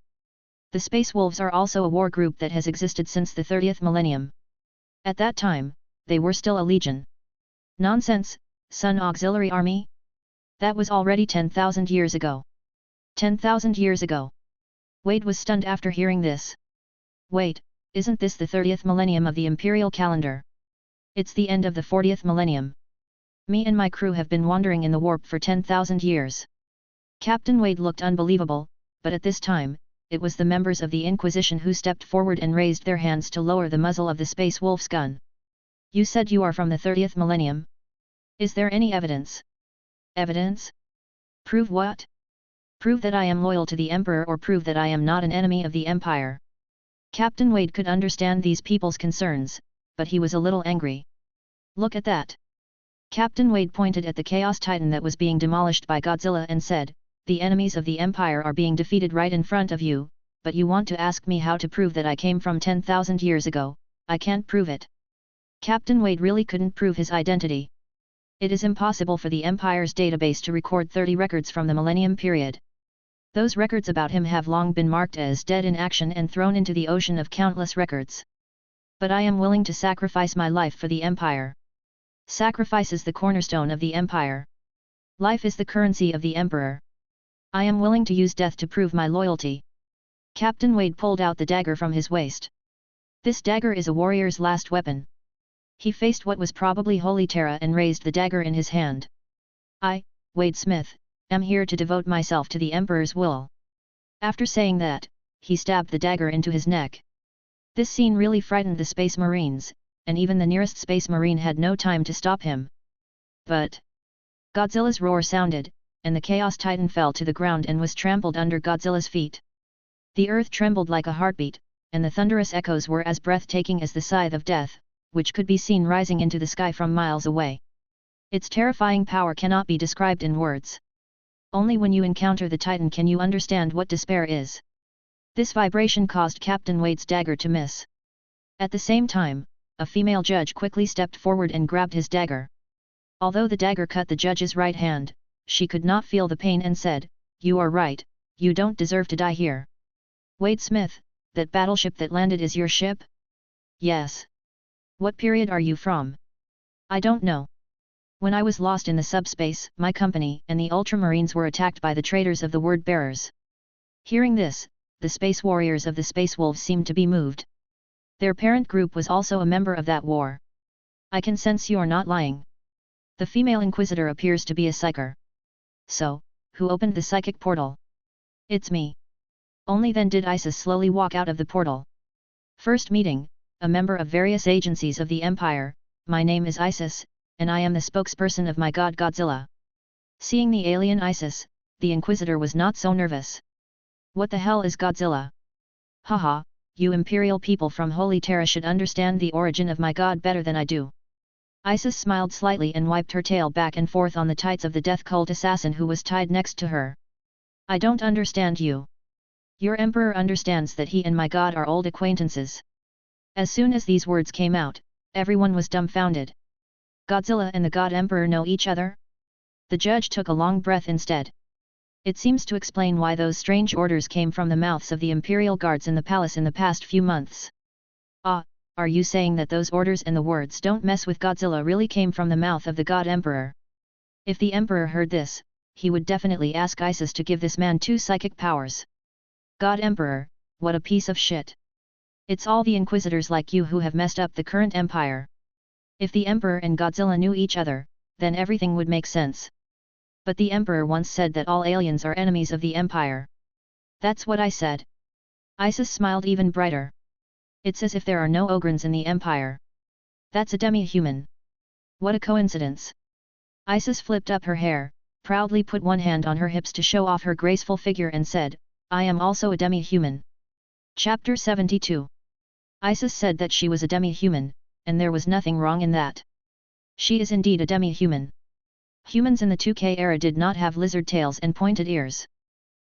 The Space Wolves are also a war group that has existed since the 30th millennium. At that time, they were still a legion. Nonsense, Sun Auxiliary Army? That was already 10,000 years ago. 10,000 years ago. Wade was stunned after hearing this. Wait, isn't this the 30th millennium of the imperial calendar? It's the end of the 40th millennium. Me and my crew have been wandering in the warp for 10,000 years. Captain Wade looked unbelievable, but at this time, it was the members of the Inquisition who stepped forward and raised their hands to lower the muzzle of the Space Wolf's gun. You said you are from the 30th millennium? Is there any evidence? Evidence? Prove what? Prove that I am loyal to the Emperor or prove that I am not an enemy of the Empire. Captain Wade could understand these people's concerns, but he was a little angry. Look at that. Captain Wade pointed at the Chaos Titan that was being demolished by Godzilla and said, the enemies of the Empire are being defeated right in front of you, but you want to ask me how to prove that I came from 10,000 years ago. I can't prove it. Captain Wade really couldn't prove his identity. It is impossible for the Empire's database to record 30 records from the Millennium period. Those records about him have long been marked as dead in action and thrown into the ocean of countless records. But I am willing to sacrifice my life for the Empire. Sacrifice is the cornerstone of the Empire. Life is the currency of the Emperor. I am willing to use death to prove my loyalty. Captain Wade pulled out the dagger from his waist. This dagger is a warrior's last weapon. He faced what was probably holy terror and raised the dagger in his hand. I, Wade Smith, am here to devote myself to the Emperor's will. After saying that, he stabbed the dagger into his neck. This scene really frightened the Space Marines, and even the nearest Space Marine had no time to stop him. But Godzilla's roar sounded, and the Chaos Titan fell to the ground and was trampled under Godzilla's feet. The earth trembled like a heartbeat, and the thunderous echoes were as breathtaking as the scythe of death, which could be seen rising into the sky from miles away. Its terrifying power cannot be described in words. Only when you encounter the Titan can you understand what despair is. This vibration caused Captain Wade's dagger to miss. At the same time, a female judge quickly stepped forward and grabbed his dagger. Although the dagger cut the judge's right hand, she could not feel the pain and said, "You are right, you don't deserve to die here." Wade Smith, that battleship that landed is your ship? Yes. What period are you from? I don't know. When I was lost in the subspace, my company and the Ultramarines were attacked by the traitors of the Word Bearers. Hearing this, the Space Warriors of the Space Wolves seemed to be moved. Their parent group was also a member of that war. I can sense you are not lying. The female Inquisitor appears to be a psyker. So, who opened the psychic portal? It's me. Only then did Isis slowly walk out of the portal. First meeting, a member of various agencies of the Empire, my name is Isis, and I am the spokesperson of my god Godzilla. Seeing the alien Isis, the Inquisitor was not so nervous. What the hell is Godzilla? Haha, you Imperial people from Holy Terra should understand the origin of my god better than I do. Isis smiled slightly and wiped her tail back and forth on the tights of the death cult assassin who was tied next to her. I don't understand you. Your Emperor understands that he and my god are old acquaintances. As soon as these words came out, everyone was dumbfounded. Godzilla and the God Emperor know each other? The judge took a long breath instead. It seems to explain why those strange orders came from the mouths of the Imperial guards in the palace in the past few months. Ah, are you saying that those orders and the words "don't mess with Godzilla" really came from the mouth of the God Emperor? If the Emperor heard this, he would definitely ask Isis to give this man 2 psychic powers. God Emperor, what a piece of shit. It's all the Inquisitors like you who have messed up the current Empire. If the Emperor and Godzilla knew each other, then everything would make sense. But the Emperor once said that all aliens are enemies of the Empire. That's what I said. Isis smiled even brighter. It's as if there are no Ogrins in the Empire. That's a demi-human. What a coincidence. Isis flipped up her hair, proudly put one hand on her hips to show off her graceful figure and said, I am also a demi-human. Chapter 72. Isis said that she was a demi-human, and there was nothing wrong in that. She is indeed a demi-human. Humans in the 2K era did not have lizard tails and pointed ears.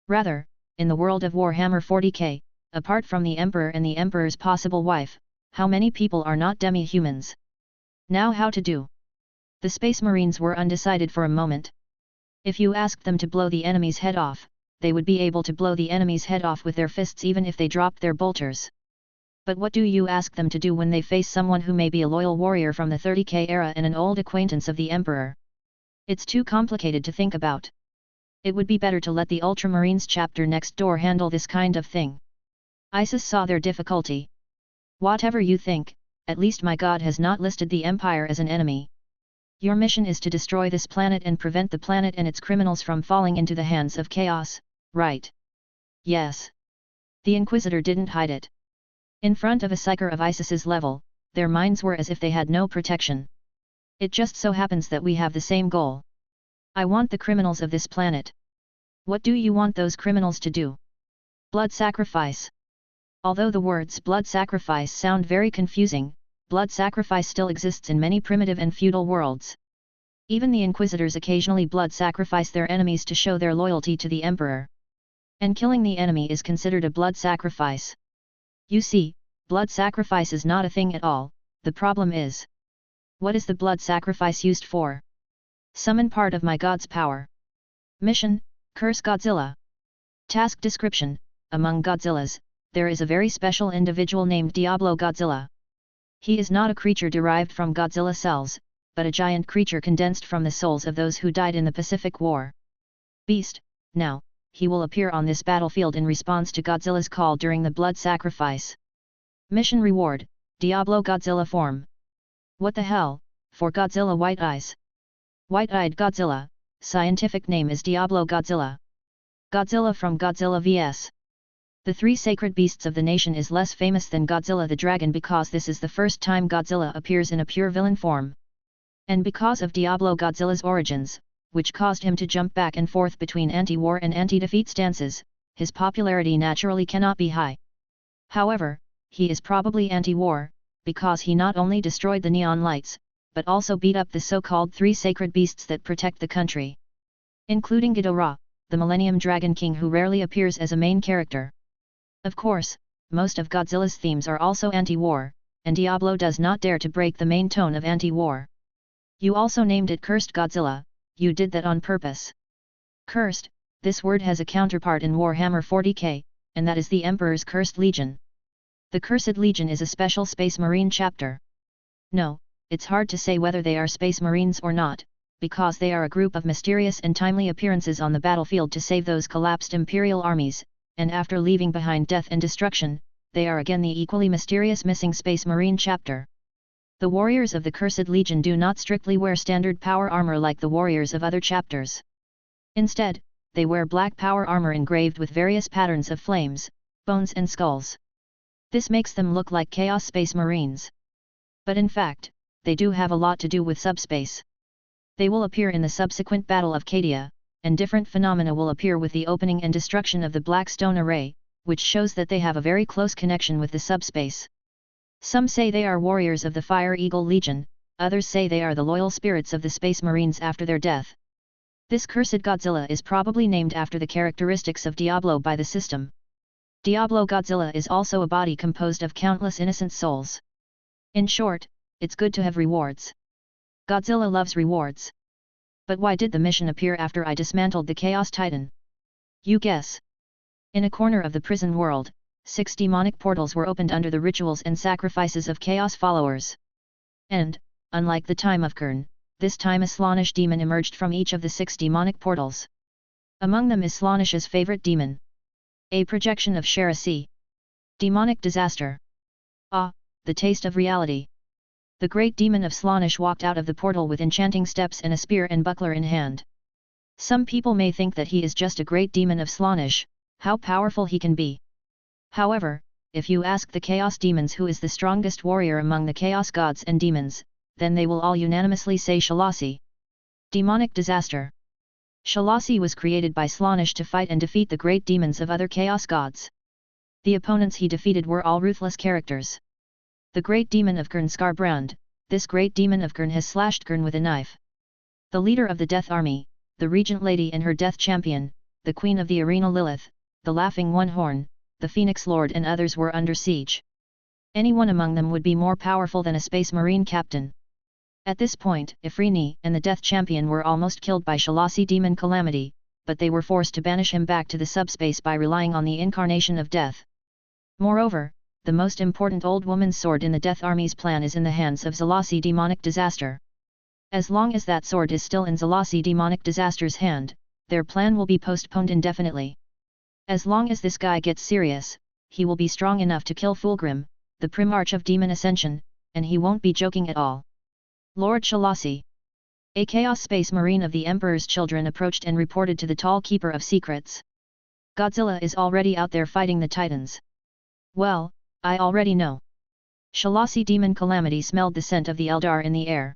Rather, in the world of Warhammer 40K, apart from the Emperor and the Emperor's possible wife, how many people are not demi-humans? Now how to do? The Space Marines were undecided for a moment. If you asked them to blow the enemy's head off, they would be able to blow the enemy's head off with their fists even if they dropped their bolters. But what do you ask them to do when they face someone who may be a loyal warrior from the 30K era and an old acquaintance of the Emperor? It's too complicated to think about. It would be better to let the Ultramarines chapter next door handle this kind of thing. Isis saw their difficulty. Whatever you think, at least my god has not listed the Empire as an enemy. Your mission is to destroy this planet and prevent the planet and its criminals from falling into the hands of chaos, right? Yes. The Inquisitor didn't hide it. In front of a psyker of Isis's level, their minds were as if they had no protection. It just so happens that we have the same goal. I want the criminals of this planet. What do you want those criminals to do? Blood sacrifice. Although the words blood sacrifice sound very confusing, blood sacrifice still exists in many primitive and feudal worlds. Even the Inquisitors occasionally blood sacrifice their enemies to show their loyalty to the Emperor. And killing the enemy is considered a blood sacrifice. You see, blood sacrifice is not a thing at all. The problem is, what is the blood sacrifice used for? Summon part of my god's power. Mission, curse Godzilla. Task description, among Godzillas, there is a very special individual named Diablo Godzilla. He is not a creature derived from Godzilla cells, but a giant creature condensed from the souls of those who died in the Pacific War. Beast, now, he will appear on this battlefield in response to Godzilla's call during the blood sacrifice. Mission reward, Diablo Godzilla form. What the hell, for Godzilla white eyes? White-eyed Godzilla, scientific name is Diablo Godzilla. Godzilla from Godzilla vs. The three sacred beasts of the nation is less famous than Godzilla the Dragon because this is the first time Godzilla appears in a pure villain form. And because of Diablo Godzilla's origins, which caused him to jump back and forth between anti-war and anti-defeat stances, his popularity naturally cannot be high. However, he is probably anti-war, because he not only destroyed the neon lights, but also beat up the so-called three sacred beasts that protect the country. Including Ghidorah, the Millennium Dragon King who rarely appears as a main character. Of course, most of Godzilla's themes are also anti-war, and Diablo does not dare to break the main tone of anti-war. You also named it Cursed Godzilla, you did that on purpose. Cursed, this word has a counterpart in Warhammer 40K, and that is the Emperor's Cursed Legion. The Cursed Legion is a special Space Marine chapter. No, it's hard to say whether they are Space Marines or not, because they are a group of mysterious and timely appearances on the battlefield to save those collapsed Imperial armies, and after leaving behind death and destruction, they are again the equally mysterious missing Space Marine chapter. The warriors of the Cursed Legion do not strictly wear standard power armor like the warriors of other chapters. Instead, they wear black power armor engraved with various patterns of flames, bones and skulls. This makes them look like Chaos Space Marines. But in fact, they do have a lot to do with subspace. They will appear in the subsequent Battle of Cadia, and different phenomena will appear with the opening and destruction of the Black Stone Array, which shows that they have a very close connection with the subspace. Some say they are warriors of the Fire Eagle Legion, others say they are the loyal spirits of the Space Marines after their death. This Cursed Godzilla is probably named after the characteristics of Diablo by the system. Diablo Godzilla is also a body composed of countless innocent souls. In short, it's good to have rewards. Godzilla loves rewards. But why did the mission appear after I dismantled the Chaos Titan? You guess. In a corner of the prison world, 6 demonic portals were opened under the rituals and sacrifices of Chaos followers. And, unlike the time of Kern, this time a Slaanesh demon emerged from each of the 6 demonic portals. Among them is Slaanesh's favorite demon. A projection of Sherazi. Demonic disaster. Ah, the taste of reality. The great demon of Slaanesh walked out of the portal with enchanting steps and a spear and buckler in hand. Some people may think that he is just a great demon of Slaanesh, how powerful he can be. However, if you ask the Chaos Demons who is the strongest warrior among the Chaos Gods and Demons, then they will all unanimously say Shalashi. Demonic disaster. Shalashi was created by Slaanesh to fight and defeat the great demons of other Chaos Gods. The opponents he defeated were all ruthless characters. The great demon of Kern Skarbrand, this great demon of Gurn has slashed Gurn with a knife. The leader of the Death Army, the Regent Lady and her Death Champion, the Queen of the Arena Lilith, the Laughing One-Horn, the Phoenix Lord and others were under siege. Anyone among them would be more powerful than a Space Marine captain. At this point, Ifrini and the Death Champion were almost killed by Shalasi Demon Calamity, but they were forced to banish him back to the subspace by relying on the incarnation of death. Moreover, the most important old woman's sword in the Death Army's plan is in the hands of Zalasi Demonic Disaster. As long as that sword is still in Zalasi Demonic Disaster's hand, their plan will be postponed indefinitely. As long as this guy gets serious, he will be strong enough to kill Fulgrim, the Primarch of Demon Ascension, and he won't be joking at all. Lord Shalasi, a Chaos Space Marine of the Emperor's Children, approached and reported to the Tall Keeper of Secrets. Godzilla is already out there fighting the Titans. Well, I already know. Shalasi Demon Calamity smelled the scent of the Eldar in the air.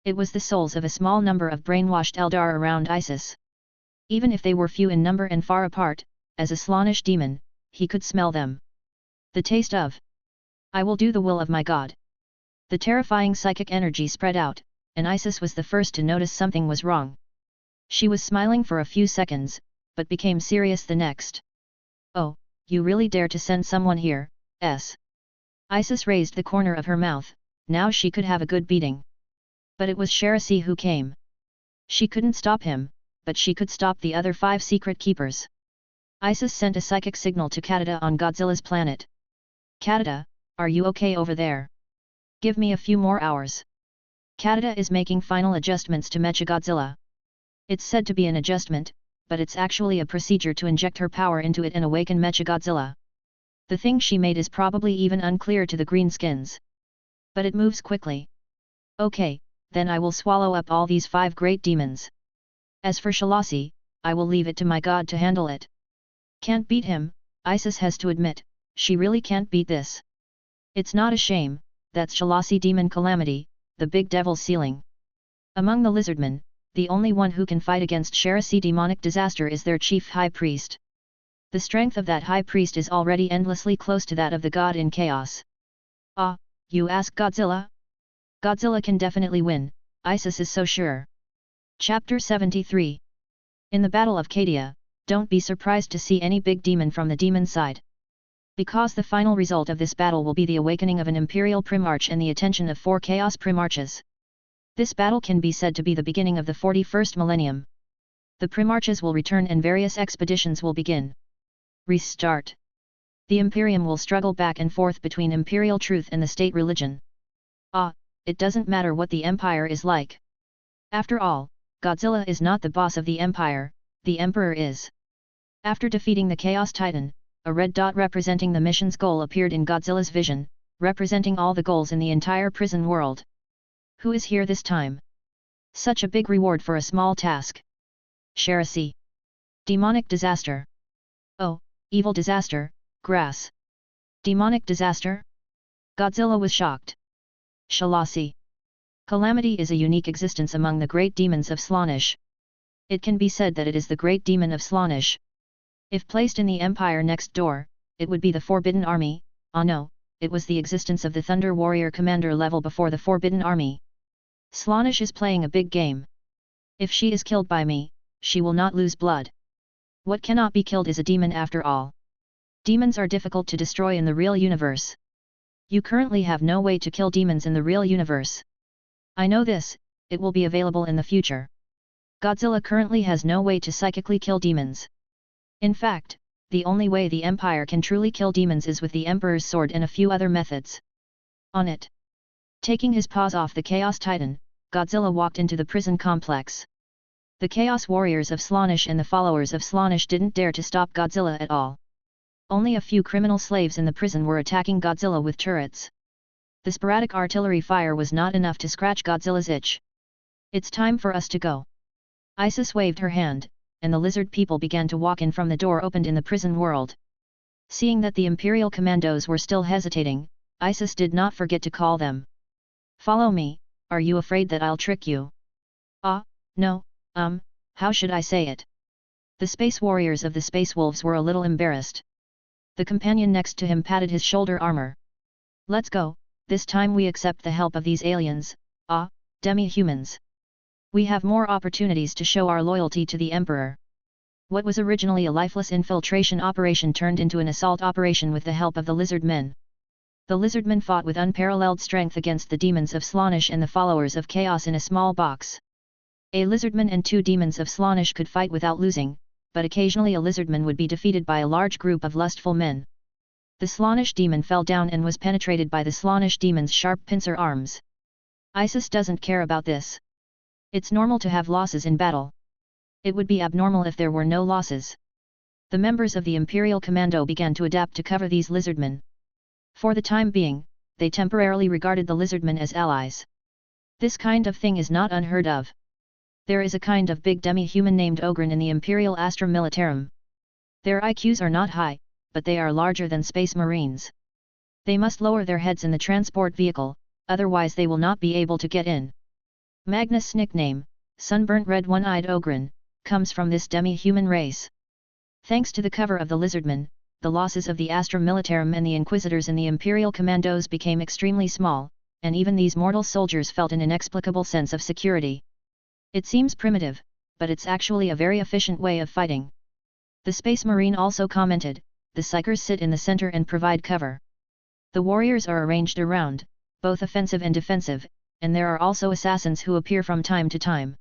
It was the souls of a small number of brainwashed Eldar around Isis. Even if they were few in number and far apart, as a Slaanesh demon, he could smell them. The taste of I will do the will of my god. The terrifying psychic energy spread out, and Isis was the first to notice something was wrong. She was smiling for a few seconds, but became serious the next. Oh, you really dare to send someone here, s. Isis raised the corner of her mouth, now she could have a good beating. But it was Sharasi who came. She couldn't stop him, but she could stop the other 5 secret keepers. Isis sent a psychic signal to Kadada on Godzilla's planet. Kadada, are you okay over there? Give me a few more hours. Kadada is making final adjustments to Mechagodzilla. It's said to be an adjustment, but it's actually a procedure to inject her power into it and awaken Mechagodzilla. The thing she made is probably even unclear to the greenskins. But it moves quickly. Okay, then I will swallow up all these 5 great demons. As for Shalasi, I will leave it to my god to handle it. Can't beat him, Isis has to admit, she really can't beat this. It's not a shame, that's Shalasi Demon Calamity, the big devil ceiling. Among the lizardmen, the only one who can fight against Sharasi Demonic Disaster is their chief high priest. The strength of that high priest is already endlessly close to that of the god in chaos. Ah, you ask Godzilla? Godzilla can definitely win, Isis is so sure. Chapter 73. In the Battle of Cadia, don't be surprised to see any big demon from the demon side. Because the final result of this battle will be the awakening of an Imperial Primarch and the attention of 4 Chaos Primarches. This battle can be said to be the beginning of the 41st millennium. The Primarches will return and various expeditions will begin. Restart. The Imperium will struggle back and forth between imperial truth and the state religion. Ah, it doesn't matter what the Empire is like. After all, Godzilla is not the boss of the Empire, the Emperor is. After defeating the Chaos Titan, a red dot representing the mission's goal appeared in Godzilla's vision, representing all the goals in the entire prison world. Who is here this time? Such a big reward for a small task. Sharasi. Demonic Disaster. Oh, evil disaster, grass. Demonic disaster? Godzilla was shocked. Shalasi. Calamity is a unique existence among the great demons of Slaanesh. It can be said that it is the great demon of Slaanesh. If placed in the Empire next door, it would be the Forbidden Army. Ah no, it was the existence of the Thunder Warrior Commander level before the Forbidden Army. Slaanesh is playing a big game. If she is killed by me, she will not lose blood. What cannot be killed is a demon after all. Demons are difficult to destroy in the real universe. You currently have no way to kill demons in the real universe. I know this, it will be available in the future. Godzilla currently has no way to psychically kill demons. In fact, the only way the Empire can truly kill demons is with the Emperor's sword and a few other methods. On it. Taking his paws off the Chaos Titan, Godzilla walked into the prison complex. The Chaos Warriors of Slaanesh and the followers of Slaanesh didn't dare to stop Godzilla at all. Only a few criminal slaves in the prison were attacking Godzilla with turrets. The sporadic artillery fire was not enough to scratch Godzilla's itch. It's time for us to go. Isis waved her hand, and the lizard people began to walk in from the door opened in the prison world. Seeing that the Imperial commandos were still hesitating, Isis did not forget to call them. Follow me, are you afraid that I'll trick you? Ah, no, how should I say it? The space warriors of the Space Wolves were a little embarrassed. The companion next to him patted his shoulder armor. Let's go, this time we accept the help of these aliens, demi-humans. We have more opportunities to show our loyalty to the Emperor. What was originally a lifeless infiltration operation turned into an assault operation with the help of the lizard men. The lizardmen fought with unparalleled strength against the demons of Slaanesh and the followers of Chaos in a small box. A lizardman and 2 demons of Slaanesh could fight without losing, but occasionally a lizardman would be defeated by a large group of lustful men. The Slaanesh demon fell down and was penetrated by the Slaanesh demon's sharp pincer arms. Isis doesn't care about this. It's normal to have losses in battle. It would be abnormal if there were no losses. The members of the Imperial Commando began to adapt to cover these lizardmen. For the time being, they temporarily regarded the lizardmen as allies. This kind of thing is not unheard of. There is a kind of big demi-human named Ogryn in the Imperial Astra Militarum. Their IQs are not high, but they are larger than space marines. They must lower their heads in the transport vehicle, otherwise they will not be able to get in. Magnus' nickname, Sunburnt Red One-Eyed Ogryn, comes from this demi-human race. Thanks to the cover of the lizardmen, the losses of the Astra Militarum and the Inquisitors in the Imperial Commandos became extremely small, and even these mortal soldiers felt an inexplicable sense of security. It seems primitive, but it's actually a very efficient way of fighting. The Space Marine also commented, the Psykers sit in the center and provide cover. The warriors are arranged around, both offensive and defensive, and there are also assassins who appear from time to time.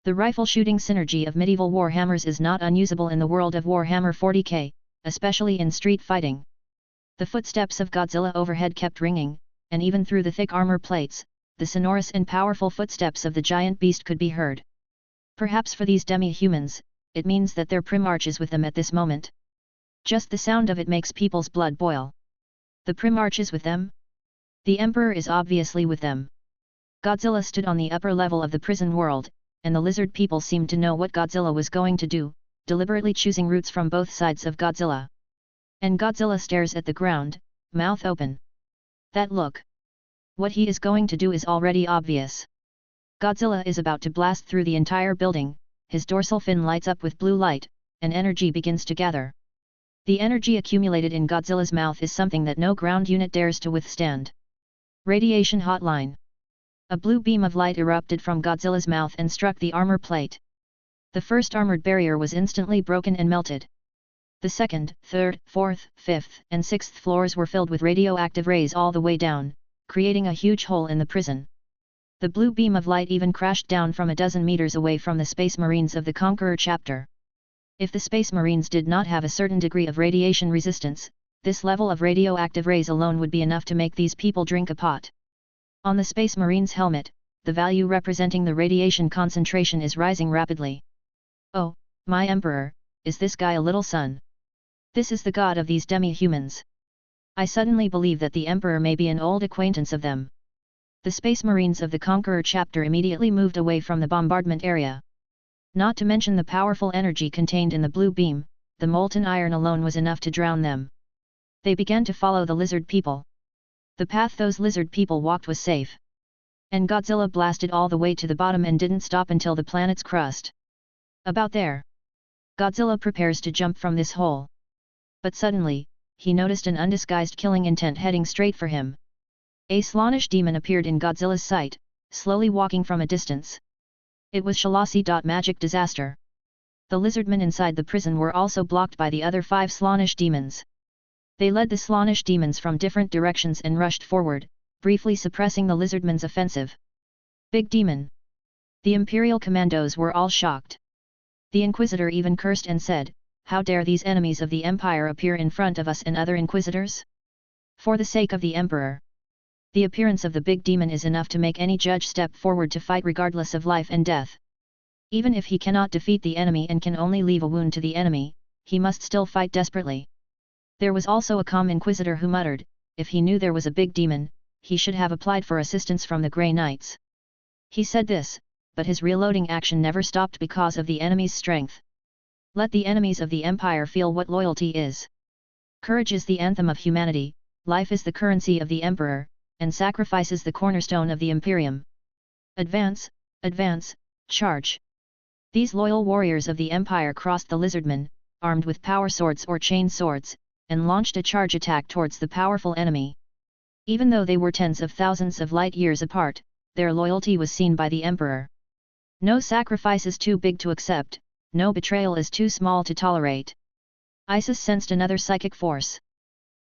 The rifle-shooting synergy of medieval warhammers is not unusable in the world of Warhammer 40K, especially in street fighting. The footsteps of Godzilla overhead kept ringing, and even through the thick armor plates, the sonorous and powerful footsteps of the giant beast could be heard. Perhaps for these demi-humans, it means that their Primarch is with them at this moment. Just the sound of it makes people's blood boil. The Primarch is with them? The Emperor is obviously with them. Godzilla stood on the upper level of the prison world, and the lizard people seemed to know what Godzilla was going to do, deliberately choosing routes from both sides of Godzilla. And Godzilla stares at the ground, mouth open. That look. What he is going to do is already obvious. Godzilla is about to blast through the entire building, his dorsal fin lights up with blue light, and energy begins to gather. The energy accumulated in Godzilla's mouth is something that no ground unit dares to withstand. Radiation hotline. A blue beam of light erupted from Godzilla's mouth and struck the armor plate. The first armored barrier was instantly broken and melted. The second, third, fourth, fifth, and sixth floors were filled with radioactive rays all the way down, creating a huge hole in the prison. The blue beam of light even crashed down from a dozen meters away from the Space Marines of the Conqueror chapter. If the Space Marines did not have a certain degree of radiation resistance, this level of radioactive rays alone would be enough to make these people drink a pot. On the Space Marine's helmet, the value representing the radiation concentration is rising rapidly. Oh, my Emperor, is this guy a little son? This is the god of these demi-humans. I suddenly believe that the Emperor may be an old acquaintance of them. The Space Marines of the Conqueror chapter immediately moved away from the bombardment area. Not to mention the powerful energy contained in the blue beam, the molten iron alone was enough to drown them. They began to follow the lizard people. The path those lizard people walked was safe. And Godzilla blasted all the way to the bottom and didn't stop until the planet's crust. About there. Godzilla prepares to jump from this hole. But suddenly, he noticed an undisguised killing intent heading straight for him. A Slaanesh demon appeared in Godzilla's sight, slowly walking from a distance. It was Shalasi. Magic disaster. The lizardmen inside the prison were also blocked by the other 5 Slaanesh demons. They led the Slaanesh demons from different directions and rushed forward, briefly suppressing the lizardmen's offensive. Big demon. The Imperial commandos were all shocked. The Inquisitor even cursed and said, "How dare these enemies of the Empire appear in front of us and other Inquisitors? For the sake of the Emperor." The appearance of the big demon is enough to make any judge step forward to fight regardless of life and death. Even if he cannot defeat the enemy and can only leave a wound to the enemy, he must still fight desperately. There was also a calm Inquisitor who muttered, if he knew there was a big demon, he should have applied for assistance from the Grey Knights. He said this, but his reloading action never stopped because of the enemy's strength. Let the enemies of the Empire feel what loyalty is. Courage is the anthem of humanity, life is the currency of the Emperor, and sacrifice is the cornerstone of the Imperium. Advance, advance, charge. These loyal warriors of the Empire crossed the lizardmen, armed with power swords or chain swords, and launched a charge attack towards the powerful enemy. Even though they were tens of thousands of light years apart, their loyalty was seen by the Emperor. No sacrifice is too big to accept, no betrayal is too small to tolerate. Isis sensed another psychic force.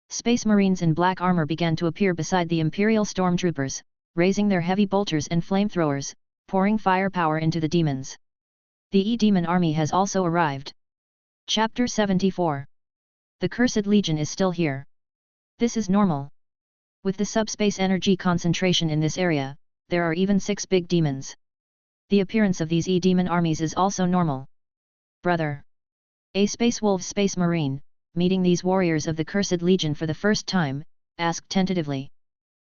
Space Marines in black armor began to appear beside the Imperial stormtroopers, raising their heavy bolters and flamethrowers, pouring firepower into the demons. The E-Demon army has also arrived. Chapter 74. The Cursed Legion is still here. This is normal. With the subspace energy concentration in this area, there are even 6 big demons. The appearance of these E-Demon armies is also normal. Brother. A Space Wolf Space Marine, meeting these warriors of the Cursed Legion for the first time, asked tentatively.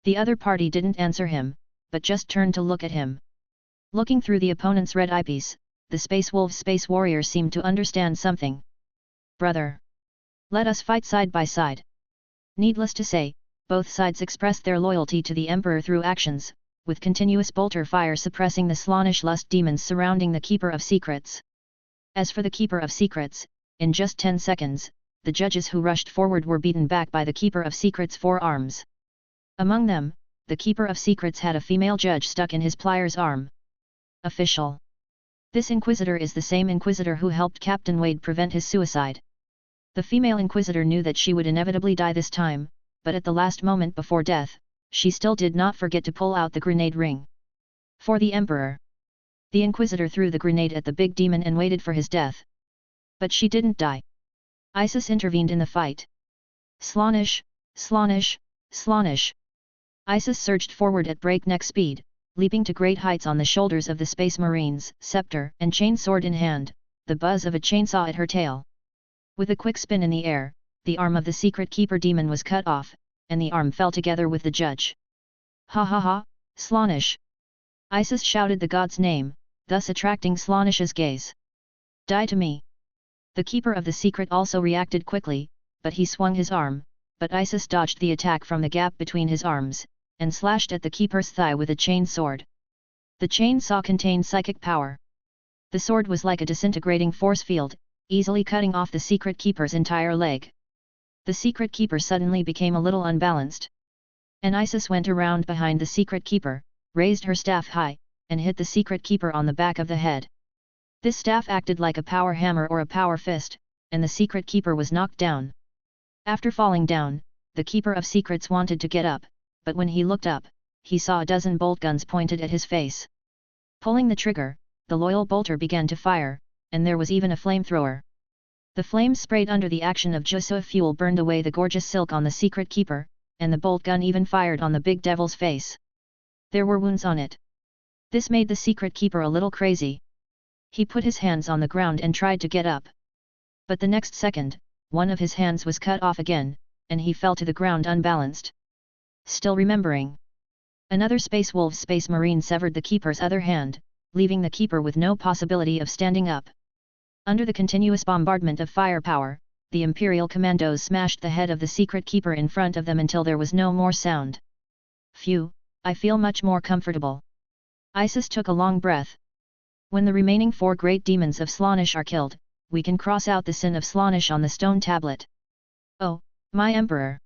The other party didn't answer him, but just turned to look at him. Looking through the opponent's red eyepiece, the Space Wolf Space Warrior seemed to understand something. Brother. Let us fight side by side. Needless to say, both sides expressed their loyalty to the Emperor through actions, with continuous bolter fire suppressing the Slaanesh lust demons surrounding the Keeper of Secrets. As for the Keeper of Secrets, in just 10 seconds, the judges who rushed forward were beaten back by the Keeper of Secrets' 4 arms. Among them, the Keeper of Secrets had a female judge stuck in his pliers arm. Official. This Inquisitor is the same Inquisitor who helped Captain Wade prevent his suicide. The female Inquisitor knew that she would inevitably die this time, but at the last moment before death, she still did not forget to pull out the grenade ring. For the Emperor. The Inquisitor threw the grenade at the big demon and waited for his death. But she didn't die. Isis intervened in the fight. Slaanesh, Slaanesh, Slaanesh. Isis surged forward at breakneck speed, leaping to great heights on the shoulders of the Space Marines, scepter and chain sword in hand, the buzz of a chainsaw at her tail. With a quick spin in the air, the arm of the Secret Keeper demon was cut off, and the arm fell together with the judge. Ha ha ha, Slaanesh! Isis shouted the god's name, thus attracting Slaanesh's gaze. Die to me! The Keeper of the Secret also reacted quickly, but he swung his arm, but Isis dodged the attack from the gap between his arms, and slashed at the Keeper's thigh with a chain sword. The chainsaw contained psychic power. The sword was like a disintegrating force field, easily cutting off the Secret Keeper's entire leg. The Secret Keeper suddenly became a little unbalanced. And Isis went around behind the Secret Keeper, raised her staff high, and hit the Secret Keeper on the back of the head. This staff acted like a power hammer or a power fist, and the Secret Keeper was knocked down. After falling down, the Keeper of Secrets wanted to get up, but when he looked up, he saw a dozen bolt guns pointed at his face. Pulling the trigger, the loyal bolter began to fire, and there was even a flamethrower. The flames sprayed under the action of Jusua fuel burned away the gorgeous silk on the Secret Keeper, and the bolt gun even fired on the big devil's face. There were wounds on it. This made the Secret Keeper a little crazy. He put his hands on the ground and tried to get up. But the next second, one of his hands was cut off again, and he fell to the ground unbalanced. Still remembering. Another Space Wolf Space Marine severed the Keeper's other hand, leaving the Keeper with no possibility of standing up. Under the continuous bombardment of firepower, the Imperial Commandos smashed the head of the Secret Keeper in front of them until there was no more sound. Phew, I feel much more comfortable. Isis took a long breath. When the remaining 4 great demons of Slaanesh are killed, we can cross out the sin of Slaanesh on the stone tablet. Oh, my Emperor!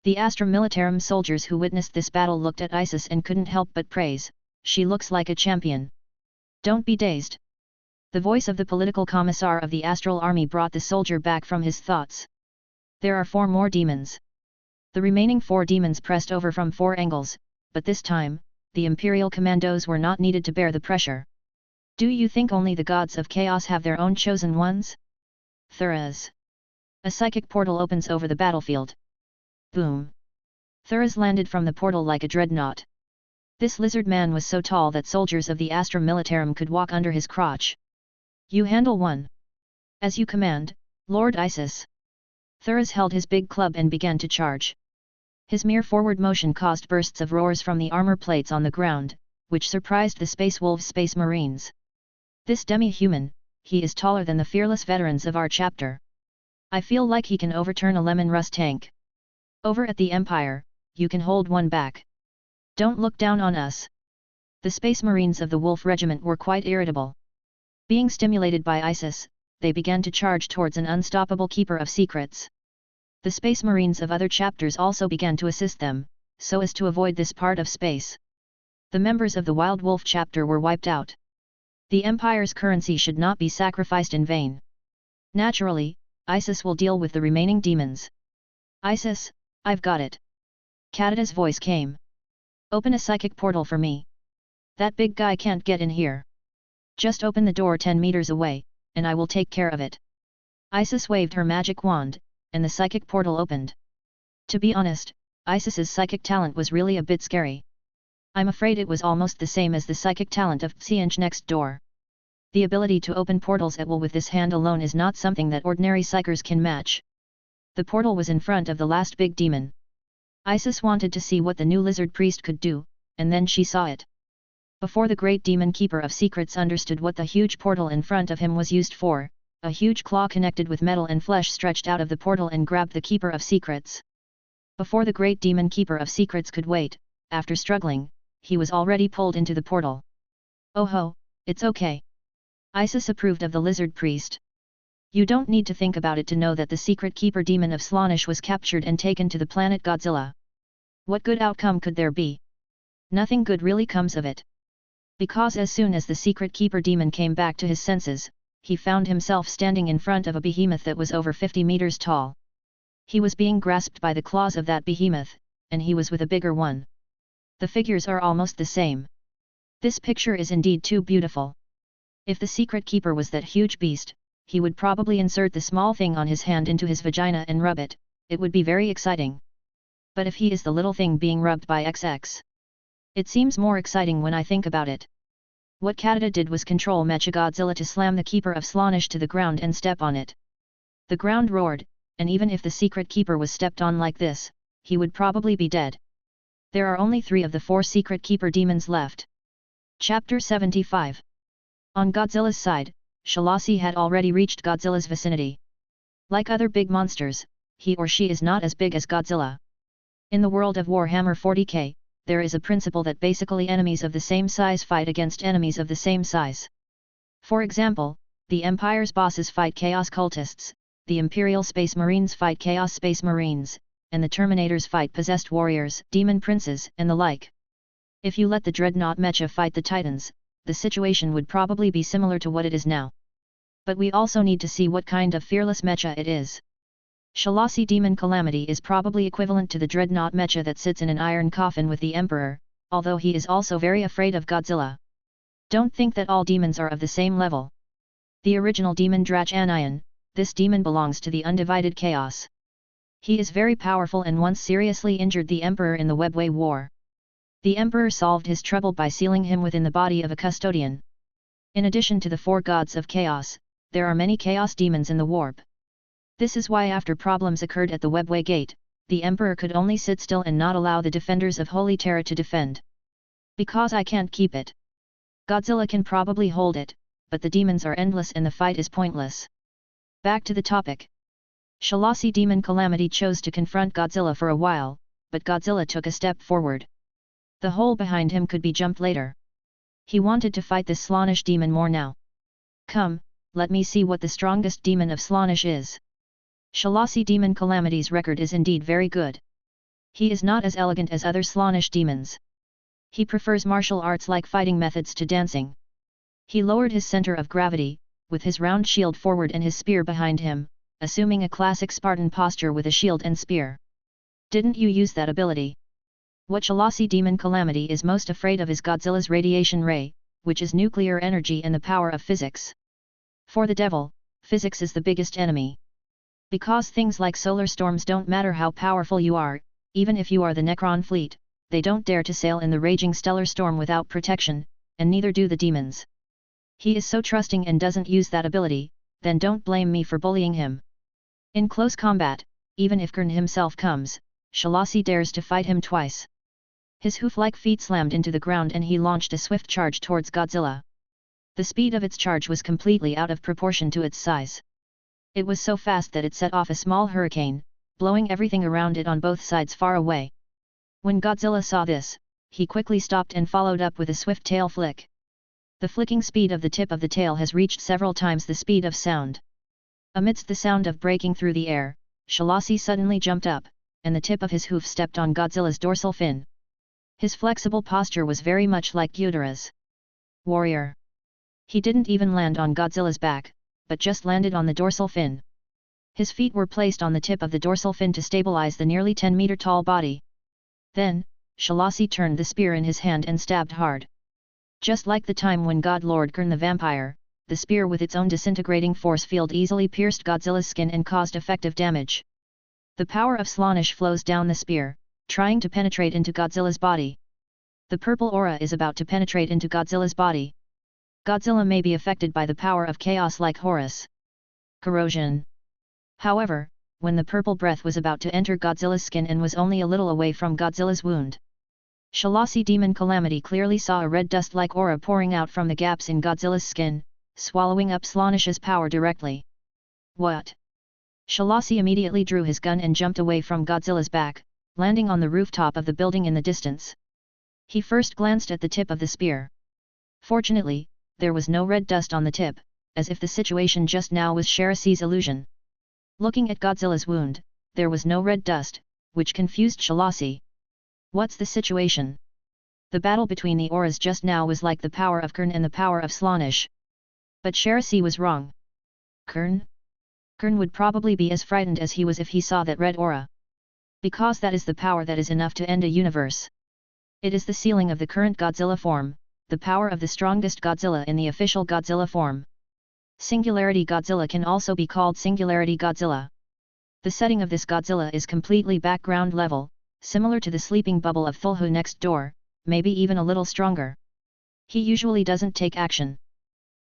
The Astra Militarum soldiers who witnessed this battle looked at Isis and couldn't help but praise, she looks like a champion. Don't be dazed. The voice of the political commissar of the Astral Army brought the soldier back from his thoughts. There are 4 more demons. The remaining 4 demons pressed over from 4 angles, but this time, the Imperial Commandos were not needed to bear the pressure. Do you think only the gods of chaos have their own chosen ones? Thuras. A psychic portal opens over the battlefield. Boom. Thuras landed from the portal like a dreadnought. This lizard man was so tall that soldiers of the Astra Militarum could walk under his crotch. You handle one. As you command, Lord Isis. Thuras held his big club and began to charge. His mere forward motion caused bursts of roars from the armor plates on the ground, which surprised the Space Wolves Space Marines. This demi-human, he is taller than the fearless veterans of our chapter. I feel like he can overturn a lemon rust tank. Over at the Empire, you can hold one back. Don't look down on us. The Space Marines of the Wolf Regiment were quite irritable. Being stimulated by Isis, they began to charge towards an unstoppable Keeper of Secrets. The Space Marines of other chapters also began to assist them, so as to avoid this part of space. The members of the Wild Wolf chapter were wiped out. The Empire's currency should not be sacrificed in vain. Naturally, Isis will deal with the remaining demons. Isis, I've got it. Kadada's voice came. Open a psychic portal for me. That big guy can't get in here. Just open the door 10 meters away, and I will take care of it. Isis waved her magic wand, and the psychic portal opened. To be honest, Isis's psychic talent was really a bit scary. I'm afraid it was almost the same as the psychic talent of Xianj next door. The ability to open portals at will with this hand alone is not something that ordinary psychers can match. The portal was in front of the last big demon. Isis wanted to see what the new lizard priest could do, and then she saw it. Before the great demon keeper of secrets understood what the huge portal in front of him was used for, a huge claw connected with metal and flesh stretched out of the portal and grabbed the keeper of secrets. Before the great demon keeper of secrets could wait, after struggling, he was already pulled into the portal. Oh ho, it's okay. Isis approved of the lizard priest. You don't need to think about it to know that the secret keeper demon of Slaanesh was captured and taken to the planet Godzilla. What good outcome could there be? Nothing good really comes of it. Because as soon as the secret keeper demon came back to his senses, he found himself standing in front of a behemoth that was over 50 meters tall. He was being grasped by the claws of that behemoth, and he was with a bigger one. The figures are almost the same. This picture is indeed too beautiful. If the secret keeper was that huge beast, he would probably insert the small thing on his hand into his vagina and rub it. It would be very exciting. But if he is the little thing being rubbed by XX, it seems more exciting when I think about it. What Kadada did was control Mechagodzilla to slam the keeper of Slaanesh to the ground and step on it. The ground roared, and even if the secret keeper was stepped on like this, he would probably be dead. There are only 3 of the 4 secret keeper demons left. Chapter 75. On Godzilla's side, Shalasi had already reached Godzilla's vicinity. Like other big monsters, he or she is not as big as Godzilla. In the world of Warhammer 40K, there is a principle that basically enemies of the same size fight against enemies of the same size. For example, the Empire's bosses fight Chaos Cultists, the Imperial Space Marines fight Chaos Space Marines, and the Terminators fight Possessed Warriors, Demon Princes, and the like. If you let the Dreadnought Mecha fight the Titans, the situation would probably be similar to what it is now. But we also need to see what kind of fearless mecha it is. Shalasi Demon Calamity is probably equivalent to the Dreadnought mecha that sits in an iron coffin with the Emperor, although he is also very afraid of Godzilla. Don't think that all demons are of the same level. The original demon Drachanion, this demon belongs to the undivided chaos. He is very powerful and once seriously injured the Emperor in the Webway War. The Emperor solved his trouble by sealing him within the body of a custodian. In addition to the 4 gods of chaos, there are many chaos demons in the warp. This is why after problems occurred at the Webway Gate, the Emperor could only sit still and not allow the defenders of Holy Terra to defend. Because I can't keep it. Godzilla can probably hold it, but the demons are endless and the fight is pointless. Back to the topic. Shalasi Demon Calamity chose to confront Godzilla for a while, but Godzilla took a step forward. The hole behind him could be jumped later. He wanted to fight this Slaanesh demon more now. Come, let me see what the strongest demon of Slaanesh is. Shalasi Demon Calamity's record is indeed very good. He is not as elegant as other Slaanesh demons. He prefers martial arts like fighting methods to dancing. He lowered his center of gravity, with his round shield forward and his spear behind him, assuming a classic Spartan posture with a shield and spear. Didn't you use that ability? What Shalasi Demon Calamity is most afraid of is Godzilla's radiation ray, which is nuclear energy and the power of physics. For the devil, physics is the biggest enemy. Because things like solar storms don't matter how powerful you are, even if you are the Necron fleet, they don't dare to sail in the raging stellar storm without protection, and neither do the demons. He is so trusting and doesn't use that ability, then don't blame me for bullying him. In close combat, even if Kern himself comes, Shalasi dares to fight him twice. His hoof-like feet slammed into the ground and he launched a swift charge towards Godzilla. The speed of its charge was completely out of proportion to its size. It was so fast that it set off a small hurricane, blowing everything around it on both sides far away. When Godzilla saw this, he quickly stopped and followed up with a swift tail flick. The flicking speed of the tip of the tail has reached several times the speed of sound. Amidst the sound of breaking through the air, Shalasi suddenly jumped up, and the tip of his hoof stepped on Godzilla's dorsal fin. His flexible posture was very much like Ghidorah's. Warrior. He didn't even land on Godzilla's back, but just landed on the dorsal fin. His feet were placed on the tip of the dorsal fin to stabilize the nearly 10-meter tall body. Then, Shalasi turned the spear in his hand and stabbed hard. Just like the time when God Lord Kurn the vampire, the spear with its own disintegrating force field easily pierced Godzilla's skin and caused effective damage. The power of Slaanesh flows down the spear, trying to penetrate into Godzilla's body. The purple aura is about to penetrate into Godzilla's body. Godzilla may be affected by the power of chaos like Horus. Corrosion. However, when the purple breath was about to enter Godzilla's skin and was only a little away from Godzilla's wound, Shalasi Demon Calamity clearly saw a red dust-like aura pouring out from the gaps in Godzilla's skin, swallowing up Slaanesh's power directly. What? Shalasi immediately drew his gun and jumped away from Godzilla's back, landing on the rooftop of the building in the distance. He first glanced at the tip of the spear. Fortunately, there was no red dust on the tip, as if the situation just now was Shalasi's illusion. Looking at Godzilla's wound, there was no red dust, which confused Shalasi. What's the situation? The battle between the auras just now was like the power of Kurn and the power of Slaanesh. But Shalasi was wrong. Kurn? Kurn would probably be as frightened as he was if he saw that red aura. Because that is the power that is enough to end a universe. It is the ceiling of the current Godzilla form, the power of the strongest Godzilla in the official Godzilla form. Singularity Godzilla can also be called Singularity Godzilla. The setting of this Godzilla is completely background level, similar to the sleeping bubble of Thulhu next door, maybe even a little stronger. He usually doesn't take action.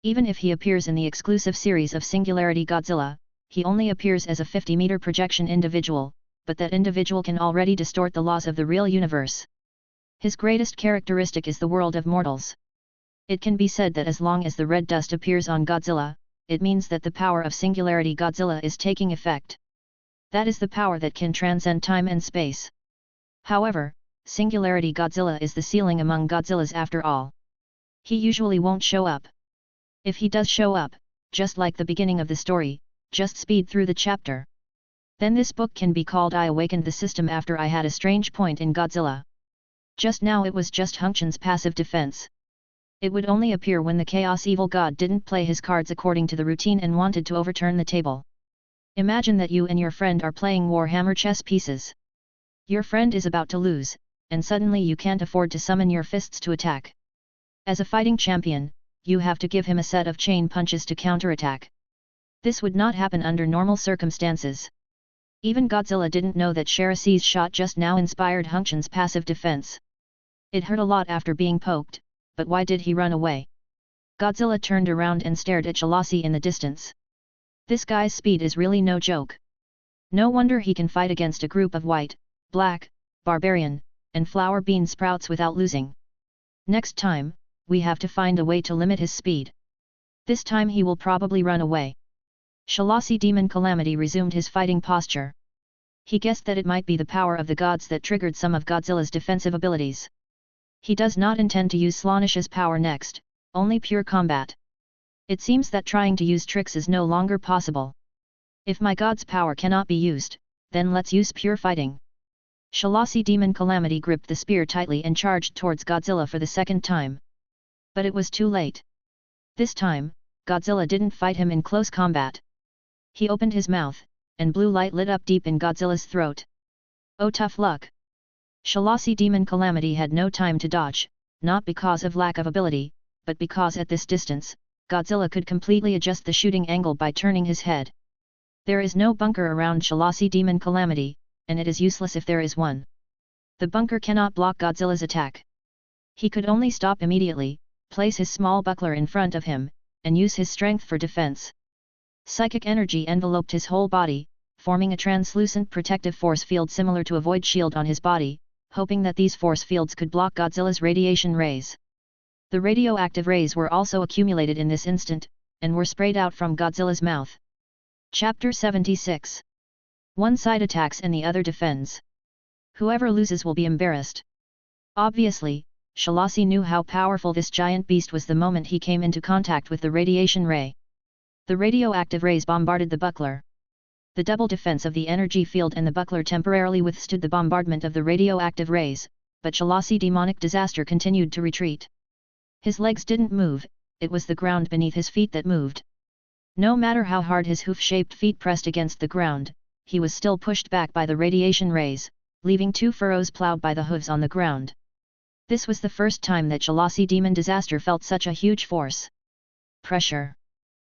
Even if he appears in the exclusive series of Singularity Godzilla, he only appears as a 50-meter projection individual, but that individual can already distort the laws of the real universe. His greatest characteristic is the world of mortals. It can be said that as long as the red dust appears on Godzilla, it means that the power of Singularity Godzilla is taking effect. That is the power that can transcend time and space. However, Singularity Godzilla is the ceiling among Godzillas after all. He usually won't show up. If he does show up, just like the beginning of the story, just speed through the chapter. Then this book can be called I Awakened the System After I Had a Strange Point in Godzilla. Just now it was just Hung-chan's passive defense. It would only appear when the Chaos Evil God didn't play his cards according to the routine and wanted to overturn the table. Imagine that you and your friend are playing Warhammer chess pieces. Your friend is about to lose, and suddenly you can't afford to summon your fists to attack. As a fighting champion, you have to give him a set of chain punches to counterattack. This would not happen under normal circumstances. Even Godzilla didn't know that Shalasi's shot just now inspired Hung-chan's passive defense. It hurt a lot after being poked, but why did he run away? Godzilla turned around and stared at Shalasi in the distance. This guy's speed is really no joke. No wonder he can fight against a group of white, black, barbarian, and flower bean sprouts without losing. Next time, we have to find a way to limit his speed. This time he will probably run away. Shalasi Demon Calamity resumed his fighting posture. He guessed that it might be the power of the gods that triggered some of Godzilla's defensive abilities. He does not intend to use Slaanesh's power next, only pure combat. It seems that trying to use tricks is no longer possible. If my god's power cannot be used, then let's use pure fighting. Shalasi Demon Calamity gripped the spear tightly and charged towards Godzilla for the second time. But it was too late. This time, Godzilla didn't fight him in close combat. He opened his mouth, and blue light lit up deep in Godzilla's throat. Oh, tough luck! Shalasi Demon Calamity had no time to dodge, not because of lack of ability, but because at this distance, Godzilla could completely adjust the shooting angle by turning his head. There is no bunker around Shalasi Demon Calamity, and it is useless if there is one. The bunker cannot block Godzilla's attack. He could only stop immediately, place his small buckler in front of him, and use his strength for defense. Psychic energy enveloped his whole body, forming a translucent protective force field similar to a void shield on his body, hoping that these force fields could block Godzilla's radiation rays. The radioactive rays were also accumulated in this instant, and were sprayed out from Godzilla's mouth. Chapter 76. One side attacks and the other defends. Whoever loses will be embarrassed. Obviously, Shalasi knew how powerful this giant beast was the moment he came into contact with the radiation ray. The radioactive rays bombarded the buckler. The double defense of the energy field and the buckler temporarily withstood the bombardment of the radioactive rays, but Shalasi demonic disaster continued to retreat. His legs didn't move, it was the ground beneath his feet that moved. No matter how hard his hoof-shaped feet pressed against the ground, he was still pushed back by the radiation rays, leaving 2 furrows plowed by the hooves on the ground. This was the first time that Shalasi demon disaster felt such a huge force. Pressure.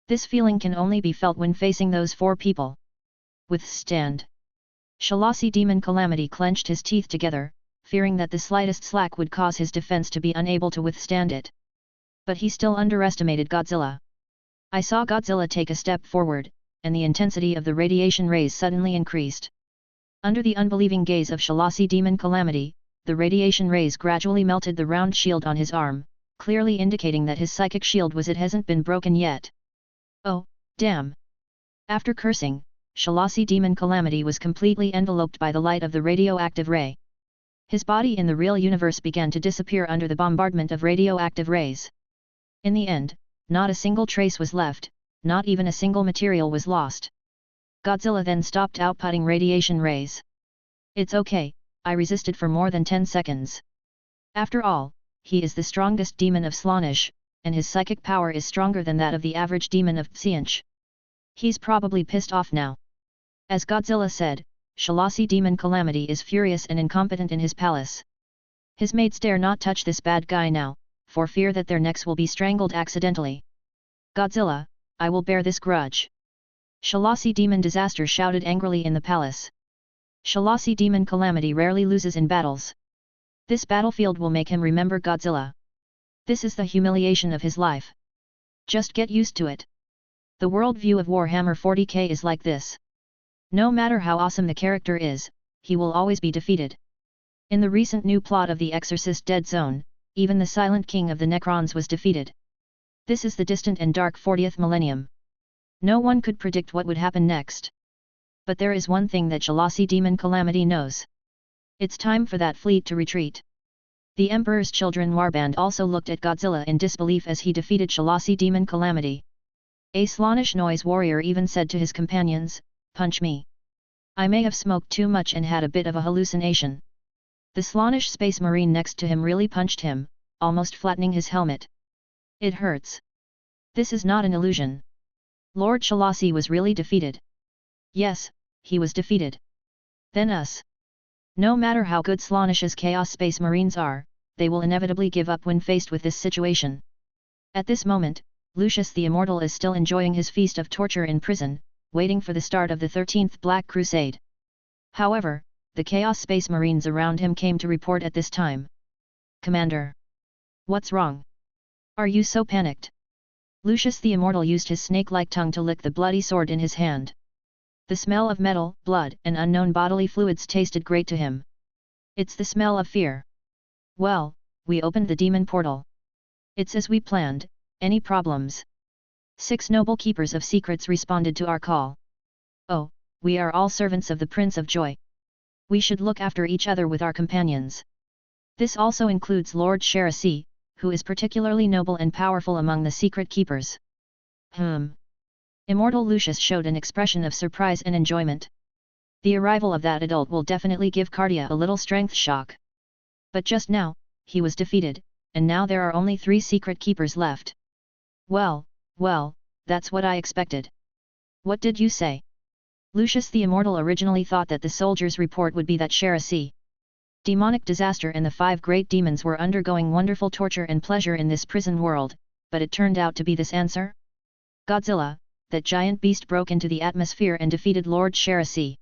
This feeling can only be felt when facing those 4 people. Withstand. Shalasi demon calamity clenched his teeth together, fearing that the slightest slack would cause his defense to be unable to withstand it. But he still underestimated Godzilla. I saw Godzilla take a step forward, and the intensity of the radiation rays suddenly increased. Under the unbelieving gaze of Shalasi demon calamity, the radiation rays gradually melted the round shield on his arm, clearly indicating that his psychic shield hasn't been broken yet. Oh, damn! After cursing, Shalasi demon calamity was completely enveloped by the light of the radioactive ray. His body in the real universe began to disappear under the bombardment of radioactive rays. In the end, not a single trace was left, not even a single material was lost. Godzilla then stopped outputting radiation rays. It's okay, I resisted for more than 10 seconds. After all, he is the strongest demon of Slaanesh, and his psychic power is stronger than that of the average demon of Tseanch. He's probably pissed off now. As Godzilla said, Shalasi demon calamity is furious and incompetent in his palace. His mates dare not touch this bad guy now, for fear that their necks will be strangled accidentally. Godzilla, I will bear this grudge. Shalasi demon disaster shouted angrily in the palace. Shalasi demon calamity rarely loses in battles. This battlefield will make him remember Godzilla. This is the humiliation of his life. Just get used to it. The worldview of Warhammer 40K is like this. No matter how awesome the character is, he will always be defeated. In the recent new plot of the Exorcist Dead Zone, even the Silent King of the Necrons was defeated. This is the distant and dark 40th millennium. No one could predict what would happen next. But there is one thing that Shalasi demon calamity knows. It's time for that fleet to retreat. The Emperor's Children warband also looked at Godzilla in disbelief as he defeated Shalasi demon calamity. A Slaanesh noise warrior even said to his companions, "Punch me. I may have smoked too much and had a bit of a hallucination." The Slaanesh space marine next to him really punched him, almost flattening his helmet. It hurts. This is not an illusion. Lord Shalasi was really defeated. Yes, he was defeated. Then us. No matter how good Slaanesh's Chaos Space Marines are, they will inevitably give up when faced with this situation. At this moment, Lucius the Immortal is still enjoying his feast of torture in prison, waiting for the start of the 13th Black Crusade. However, the Chaos Space Marines around him came to report at this time. "Commander. What's wrong? Are you so panicked?" Lucius the Immortal used his snake-like tongue to lick the bloody sword in his hand. The smell of metal, blood, and unknown bodily fluids tasted great to him. It's the smell of fear. Well, we opened the demon portal. It's as we planned. Any problems? 6 noble keepers of secrets responded to our call. Oh, we are all servants of the Prince of Joy. We should look after each other with our companions. This also includes Lord Sharasi, who is particularly noble and powerful among the secret keepers. Immortal Lucius showed an expression of surprise and enjoyment. The arrival of that adult will definitely give Cardia a little strength shock. But just now, he was defeated, and now there are only 3 secret keepers left. Well, that's what I expected. What did you say? Lucius the Immortal originally thought that the soldiers' report would be that Sharasi demonic disaster and the 5 great demons were undergoing wonderful torture and pleasure in this prison world, but it turned out to be this answer. Godzilla, that giant beast, broke into the atmosphere and defeated Lord Sharasi.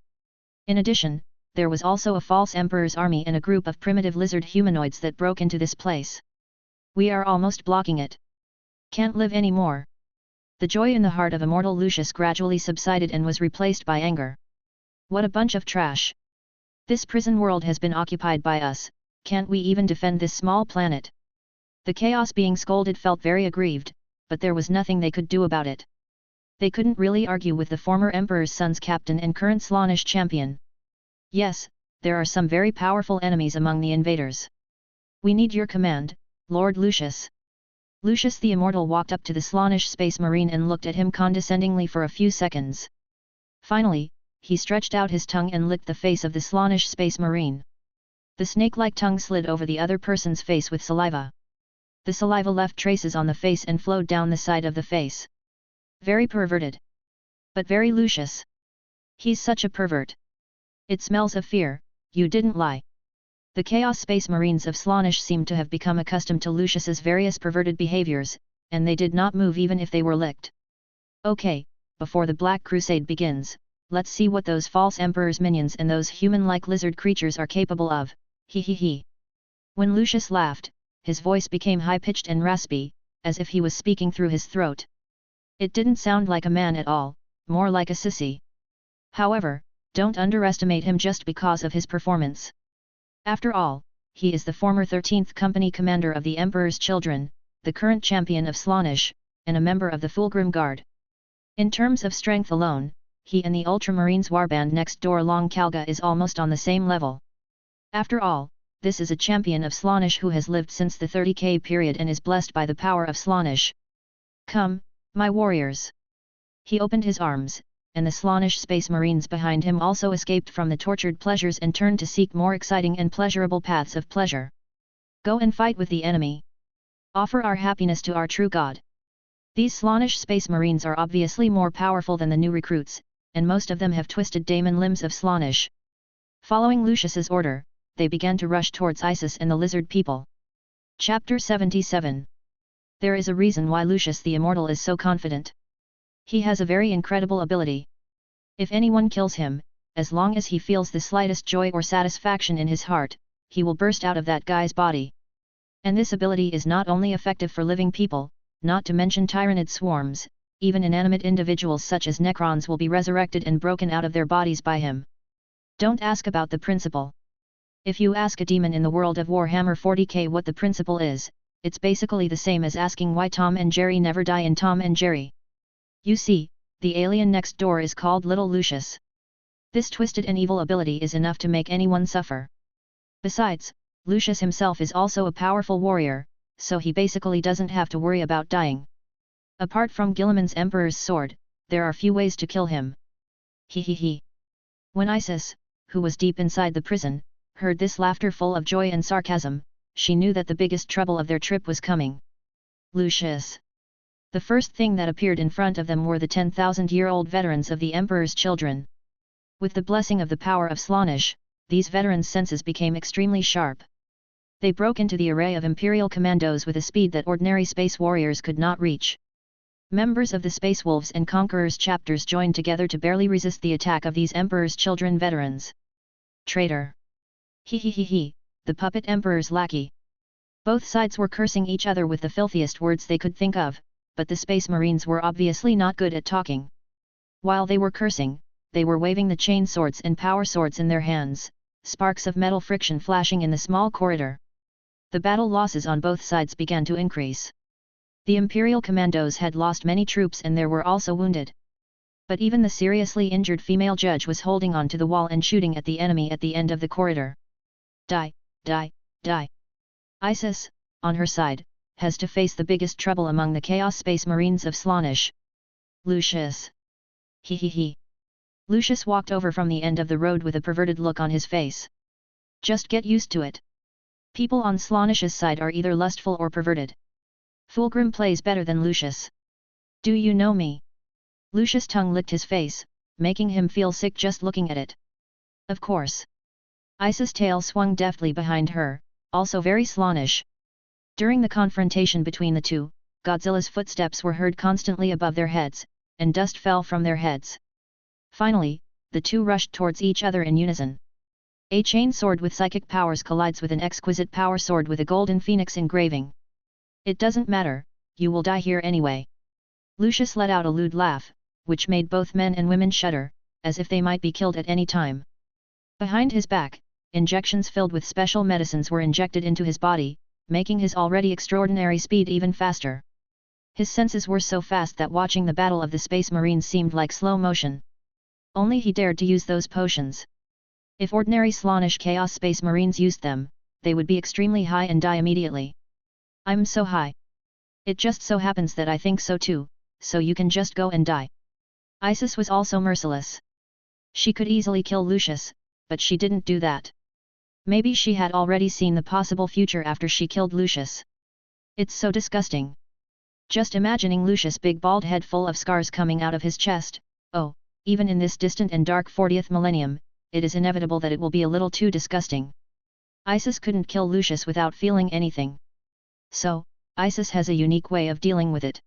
In addition, there was also a false emperor's army and a group of primitive lizard humanoids that broke into this place. We are almost blocking it. Can't live anymore. The joy in the heart of immortal Lucius gradually subsided and was replaced by anger. What a bunch of trash. This prison world has been occupied by us, can't we even defend this small planet? The chaos being scolded felt very aggrieved, but there was nothing they could do about it. They couldn't really argue with the former Emperor's son's captain and current Slaanesh champion. Yes, there are some very powerful enemies among the invaders. We need your command, Lord Lucius. Lucius the Immortal walked up to the Slaanesh space marine and looked at him condescendingly for a few seconds. Finally, he stretched out his tongue and licked the face of the Slaanesh space marine. The snake-like tongue slid over the other person's face with saliva. The saliva left traces on the face and flowed down the side of the face. Very perverted. But very Lucius. He's such a pervert. It smells of fear, you didn't lie. The Chaos Space Marines of Slaanesh seemed to have become accustomed to Lucius's various perverted behaviors, and they did not move even if they were licked. Okay, before the Black Crusade begins, let's see what those false Emperor's minions and those human-like lizard creatures are capable of, he he he. When Lucius laughed, his voice became high-pitched and raspy, as if he was speaking through his throat. It didn't sound like a man at all, more like a sissy. However, don't underestimate him just because of his performance. After all, he is the former 13th Company commander of the Emperor's Children, the current champion of Slaanesh, and a member of the Fulgrim Guard. In terms of strength alone, he and the Ultramarines warband next door Long Kalga is almost on the same level. After all, this is a champion of Slaanesh who has lived since the 30K period and is blessed by the power of Slaanesh. Come, my warriors! He opened his arms, and the Slaanesh space marines behind him also escaped from the tortured pleasures and turned to seek more exciting and pleasurable paths of pleasure. Go and fight with the enemy. Offer our happiness to our true God. These Slaanesh space marines are obviously more powerful than the new recruits, and most of them have twisted daemon limbs of Slaanesh. Following Lucius's order, they began to rush towards Isis and the lizard people. Chapter 77. There is a reason why Lucius the Immortal is so confident. He has a very incredible ability. If anyone kills him, as long as he feels the slightest joy or satisfaction in his heart, he will burst out of that guy's body. And this ability is not only effective for living people, not to mention tyrannid swarms, even inanimate individuals such as Necrons will be resurrected and broken out of their bodies by him. Don't ask about the principle. If you ask a demon in the world of Warhammer 40K what the principle is, it's basically the same as asking why Tom and Jerry never die in Tom and Jerry. You see, the alien next door is called Little Lucius. This twisted and evil ability is enough to make anyone suffer. Besides, Lucius himself is also a powerful warrior, so he basically doesn't have to worry about dying. Apart from Guilliman's Emperor's sword, there are few ways to kill him. He he he. When Isis, who was deep inside the prison, heard this laughter full of joy and sarcasm, she knew that the biggest trouble of their trip was coming. Lucius. The first thing that appeared in front of them were the 10,000-year-old veterans of the Emperor's Children. With the blessing of the power of Slaanesh, these veterans' senses became extremely sharp. They broke into the array of Imperial commandos with a speed that ordinary space warriors could not reach. Members of the Space Wolves and Conquerors chapters joined together to barely resist the attack of these Emperor's Children veterans. Traitor! He he he he, the puppet Emperor's lackey. Both sides were cursing each other with the filthiest words they could think of, but the Space Marines were obviously not good at talking. While they were cursing, they were waving the chain swords and power swords in their hands, sparks of metal friction flashing in the small corridor. The battle losses on both sides began to increase. The Imperial commandos had lost many troops and there were also wounded. But even the seriously injured female judge was holding on to the wall and shooting at the enemy at the end of the corridor. Die, die, die. Isis, on her side, has to face the biggest trouble among the Chaos Space Marines of Slaanesh. Lucius. He he he. Lucius walked over from the end of the road with a perverted look on his face. Just get used to it. People on Slaanesh's side are either lustful or perverted. Fulgrim plays better than Lucius. Do you know me? Lucius' tongue licked his face, making him feel sick just looking at it. Of course. Isis' tail swung deftly behind her, also very Slaanesh. During the confrontation between the two, Godzilla's footsteps were heard constantly above their heads, and dust fell from their heads. Finally, the two rushed towards each other in unison. A chain sword with psychic powers collides with an exquisite power sword with a golden phoenix engraving. It doesn't matter, you will die here anyway. Lucius let out a lewd laugh, which made both men and women shudder, as if they might be killed at any time. Behind his back, injections filled with special medicines were injected into his body, making his already extraordinary speed even faster. His senses were so fast that watching the battle of the Space Marines seemed like slow motion. Only he dared to use those potions. If ordinary Slaanesh Chaos Space Marines used them, they would be extremely high and die immediately. I'm so high. It just so happens that I think so too, so you can just go and die. Isis was also merciless. She could easily kill Lucius, but she didn't do that. Maybe she had already seen the possible future after she killed Lucius. It's so disgusting. Just imagining Lucius' big bald head full of scars coming out of his chest, oh, even in this distant and dark 40th millennium, it is inevitable that it will be a little too disgusting. Isis couldn't kill Lucius without feeling anything. So, Isis has a unique way of dealing with it.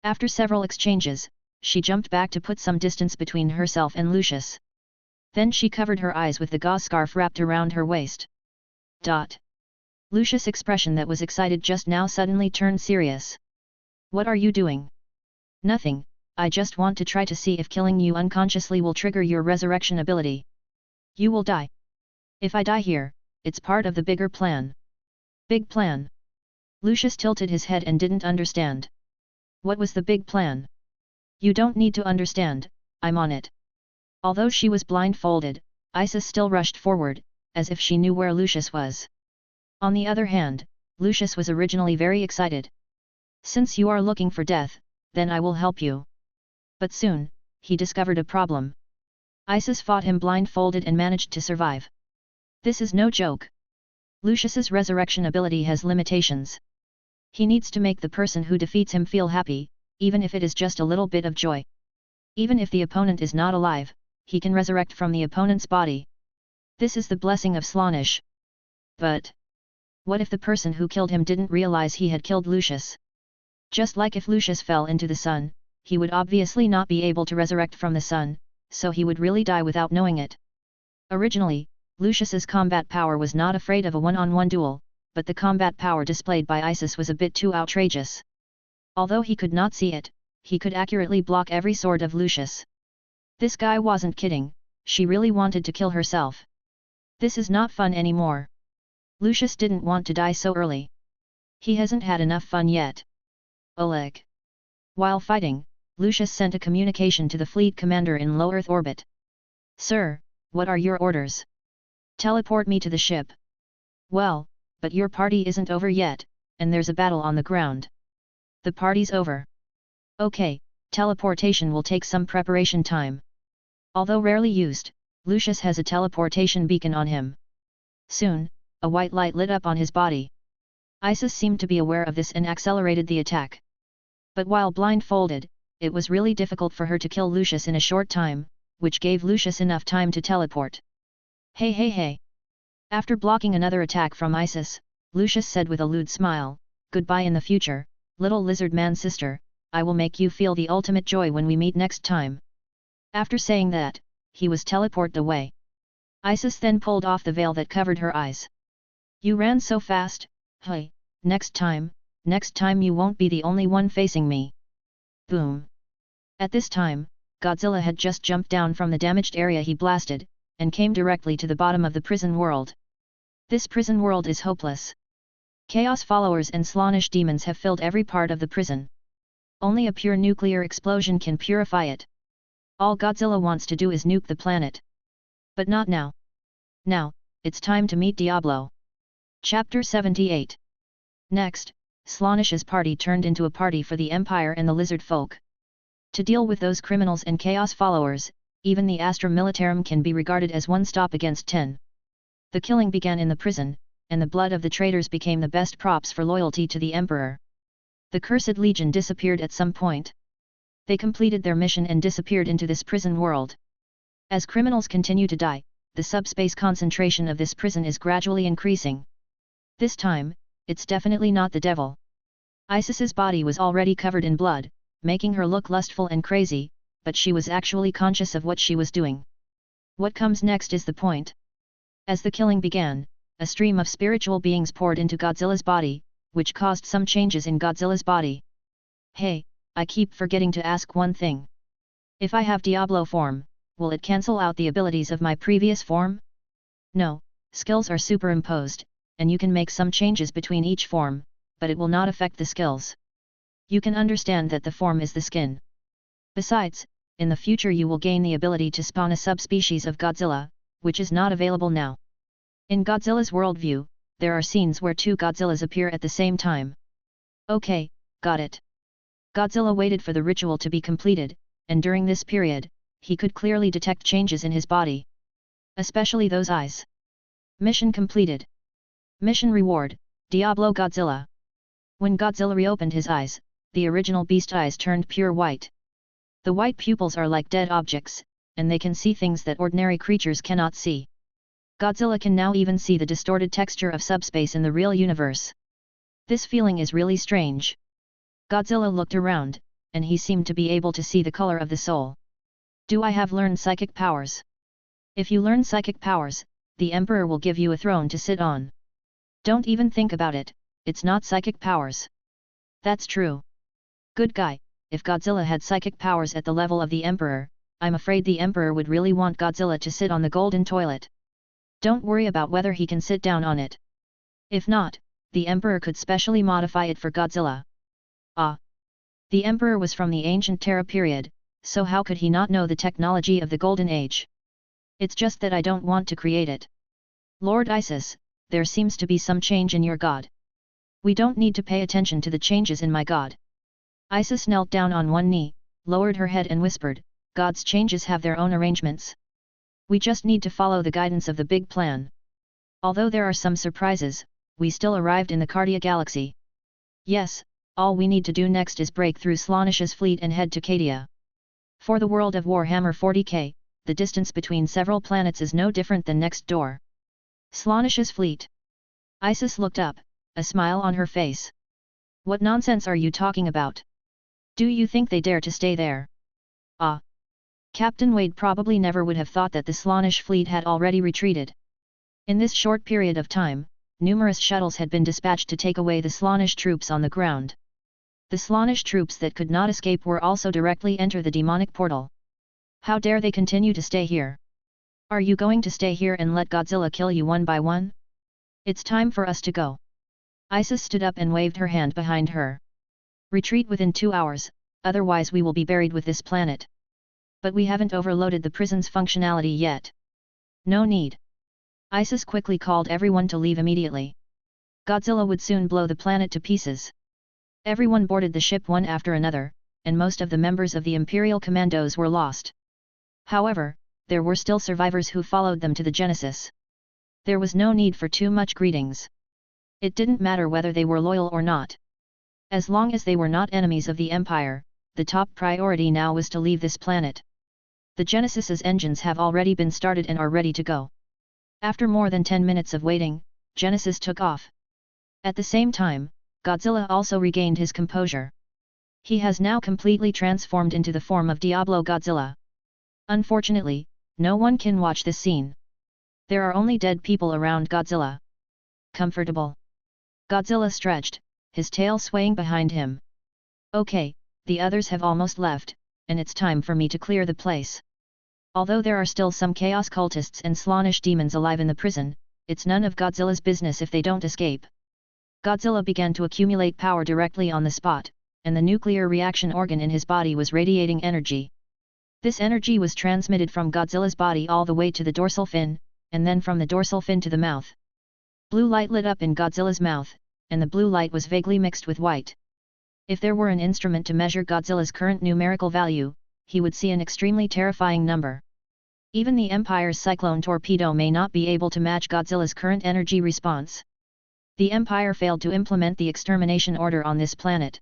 After several exchanges, she jumped back to put some distance between herself and Lucius. Then she covered her eyes with the gauze scarf wrapped around her waist. Lucius' expression that was excited just now suddenly turned serious. What are you doing? Nothing, I just want to try to see if killing you unconsciously will trigger your resurrection ability. You will die. If I die here, it's part of the bigger plan. Big plan? Lucius tilted his head and didn't understand. What was the big plan? You don't need to understand, I'm on it. Although she was blindfolded, Isis still rushed forward, as if she knew where Lucius was. On the other hand, Lucius was originally very excited. Since you are looking for death, then I will help you. But soon, he discovered a problem. Isis fought him blindfolded and managed to survive. This is no joke. Lucius's resurrection ability has limitations. He needs to make the person who defeats him feel happy, even if it is just a little bit of joy. Even if the opponent is not alive, he can resurrect from the opponent's body. This is the blessing of Slaanesh. But what if the person who killed him didn't realize he had killed Lucius? Just like if Lucius fell into the sun, he would obviously not be able to resurrect from the sun, so he would really die without knowing it. Originally, Lucius's combat power was not afraid of a one-on-one duel, but the combat power displayed by Isis was a bit too outrageous. Although he could not see it, he could accurately block every sword of Lucius. This guy wasn't kidding, she really wanted to kill herself. This is not fun anymore. Lucius didn't want to die so early. He hasn't had enough fun yet. Oleg. While fighting, Lucius sent a communication to the fleet commander in low Earth orbit. Sir, what are your orders? Teleport me to the ship. Well, but your party isn't over yet, and there's a battle on the ground. The party's over. Okay, teleportation will take some preparation time. Although rarely used, Lucius has a teleportation beacon on him. Soon, a white light lit up on his body. Isis seemed to be aware of this and accelerated the attack. But while blindfolded, it was really difficult for her to kill Lucius in a short time, which gave Lucius enough time to teleport. Hey. After blocking another attack from Isis, Lucius said with a lewd smile, goodbye in the future, little lizard man sister, I will make you feel the ultimate joy when we meet next time. After saying that, he was teleported away. Isis then pulled off the veil that covered her eyes. You ran so fast, hey, next time you won't be the only one facing me. Boom. At this time, Godzilla had just jumped down from the damaged area he blasted, and came directly to the bottom of the prison world. This prison world is hopeless. Chaos followers and Slaanesh demons have filled every part of the prison. Only a pure nuclear explosion can purify it. All Godzilla wants to do is nuke the planet. But not now. Now, it's time to meet Diablo. Chapter 78. Next, Slaanesh's party turned into a party for the Empire and the Lizard folk. To deal with those criminals and Chaos followers, even the Astra Militarum can be regarded as one stop against 10. The killing began in the prison, and the blood of the traitors became the best props for loyalty to the Emperor. The Cursed Legion disappeared at some point. They completed their mission and disappeared into this prison world. As criminals continue to die, the subspace concentration of this prison is gradually increasing. This time, it's definitely not the devil. Isis's body was already covered in blood, making her look lustful and crazy, but she was actually conscious of what she was doing. What comes next is the point. As the killing began, a stream of spiritual beings poured into Godzilla's body, which caused some changes in Godzilla's body. Hey, I keep forgetting to ask one thing. If I have Diablo form, will it cancel out the abilities of my previous form? No, skills are superimposed, and you can make some changes between each form, but it will not affect the skills. You can understand that the form is the skin. Besides, in the future you will gain the ability to spawn a subspecies of Godzilla, which is not available now. In Godzilla's worldview, there are scenes where two Godzillas appear at the same time. Okay, got it. Godzilla waited for the ritual to be completed, and during this period, he could clearly detect changes in his body. Especially those eyes. Mission completed. Mission reward, Diablo Godzilla. When Godzilla reopened his eyes, the original beast eyes turned pure white. The white pupils are like dead objects, and they can see things that ordinary creatures cannot see. Godzilla can now even see the distorted texture of subspace in the real universe. This feeling is really strange. Godzilla looked around, and he seemed to be able to see the color of the soul. Do I have learned psychic powers? If you learn psychic powers, the Emperor will give you a throne to sit on. Don't even think about it, it's not psychic powers. That's true. Good guy, if Godzilla had psychic powers at the level of the Emperor, I'm afraid the Emperor would really want Godzilla to sit on the golden toilet. Don't worry about whether he can sit down on it. If not, the Emperor could specially modify it for Godzilla. Ah! The Emperor was from the ancient Terra period, so how could he not know the technology of the Golden Age? It's just that I don't want to create it. Lord Isis, there seems to be some change in your god. We don't need to pay attention to the changes in my god. Isis knelt down on one knee, lowered her head and whispered, God's changes have their own arrangements. We just need to follow the guidance of the big plan. Although there are some surprises, we still arrived in the Cardia Galaxy. Yes, all we need to do next is break through Slaanish's fleet and head to Cadia. For the world of Warhammer 40K, the distance between several planets is no different than next door. Slaanish's fleet. Isis looked up, a smile on her face. What nonsense are you talking about? Do you think they dare to stay there? Ah! Captain Wade probably never would have thought that the Slaanish fleet had already retreated. In this short period of time, numerous shuttles had been dispatched to take away the Slaanish troops on the ground. The Slaanish troops that could not escape were also directly enter the demonic portal. How dare they continue to stay here? Are you going to stay here and let Godzilla kill you one by one? It's time for us to go. Isis stood up and waved her hand behind her. Retreat within 2 hours, otherwise we will be buried with this planet. But we haven't overloaded the prison's functionality yet. No need. Isis quickly called everyone to leave immediately. Godzilla would soon blow the planet to pieces. Everyone boarded the ship one after another, and most of the members of the Imperial Commandos were lost. However, there were still survivors who followed them to the Genesis. There was no need for too much greetings. It didn't matter whether they were loyal or not. As long as they were not enemies of the Empire, the top priority now was to leave this planet. The Genesis's engines have already been started and are ready to go. After more than 10 minutes of waiting, Genesis took off. At the same time, Godzilla also regained his composure. He has now completely transformed into the form of Diablo Godzilla. Unfortunately, no one can watch this scene. There are only dead people around Godzilla. Comfortable. Godzilla stretched, his tail swaying behind him. Okay, the others have almost left, and it's time for me to clear the place. Although there are still some chaos cultists and Slaanish demons alive in the prison, it's none of Godzilla's business if they don't escape. Godzilla began to accumulate power directly on the spot, and the nuclear reaction organ in his body was radiating energy. This energy was transmitted from Godzilla's body all the way to the dorsal fin, and then from the dorsal fin to the mouth. Blue light lit up in Godzilla's mouth, and the blue light was vaguely mixed with white. If there were an instrument to measure Godzilla's current numerical value, he would see an extremely terrifying number. Even the Empire's cyclone torpedo may not be able to match Godzilla's current energy response. The Empire failed to implement the extermination order on this planet.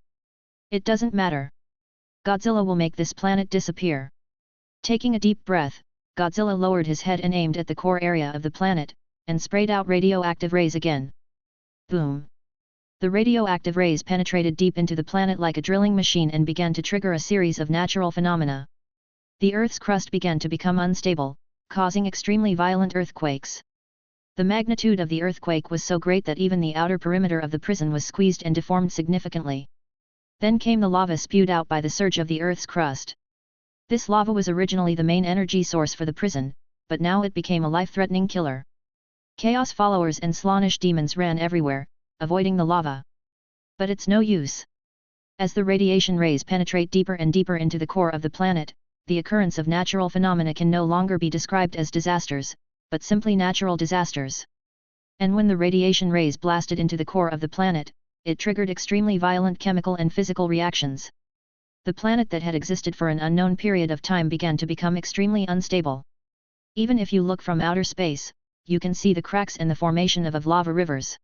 It doesn't matter. Godzilla will make this planet disappear. Taking a deep breath, Godzilla lowered his head and aimed at the core area of the planet, and sprayed out radioactive rays again. Boom! The radioactive rays penetrated deep into the planet like a drilling machine and began to trigger a series of natural phenomena. The Earth's crust began to become unstable, causing extremely violent earthquakes. The magnitude of the earthquake was so great that even the outer perimeter of the prison was squeezed and deformed significantly. Then came the lava spewed out by the surge of the Earth's crust. This lava was originally the main energy source for the prison, but now it became a life-threatening killer. Chaos followers and Slaanish demons ran everywhere, avoiding the lava. But it's no use. As the radiation rays penetrate deeper and deeper into the core of the planet, the occurrence of natural phenomena can no longer be described as disasters, but simply natural disasters. And when the radiation rays blasted into the core of the planet, it triggered extremely violent chemical and physical reactions. The planet that had existed for an unknown period of time began to become extremely unstable. Even if you look from outer space, you can see the cracks in the formation of lava rivers.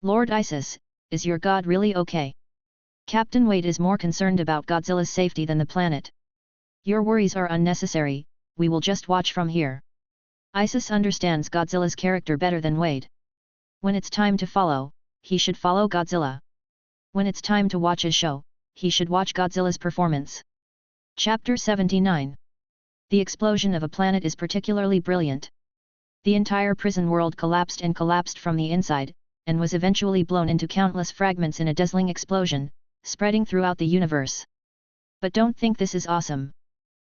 Lord Isis, is your god really okay? Captain Wade is more concerned about Godzilla's safety than the planet. Your worries are unnecessary, we will just watch from here. Isis understands Godzilla's character better than Wade. When it's time to follow, he should follow Godzilla. When it's time to watch a show, he should watch Godzilla's performance. Chapter 79. The explosion of a planet is particularly brilliant. The entire prison world collapsed and collapsed from the inside, and was eventually blown into countless fragments in a dazzling explosion, spreading throughout the universe. But don't think this is awesome.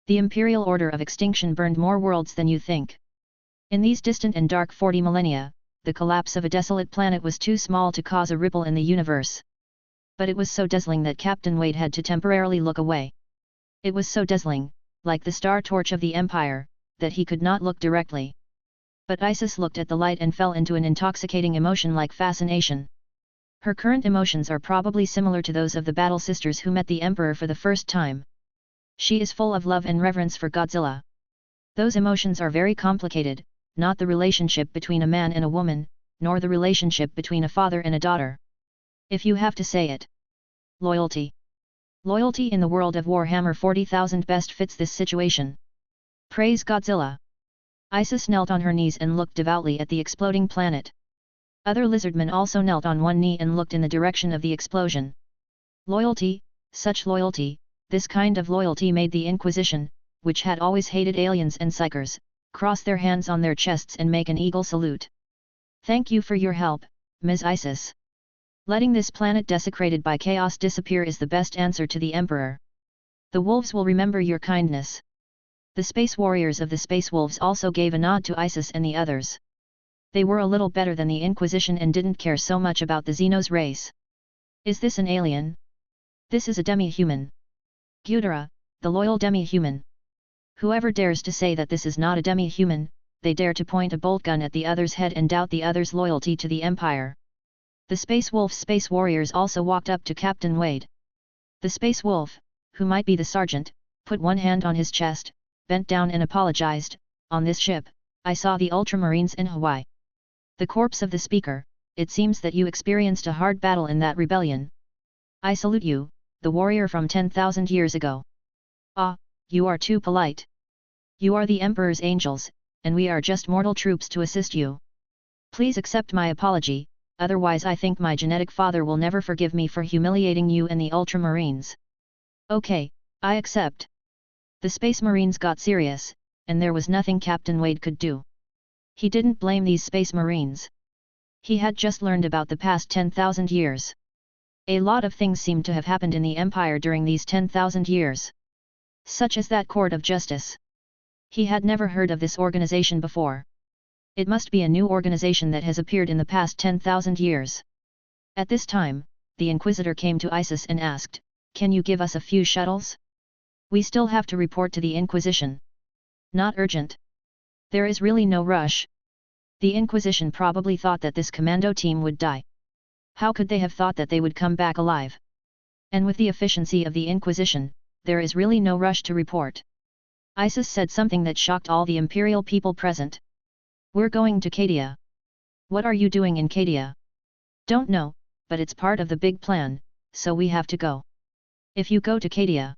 The Imperial Order of Extinction burned more worlds than you think. In these distant and dark 40 millennia, the collapse of a desolate planet was too small to cause a ripple in the universe. But it was so dazzling that Captain Wade had to temporarily look away. It was so dazzling, like the star torch of the Empire, that he could not look directly. But Isis looked at the light and fell into an intoxicating emotion like fascination. Her current emotions are probably similar to those of the Battle Sisters who met the Emperor for the first time. She is full of love and reverence for Godzilla. Those emotions are very complicated, not the relationship between a man and a woman, nor the relationship between a father and a daughter. If you have to say it. Loyalty. Loyalty in the world of Warhammer 40,000 best fits this situation. Praise Godzilla. Isis knelt on her knees and looked devoutly at the exploding planet. Other lizardmen also knelt on one knee and looked in the direction of the explosion. Loyalty, such loyalty, this kind of loyalty made the Inquisition, which had always hated aliens and psychers, cross their hands on their chests and make an eagle salute. Thank you for your help, Ms. Isis. Letting this planet desecrated by chaos disappear is the best answer to the Emperor. The wolves will remember your kindness. The space warriors of the Space Wolves also gave a nod to Isis and the others. They were a little better than the Inquisition and didn't care so much about the Xenos race. Is this an alien? This is a demi-human. Ghidorah, the loyal demi-human. Whoever dares to say that this is not a demi-human, they dare to point a bolt gun at the other's head and doubt the other's loyalty to the Empire. The Space Wolf Space Warriors also walked up to Captain Wade. The Space Wolf, who might be the sergeant, put one hand on his chest, bent down and apologized. On this ship, I saw the Ultramarines in Hawaii. The corpse of the speaker, it seems that you experienced a hard battle in that rebellion. I salute you, the warrior from 10,000 years ago. Ah, you are too polite. You are the Emperor's angels, and we are just mortal troops to assist you. Please accept my apology, otherwise I think my genetic father will never forgive me for humiliating you and the Ultramarines. Okay, I accept. The Space Marines got serious, and there was nothing Captain Wade could do. He didn't blame these Space Marines. He had just learned about the past 10,000 years. A lot of things seemed to have happened in the Empire during these 10,000 years. Such as that Court of Justice. He had never heard of this organization before. It must be a new organization that has appeared in the past 10,000 years. At this time, the Inquisitor came to Isis and asked, "Can you give us a few shuttles? We still have to report to the Inquisition." Not urgent. There is really no rush. The Inquisition probably thought that this commando team would die. How could they have thought that they would come back alive? And with the efficiency of the Inquisition, there is really no rush to report. Isis said something that shocked all the Imperial people present. We're going to Cadia. What are you doing in Cadia? Don't know, but it's part of the big plan, so we have to go. If you go to Cadia.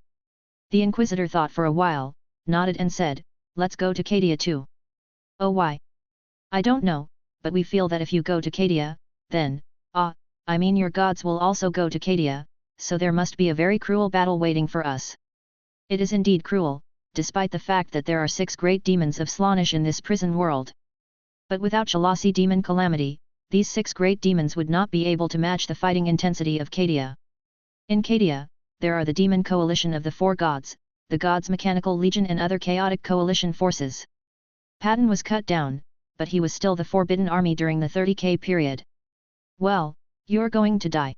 The Inquisitor thought for a while, nodded and said, let's go to Cadia too. Oh why? I don't know, but we feel that if you go to Cadia, then, I mean your gods will also go to Cadia, so there must be a very cruel battle waiting for us. It is indeed cruel, despite the fact that there are 6 great demons of Slaanesh in this prison world. But without Shalasi demon calamity, these 6 great demons would not be able to match the fighting intensity of Cadia. In Cadia, there are the demon coalition of the 4 gods, the gods' mechanical legion and other chaotic coalition forces. Patton was cut down, but he was still the Forbidden Army during the 30K period. Well, you're going to die.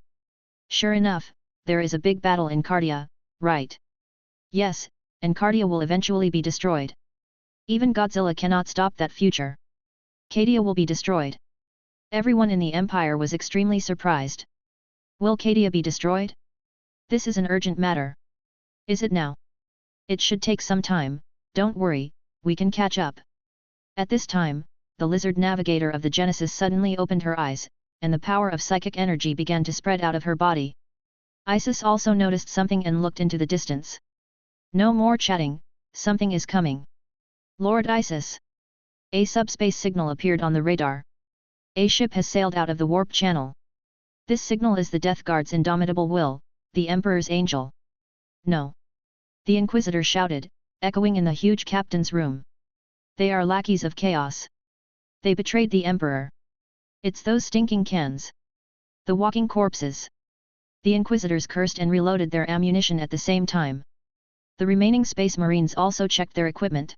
Sure enough, there is a big battle in Cardia, right? Yes, and Cardia will eventually be destroyed. Even Godzilla cannot stop that future. Cadia will be destroyed. Everyone in the Empire was extremely surprised. Will Cadia be destroyed? This is an urgent matter. Is it now? It should take some time, don't worry, we can catch up. At this time, the lizard navigator of the Genesis suddenly opened her eyes, and the power of psychic energy began to spread out of her body. Isis also noticed something and looked into the distance. No more chatting, something is coming. Lord Isis! A subspace signal appeared on the radar. A ship has sailed out of the warp channel. This signal is the Death Guard's indomitable will, the Emperor's angel. No! The Inquisitor shouted, echoing in the huge captain's room. They are lackeys of chaos. They betrayed the Emperor. It's those stinking cans. The walking corpses. The Inquisitors cursed and reloaded their ammunition at the same time. The remaining Space Marines also checked their equipment.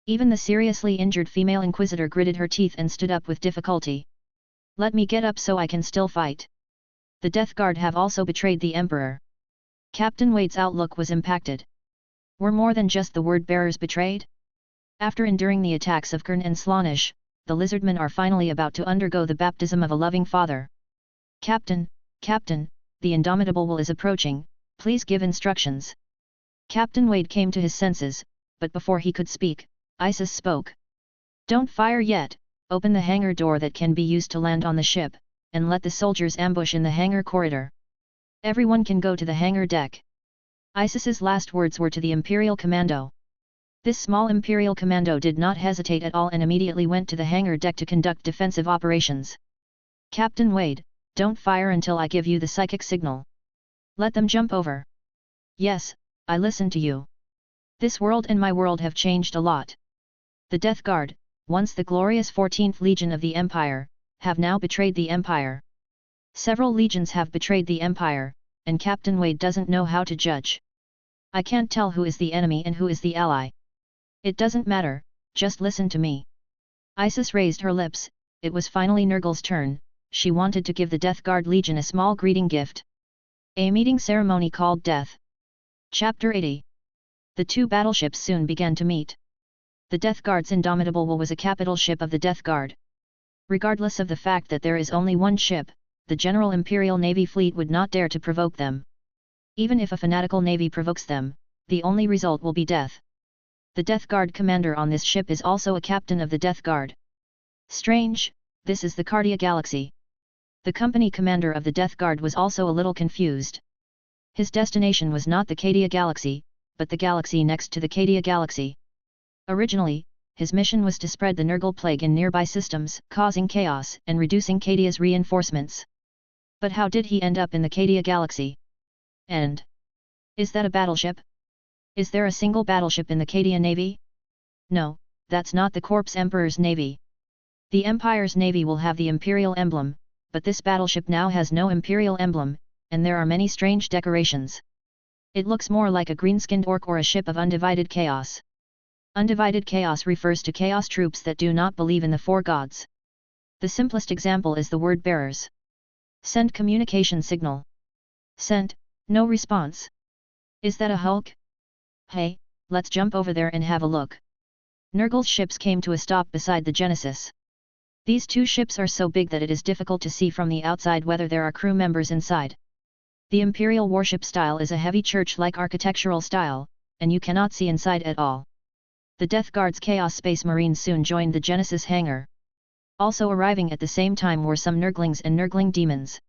Even the seriously injured female Inquisitor gritted her teeth and stood up with difficulty. Let me get up so I can still fight. The Death Guard have also betrayed the Emperor. Captain Wade's outlook was impacted. Were more than just the word-bearers betrayed? After enduring the attacks of Kern and Slaanesh, the lizardmen are finally about to undergo the baptism of a loving father. Captain, Captain, the indomitable will is approaching, please give instructions. Captain Wade came to his senses, but before he could speak, Isis spoke. Don't fire yet, open the hangar door that can be used to land on the ship, and let the soldiers ambush in the hangar corridor. Everyone can go to the hangar deck. Isis's last words were to the Imperial Commando. This small Imperial Commando did not hesitate at all and immediately went to the hangar deck to conduct defensive operations. Captain Wade, don't fire until I give you the psychic signal. Let them jump over. Yes, I listen to you. This world and my world have changed a lot. The Death Guard, once the glorious 14th Legion of the Empire, have now betrayed the Empire. Several legions have betrayed the Empire, and Captain Wade doesn't know how to judge. I can't tell who is the enemy and who is the ally. It doesn't matter, just listen to me. Isis raised her lips. It was finally Nurgle's turn. She wanted to give the Death Guard Legion a small greeting gift. A meeting ceremony called Death. Chapter 80. The two battleships soon began to meet. The Death Guard's indomitable will was a capital ship of the Death Guard. Regardless of the fact that there is only one ship, the General Imperial Navy fleet would not dare to provoke them. Even if a fanatical navy provokes them, the only result will be death. The Death Guard commander on this ship is also a captain of the Death Guard. Strange, this is the Cardia Galaxy. The company commander of the Death Guard was also a little confused. His destination was not the Cadia Galaxy, but the galaxy next to the Cadia Galaxy. Originally, his mission was to spread the Nurgle plague in nearby systems, causing chaos and reducing Cadia's reinforcements. But how did he end up in the Cadia Galaxy? And is that a battleship? Is there a single battleship in the Cadia Navy? No, that's not the Corpse Emperor's navy. The Empire's navy will have the Imperial emblem, but this battleship now has no Imperial emblem, and there are many strange decorations. It looks more like a green-skinned orc or a ship of undivided chaos. Undivided chaos refers to chaos troops that do not believe in the four gods. The simplest example is the word bearers. Send communication signal. Sent, no response. Is that a Hulk? Hey, let's jump over there and have a look. Nurgle's ships came to a stop beside the Genesis. These two ships are so big that it is difficult to see from the outside whether there are crew members inside. The Imperial warship style is a heavy church-like architectural style, and you cannot see inside at all. The Death Guard's Chaos Space Marines soon joined the Genesis hangar. Also arriving at the same time were some Nurglings and Nurgling demons.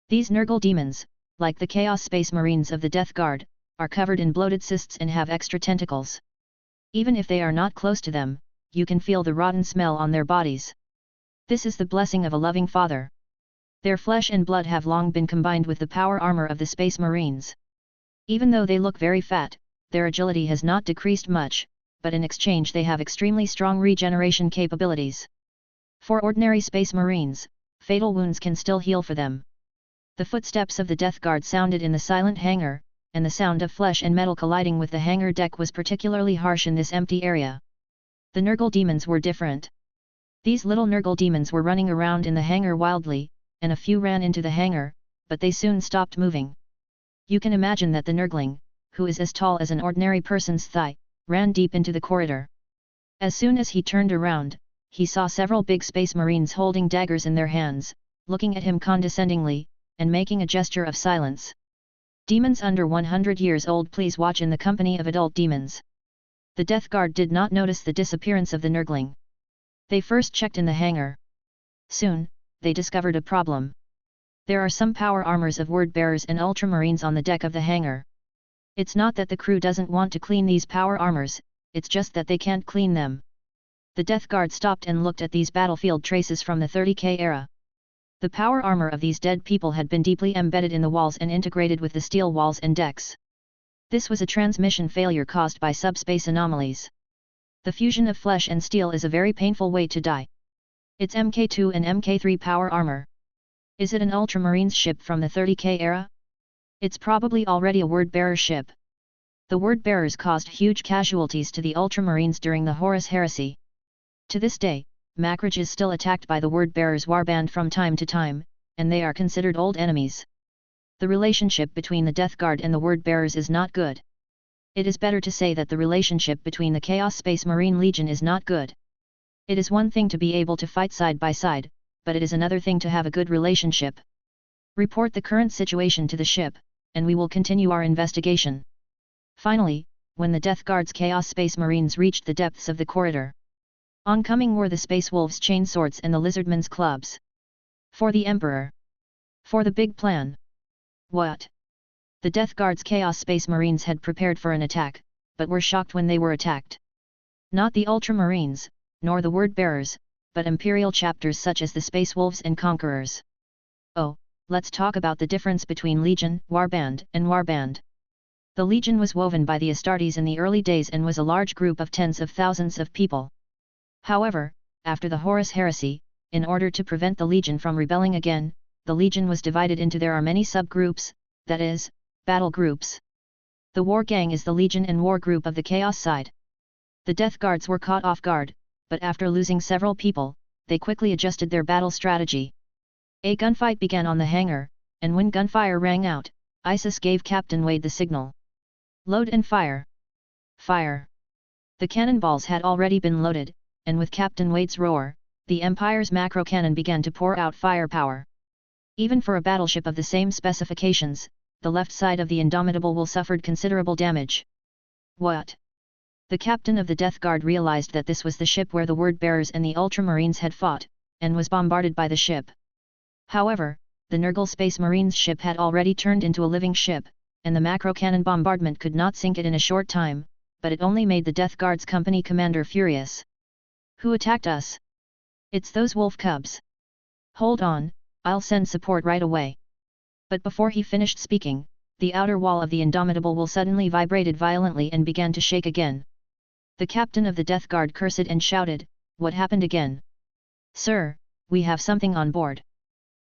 These Nurgle demons, like the Chaos Space Marines of the Death Guard, are covered in bloated cysts and have extra tentacles. Even if they are not close to them, you can feel the rotten smell on their bodies. This is the blessing of a loving father. Their flesh and blood have long been combined with the power armor of the Space Marines. Even though they look very fat, their agility has not decreased much, but in exchange they have extremely strong regeneration capabilities. For ordinary Space Marines, fatal wounds can still heal for them. The footsteps of the Death Guard sounded in the silent hangar, and the sound of flesh and metal colliding with the hangar deck was particularly harsh in this empty area. The Nurgle demons were different. These little Nurgle demons were running around in the hangar wildly, and a few ran into the hangar, but they soon stopped moving. You can imagine that the Nurgling, who is as tall as an ordinary person's thigh, ran deep into the corridor. As soon as he turned around, he saw several big Space Marines holding daggers in their hands, looking at him condescendingly, and making a gesture of silence. Demons under 100 years old, please watch in the company of adult demons. The Death Guard did not notice the disappearance of the Nurgling. They first checked in the hangar. Soon, they discovered a problem. There are some power armors of word bearers and ultramarines on the deck of the hangar. It's not that the crew doesn't want to clean these power armors, it's just that they can't clean them. The Death Guard stopped and looked at these battlefield traces from the 30K era. The power armor of these dead people had been deeply embedded in the walls and integrated with the steel walls and decks. This was a transmission failure caused by subspace anomalies. The fusion of flesh and steel is a very painful way to die. It's Mk2 and Mk3 power armor. Is it an Ultramarines ship from the 30K era? It's probably already a word-bearer ship. The word-bearers caused huge casualties to the Ultramarines during the Horus Heresy. To this day, Macrage is still attacked by the word-bearers warband from time to time, and they are considered old enemies. The relationship between the Death Guard and the word-bearers is not good. It is better to say that the relationship between the Chaos Space Marine Legion is not good. It is one thing to be able to fight side by side, but it is another thing to have a good relationship. Report the current situation to the ship, and we will continue our investigation. Finally, when the Death Guard's Chaos Space Marines reached the depths of the corridor, oncoming were the Space Wolves' chainswords and the Lizardmen's clubs. For the Emperor. For the big plan. What? The Death Guard's Chaos Space Marines had prepared for an attack, but were shocked when they were attacked. Not the Ultramarines, nor the Word-Bearers, but Imperial chapters such as the Space Wolves and Conquerors. Oh, let's talk about the difference between Legion, Warband, and Warband. The Legion was woven by the Astartes in the early days and was a large group of tens of thousands of people. However, after the Horus Heresy, in order to prevent the Legion from rebelling again, the Legion was divided into there are many subgroups, that is, battle groups. The War Gang is the Legion and War Group of the Chaos side. The Death Guards were caught off guard, but after losing several people, they quickly adjusted their battle strategy. A gunfight began on the hangar, and when gunfire rang out, Isis gave Captain Wade the signal. Load and fire. Fire. The cannonballs had already been loaded, and with Captain Wade's roar, the Empire's macro cannon began to pour out firepower. Even for a battleship of the same specifications, the left side of the Indomitable will suffered considerable damage. What? The captain of the Death Guard realized that this was the ship where the Word-Bearers and the Ultramarines had fought, and was bombarded by the ship. However, the Nurgle Space Marines ship had already turned into a living ship, and the macro cannon bombardment could not sink it in a short time, but it only made the Death Guard's company commander furious. Who attacked us? It's those wolf cubs. Hold on, I'll send support right away. But before he finished speaking, the outer wall of the Indomitable will suddenly vibrated violently and began to shake again. The captain of the Death Guard cursed and shouted, "What happened again? Sir, we have something on board.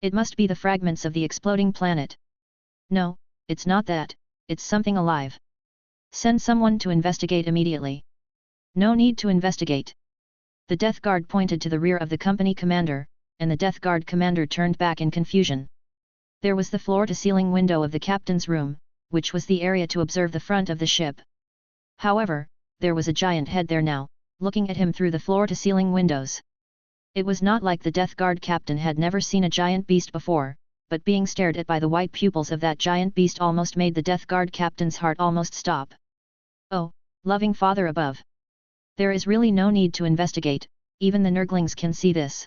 It must be the fragments of the exploding planet." "No, it's not that, it's something alive. Send someone to investigate immediately." "No need to investigate." The Death Guard pointed to the rear of the company commander, and the Death Guard commander turned back in confusion. There was the floor-to-ceiling window of the captain's room, which was the area to observe the front of the ship. However, there was a giant head there now, looking at him through the floor-to-ceiling windows. It was not like the Death Guard captain had never seen a giant beast before, but being stared at by the white pupils of that giant beast almost made the Death Guard captain's heart almost stop. "Oh, loving Father above! There is really no need to investigate, even the Nurglings can see this.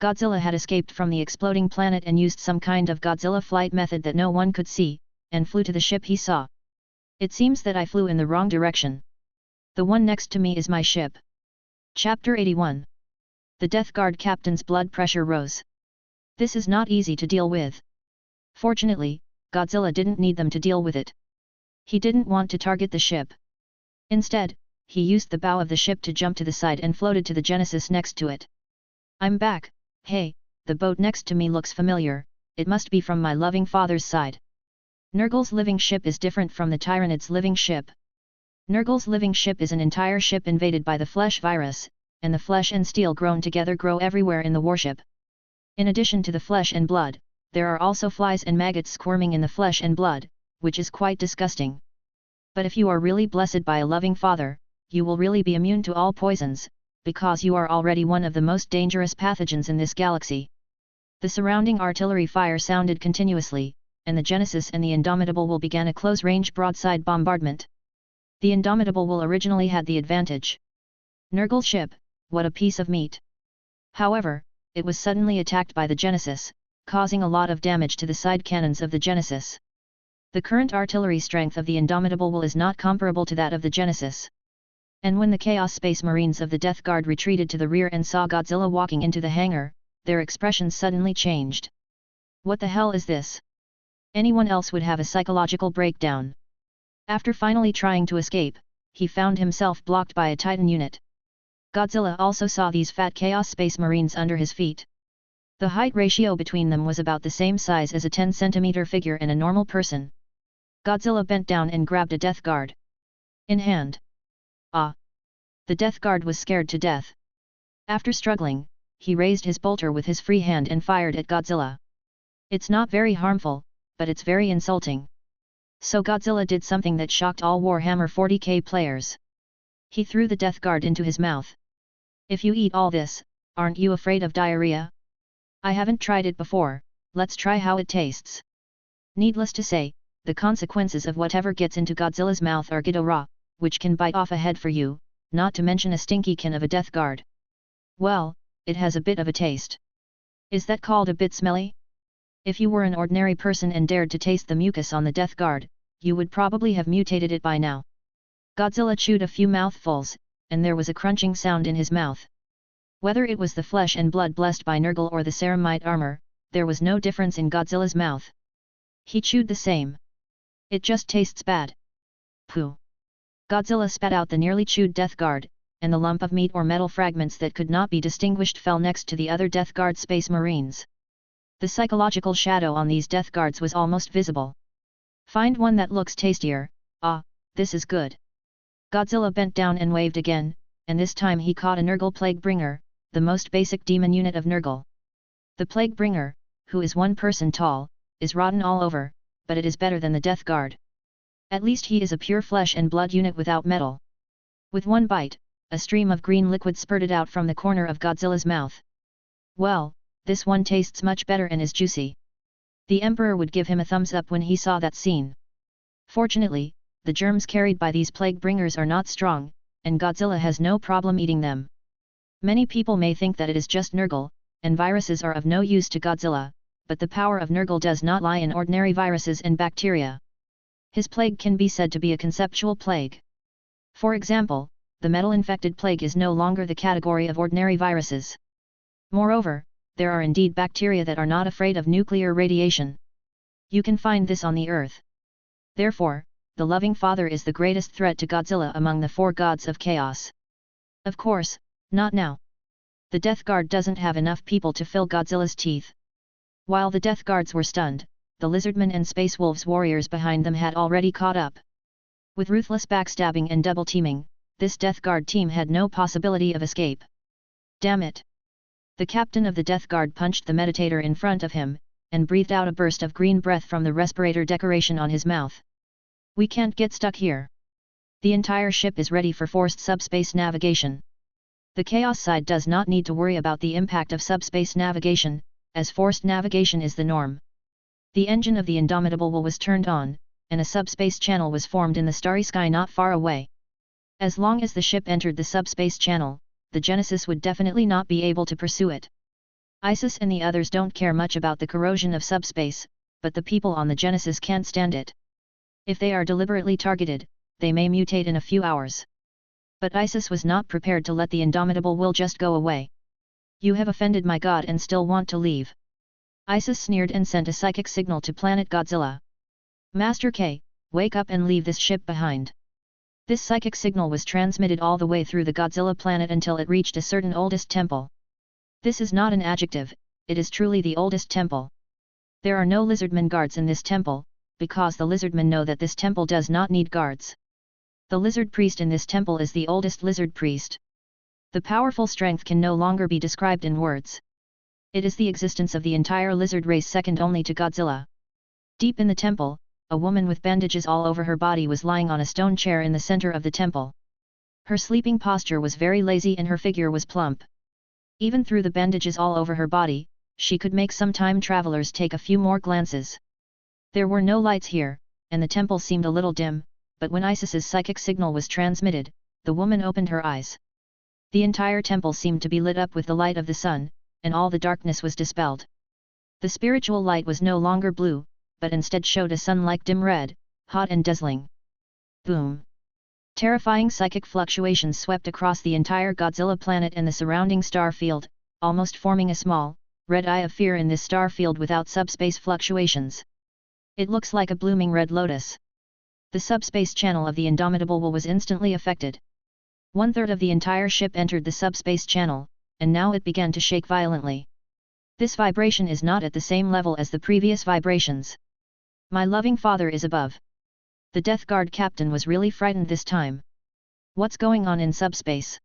Godzilla had escaped from the exploding planet and used some kind of Godzilla flight method that no one could see, and flew to the ship he saw. It seems that I flew in the wrong direction. The one next to me is my ship." Chapter 81. The Death Guard captain's blood pressure rose. This is not easy to deal with. Fortunately, Godzilla didn't need them to deal with it. He didn't want to target the ship. Instead, he used the bow of the ship to jump to the side and floated to the Genesis next to it. "I'm back. Hey, the boat next to me looks familiar, it must be from my loving father's side." Nurgle's living ship is different from the Tyranid's living ship. Nurgle's living ship is an entire ship invaded by the flesh virus, and the flesh and steel grown together grow everywhere in the warship. In addition to the flesh and blood, there are also flies and maggots squirming in the flesh and blood, which is quite disgusting. But if you are really blessed by a loving father, you will really be immune to all poisons, because you are already one of the most dangerous pathogens in this galaxy. The surrounding artillery fire sounded continuously, and the Genesis and the Indomitable Will began a close-range broadside bombardment. The Indomitable Will originally had the advantage. Nurgle ship, what a piece of meat! However, it was suddenly attacked by the Genesis, causing a lot of damage to the side cannons of the Genesis. The current artillery strength of the Indomitable Will is not comparable to that of the Genesis. And when the Chaos Space Marines of the Death Guard retreated to the rear and saw Godzilla walking into the hangar, their expressions suddenly changed. What the hell is this? Anyone else would have a psychological breakdown. After finally trying to escape, he found himself blocked by a Titan unit. Godzilla also saw these fat Chaos Space Marines under his feet. The height ratio between them was about the same size as a 10-centimeter figure and a normal person. Godzilla bent down and grabbed a Death Guard in hand. Ah! The Death Guard was scared to death. After struggling, he raised his bolter with his free hand and fired at Godzilla. It's not very harmful, but it's very insulting. So Godzilla did something that shocked all Warhammer 40K players. He threw the Death Guard into his mouth. If you eat all this, aren't you afraid of diarrhea? I haven't tried it before, let's try how it tastes. Needless to say, the consequences of whatever gets into Godzilla's mouth are Ghidorah, which can bite off a head for you, not to mention a stinky can of a Death Guard. Well, it has a bit of a taste. Is that called a bit smelly? If you were an ordinary person and dared to taste the mucus on the Death Guard, you would probably have mutated it by now. Godzilla chewed a few mouthfuls, and there was a crunching sound in his mouth. Whether it was the flesh and blood blessed by Nurgle or the ceramite armor, there was no difference in Godzilla's mouth. He chewed the same. It just tastes bad. Pooh! Godzilla spat out the nearly chewed Death Guard, and the lump of meat or metal fragments that could not be distinguished fell next to the other Death Guard Space Marines. The psychological shadow on these Death Guards was almost visible. Find one that looks tastier. Ah, this is good. Godzilla bent down and waved again, and this time he caught a Nurgle Plaguebringer, the most basic demon unit of Nurgle. The Plaguebringer, who is 1 person tall, is rotten all over, but it is better than the Death Guard. At least he is a pure flesh and blood unit without metal. With one bite, a stream of green liquid spurted out from the corner of Godzilla's mouth. Well, this one tastes much better and is juicy. The Emperor would give him a thumbs up when he saw that scene. Fortunately, the germs carried by these Plaguebringers are not strong, and Godzilla has no problem eating them. Many people may think that it is just Nurgle, and viruses are of no use to Godzilla, but the power of Nurgle does not lie in ordinary viruses and bacteria. His plague can be said to be a conceptual plague. For example, the metal-infected plague is no longer the category of ordinary viruses. Moreover, there are indeed bacteria that are not afraid of nuclear radiation. You can find this on the Earth. Therefore, the Loving Father is the greatest threat to Godzilla among the 4 gods of chaos. Of course, not now. The Death Guard doesn't have enough people to fill Godzilla's teeth. While the Death Guards were stunned, the Lizardmen and Space Wolves warriors behind them had already caught up. With ruthless backstabbing and double teaming, this Death Guard team had no possibility of escape. Damn it! The captain of the Death Guard punched the meditator in front of him, and breathed out a burst of green breath from the respirator decoration on his mouth. We can't get stuck here. The entire ship is ready for forced subspace navigation. The Chaos side does not need to worry about the impact of subspace navigation, as forced navigation is the norm. The engine of the Indomitable Will was turned on, and a subspace channel was formed in the starry sky not far away. As long as the ship entered the subspace channel, the Genesis would definitely not be able to pursue it. Isis and the others don't care much about the corrosion of subspace, but the people on the Genesis can't stand it. If they are deliberately targeted, they may mutate in a few hours. But Isis was not prepared to let the Indomitable Will just go away. You have offended my god and still want to leave. Isis sneered and sent a psychic signal to planet Godzilla. Master K, wake up and leave this ship behind. This psychic signal was transmitted all the way through the Godzilla planet until it reached a certain oldest temple. This is not an adjective, it is truly the oldest temple. There are no lizardmen guards in this temple, because the lizardmen know that this temple does not need guards. The lizard priest in this temple is the oldest lizard priest. The powerful strength can no longer be described in words. It is the existence of the entire lizard race second only to Godzilla. Deep in the temple, a woman with bandages all over her body was lying on a stone chair in the center of the temple. Her sleeping posture was very lazy and her figure was plump. Even through the bandages all over her body, she could make some time travelers take a few more glances. There were no lights here, and the temple seemed a little dim, but when Isis's psychic signal was transmitted, the woman opened her eyes. The entire temple seemed to be lit up with the light of the sun, and all the darkness was dispelled. The spiritual light was no longer blue, but instead showed a sun-like dim red, hot and dazzling. Boom! Terrifying psychic fluctuations swept across the entire Godzilla planet and the surrounding star field, almost forming a small, red eye of fear in this star field without subspace fluctuations. It looks like a blooming red lotus. The subspace channel of the indomitable will was instantly affected. 1/3 of the entire ship entered the subspace channel, and now it began to shake violently. This vibration is not at the same level as the previous vibrations. My loving father is above. The Death Guard captain was really frightened this time. What's going on in subspace?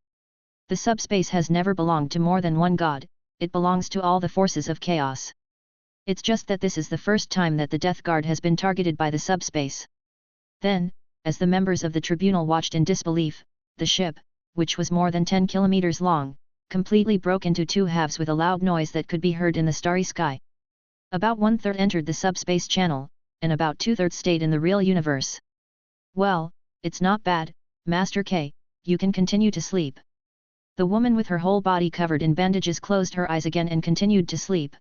The subspace has never belonged to more than one god, it belongs to all the forces of chaos. It's just that this is the first time that the Death Guard has been targeted by the subspace. Then, as the members of the tribunal watched in disbelief, the ship, which was more than 10 kilometers long, completely broke into two halves with a loud noise that could be heard in the starry sky. About 1/3 entered the subspace channel, and about 2/3 stayed in the real universe. Well, it's not bad, Master K, you can continue to sleep. The woman with her whole body covered in bandages closed her eyes again and continued to sleep.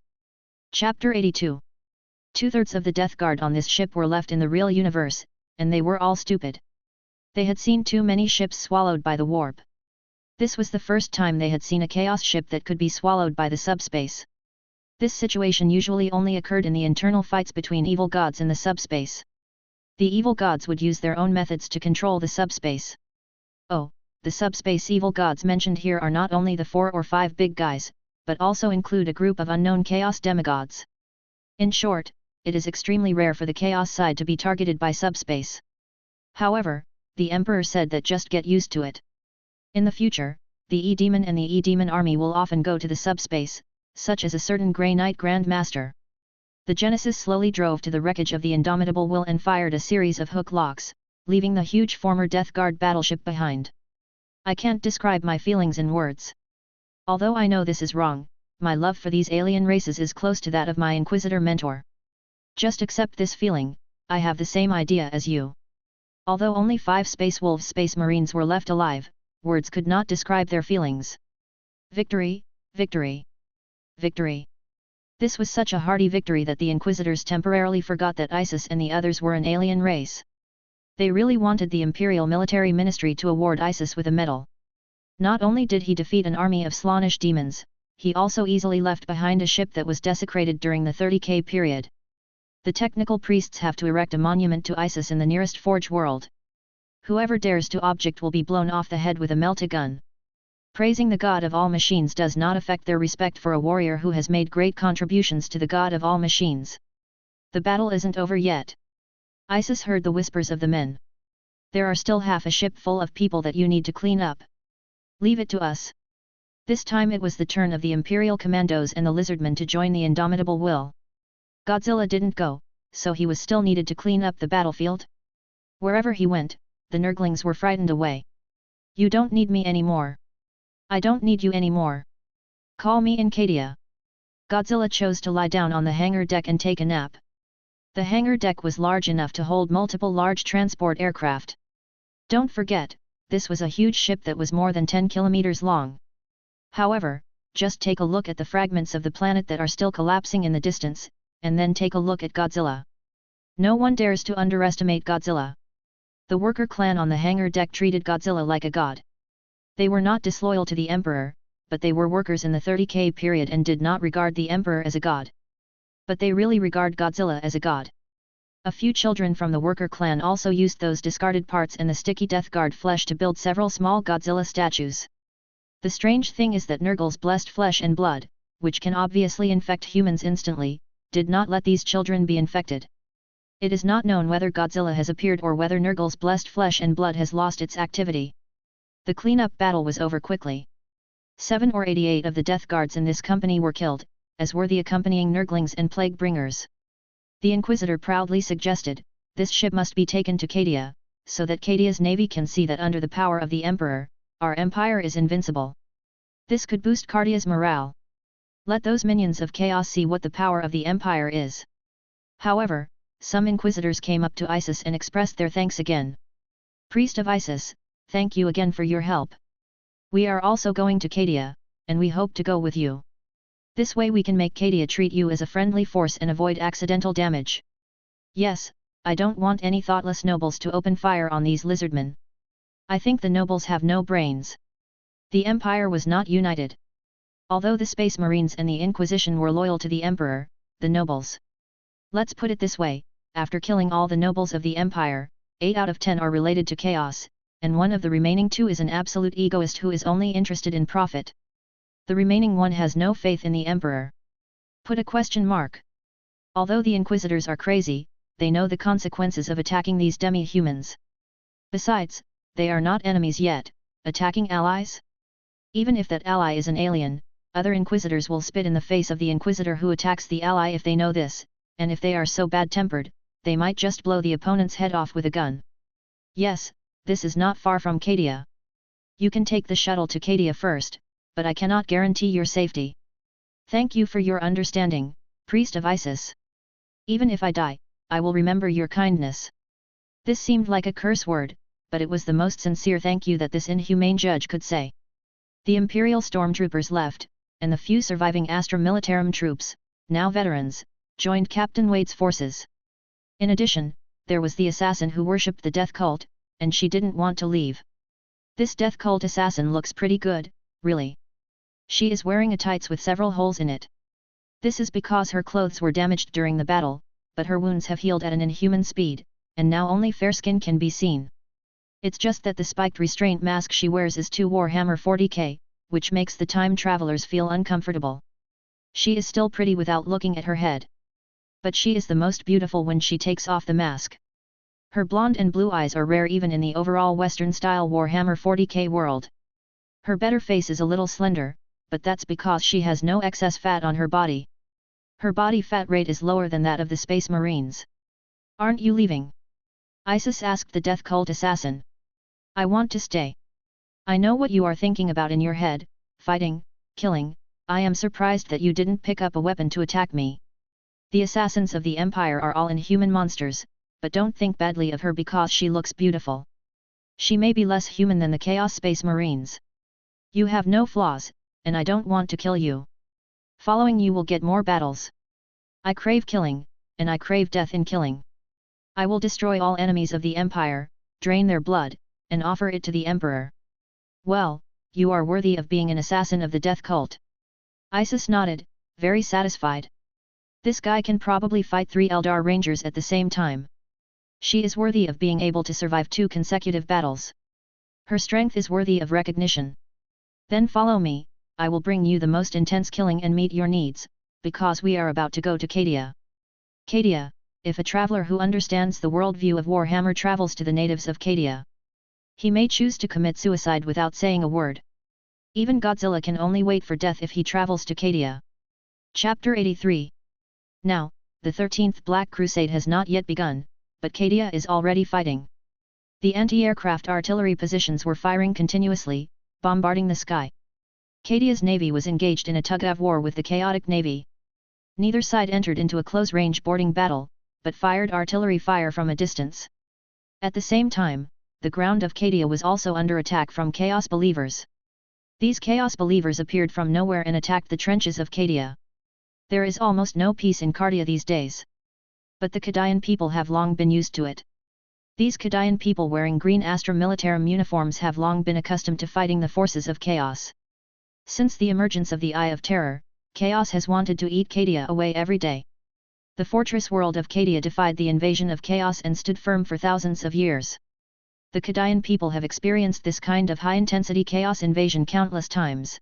Chapter 82. 2/3 of the Death Guard on this ship were left in the real universe, and they were all stupid. They had seen too many ships swallowed by the warp. This was the first time they had seen a chaos ship that could be swallowed by the subspace. This situation usually only occurred in the internal fights between evil gods in the subspace. The evil gods would use their own methods to control the subspace. Oh, the subspace evil gods mentioned here are not only the 4 or 5 big guys, but also include a group of unknown chaos demigods. In short, it is extremely rare for the chaos side to be targeted by subspace. However, the Emperor said that just get used to it. In the future, the E-Demon and the E-Demon army will often go to the subspace, such as a certain Grey Knight Grand Master. The Genesis slowly drove to the wreckage of the indomitable will and fired a series of hook locks, leaving the huge former Death Guard battleship behind. I can't describe my feelings in words. Although I know this is wrong, my love for these alien races is close to that of my Inquisitor mentor. Just accept this feeling, I have the same idea as you. Although only 5 Space Wolves Space Marines were left alive, words could not describe their feelings. Victory, victory, victory. This was such a hearty victory that the Inquisitors temporarily forgot that Isis and the others were an alien race. They really wanted the Imperial Military Ministry to award Isis with a medal. Not only did he defeat an army of Slaanesh demons, he also easily left behind a ship that was desecrated during the 30K period. The technical priests have to erect a monument to Isis in the nearest Forge world. Whoever dares to object will be blown off the head with a melta-gun. Praising the God of all machines does not affect their respect for a warrior who has made great contributions to the God of all machines. The battle isn't over yet. Isis heard the whispers of the men. There are still half a ship full of people that you need to clean up. Leave it to us. This time it was the turn of the Imperial Commandos and the Lizardmen to join the indomitable will. Godzilla didn't go, so he was still needed to clean up the battlefield. Wherever he went, the Nurglings were frightened away. You don't need me anymore. I don't need you anymore. Call me Incadia. Godzilla chose to lie down on the hangar deck and take a nap. The hangar deck was large enough to hold multiple large transport aircraft. Don't forget, this was a huge ship that was more than 10 kilometers long. However, just take a look at the fragments of the planet that are still collapsing in the distance, and then take a look at Godzilla. No one dares to underestimate Godzilla. The worker clan on the hangar deck treated Godzilla like a god. They were not disloyal to the Emperor, but they were workers in the 30K period and did not regard the Emperor as a god. But they really regard Godzilla as a god. A few children from the worker clan also used those discarded parts and the sticky Death Guard flesh to build several small Godzilla statues. The strange thing is that Nurgle's blessed flesh and blood, which can obviously infect humans instantly, did not let these children be infected. It is not known whether Godzilla has appeared or whether Nurgle's blessed flesh and blood has lost its activity. The cleanup battle was over quickly. 7 or 88 of the Death Guards in this company were killed, as were the accompanying Nurglings and Plague Bringers. The Inquisitor proudly suggested, this ship must be taken to Cadia, so that Cadia's navy can see that under the power of the Emperor, our empire is invincible. This could boost Cardia's morale. Let those minions of chaos see what the power of the Empire is. However, some Inquisitors came up to Isis and expressed their thanks again. Priest of Isis, thank you again for your help. We are also going to Cadia, and we hope to go with you. This way we can make Cadia treat you as a friendly force and avoid accidental damage. Yes, I don't want any thoughtless nobles to open fire on these lizardmen. I think the nobles have no brains. The Empire was not united. Although the Space Marines and the Inquisition were loyal to the Emperor, the nobles. Let's put it this way, after killing all the nobles of the Empire, 8 out of 10 are related to chaos, and one of the remaining 2 is an absolute egoist who is only interested in profit. The remaining 1 has no faith in the Emperor. Put a question mark. Although the Inquisitors are crazy, they know the consequences of attacking these demi-humans. Besides, they are not enemies yet, attacking allies? Even if that ally is an alien, other Inquisitors will spit in the face of the Inquisitor who attacks the ally if they know this, and if they are so bad-tempered, they might just blow the opponent's head off with a gun. Yes, this is not far from Cadia. You can take the shuttle to Cadia first, but I cannot guarantee your safety. Thank you for your understanding, Priest of Isis. Even if I die, I will remember your kindness. This seemed like a curse word, but it was the most sincere thank you that this inhumane judge could say. The Imperial stormtroopers left, and the few surviving Astra Militarum troops, now veterans, joined Captain Wade's forces. In addition, there was the assassin who worshipped the death cult, and she didn't want to leave. This death cult assassin looks pretty good, really. She is wearing a tights with several holes in it. This is because her clothes were damaged during the battle, but her wounds have healed at an inhuman speed, and now only fair skin can be seen. It's just that the spiked restraint mask she wears is too Warhammer 40K, which makes the time travelers feel uncomfortable. She is still pretty without looking at her head. But she is the most beautiful when she takes off the mask. Her blonde and blue eyes are rare even in the overall Western-style Warhammer 40K world. Her better face is a little slender, but that's because she has no excess fat on her body. Her body fat rate is lower than that of the Space Marines. Aren't you leaving? Isis asked the death cult assassin. I want to stay. I know what you are thinking about in your head, fighting, killing. I am surprised that you didn't pick up a weapon to attack me. The assassins of the Empire are all inhuman monsters, but don't think badly of her because she looks beautiful. She may be less human than the Chaos Space Marines. You have no flaws, and I don't want to kill you. Following you will get more battles. I crave killing, and I crave death in killing. I will destroy all enemies of the Empire, drain their blood, and offer it to the Emperor. Well, you are worthy of being an assassin of the death cult. Isis nodded, very satisfied. This guy can probably fight 3 Eldar Rangers at the same time. She is worthy of being able to survive 2 consecutive battles. Her strength is worthy of recognition. Then follow me, I will bring you the most intense killing and meet your needs, because we are about to go to Cadia. Cadia, if a traveler who understands the worldview of Warhammer travels to the natives of Cadia, he may choose to commit suicide without saying a word. Even Godzilla can only wait for death if he travels to Cadia. Chapter 83. Now, the 13th Black Crusade has not yet begun, but Cadia is already fighting. The anti-aircraft artillery positions were firing continuously, bombarding the sky. Cadia's navy was engaged in a tug-of-war with the chaotic navy. Neither side entered into a close-range boarding battle, but fired artillery fire from a distance. At the same time, the ground of Cadia was also under attack from Chaos Believers. These Chaos Believers appeared from nowhere and attacked the trenches of Cadia. There is almost no peace in Cadia these days. But the Cadian people have long been used to it. These Cadian people wearing green Astra Militarum uniforms have long been accustomed to fighting the forces of Chaos. Since the emergence of the Eye of Terror, Chaos has wanted to eat Cadia away every day. The fortress world of Cadia defied the invasion of Chaos and stood firm for thousands of years. The Cadian people have experienced this kind of high-intensity Chaos invasion countless times.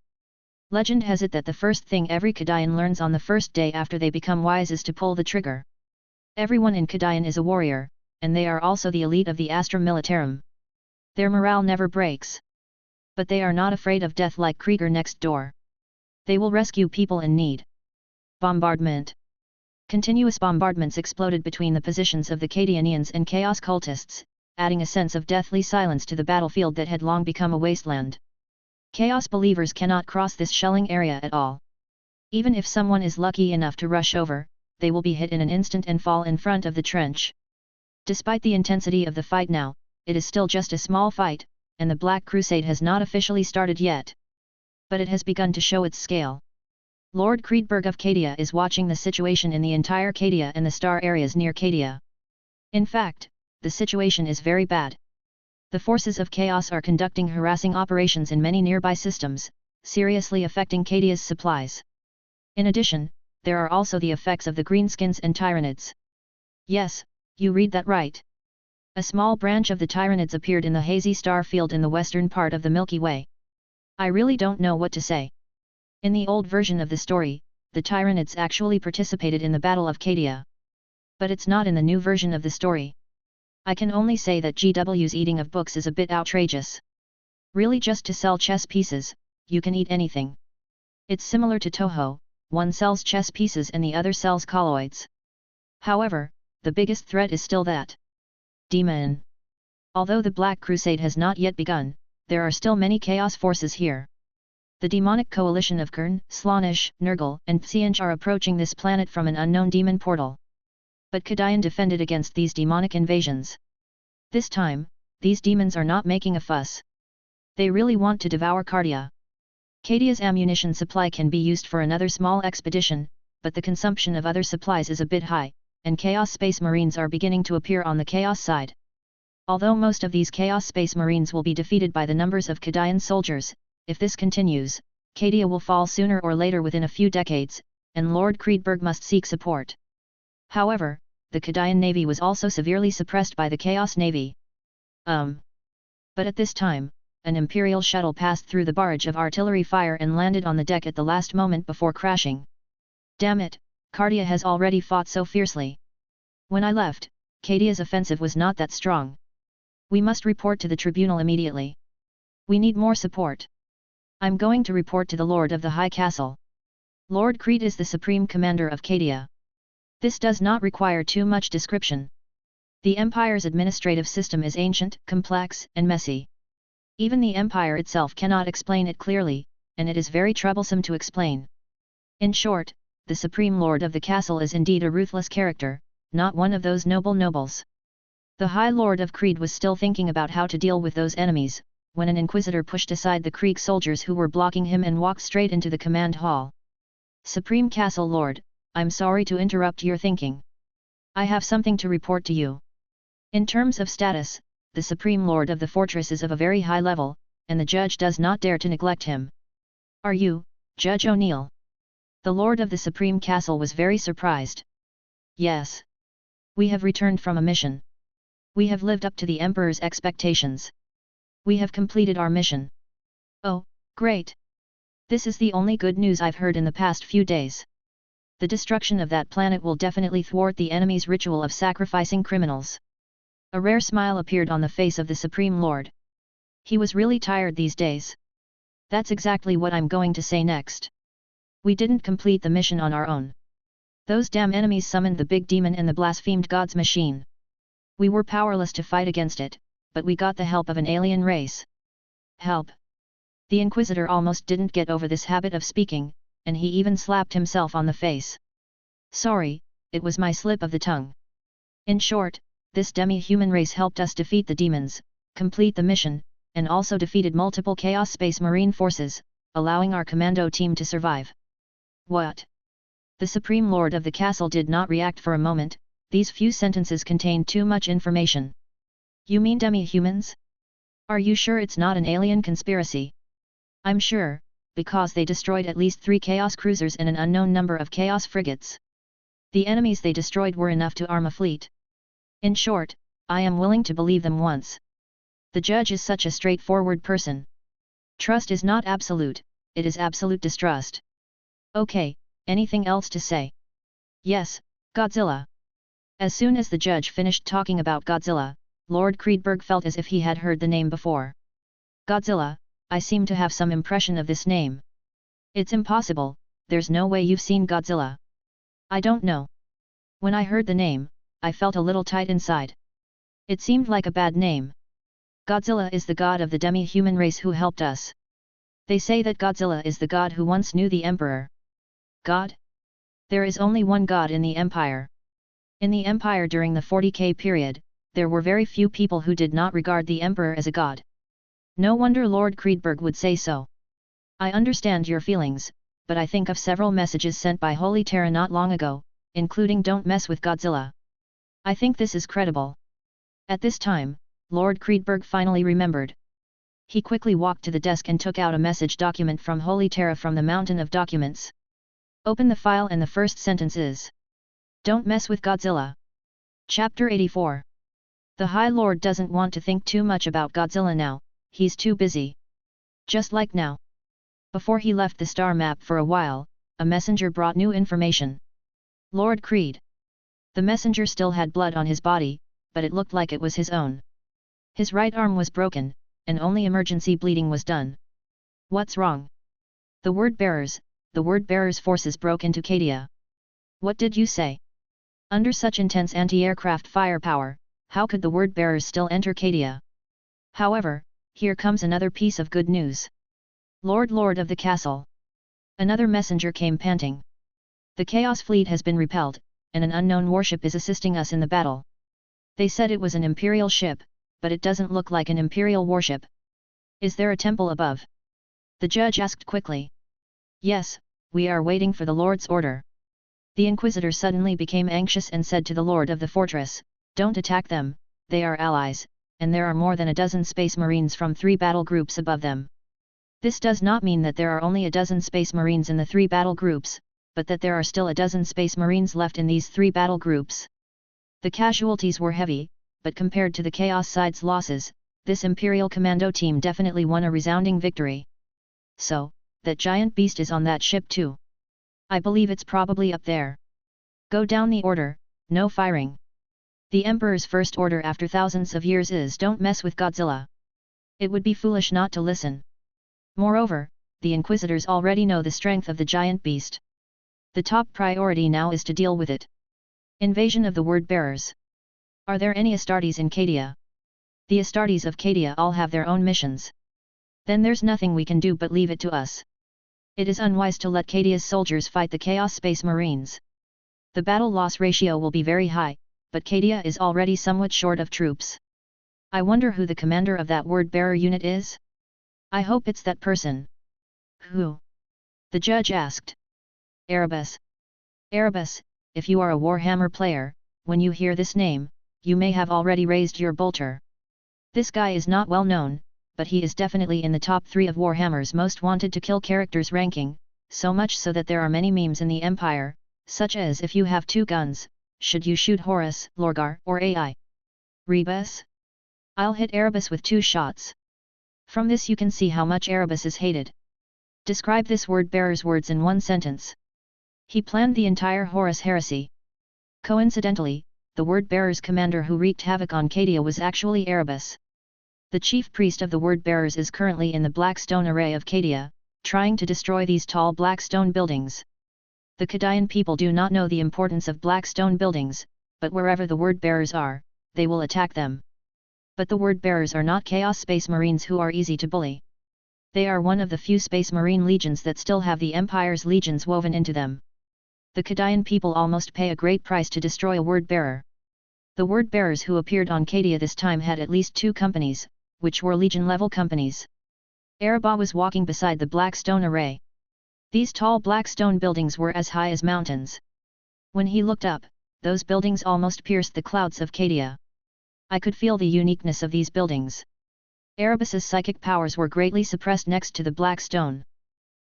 Legend has it that the first thing every Cadian learns on the first day after they become wise is to pull the trigger. Everyone in Cadian is a warrior, and they are also the elite of the Astra Militarum. Their morale never breaks. But they are not afraid of death like Krieger next door. They will rescue people in need. Bombardment. Continuous bombardments exploded between the positions of the Cadianians and Chaos cultists, adding a sense of deathly silence to the battlefield that had long become a wasteland. Chaos believers cannot cross this shelling area at all. Even if someone is lucky enough to rush over, they will be hit in an instant and fall in front of the trench. Despite the intensity of the fight now, it is still just a small fight, and the Black Crusade has not officially started yet. But it has begun to show its scale. Lord Creedberg of Cadia is watching the situation in the entire Cadia and the star areas near Cadia. In fact, the situation is very bad. The forces of chaos are conducting harassing operations in many nearby systems, seriously affecting Cadia's supplies. In addition, there are also the effects of the greenskins and Tyranids. Yes, you read that right. A small branch of the Tyranids appeared in the hazy star field in the western part of the Milky Way. I really don't know what to say. In the old version of the story, the Tyranids actually participated in the Battle of Cadia. But it's not in the new version of the story. I can only say that GW's eating of books is a bit outrageous. Really, just to sell chess pieces, you can eat anything. It's similar to Toho, one sells chess pieces and the other sells colloids. However, the biggest threat is still that demon. Although the Black Crusade has not yet begun, there are still many chaos forces here. The demonic coalition of Kern, Slaanesh, Nurgle, and Tsianj are approaching this planet from an unknown demon portal. But Kadian defended against these demonic invasions. This time, these demons are not making a fuss. They really want to devour Cardia. Cadia's ammunition supply can be used for another small expedition, but the consumption of other supplies is a bit high, and Chaos Space Marines are beginning to appear on the Chaos side. Although most of these Chaos Space Marines will be defeated by the numbers of Kadian soldiers, if this continues, Cadia will fall sooner or later within a few decades, and Lord Creedberg must seek support. However, the Kadian Navy was also severely suppressed by the Chaos Navy. But at this time, an Imperial shuttle passed through the barrage of artillery fire and landed on the deck at the last moment before crashing. Damn it, Cardia has already fought so fiercely. When I left, Cadia's offensive was not that strong. We must report to the tribunal immediately. We need more support. I'm going to report to the Lord of the High Castle. Lord Creed is the supreme commander of Cadia. This does not require too much description. The Empire's administrative system is ancient, complex, and messy. Even the Empire itself cannot explain it clearly, and it is very troublesome to explain. In short, the Supreme Lord of the Castle is indeed a ruthless character, not one of those noble nobles. The High Lord of Creed was still thinking about how to deal with those enemies, when an Inquisitor pushed aside the Krieg soldiers who were blocking him and walked straight into the command hall. Supreme Castle Lord, I'm sorry to interrupt your thinking. I have something to report to you. In terms of status, the Supreme Lord of the fortress is of a very high level, and the judge does not dare to neglect him. Are you, Judge O'Neill? The Lord of the Supreme Castle was very surprised. Yes. We have returned from a mission. We have lived up to the Emperor's expectations. We have completed our mission. Oh, great! This is the only good news I've heard in the past few days. The destruction of that planet will definitely thwart the enemy's ritual of sacrificing criminals. A rare smile appeared on the face of the Supreme Lord. He was really tired these days. That's exactly what I'm going to say next. We didn't complete the mission on our own. Those damn enemies summoned the big demon and the blasphemed God's machine. We were powerless to fight against it, but we got the help of an alien race. Help! The Inquisitor almost didn't get over this habit of speaking, and he even slapped himself on the face. Sorry, it was my slip of the tongue. In short, this demi-human race helped us defeat the demons, complete the mission, and also defeated multiple Chaos Space Marine forces, allowing our commando team to survive. What? The Supreme Lord of the Castle did not react for a moment. These few sentences contained too much information. You mean demi-humans? Are you sure it's not an alien conspiracy? I'm sure, because they destroyed at least 3 Chaos cruisers and an unknown number of Chaos frigates. The enemies they destroyed were enough to arm a fleet. In short, I am willing to believe them once. The judge is such a straightforward person. Trust is not absolute, it is absolute distrust. Okay, anything else to say? Yes, Godzilla. As soon as the judge finished talking about Godzilla, Lord Creedberg felt as if he had heard the name before. Godzilla, I seem to have some impression of this name. It's impossible, there's no way you've seen Godzilla. I don't know. When I heard the name, I felt a little tight inside. It seemed like a bad name. Godzilla is the god of the demi-human race who helped us. They say that Godzilla is the god who once knew the Emperor. God? There is only one god in the Empire. In the Empire during the 40K period, there were very few people who did not regard the Emperor as a god. No wonder Lord Creedberg would say so. I understand your feelings, but I think of several messages sent by Holy Terra not long ago, including "Don't mess with Godzilla." I think this is credible. At this time, Lord Creedberg finally remembered. He quickly walked to the desk and took out a message document from Holy Terra from the mountain of documents. Open the file and the first sentence is, "Don't mess with Godzilla." Chapter 84. The High Lord doesn't want to think too much about Godzilla now, he's too busy. Just like now. Before he left the star map for a while, a messenger brought new information. Lord Creed. The messenger still had blood on his body, but it looked like it was his own. His right arm was broken, and only emergency bleeding was done. What's wrong? The word bearer's forces broke into Cadia. What did you say? Under such intense anti-aircraft firepower, how could the word bearers still enter Cadia? However, here comes another piece of good news. Lord of the castle. Another messenger came panting. The Chaos Fleet has been repelled, and an unknown warship is assisting us in the battle. They said it was an Imperial ship, but it doesn't look like an Imperial warship. Is there a temple above? The judge asked quickly. Yes, we are waiting for the Lord's order. The Inquisitor suddenly became anxious and said to the Lord of the fortress, "Don't attack them, they are allies, and there are more than a dozen Space Marines from 3 battle groups above them." This does not mean that there are only a dozen Space Marines in the 3 battle groups, but that there are still a dozen Space Marines left in these 3 battle groups. The casualties were heavy, but compared to the Chaos side's losses, this Imperial Commando team definitely won a resounding victory. So, that giant beast is on that ship too. I believe it's probably up there. Go down the order, no firing. The Emperor's first order after thousands of years is don't mess with Godzilla. It would be foolish not to listen. Moreover, the Inquisitors already know the strength of the giant beast. The top priority now is to deal with it. Invasion of the word bearers. Are there any Astartes in Cadia? The Astartes of Cadia all have their own missions. Then there's nothing we can do but leave it to us. It is unwise to let Cadia's soldiers fight the Chaos Space Marines. The battle loss ratio will be very high, but Cadia is already somewhat short of troops. I wonder who the commander of that word-bearer unit is? I hope it's that person. Who? The judge asked. Erebus. Erebus, if you are a Warhammer player, when you hear this name, you may have already raised your bolter. This guy is not well known, but he is definitely in the top 3 of Warhammer's most wanted to kill characters ranking, so much so that there are many memes in the Empire, such as if you have 2 guns, should you shoot Horus, Lorgar, or AI? Rebus? I'll hit Erebus with 2 shots. From this you can see how much Erebus is hated. Describe this word-bearer's words in 1 sentence. He planned the entire Horus heresy. Coincidentally, the word-bearer's commander who wreaked havoc on Cadia was actually Erebus. The chief priest of the word-bearers is currently in the black stone array of Cadia, trying to destroy these tall black stone buildings. The Cadian people do not know the importance of black stone buildings, but wherever the word-bearers are, they will attack them. But the word-bearers are not Chaos Space Marines who are easy to bully. They are one of the few Space Marine legions that still have the Empire's legions woven into them. The Cadian people almost pay a great price to destroy a word-bearer. The word-bearers who appeared on Cadia this time had at least 2 companies, which were Legion-level companies. Erebus was walking beside the black stone array. These tall black stone buildings were as high as mountains. When he looked up, those buildings almost pierced the clouds of Cadia. I could feel the uniqueness of these buildings. Erebus's psychic powers were greatly suppressed next to the black stone.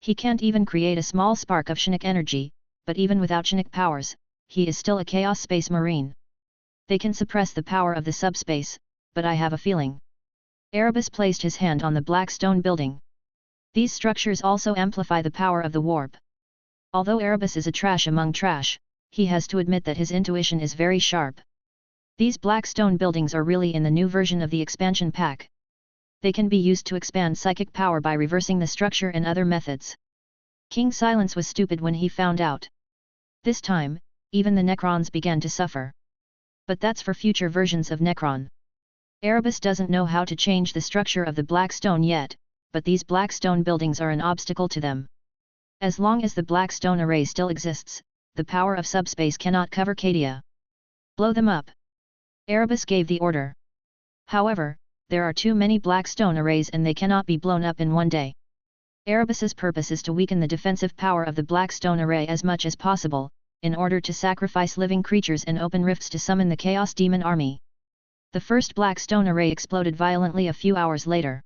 He can't even create a small spark of Chinook energy, but even without Chinook powers, he is still a Chaos Space Marine. They can suppress the power of the subspace, but I have a feeling. Erebus placed his hand on the black stone building. These structures also amplify the power of the warp. Although Erebus is a trash among trash, he has to admit that his intuition is very sharp. These black stone buildings are really in the new version of the expansion pack. They can be used to expand psychic power by reversing the structure and other methods. King Silence was stupid when he found out. This time, even the Necrons began to suffer. But that's for future versions of Necron. Erebus doesn't know how to change the structure of the black stone yet, but these black stone buildings are an obstacle to them. As long as the black stone array still exists, the power of subspace cannot cover Cadia. Blow them up. Erebus gave the order. However, there are too many black stone arrays and they cannot be blown up in one day. Erebus's purpose is to weaken the defensive power of the black stone array as much as possible, in order to sacrifice living creatures and open rifts to summon the Chaos Demon army. The first black stone array exploded violently a few hours later.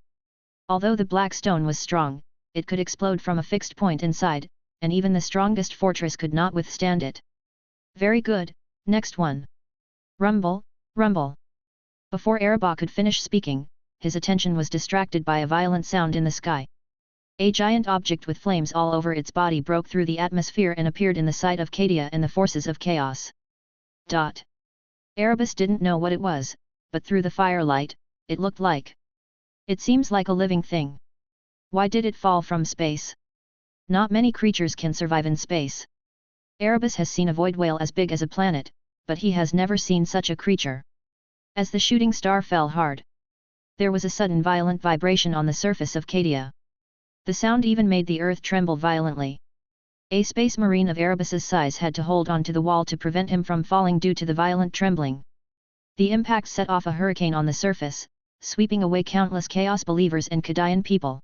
Although the black stone was strong, it could explode from a fixed point inside, and even the strongest fortress could not withstand it. Very good, next one. Rumble, rumble. Before Erebus could finish speaking, his attention was distracted by a violent sound in the sky. A giant object with flames all over its body broke through the atmosphere and appeared in the sight of Cadia and the forces of chaos. Erebus didn't know what it was, but through the firelight, it looked like. It seems like a living thing. Why did it fall from space? Not many creatures can survive in space. Erebus has seen a void whale as big as a planet, but he has never seen such a creature. As the shooting star fell hard, there was a sudden violent vibration on the surface of Cadia. The sound even made the earth tremble violently. A space marine of Erebus's size had to hold on to the wall to prevent him from falling due to the violent trembling. The impact set off a hurricane on the surface, sweeping away countless Chaos believers and Cadian people.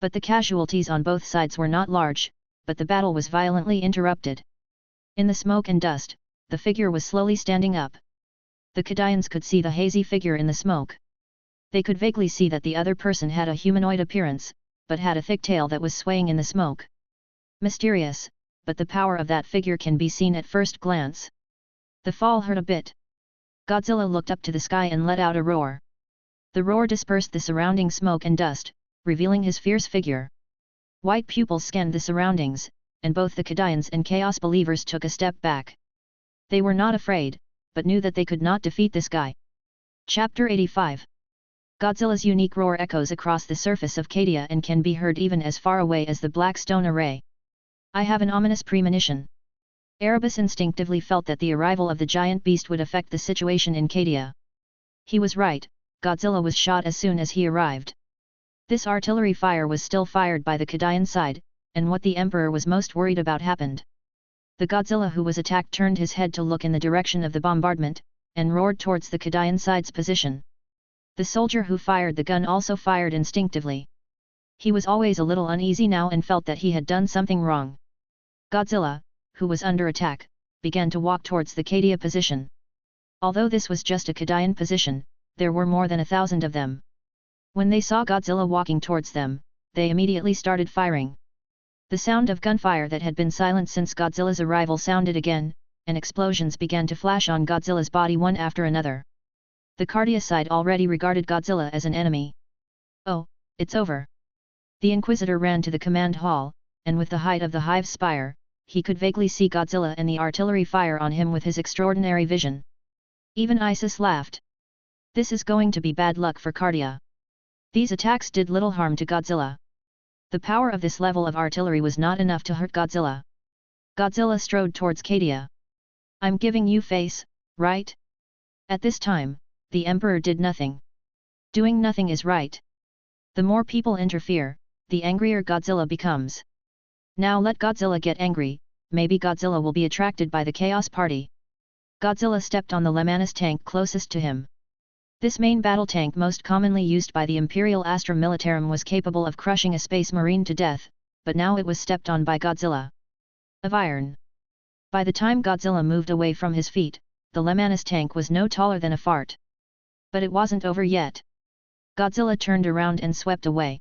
But the casualties on both sides were not large, but the battle was violently interrupted. In the smoke and dust, the figure was slowly standing up. The Cadians could see the hazy figure in the smoke. They could vaguely see that the other person had a humanoid appearance, but had a thick tail that was swaying in the smoke. Mysterious, but the power of that figure can be seen at first glance. The fall hurt a bit. Godzilla looked up to the sky and let out a roar. The roar dispersed the surrounding smoke and dust, revealing his fierce figure. White pupils scanned the surroundings, and both the Cadians and Chaos believers took a step back. They were not afraid, but knew that they could not defeat this guy. Chapter 85. Godzilla's unique roar echoes across the surface of Cadia and can be heard even as far away as the Black Stone Array. I have an ominous premonition. Erebus instinctively felt that the arrival of the giant beast would affect the situation in Cadia. He was right, Godzilla was shot as soon as he arrived. This artillery fire was still fired by the Cadian side, and what the Emperor was most worried about happened. The Godzilla who was attacked turned his head to look in the direction of the bombardment, and roared towards the Cadian side's position. The soldier who fired the gun also fired instinctively. He was always a little uneasy now and felt that he had done something wrong. Godzilla, who was under attack, began to walk towards the Cadia position. Although this was just a Cadian position, there were more than 1,000 of them. When they saw Godzilla walking towards them, they immediately started firing. The sound of gunfire that had been silent since Godzilla's arrival sounded again, and explosions began to flash on Godzilla's body one after another. The Cadia side already regarded Godzilla as an enemy. Oh, it's over. The Inquisitor ran to the command hall, and with the height of the hive's spire, he could vaguely see Godzilla and the artillery fire on him with his extraordinary vision. Even Isis laughed. This is going to be bad luck for Cadia. These attacks did little harm to Godzilla. The power of this level of artillery was not enough to hurt Godzilla. Godzilla strode towards Cadia. I'm giving you face, right? At this time, the Emperor did nothing. Doing nothing is right. The more people interfere, the angrier Godzilla becomes. Now let Godzilla get angry, maybe Godzilla will be attracted by the Chaos Party. Godzilla stepped on the Lemanus tank closest to him. This main battle tank most commonly used by the Imperial Astra Militarum was capable of crushing a space marine to death, but now it was stepped on by Godzilla. Of iron. By the time Godzilla moved away from his feet, the Lemanus tank was no taller than a fart. But it wasn't over yet. Godzilla turned around and swept away.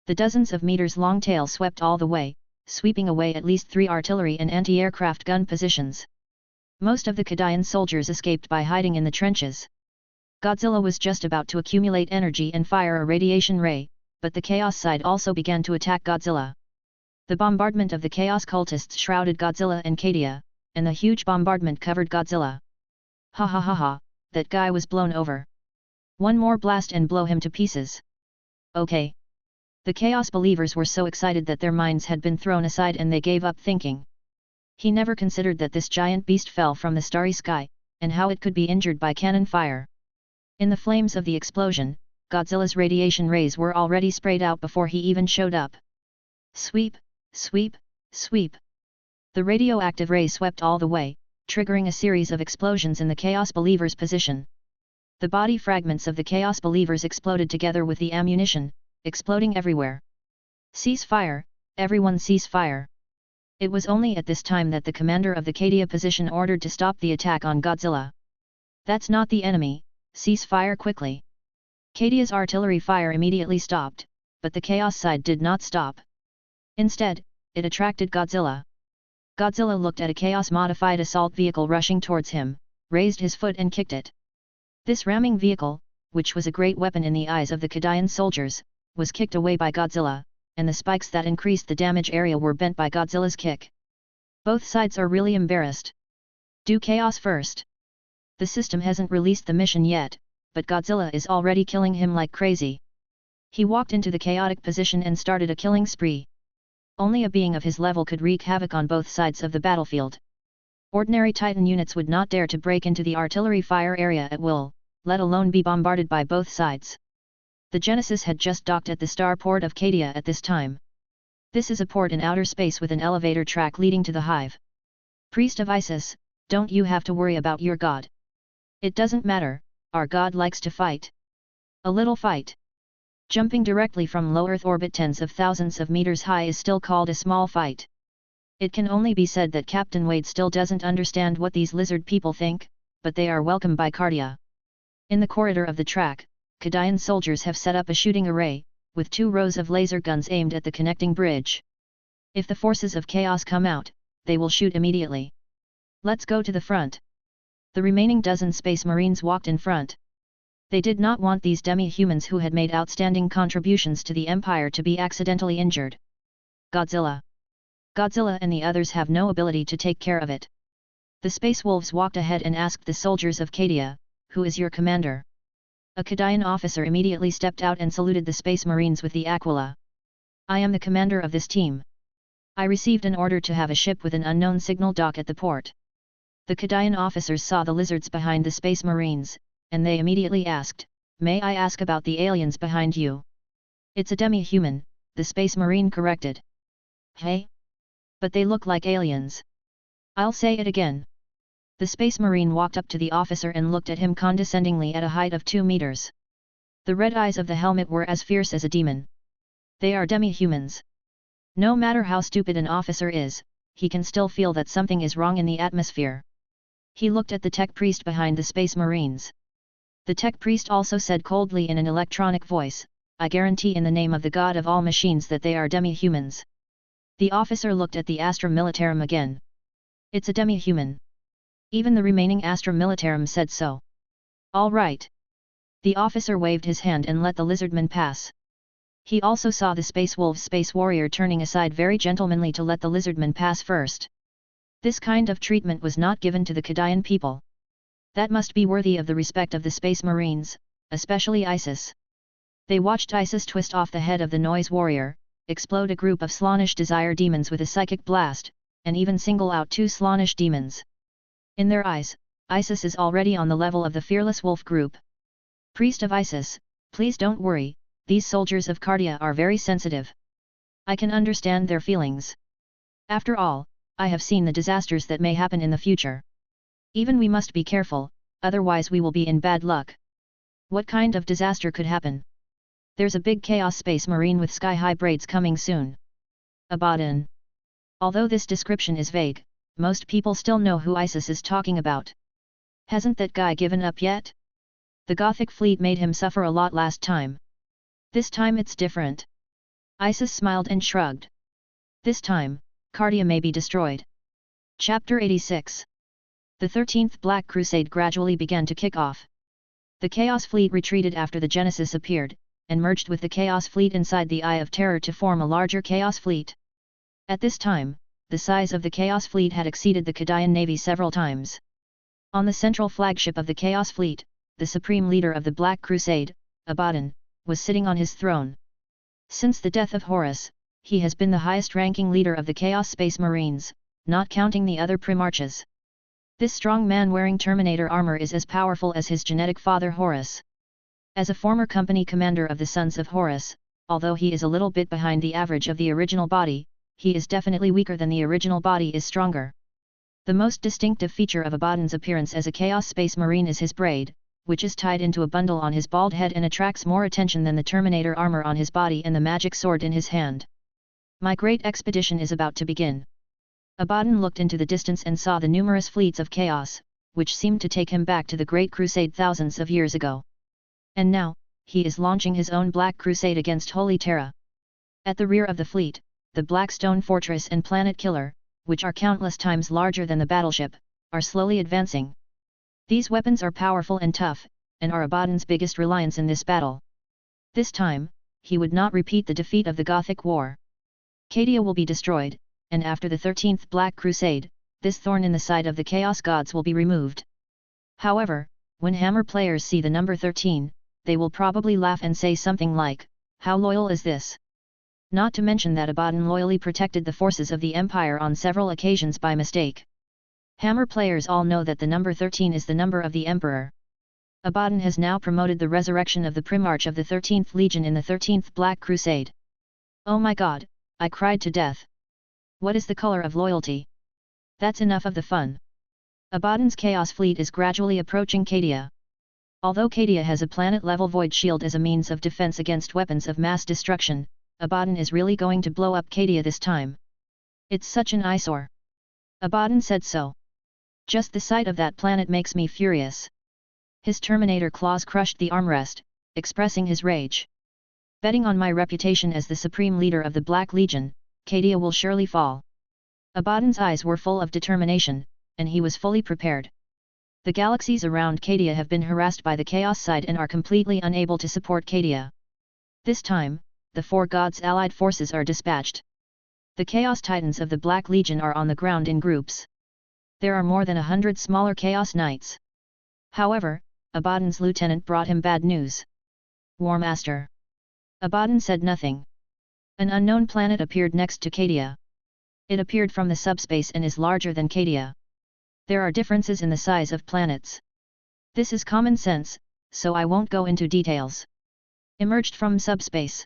The dozens of meters long tail swept all the way, sweeping away at least 3 artillery and anti-aircraft gun positions. Most of the Cadian soldiers escaped by hiding in the trenches. Godzilla was just about to accumulate energy and fire a radiation ray, but the Chaos side also began to attack Godzilla. The bombardment of the Chaos cultists shrouded Godzilla and Cadia, and the huge bombardment covered Godzilla. Ha ha ha ha, that guy was blown over. One more blast and blow him to pieces. Okay. The Chaos believers were so excited that their minds had been thrown aside and they gave up thinking. He never considered that this giant beast fell from the starry sky, and how it could be injured by cannon fire. In the flames of the explosion, Godzilla's radiation rays were already sprayed out before he even showed up. Sweep, sweep, sweep. The radioactive ray swept all the way, triggering a series of explosions in the Chaos Believer's position. The body fragments of the Chaos Believers exploded together with the ammunition, exploding everywhere. "Cease fire, everyone cease fire." It was only at this time that the commander of the Cadia position ordered to stop the attack on Godzilla. "That's not the enemy, cease fire quickly." Cadia's artillery fire immediately stopped, but the Chaos side did not stop. Instead, it attracted Godzilla. Godzilla looked at a Chaos-modified assault vehicle rushing towards him, raised his foot and kicked it. This ramming vehicle, which was a great weapon in the eyes of the Kadian soldiers, was kicked away by Godzilla, and the spikes that increased the damage area were bent by Godzilla's kick. Both sides are really embarrassed. Do Chaos first. The system hasn't released the mission yet, but Godzilla is already killing him like crazy. He walked into the chaotic position and started a killing spree. Only a being of his level could wreak havoc on both sides of the battlefield. Ordinary Titan units would not dare to break into the artillery fire area at will, let alone be bombarded by both sides. The Genesis had just docked at the starport of Cadia at this time. This is a port in outer space with an elevator track leading to the hive. "Priest of Isis, don't you have to worry about your god?" "It doesn't matter, our god likes to fight. A little fight." Jumping directly from low Earth orbit tens of thousands of meters high is still called a small fight. It can only be said that Captain Wade still doesn't understand what these lizard people think, but they are welcomed by Cardia. In the corridor of the track, Kadian soldiers have set up a shooting array, with 2 rows of laser guns aimed at the connecting bridge. If the forces of Chaos come out, they will shoot immediately. "Let's go to the front." The remaining dozen Space Marines walked in front. They did not want these demi-humans who had made outstanding contributions to the Empire to be accidentally injured. "Godzilla. Godzilla and the others have no ability to take care of it." The Space Wolves walked ahead and asked the soldiers of Cadia, "Who is your commander?" A Kadian officer immediately stepped out and saluted the Space Marines with the Aquila. "I am the commander of this team. I received an order to have a ship with an unknown signal dock at the port." The Kadian officers saw the lizards behind the Space Marines, and they immediately asked, "May I ask about the aliens behind you?" "It's a demi-human," the Space Marine corrected. "Hey? But they look like aliens." "I'll say it again." The Space Marine walked up to the officer and looked at him condescendingly at a height of 2 meters. The red eyes of the helmet were as fierce as a demon. "They are demi-humans. No matter how stupid an officer is, he can still feel that something is wrong in the atmosphere." He looked at the tech priest behind the Space Marines. The tech priest also said coldly in an electronic voice, "I guarantee in the name of the god of all machines that they are demi-humans." The officer looked at the Astra Militarum again. "It's a demi-human." Even the remaining Astra Militarum said so. "All right." The officer waved his hand and let the lizardman pass. He also saw the Space Wolves Space Warrior turning aside very gentlemanly to let the lizardman pass first. This kind of treatment was not given to the Kadian people. That must be worthy of the respect of the Space Marines, especially Isis. They watched Isis twist off the head of the Noise Warrior, explode a group of Slaanesh Desire demons with a psychic blast, and even single out 2 Slaanesh demons. In their eyes, Isis is already on the level of the Fearless Wolf group. "Priest of Isis, please don't worry, these soldiers of Cardia are very sensitive. I can understand their feelings. After all, I have seen the disasters that may happen in the future. Even we must be careful, otherwise we will be in bad luck." "What kind of disaster could happen?" "There's a big Chaos Space Marine with sky-high braids coming soon. Abaddon." Although this description is vague, most people still know who Isis is talking about. Hasn't that guy given up yet? The Gothic fleet made him suffer a lot last time. This time it's different. Isis smiled and shrugged. This time, Cardia may be destroyed. Chapter 86. The 13th Black Crusade gradually began to kick off. The Chaos Fleet retreated after the Genesis appeared, and merged with the Chaos Fleet inside the Eye of Terror to form a larger Chaos Fleet. At this time, the size of the Chaos Fleet had exceeded the Kadian Navy several times. On the central flagship of the Chaos Fleet, the supreme leader of the Black Crusade, Abaddon, was sitting on his throne. Since the death of Horus, he has been the highest-ranking leader of the Chaos Space Marines, not counting the other Primarchs. This strong man wearing Terminator armor is as powerful as his genetic father Horus. As a former company commander of the Sons of Horus, although he is a little bit behind the average of the original body, he is definitely weaker than the original body is stronger. The most distinctive feature of Abaddon's appearance as a Chaos Space Marine is his braid, which is tied into a bundle on his bald head and attracts more attention than the Terminator armor on his body and the magic sword in his hand. My great expedition is about to begin. Abaddon looked into the distance and saw the numerous fleets of chaos, which seemed to take him back to the Great Crusade thousands of years ago. And now, he is launching his own Black Crusade against Holy Terra. At the rear of the fleet, the Blackstone Fortress and Planet Killer, which are countless times larger than the battleship, are slowly advancing. These weapons are powerful and tough, and are Abaddon's biggest reliance in this battle. This time, he would not repeat the defeat of the Gothic War. Cadia will be destroyed, and after the 13th Black Crusade, this thorn in the side of the Chaos Gods will be removed. However, when Hammer players see the number 13, they will probably laugh and say something like, "How loyal is this?" Not to mention that Abaddon loyally protected the forces of the Empire on several occasions by mistake. Hammer players all know that the number 13 is the number of the Emperor. Abaddon has now promoted the resurrection of the Primarch of the 13th Legion in the 13th Black Crusade. Oh my god, I cried to death. What is the color of loyalty? That's enough of the fun. Abaddon's Chaos Fleet is gradually approaching Cadia. Although Cadia has a planet-level void shield as a means of defense against weapons of mass destruction, Abaddon is really going to blow up Cadia this time. It's such an eyesore. Abaddon said so. Just the sight of that planet makes me furious. His Terminator claws crushed the armrest, expressing his rage. Betting on my reputation as the supreme leader of the Black Legion, Cadia will surely fall. Abaddon's eyes were full of determination, and he was fully prepared. The galaxies around Cadia have been harassed by the Chaos side and are completely unable to support Cadia. This time, the 4 gods' allied forces are dispatched. The Chaos Titans of the Black Legion are on the ground in groups. There are more than 100 smaller Chaos Knights. However, Abaddon's lieutenant brought him bad news. War Master. Abaddon said nothing. An unknown planet appeared next to Cadia. It appeared from the subspace and is larger than Cadia. There are differences in the size of planets. This is common sense, so I won't go into details. Emerged from subspace.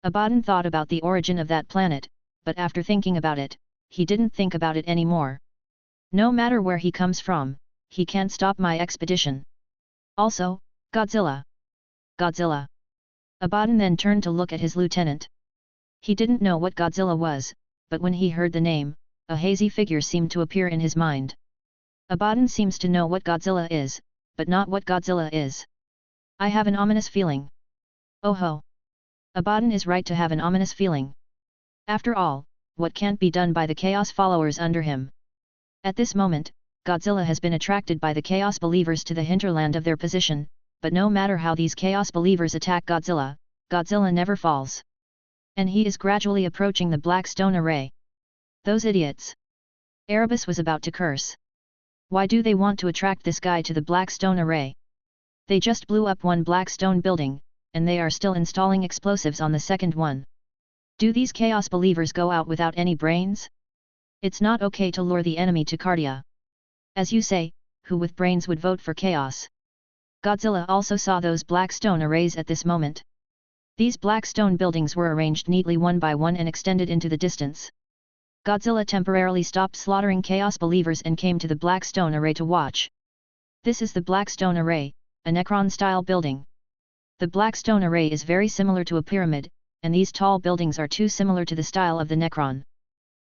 Abaddon thought about the origin of that planet, but after thinking about it, he didn't think about it anymore. No matter where he comes from, he can't stop my expedition. Also, Godzilla. Godzilla. Abaddon then turned to look at his lieutenant. He didn't know what Godzilla was, but when he heard the name, a hazy figure seemed to appear in his mind. Abaddon seems to know what Godzilla is, but not what Godzilla is. I have an ominous feeling. Oh ho! Abaddon is right to have an ominous feeling. After all, what can't be done by the Chaos followers under him? At this moment, Godzilla has been attracted by the Chaos believers to the hinterland of their position, but no matter how these Chaos believers attack Godzilla, Godzilla never falls. And he is gradually approaching the Black Stone Array. Those idiots! Erebus was about to curse. Why do they want to attract this guy to the Black Stone Array? They just blew up one Black Stone building, and they are still installing explosives on the second one. Do these Chaos believers go out without any brains? It's not okay to lure the enemy to Cadia. As you say, who with brains would vote for Chaos? Godzilla also saw those Black Stone arrays at this moment. These Black Stone buildings were arranged neatly one by one and extended into the distance. Godzilla temporarily stopped slaughtering Chaos believers and came to the Black Stone Array to watch. This is the Black Stone Array, a Necron-style building. The Black Stone Array is very similar to a pyramid, and these tall buildings are too similar to the style of the Necron.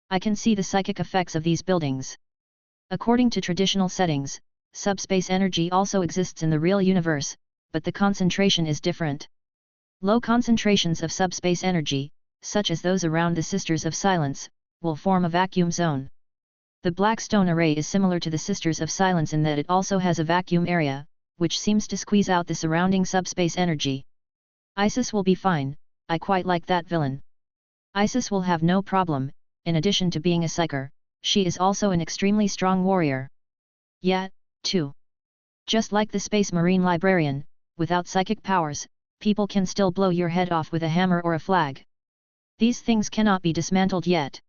I can see the psychic effects of these buildings. According to traditional settings, subspace energy also exists in the real universe, but the concentration is different. Low concentrations of subspace energy, such as those around the Sisters of Silence, will form a vacuum zone. The Black Stone Array is similar to the Sisters of Silence in that it also has a vacuum area, which seems to squeeze out the surrounding subspace energy. Isis will be fine, I quite like that villain. Isis will have no problem, in addition to being a psyker, she is also an extremely strong warrior. Yeah, too. Just like the Space Marine Librarian, without psychic powers, people can still blow your head off with a hammer or a flag. These things cannot be dismantled yet.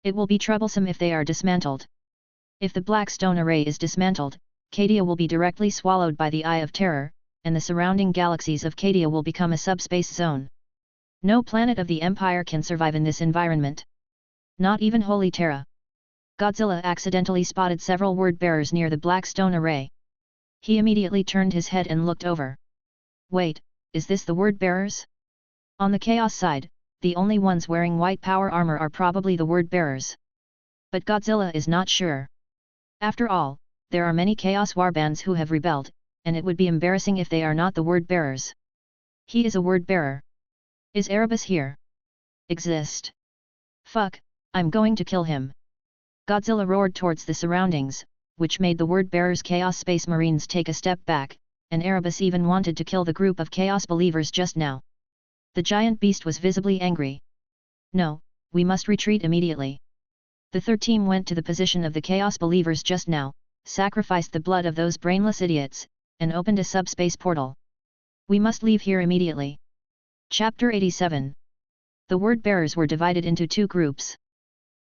It will be troublesome if they are dismantled. If the Black Stone Array is dismantled, Cadia will be directly swallowed by the Eye of Terror, and the surrounding galaxies of Cadia will become a subspace zone. No planet of the Empire can survive in this environment. Not even Holy Terra. Godzilla accidentally spotted several word-bearers near the black stone array. He immediately turned his head and looked over. Wait, is this the word-bearers? On the Chaos side, the only ones wearing white power armor are probably the word-bearers. But Godzilla is not sure. After all, there are many Chaos warbands who have rebelled, and it would be embarrassing if they are not the word-bearers. He is a word-bearer. Is Erebus here? Exist. Fuck, I'm going to kill him. Godzilla roared towards the surroundings, which made the word-bearers Chaos Space Marines take a step back, and Erebus even wanted to kill the group of Chaos believers just now. The giant beast was visibly angry. No, we must retreat immediately. The third team went to the position of the Chaos believers just now, sacrificed the blood of those brainless idiots, and opened a subspace portal. We must leave here immediately. Chapter 87. The word-bearers were divided into two groups.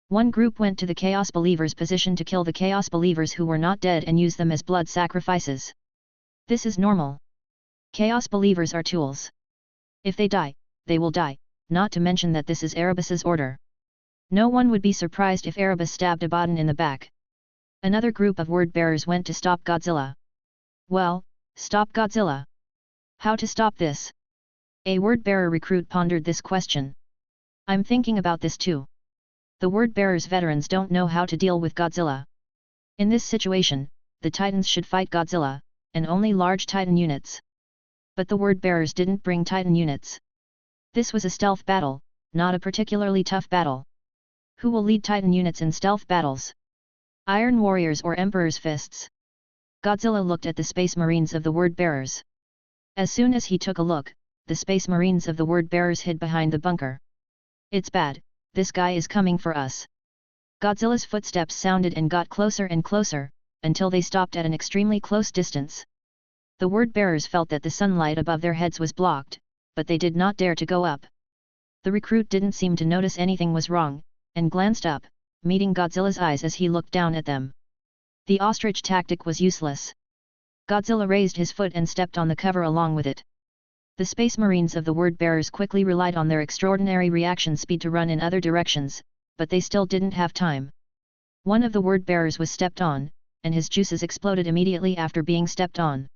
One group went to the Chaos believers' position to kill the Chaos believers who were not dead and use them as blood sacrifices. This is normal. Chaos believers are tools. If they die, they will die, not to mention that this is Erebus's order. No one would be surprised if Erebus stabbed Abaddon in the back. Another group of word-bearers went to stop Godzilla. Well, stop Godzilla. How to stop this? A word-bearer recruit pondered this question. I'm thinking about this too. The word-bearers veterans don't know how to deal with Godzilla. In this situation, the Titans should fight Godzilla, and only large Titan units. But the word-bearers didn't bring Titan units. This was a stealth battle, not a particularly tough battle. Who will lead Titan units in stealth battles? Iron Warriors or Emperor's Fists? Godzilla looked at the Space Marines of the word-bearers. As soon as he took a look, the Space Marines of the word-bearers hid behind the bunker. It's bad, this guy is coming for us. Godzilla's footsteps sounded and got closer and closer, until they stopped at an extremely close distance. The word-bearers felt that the sunlight above their heads was blocked, but they did not dare to go up. The recruit didn't seem to notice anything was wrong, and glanced up, meeting Godzilla's eyes as he looked down at them. The ostrich tactic was useless. Godzilla raised his foot and stepped on the cover along with it. The Space Marines of the word-bearers quickly relied on their extraordinary reaction speed to run in other directions, but they still didn't have time. One of the word-bearers was stepped on, and his juices exploded immediately after being stepped on.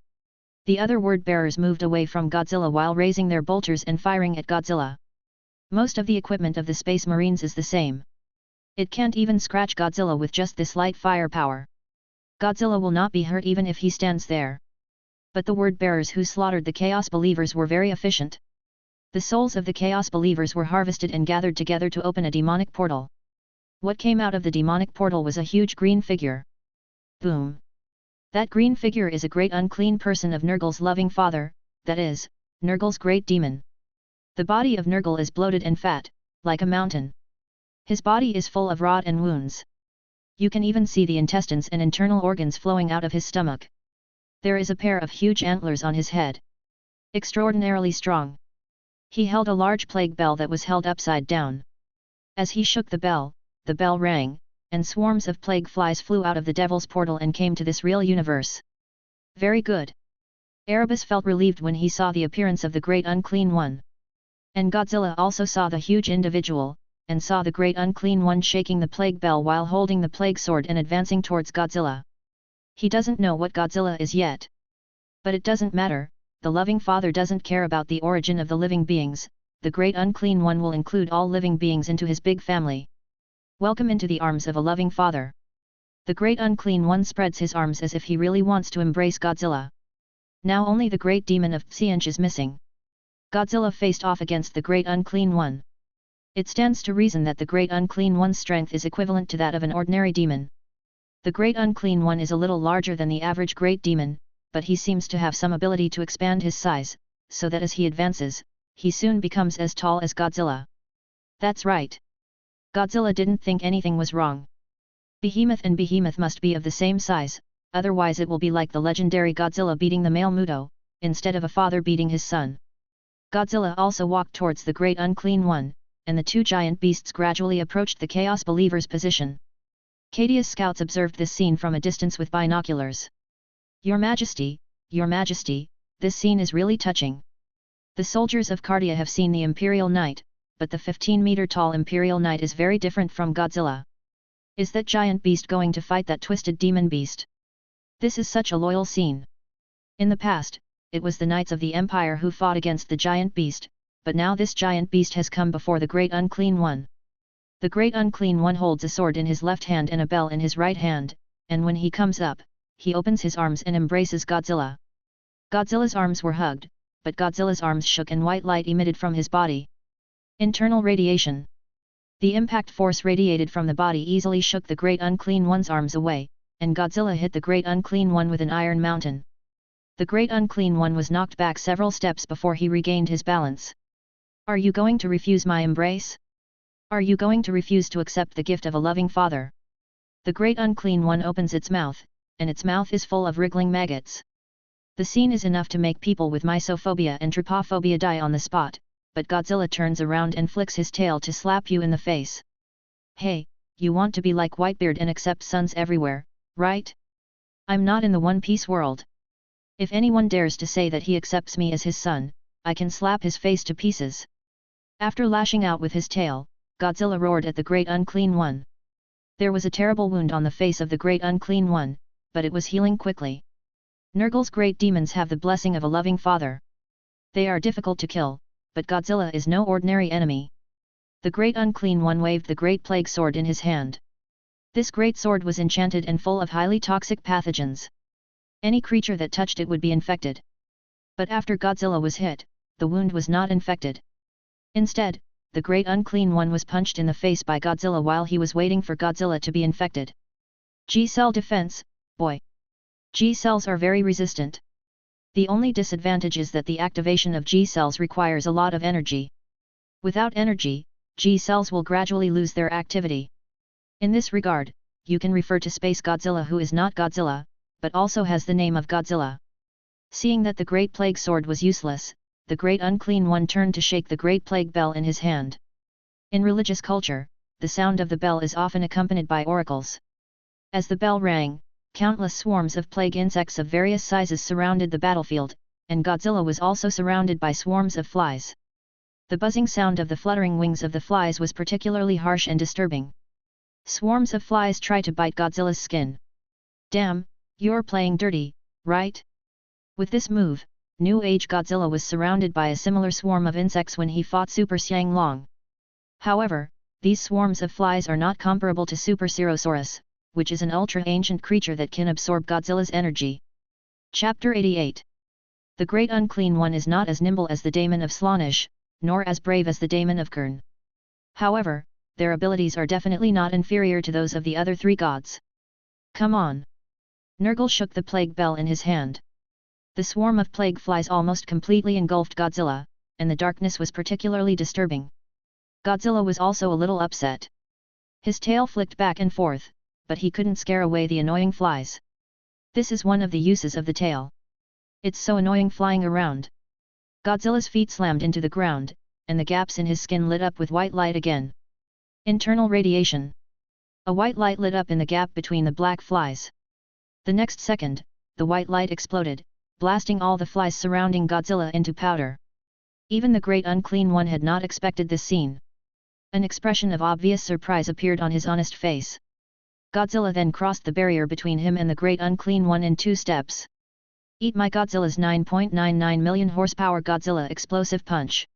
The other word-bearers moved away from Godzilla while raising their bolters and firing at Godzilla. Most of the equipment of the Space Marines is the same. It can't even scratch Godzilla with just this light firepower. Godzilla will not be hurt even if he stands there. But the word-bearers who slaughtered the Chaos believers were very efficient. The souls of the Chaos believers were harvested and gathered together to open a demonic portal. What came out of the demonic portal was a huge green figure. Boom! That green figure is a great unclean person of Nurgle's loving father, that is, Nurgle's great demon. The body of Nurgle is bloated and fat, like a mountain. His body is full of rot and wounds. You can even see the intestines and internal organs flowing out of his stomach. There is a pair of huge antlers on his head. Extraordinarily strong. He held a large plague bell that was held upside down. As he shook the bell rang, and swarms of plague flies flew out of the Devil's Portal and came to this real universe. Very good. Erebus felt relieved when he saw the appearance of the Great Unclean One. And Godzilla also saw the huge individual, and saw the Great Unclean One shaking the plague bell while holding the plague sword and advancing towards Godzilla. He doesn't know what Godzilla is yet. But it doesn't matter, the loving father doesn't care about the origin of the living beings, the Great Unclean One will include all living beings into his big family. Welcome into the arms of a loving father. The Great Unclean One spreads his arms as if he really wants to embrace Godzilla. Now only the great demon of Psyche is missing. Godzilla faced off against the Great Unclean One. It stands to reason that the Great Unclean One's strength is equivalent to that of an ordinary demon. The Great Unclean One is a little larger than the average Great Demon, but he seems to have some ability to expand his size, so that as he advances, he soon becomes as tall as Godzilla. That's right. Godzilla didn't think anything was wrong. Behemoth and Behemoth must be of the same size, otherwise it will be like the legendary Godzilla beating the male Muto, instead of a father beating his son. Godzilla also walked towards the Great Unclean One, and the two giant beasts gradually approached the Chaos Believer's position. Cadia's scouts observed this scene from a distance with binoculars. Your Majesty, this scene is really touching. The soldiers of Cardia have seen the Imperial Knight, but the 15-meter-tall Imperial Knight is very different from Godzilla. Is that giant beast going to fight that twisted demon beast? This is such a loyal scene. In the past, it was the Knights of the Empire who fought against the giant beast, but now this giant beast has come before the Great Unclean One. The Great Unclean One holds a sword in his left hand and a bell in his right hand, and when he comes up, he opens his arms and embraces Godzilla. Godzilla's arms were hugged, but Godzilla's arms shook and white light emitted from his body. Internal radiation. The impact force radiated from the body easily shook the Great Unclean One's arms away, and Godzilla hit the Great Unclean One with an iron mountain. The Great Unclean One was knocked back several steps before he regained his balance. Are you going to refuse my embrace? Are you going to refuse to accept the gift of a loving father? The Great Unclean One opens its mouth, and its mouth is full of wriggling maggots. The scene is enough to make people with mysophobia and trypophobia die on the spot, but Godzilla turns around and flicks his tail to slap you in the face. Hey, you want to be like Whitebeard and accept sons everywhere, right? I'm not in the One Piece world. If anyone dares to say that he accepts me as his son, I can slap his face to pieces. After lashing out with his tail, Godzilla roared at the Great Unclean One. There was a terrible wound on the face of the Great Unclean One, but it was healing quickly. Nurgle's great demons have the blessing of a loving father. They are difficult to kill, but Godzilla is no ordinary enemy. The Great Unclean One waved the Great Plague Sword in his hand. This great sword was enchanted and full of highly toxic pathogens. Any creature that touched it would be infected. But after Godzilla was hit, the wound was not infected. Instead, the Great Unclean One was punched in the face by Godzilla while he was waiting for Godzilla to be infected. G-cell defense, boy. G-cells are very resistant. The only disadvantage is that the activation of G-cells requires a lot of energy. Without energy, G-cells will gradually lose their activity. In this regard, you can refer to Space Godzilla, who is not Godzilla, but also has the name of Godzilla. Seeing that the Great Plague Sword was useless, the Great Unclean One turned to shake the Great Plague Bell in his hand. In religious culture, the sound of the bell is often accompanied by oracles. As the bell rang, countless swarms of plague insects of various sizes surrounded the battlefield, and Godzilla was also surrounded by swarms of flies. The buzzing sound of the fluttering wings of the flies was particularly harsh and disturbing. Swarms of flies try to bite Godzilla's skin. Damn, you're playing dirty, right? With this move, New Age Godzilla was surrounded by a similar swarm of insects when he fought Super Xiang Long. However, these swarms of flies are not comparable to Super Cerosaurus, which is an ultra-ancient creature that can absorb Godzilla's energy. Chapter 88. The Great Unclean One is not as nimble as the Daemon of Slaanesh, nor as brave as the Daemon of Kern. However, their abilities are definitely not inferior to those of the other three gods. Come on! Nurgle shook the plague bell in his hand. The swarm of plague flies almost completely engulfed Godzilla, and the darkness was particularly disturbing. Godzilla was also a little upset. His tail flicked back and forth, but he couldn't scare away the annoying flies. This is one of the uses of the tail. It's so annoying flying around. Godzilla's feet slammed into the ground, and the gaps in his skin lit up with white light again. Internal radiation. A white light lit up in the gap between the black flies. The next second, the white light exploded, blasting all the flies surrounding Godzilla into powder. Even the Great Unclean One had not expected this scene. An expression of obvious surprise appeared on his honest face. Godzilla then crossed the barrier between him and the Great Unclean One in 2 steps. Eat my Godzilla's 9.99 million horsepower Godzilla explosive punch.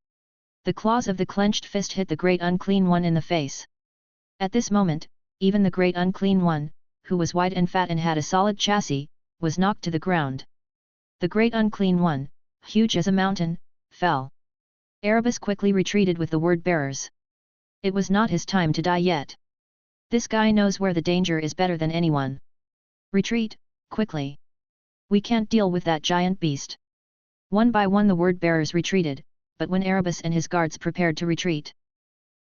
The claws of the clenched fist hit the Great Unclean One in the face. At this moment, even the Great Unclean One, who was white and fat and had a solid chassis, was knocked to the ground. The Great Unclean One, huge as a mountain, fell. Erebus quickly retreated with the word-bearers. It was not his time to die yet. This guy knows where the danger is better than anyone. Retreat, quickly. We can't deal with that giant beast. One by one the word-bearers retreated, but when Erebus and his guards prepared to retreat,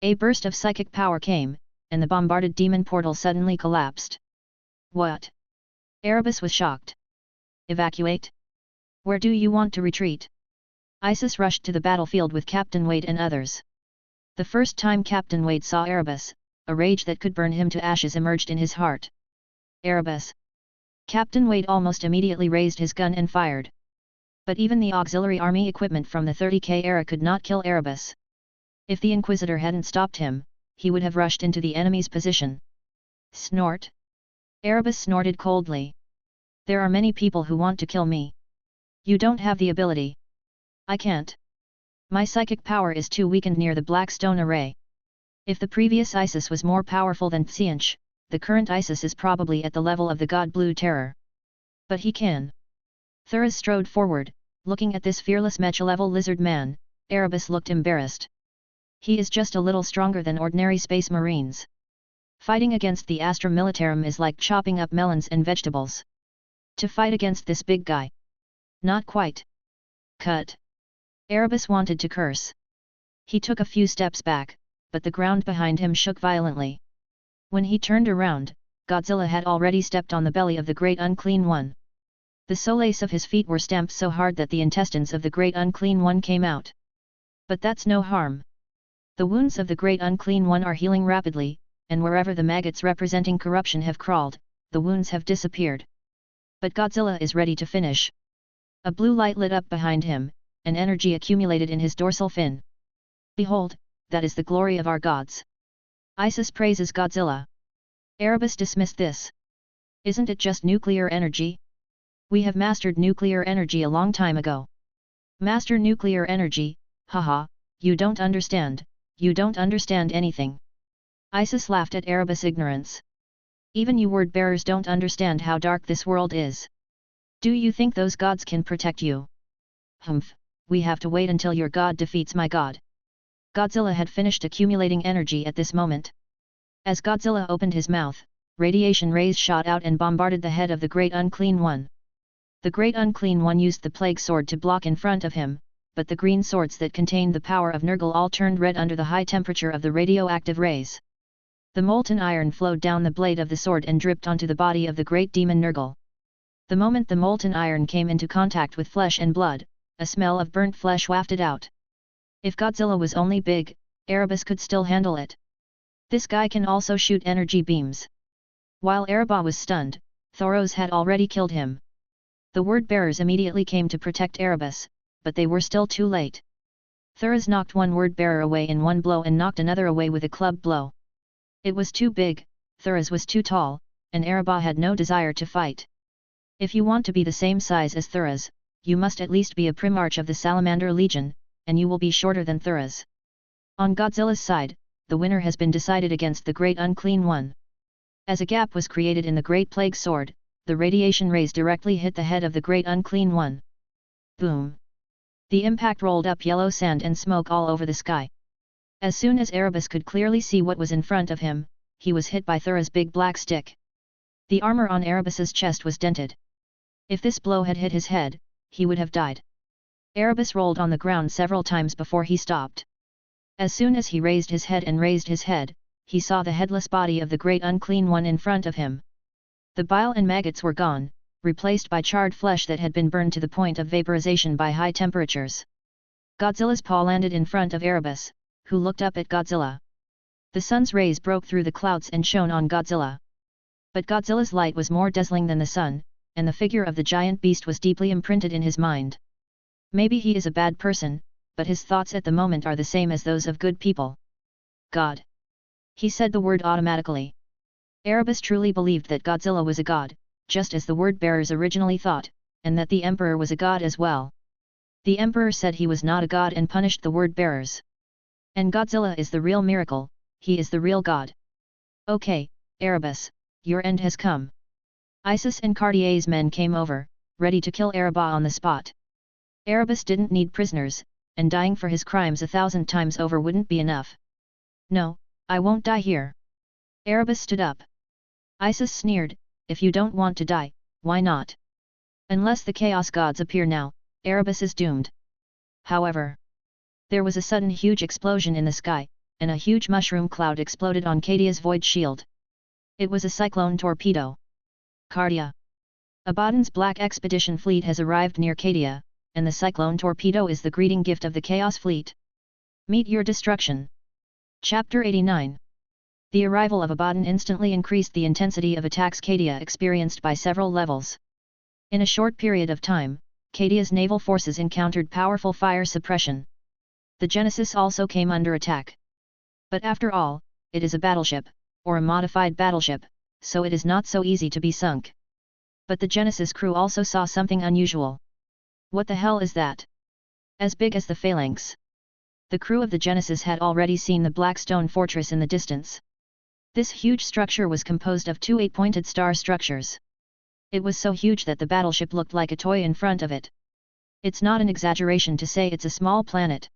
a burst of psychic power came, and the bombarded demon portal suddenly collapsed. What? Erebus was shocked. Evacuate? Where do you want to retreat? Isis rushed to the battlefield with Captain Wade and others. The first time Captain Wade saw Erebus, a rage that could burn him to ashes emerged in his heart. Erebus! Captain Wade almost immediately raised his gun and fired. But even the auxiliary army equipment from the 30K era could not kill Erebus. If the Inquisitor hadn't stopped him, he would have rushed into the enemy's position. Snort. Erebus snorted coldly. There are many people who want to kill me. You don't have the ability. I can't. My psychic power is too weakened near the black stone array. If the previous Isis was more powerful than Tsianch, the current Isis is probably at the level of the god Blue Terror. But he can. Thuras strode forward, looking at this fearless mecha-level lizard man. Erebus looked embarrassed. He is just a little stronger than ordinary space marines. Fighting against the Astra Militarum is like chopping up melons and vegetables. To fight against this big guy? Not quite. Cut. Erebus wanted to curse. He took a few steps back, but the ground behind him shook violently. When he turned around, Godzilla had already stepped on the belly of the Great Unclean One. The soles of his feet were stamped so hard that the intestines of the Great Unclean One came out. But that's no harm. The wounds of the Great Unclean One are healing rapidly, and wherever the maggots representing corruption have crawled, the wounds have disappeared. But Godzilla is ready to finish. A blue light lit up behind him, and energy accumulated in his dorsal fin. Behold, that is the glory of our gods. Isis praises Godzilla. Erebus dismissed this. Isn't it just nuclear energy? We have mastered nuclear energy a long time ago. Master nuclear energy, haha, you don't understand anything. Isis laughed at Erebus' ignorance. Even you word-bearers don't understand how dark this world is. Do you think those gods can protect you? Humph, we have to wait until your god defeats my god. Godzilla had finished accumulating energy at this moment. As Godzilla opened his mouth, radiation rays shot out and bombarded the head of the Great Unclean One. The Great Unclean One used the Plague Sword to block in front of him, but the green swords that contained the power of Nurgle all turned red under the high temperature of the radioactive rays. The molten iron flowed down the blade of the sword and dripped onto the body of the great demon Nurgle. The moment the molten iron came into contact with flesh and blood, a smell of burnt flesh wafted out. If Godzilla was only big, Erebus could still handle it. This guy can also shoot energy beams. While Erebus was stunned, Thoros had already killed him. The word-bearers immediately came to protect Erebus, but they were still too late. Thuras knocked one word-bearer away in one blow and knocked another away with a club blow. It was too big, Thuras was too tall, and Erebus had no desire to fight. If you want to be the same size as Thuras, you must at least be a Primarch of the Salamander Legion, and you will be shorter than Thuras. On Godzilla's side, the winner has been decided against the Great Unclean One. As a gap was created in the Great Plague Sword, the radiation rays directly hit the head of the Great Unclean One. Boom! The impact rolled up yellow sand and smoke all over the sky. As soon as Erebus could clearly see what was in front of him, he was hit by Thuras' big black stick. The armor on Erebus's chest was dented. If this blow had hit his head, he would have died. Erebus rolled on the ground several times before he stopped. As soon as he raised his head, he saw the headless body of the Great Unclean One in front of him. The bile and maggots were gone, replaced by charred flesh that had been burned to the point of vaporization by high temperatures. Godzilla's paw landed in front of Erebus, who looked up at Godzilla. The sun's rays broke through the clouds and shone on Godzilla. But Godzilla's light was more dazzling than the sun, and the figure of the giant beast was deeply imprinted in his mind. Maybe he is a bad person, but his thoughts at the moment are the same as those of good people. God. He said the word automatically. Erebus truly believed that Godzilla was a god, just as the word-bearers originally thought, and that the Emperor was a god as well. The Emperor said he was not a god and punished the word-bearers. And Godzilla is the real miracle, he is the real god. Okay, Erebus, your end has come. Isis and Cartier's men came over, ready to kill Erebus on the spot. Erebus didn't need prisoners, and dying for his crimes 1,000 times over wouldn't be enough. No, I won't die here. Erebus stood up. Isis sneered, if you don't want to die, why not? Unless the Chaos Gods appear now, Erebus is doomed. However, there was a sudden huge explosion in the sky, and a huge mushroom cloud exploded on Cadia's void shield. It was a cyclone torpedo. Cardia. Abaddon's Black Expedition fleet has arrived near Cadia, and the cyclone torpedo is the greeting gift of the Chaos Fleet. Meet your destruction. Chapter 89. The arrival of Abaddon instantly increased the intensity of attacks Cadia experienced by several levels. In a short period of time, Cadia's naval forces encountered powerful fire suppression. The Genesis also came under attack. But after all, it is a battleship, or a modified battleship, so it is not so easy to be sunk. But the Genesis crew also saw something unusual. What the hell is that? As big as the phalanx. The crew of the Genesis had already seen the black stone fortress in the distance. This huge structure was composed of two 8-pointed star structures. It was so huge that the battleship looked like a toy in front of it. It's not an exaggeration to say it's a small planet.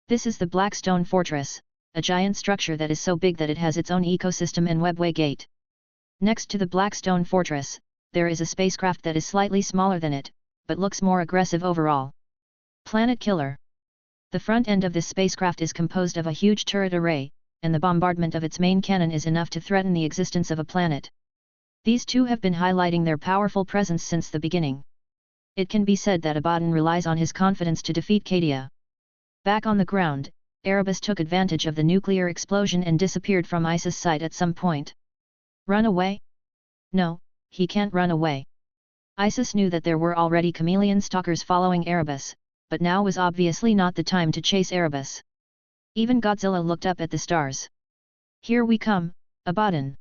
This is the Black Stone Fortress, a giant structure that is so big that it has its own ecosystem and webway gate. Next to the Black Stone Fortress, there is a spacecraft that is slightly smaller than it, but looks more aggressive overall. Planet Killer. The front end of this spacecraft is composed of a huge turret array, and the bombardment of its main cannon is enough to threaten the existence of a planet. These two have been highlighting their powerful presence since the beginning. It can be said that Abaddon relies on his confidence to defeat Cadia. Back on the ground, Erebus took advantage of the nuclear explosion and disappeared from Isis' sight at some point. Run away? No, he can't run away. Isis knew that there were already chameleon stalkers following Erebus, but now was obviously not the time to chase Erebus. Even Godzilla looked up at the stars. Here we come, Abaddon.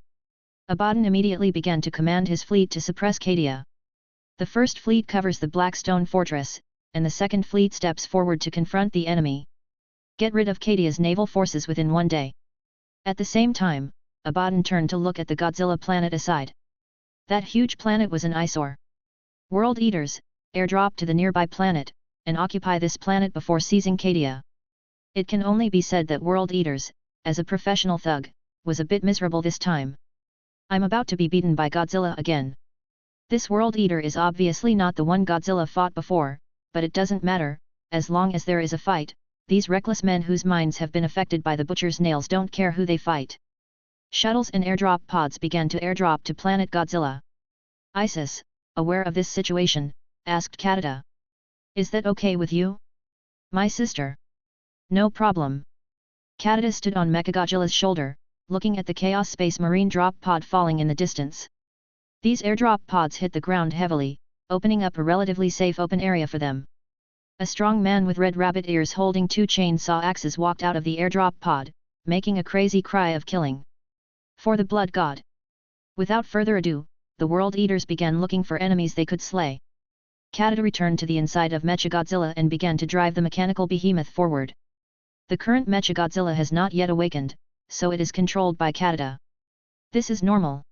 Abaddon immediately began to command his fleet to suppress Cadia. The first fleet covers the Black Stone Fortress, and the second fleet steps forward to confront the enemy. Get rid of Cadia's naval forces within one day. At the same time, Abaddon turned to look at the Godzilla planet aside. That huge planet was an eyesore. World Eaters, airdrop to the nearby planet, and occupy this planet before seizing Cadia. It can only be said that World Eaters, as a professional thug, was a bit miserable this time. I'm about to be beaten by Godzilla again. This World Eater is obviously not the one Godzilla fought before, but it doesn't matter, as long as there is a fight. These reckless men whose minds have been affected by the butcher's nails don't care who they fight. Shuttles and airdrop pods began to airdrop to planet Godzilla. Isis, aware of this situation, asked Cadia. Is that okay with you? My sister. No problem. Cadia stood on Mechagodzilla's shoulder, looking at the Chaos Space Marine drop pod falling in the distance. These airdrop pods hit the ground heavily, opening up a relatively safe open area for them. A strong man with red rabbit ears holding two chainsaw axes walked out of the airdrop pod, making a crazy cry of killing. For the blood god. Without further ado, the World Eaters began looking for enemies they could slay. Cadia returned to the inside of Mechagodzilla and began to drive the mechanical behemoth forward. The current Mechagodzilla has not yet awakened, so it is controlled by Cadia. This is normal.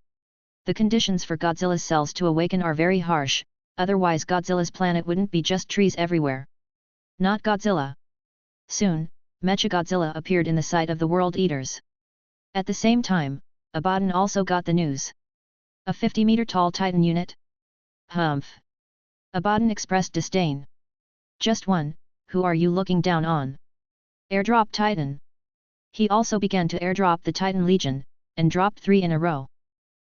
The conditions for Godzilla's cells to awaken are very harsh, otherwise Godzilla's planet wouldn't be just trees everywhere. Not Godzilla. Soon, Mechagodzilla appeared in the sight of the World Eaters. At the same time, Abaddon also got the news. A 50-meter-tall Titan unit? Humph. Abaddon expressed disdain. Just one, who are you looking down on? Airdrop Titan. He also began to airdrop the Titan Legion, and dropped 3 in a row.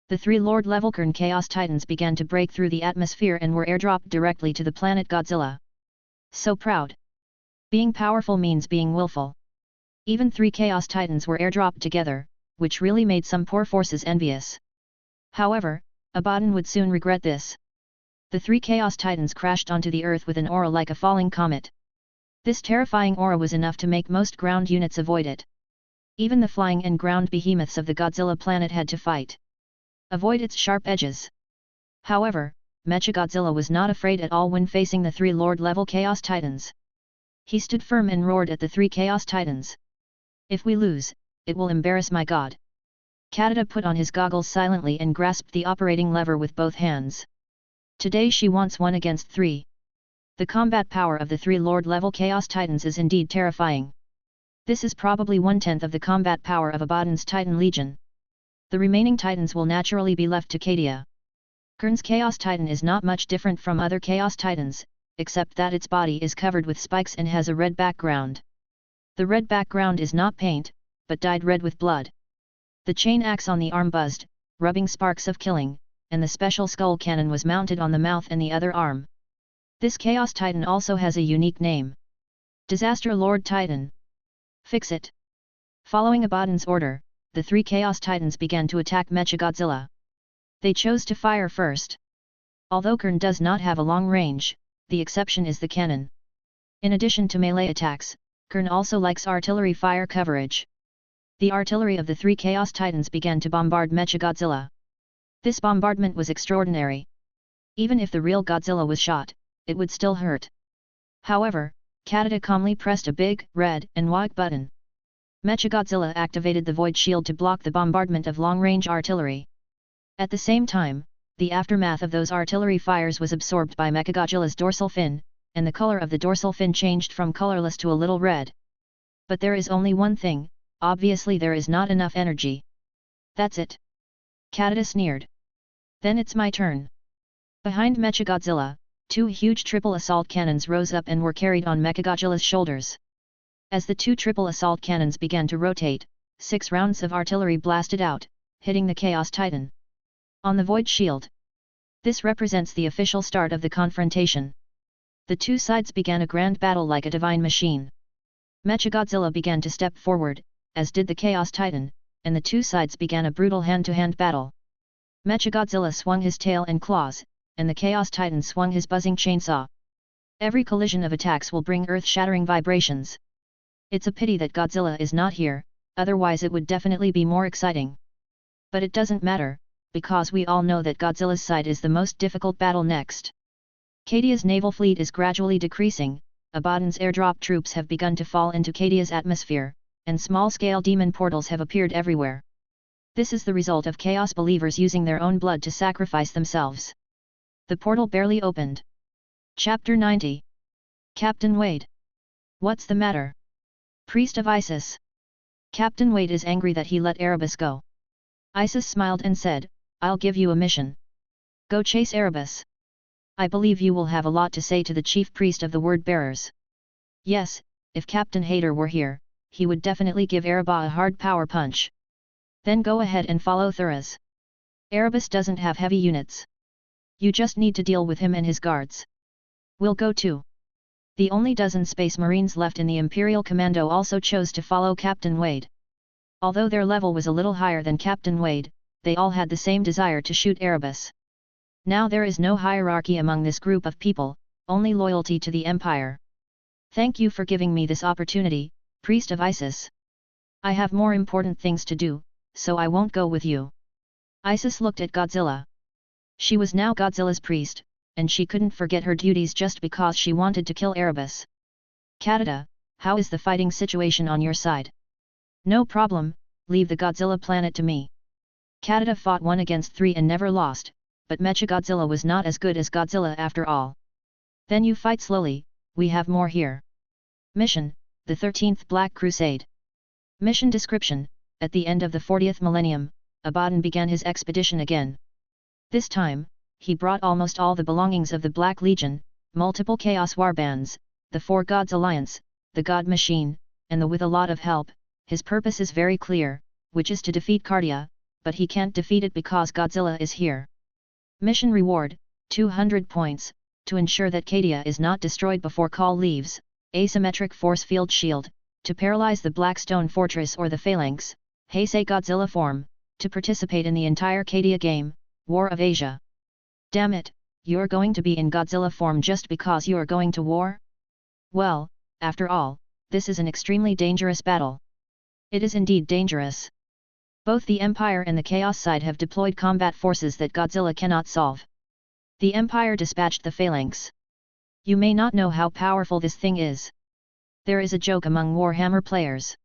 The 3 Lord-level Kern Chaos Titans began to break through the atmosphere and were airdropped directly to the planet Godzilla. So proud. Being powerful means being willful. Even 3 Chaos Titans were airdropped together, which really made some poor forces envious. However, Abaddon would soon regret this. The 3 Chaos Titans crashed onto the Earth with an aura like a falling comet. This terrifying aura was enough to make most ground units avoid it. Even the flying and ground behemoths of the Godzilla planet had to fight. Avoid its sharp edges. However, Mechagodzilla was not afraid at all when facing the 3 Lord-level Chaos Titans. He stood firm and roared at the 3 Chaos Titans. If we lose, it will embarrass my god. Cadia put on his goggles silently and grasped the operating lever with both hands. Today she wants 1 against 3. The combat power of the 3 Lord-level Chaos Titans is indeed terrifying. This is probably 1/10 of the combat power of Abaddon's Titan Legion. The remaining Titans will naturally be left to Cadia. Kern's Chaos Titan is not much different from other Chaos Titans, except that its body is covered with spikes and has a red background. The red background is not paint, but dyed red with blood. The chain axe on the arm buzzed, rubbing sparks of killing, and the special skull cannon was mounted on the mouth and the other arm. This Chaos Titan also has a unique name. Disaster Lord Titan. Fix it. Following Abaddon's order, the 3 Chaos Titans began to attack Mechagodzilla. They chose to fire first. Although Kern does not have a long range, the exception is the cannon. In addition to melee attacks, Kern also likes artillery fire coverage. The artillery of the three Chaos Titans began to bombard Mechagodzilla. This bombardment was extraordinary. Even if the real Godzilla was shot, it would still hurt. However, Kadada calmly pressed a big, red, and white button. Mechagodzilla activated the Void Shield to block the bombardment of long-range artillery. At the same time, the aftermath of those artillery fires was absorbed by Mechagodzilla's dorsal fin, and the color of the dorsal fin changed from colorless to a little red. But there is only one thing, obviously there is not enough energy. That's it. Kadada sneered. Then it's my turn. Behind Mechagodzilla, two huge triple assault cannons rose up and were carried on Mechagodzilla's shoulders. As the two triple assault cannons began to rotate, 6 rounds of artillery blasted out, hitting the Chaos Titan on the Void Shield. This represents the official start of the confrontation. The two sides began a grand battle like a divine machine. Mechagodzilla began to step forward, as did the Chaos Titan, and the two sides began a brutal hand-to-hand battle. Mechagodzilla swung his tail and claws, and the Chaos Titan swung his buzzing chainsaw. Every collision of attacks will bring earth-shattering vibrations. It's a pity that Godzilla is not here, otherwise it would definitely be more exciting. But it doesn't matter, because we all know that Godzilla's side is the most difficult battle next. Kadia's naval fleet is gradually decreasing, Abaddon's airdrop troops have begun to fall into Kadia's atmosphere, and small-scale demon portals have appeared everywhere. This is the result of Chaos believers using their own blood to sacrifice themselves. The portal barely opened. Chapter 90. Captain Wade. What's the matter? Priest of Isis. Captain Wade is angry that he let Erebus go. Isis smiled and said, I'll give you a mission. Go chase Erebus. I believe you will have a lot to say to the chief priest of the Word Bearers. Yes, if Captain Hader were here, he would definitely give Erebus a hard power punch. Then go ahead and follow Thuras. Erebus doesn't have heavy units. You just need to deal with him and his guards. We'll go too. The only dozen Space Marines left in the Imperial Commando also chose to follow Captain Wade. Although their level was a little higher than Captain Wade, they all had the same desire to shoot Erebus. Now there is no hierarchy among this group of people, only loyalty to the Empire. Thank you for giving me this opportunity, Priest of Isis. I have more important things to do, so I won't go with you. Isis looked at Godzilla. She was now Godzilla's priest, and she couldn't forget her duties just because she wanted to kill Erebus. Kadada, how is the fighting situation on your side? No problem, leave the Godzilla planet to me. Kadada fought 1 against 3 and never lost, but Mechagodzilla was not as good as Godzilla after all. Then you fight slowly, we have more here. Mission, the 13th Black Crusade. Mission description, at the end of the 40th millennium, Abaddon began his expedition again. This time, he brought almost all the belongings of the Black Legion, multiple Chaos Warbands, the 4 Gods Alliance, the God Machine, and with a lot of help. His purpose is very clear, which is to defeat Cardia, but he can't defeat it because Godzilla is here. Mission reward, 200 points, to ensure that Cardia is not destroyed before Call leaves, asymmetric force field shield, to paralyze the Blackstone Fortress or the Phalanx, Heisei Godzilla form, to participate in the entire Cardia game, War of Asia. Damn it, you're going to be in Godzilla form just because you are going to war? Well, after all, this is an extremely dangerous battle. It is indeed dangerous. Both the Empire and the Chaos side have deployed combat forces that Godzilla cannot solve. The Empire dispatched the Phalanx. You may not know how powerful this thing is. There is a joke among Warhammer players.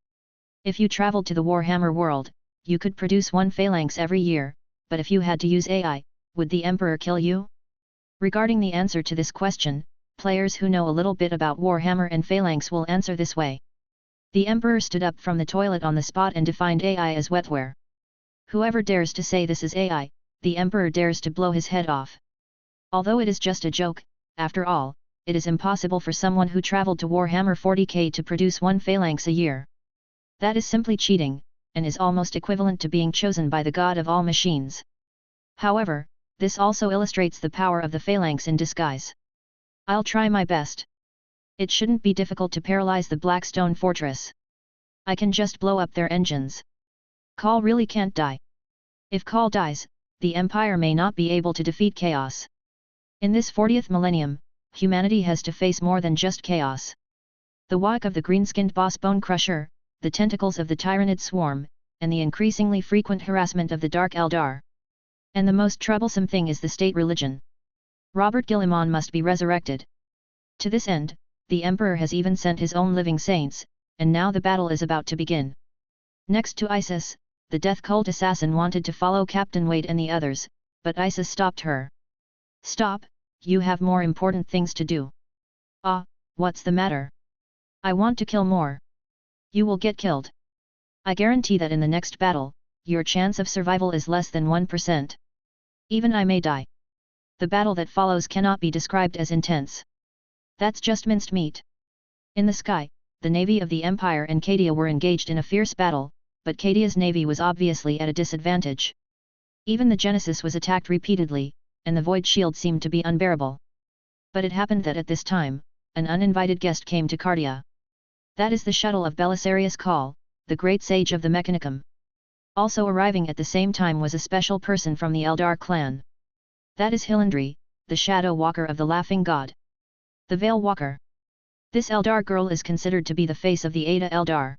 If you traveled to the Warhammer world, you could produce 1 Phalanx every year, but if you had to use AI, would the Emperor kill you? Regarding the answer to this question, players who know a little bit about Warhammer and Phalanx will answer this way. The Emperor stood up from the toilet on the spot and defined AI as wetware. Whoever dares to say this is AI, the Emperor dares to blow his head off. Although it is just a joke, after all, it is impossible for someone who traveled to Warhammer 40K to produce 1 Phalanx a year. That is simply cheating, and is almost equivalent to being chosen by the god of all machines. However, this also illustrates the power of the Phalanx in disguise. I'll try my best. It shouldn't be difficult to paralyze the Blackstone Fortress. I can just blow up their engines. Call really can't die. If Call dies, the Empire may not be able to defeat Chaos. In this 40th millennium, humanity has to face more than just Chaos. The walk of the green-skinned boss Bone Crusher, the tentacles of the Tyranid swarm, and the increasingly frequent harassment of the Dark Eldar. And the most troublesome thing is the state religion. Robert Guillemon must be resurrected. To this end, the Emperor has even sent his own living saints, and now the battle is about to begin. Next to Isis, the death cult assassin wanted to follow Captain Wade and the others, but Isis stopped her. Stop, you have more important things to do. Ah, what's the matter? I want to kill more. You will get killed. I guarantee that in the next battle, your chance of survival is less than 1%. Even I may die. The battle that follows cannot be described as intense. That's just minced meat. In the sky, the navy of the Empire and Cadia were engaged in a fierce battle, but Cadia's navy was obviously at a disadvantage. Even the Genesis was attacked repeatedly, and the Void Shield seemed to be unbearable. But it happened that at this time, an uninvited guest came to Cardia. That is the shuttle of Belisarius Call, the great sage of the Mechanicum. Also arriving at the same time was a special person from the Eldar clan. That is Hilandri, the Shadow Walker of the Laughing God. The Veil Walker. This Eldar girl is considered to be the face of the Ada Eldar.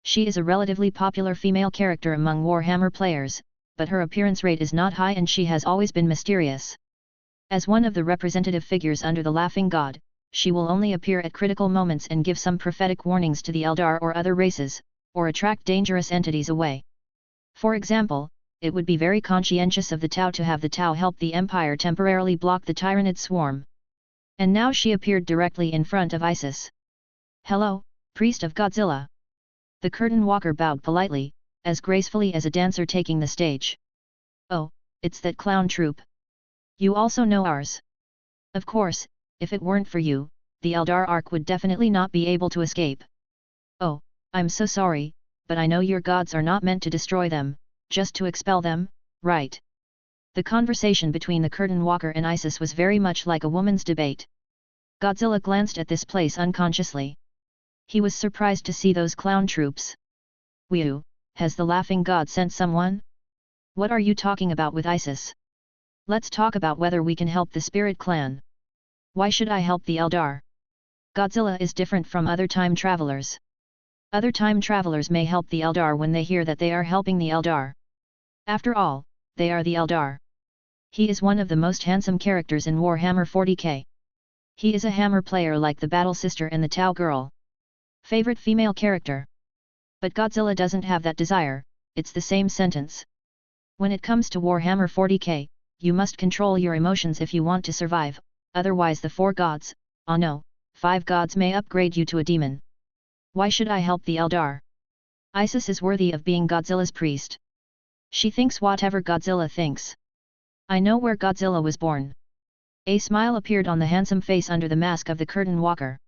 She is a relatively popular female character among Warhammer players, but her appearance rate is not high and she has always been mysterious. As one of the representative figures under the Laughing God, she will only appear at critical moments and give some prophetic warnings to the Eldar or other races, or attract dangerous entities away. For example, it would be very conscientious of the Tau to have the Tau help the Empire temporarily block the Tyranid swarm. And now she appeared directly in front of Isis. Hello, priest of Godzilla. The curtain walker bowed politely, as gracefully as a dancer taking the stage. Oh, it's that clown troupe. You also know ours. Of course, if it weren't for you, the Eldar Ark would definitely not be able to escape. Oh, I'm so sorry, but I know your gods are not meant to destroy them, just to expel them, right? The conversation between the curtain walker and Isis was very much like a woman's debate. Godzilla glanced at this place unconsciously. He was surprised to see those clown troops. Whew, has the Laughing God sent someone? What are you talking about with Isis? Let's talk about whether we can help the Spirit Clan. Why should I help the Eldar? Godzilla is different from other time travelers. Other time travelers may help the Eldar when they hear that they are helping the Eldar. After all, they are the Eldar. He is one of the most handsome characters in Warhammer 40K. He is a hammer player like the Battle Sister and the Tau Girl. Favorite female character. But Godzilla doesn't have that desire, it's the same sentence. When it comes to Warhammer 40K, you must control your emotions if you want to survive, otherwise the 4 gods, oh no, 5 gods may upgrade you to a demon. Why should I help the Eldar? Isis is worthy of being Godzilla's priest. She thinks whatever Godzilla thinks. I know where Godzilla was born. A smile appeared on the handsome face under the mask of the curtain walker.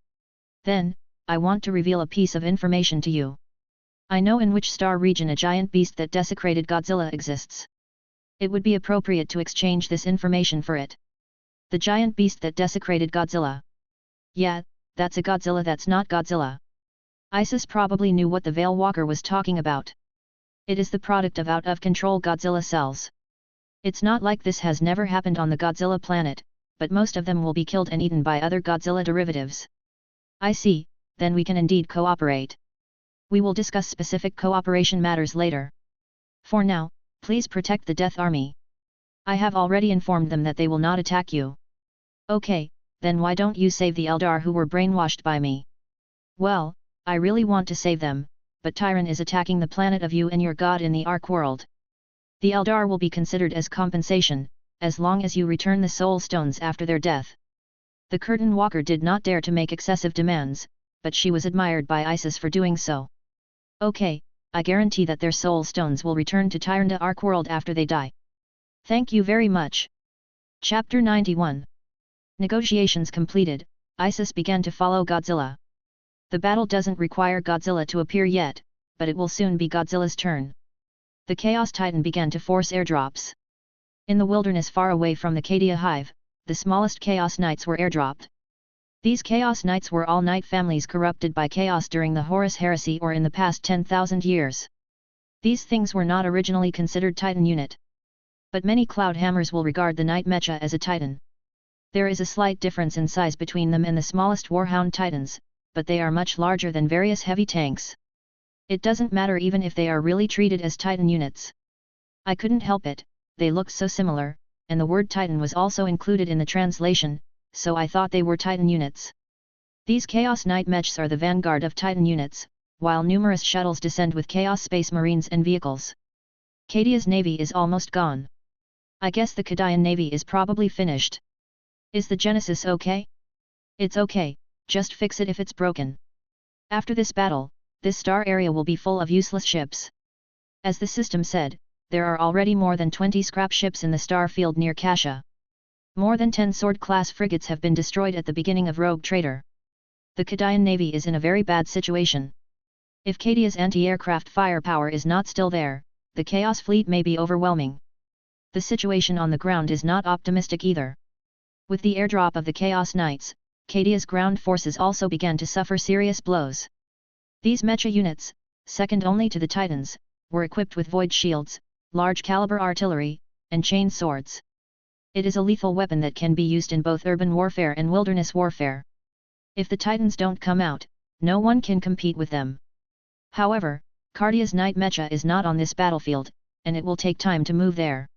Then, I want to reveal a piece of information to you. I know in which star region a giant beast that desecrated Godzilla exists. It would be appropriate to exchange this information for it. The giant beast that desecrated Godzilla. Yeah, that's a Godzilla that's not Godzilla. Isis probably knew what the Veil Walker was talking about. It is the product of out-of-control Godzilla cells. It's not like this has never happened on the Godzilla planet, but most of them will be killed and eaten by other Godzilla derivatives. I see, then we can indeed cooperate. We will discuss specific cooperation matters later. For now, please protect the Death Army. I have already informed them that they will not attack you. Okay, then why don't you save the Eldar who were brainwashed by me? Well, I really want to save them, but Tyran is attacking the planet of you and your god in the Ark world. The Eldar will be considered as compensation, as long as you return the soul stones after their death. The curtain walker did not dare to make excessive demands, but she was admired by Isis for doing so. Okay, I guarantee that their soul stones will return to Tyrande Ark world after they die. Thank you very much. Chapter 91. Negotiations completed, Isis began to follow Godzilla. The battle doesn't require Godzilla to appear yet, but it will soon be Godzilla's turn. The Chaos Titan began to force airdrops. In the wilderness far away from the Cadia hive, the smallest Chaos Knights were airdropped. These Chaos Knights were all Knight families corrupted by Chaos during the Horus Heresy or in the past 10,000 years. These things were not originally considered Titan unit. But many Cloud Hammers will regard the Knight Mecha as a Titan. There is a slight difference in size between them and the smallest Warhound Titans, but they are much larger than various heavy tanks. It doesn't matter even if they are really treated as Titan units. I couldn't help it, they looked so similar, and the word Titan was also included in the translation, so I thought they were Titan units. These Chaos Knight mechs are the vanguard of Titan units, while numerous shuttles descend with Chaos Space Marines and vehicles. Cadia's navy is almost gone. I guess the Cadian navy is probably finished. Is the Genesis okay? It's okay, just fix it if it's broken. After this battle, this star area will be full of useless ships. As the system said, there are already more than 20 scrap ships in the star field near Kasha. More than 10 sword-class frigates have been destroyed at the beginning of Rogue Trader. The Cadian navy is in a very bad situation. If Cadia's anti-aircraft firepower is not still there, the Chaos fleet may be overwhelming. The situation on the ground is not optimistic either. With the airdrop of the Chaos Knights, Cadia's ground forces also began to suffer serious blows. These mecha units, second only to the Titans, were equipped with void shields, large-caliber artillery, and chain swords. It is a lethal weapon that can be used in both urban warfare and wilderness warfare. If the Titans don't come out, no one can compete with them. However, Cardia's Knight Mecha is not on this battlefield, and it will take time to move there.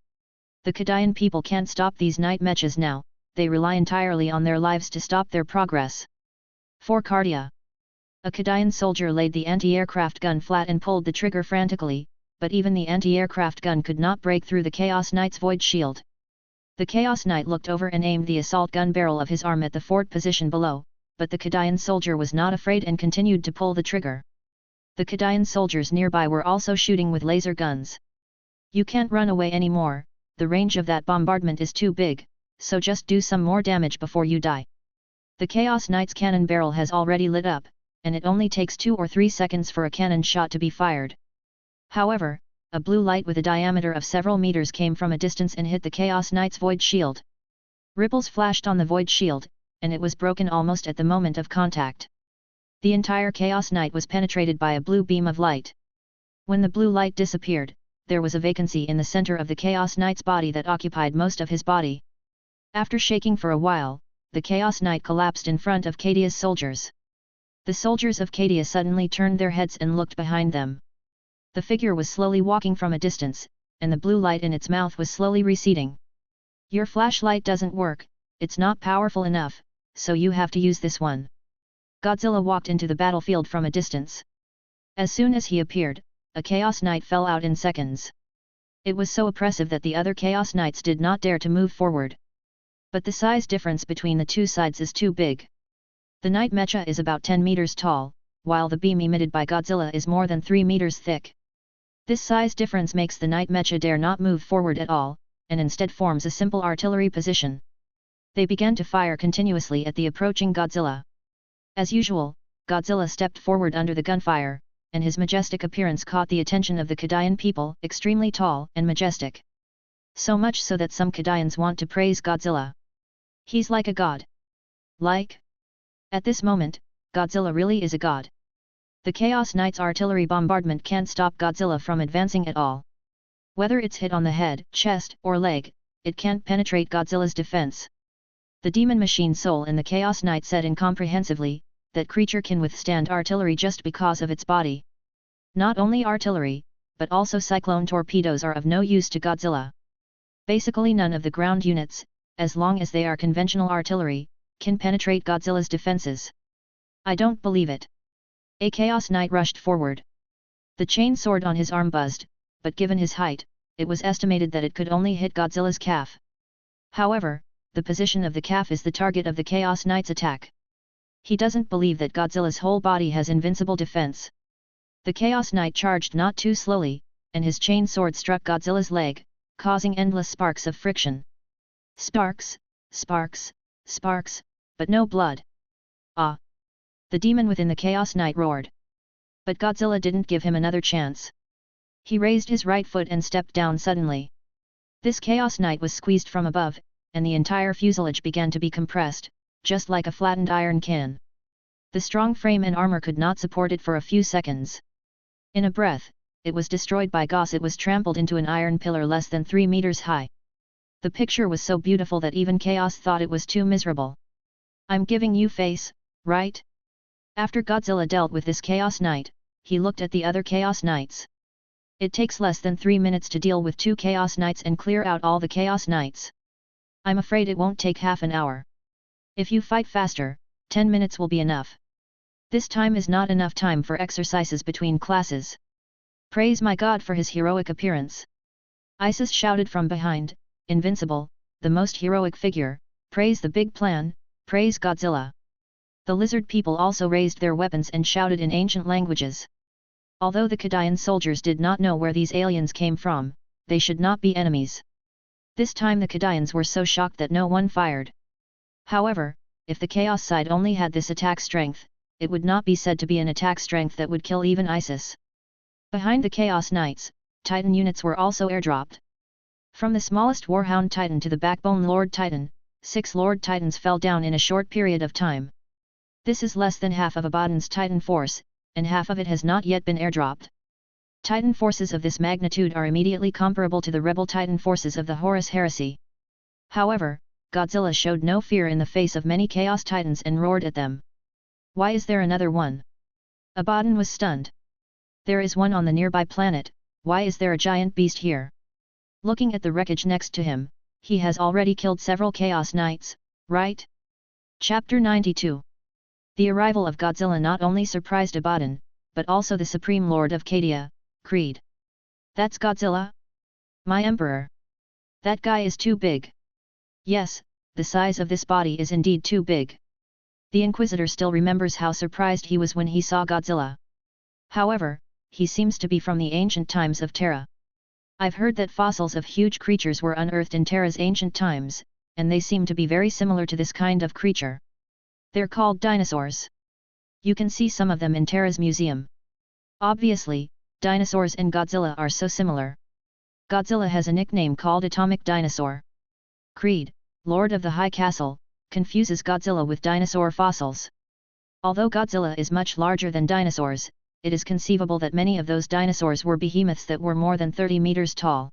The Cadian people can't stop these Knight Mechas now, they rely entirely on their lives to stop their progress. For Cardia. A Cadian soldier laid the anti-aircraft gun flat and pulled the trigger frantically, but even the anti-aircraft gun could not break through the Chaos Knight's void shield. The Chaos Knight looked over and aimed the assault gun barrel of his arm at the fort position below, but the Cadian soldier was not afraid and continued to pull the trigger. The Cadian soldiers nearby were also shooting with laser guns. You can't run away anymore, the range of that bombardment is too big, so just do some more damage before you die. The Chaos Knight's cannon barrel has already lit up, and it only takes 2 or 3 seconds for a cannon shot to be fired. However, a blue light with a diameter of several meters came from a distance and hit the Chaos Knight's void shield. Ripples flashed on the void shield, and it was broken almost at the moment of contact. The entire Chaos Knight was penetrated by a blue beam of light. When the blue light disappeared, there was a vacancy in the center of the Chaos Knight's body that occupied most of his body. After shaking for a while, the Chaos Knight collapsed in front of Cadia's soldiers. The soldiers of Cadia suddenly turned their heads and looked behind them. The figure was slowly walking from a distance, and the blue light in its mouth was slowly receding. Your flashlight doesn't work, it's not powerful enough, so you have to use this one. Godzilla walked into the battlefield from a distance. As soon as he appeared, a Chaos Knight fell out in seconds. It was so oppressive that the other Chaos Knights did not dare to move forward. But the size difference between the two sides is too big. The Knight Mecha is about 10 meters tall, while the beam emitted by Godzilla is more than 3 meters thick. This size difference makes the Knight Mecha dare not move forward at all, and instead forms a simple artillery position. They began to fire continuously at the approaching Godzilla. As usual, Godzilla stepped forward under the gunfire, and his majestic appearance caught the attention of the Cadian people, extremely tall and majestic. So much so that some Cadians want to praise Godzilla. He's like a god. Like? At this moment, Godzilla really is a god. The Chaos Knight's artillery bombardment can't stop Godzilla from advancing at all. Whether it's hit on the head, chest, or leg, it can't penetrate Godzilla's defense. The demon machine soul in the Chaos Knight said incomprehensively, that creature can withstand artillery just because of its body. Not only artillery, but also cyclone torpedoes are of no use to Godzilla. Basically none of the ground units, as long as they are conventional artillery, can penetrate Godzilla's defenses. I don't believe it. A Chaos Knight rushed forward. The chain sword on his arm buzzed, but given his height, it was estimated that it could only hit Godzilla's calf. However, the position of the calf is the target of the Chaos Knight's attack. He doesn't believe that Godzilla's whole body has invincible defense. The Chaos Knight charged not too slowly, and his chain sword struck Godzilla's leg, causing endless sparks of friction. Sparks, sparks, sparks, but no blood. Ah! The demon within the Chaos Knight roared. But Godzilla didn't give him another chance. He raised his right foot and stepped down suddenly. This Chaos Knight was squeezed from above, and the entire fuselage began to be compressed, just like a flattened iron can. The strong frame and armor could not support it for a few seconds. In a breath, it was destroyed by Gauss. It was trampled into an iron pillar less than 3 meters high. The picture was so beautiful that even Chaos thought it was too miserable. I'm giving you face, right? After Godzilla dealt with this Chaos Knight, he looked at the other Chaos Knights. It takes less than 3 minutes to deal with 2 Chaos Knights and clear out all the Chaos Knights. I'm afraid it won't take half an hour. If you fight faster, 10 minutes will be enough. This time is not enough time for exercises between classes. Praise my God for his heroic appearance. Isis shouted from behind, invincible, the most heroic figure, praise the big plan, praise Godzilla. The lizard people also raised their weapons and shouted in ancient languages. Although the Kadian soldiers did not know where these aliens came from, they should not be enemies. This time the Kadians were so shocked that no one fired. However, if the Chaos side only had this attack strength, it would not be said to be an attack strength that would kill even Isis. Behind the Chaos Knights, Titan units were also airdropped. From the smallest Warhound Titan to the Backbone Lord Titan, 6 Lord Titans fell down in a short period of time. This is less than half of Abaddon's Titan force, and half of it has not yet been airdropped. Titan forces of this magnitude are immediately comparable to the rebel Titan forces of the Horus Heresy. However, Godzilla showed no fear in the face of many Chaos Titans and roared at them. Why is there another one? Abaddon was stunned. There is one on the nearby planet, why is there a giant beast here? Looking at the wreckage next to him, he has already killed several Chaos Knights, right? Chapter 92. The arrival of Godzilla not only surprised Abaddon, but also the Supreme Lord of Cadia, Creed. That's Godzilla? My Emperor. That guy is too big. Yes, the size of this body is indeed too big. The Inquisitor still remembers how surprised he was when he saw Godzilla. However, he seems to be from the ancient times of Terra. I've heard that fossils of huge creatures were unearthed in Terra's ancient times, and they seem to be very similar to this kind of creature. They're called dinosaurs. You can see some of them in Terra's museum. Obviously, dinosaurs and Godzilla are so similar. Godzilla has a nickname called Atomic Dinosaur. Creed, Lord of the High Castle, confuses Godzilla with dinosaur fossils. Although Godzilla is much larger than dinosaurs, it is conceivable that many of those dinosaurs were behemoths that were more than 30 meters tall.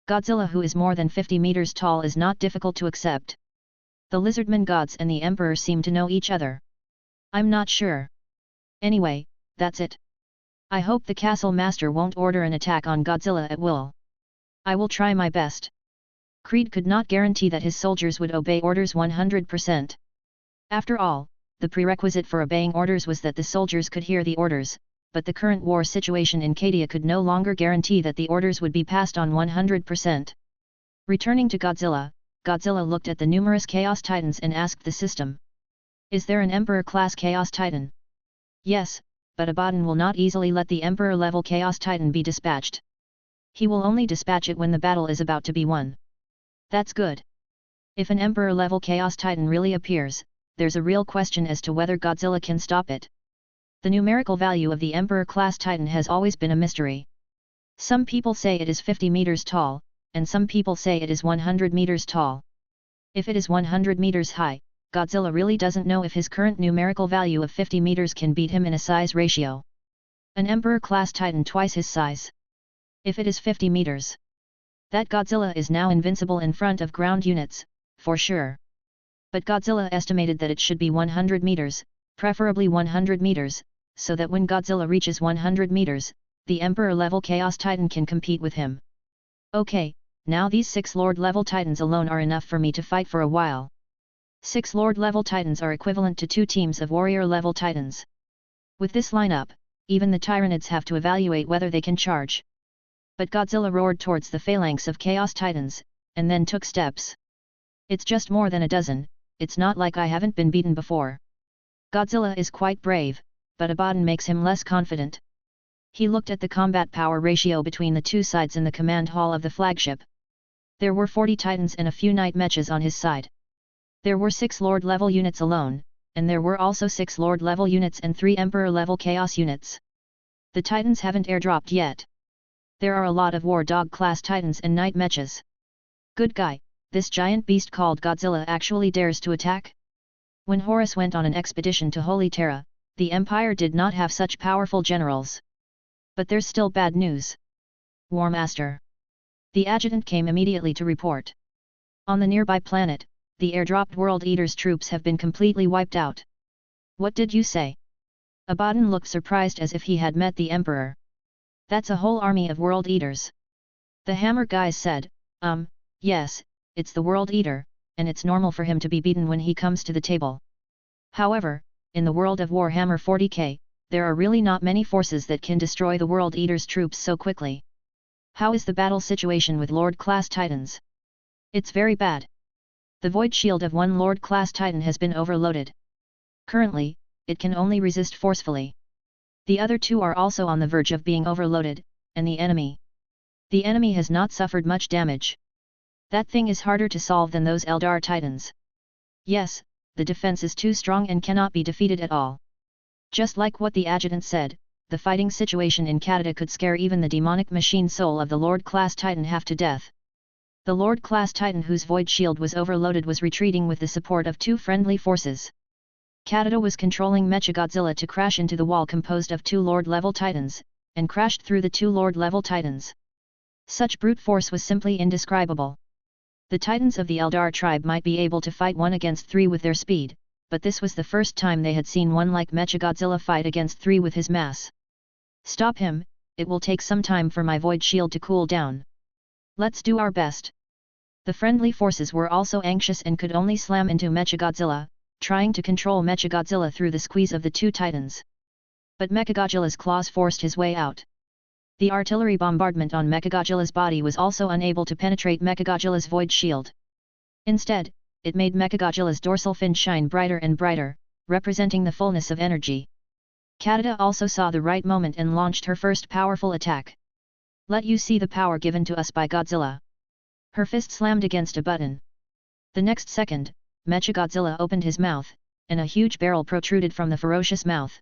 Godzilla who is more than 50 meters tall is not difficult to accept. The lizardmen gods and the Emperor seem to know each other. I'm not sure. Anyway, that's it. I hope the castle master won't order an attack on Godzilla at will. I will try my best. Creed could not guarantee that his soldiers would obey orders 100%. After all, the prerequisite for obeying orders was that the soldiers could hear the orders, but the current war situation in Cadia could no longer guarantee that the orders would be passed on 100%. Returning to Godzilla, Godzilla looked at the numerous Chaos Titans and asked the system. Is there an Emperor-class Chaos Titan? Yes, but Abaddon will not easily let the Emperor-level Chaos Titan be dispatched. He will only dispatch it when the battle is about to be won. That's good. If an Emperor-level Chaos Titan really appears, there's a real question as to whether Godzilla can stop it. The numerical value of the Emperor-class Titan has always been a mystery. Some people say it is 50 meters tall, and some people say it is 100 meters tall. If it is 100 meters high, Godzilla really doesn't know if his current numerical value of 50 meters can beat him in a size ratio. An Emperor-class Titan twice his size. If it is 50 meters. That Godzilla is now invincible in front of ground units, for sure. But Godzilla estimated that it should be 100 meters, preferably 100 meters, so that when Godzilla reaches 100 meters, the Emperor-level Chaos Titan can compete with him. Okay, now these 6 Lord-level Titans alone are enough for me to fight for a while. 6 Lord-level Titans are equivalent to 2 teams of Warrior-level Titans. With this lineup, even the Tyranids have to evaluate whether they can charge. But Godzilla roared towards the phalanx of Chaos Titans, and then took steps. It's just more than a dozen, it's not like I haven't been beaten before. Godzilla is quite brave, but Abaddon makes him less confident. He looked at the combat power ratio between the two sides in the command hall of the flagship. There were 40 Titans and a few Knight Mechas on his side. There were 6 Lord-level units alone, and there were also 6 Lord-level units and 3 Emperor-level Chaos units. The Titans haven't airdropped yet. There are a lot of War Dog-class Titans and Knight Mechas. Good guy, this giant beast called Godzilla actually dares to attack? When Horus went on an expedition to Holy Terra, the Empire did not have such powerful generals. But there's still bad news. War Master. The adjutant came immediately to report. On the nearby planet, the airdropped World Eater's troops have been completely wiped out. What did you say? Abaddon looked surprised as if he had met the Emperor. That's a whole army of World Eaters. The Hammer guys said, yes, it's the World Eater, and it's normal for him to be beaten when he comes to the table. However, in the world of Warhammer 40K, there are really not many forces that can destroy the World Eater's troops so quickly. How is the battle situation with Lord-class Titans? It's very bad. The Void Shield of one Lord-class Titan has been overloaded. Currently, it can only resist forcefully. The other two are also on the verge of being overloaded, and the enemy has not suffered much damage. That thing is harder to solve than those Eldar Titans. Yes, the defense is too strong and cannot be defeated at all. Just like what the adjutant said, the fighting situation in Canada could scare even the demonic machine soul of the Lord-class Titan half to death. The Lord-class Titan whose Void Shield was overloaded was retreating with the support of two friendly forces. Canada was controlling Mechagodzilla to crash into the wall composed of two Lord-level Titans, and crashed through the two Lord-level Titans. Such brute force was simply indescribable. The Titans of the Eldar tribe might be able to fight 1 against 3 with their speed, but this was the first time they had seen one like Mechagodzilla fight against 3 with his mass. Stop him, it will take some time for my Void Shield to cool down. Let's do our best. The friendly forces were also anxious and could only slam into Mechagodzilla, trying to control Mechagodzilla through the squeeze of the two Titans. But Mechagodzilla's claws forced his way out. The artillery bombardment on Mechagodzilla's body was also unable to penetrate Mechagodzilla's Void Shield. Instead, it made Mechagodzilla's dorsal fin shine brighter and brighter, representing the fullness of energy. Canada also saw the right moment and launched her first powerful attack. Let you see the power given to us by Godzilla. Her fist slammed against a button. The next second, Mechagodzilla opened his mouth, and a huge barrel protruded from the ferocious mouth.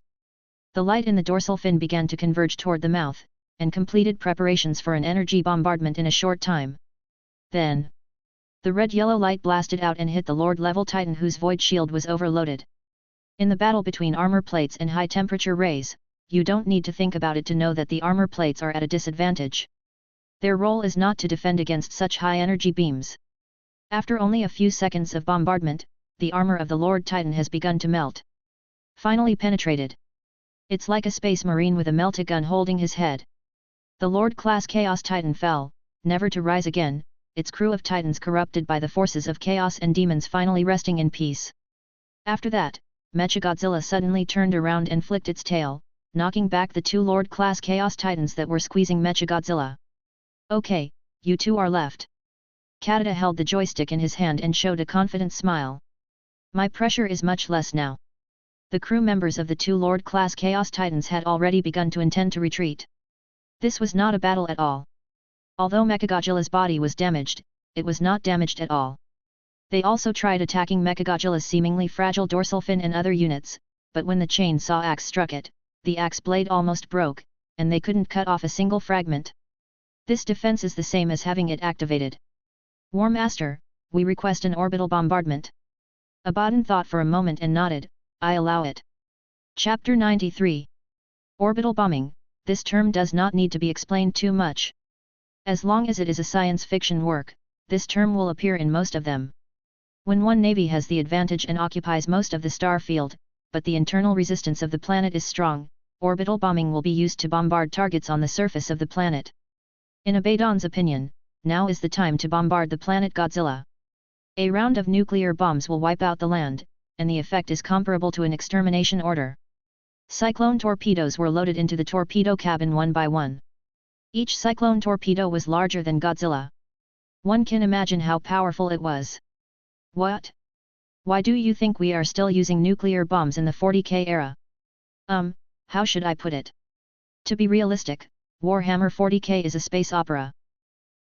The light in the dorsal fin began to converge toward the mouth, and completed preparations for an energy bombardment in a short time. Then, the red-yellow light blasted out and hit the Lord-level Titan whose Void Shield was overloaded. In the battle between armor plates and high-temperature rays, you don't need to think about it to know that the armor plates are at a disadvantage. Their role is not to defend against such high-energy beams. After only a few seconds of bombardment, the armor of the Lord Titan has begun to melt. Finally penetrated. It's like a space marine with a melta gun holding his head. The Lord-class Chaos Titan fell, never to rise again, its crew of Titans corrupted by the forces of chaos and demons finally resting in peace. After that, Mechagodzilla suddenly turned around and flicked its tail, knocking back the two Lord-class Chaos Titans that were squeezing Mechagodzilla. Okay, you two are left. Canada held the joystick in his hand and showed a confident smile. My pressure is much less now. The crew members of the two Lord-class Chaos Titans had already begun to intend to retreat. This was not a battle at all. Although Mechagodzilla's body was damaged, it was not damaged at all. They also tried attacking Mechagodzilla's seemingly fragile dorsal fin and other units, but when the chainsaw axe struck it, the axe blade almost broke, and they couldn't cut off a single fragment. This defense is the same as having it activated. War Master, we request an orbital bombardment. Abaddon thought for a moment and nodded, I allow it. Chapter 93. Orbital bombing. This term does not need to be explained too much. As long as it is a science fiction work, this term will appear in most of them. When one navy has the advantage and occupies most of the star field, but the internal resistance of the planet is strong, orbital bombing will be used to bombard targets on the surface of the planet. In Abaddon's opinion, now is the time to bombard the planet Godzilla. A round of nuclear bombs will wipe out the land, and the effect is comparable to an extermination order. Cyclone torpedoes were loaded into the torpedo cabin one by one. Each cyclone torpedo was larger than Godzilla. One can imagine how powerful it was. What? Why do you think we are still using nuclear bombs in the 40K era? How should I put it? To be realistic, Warhammer 40K is a space opera.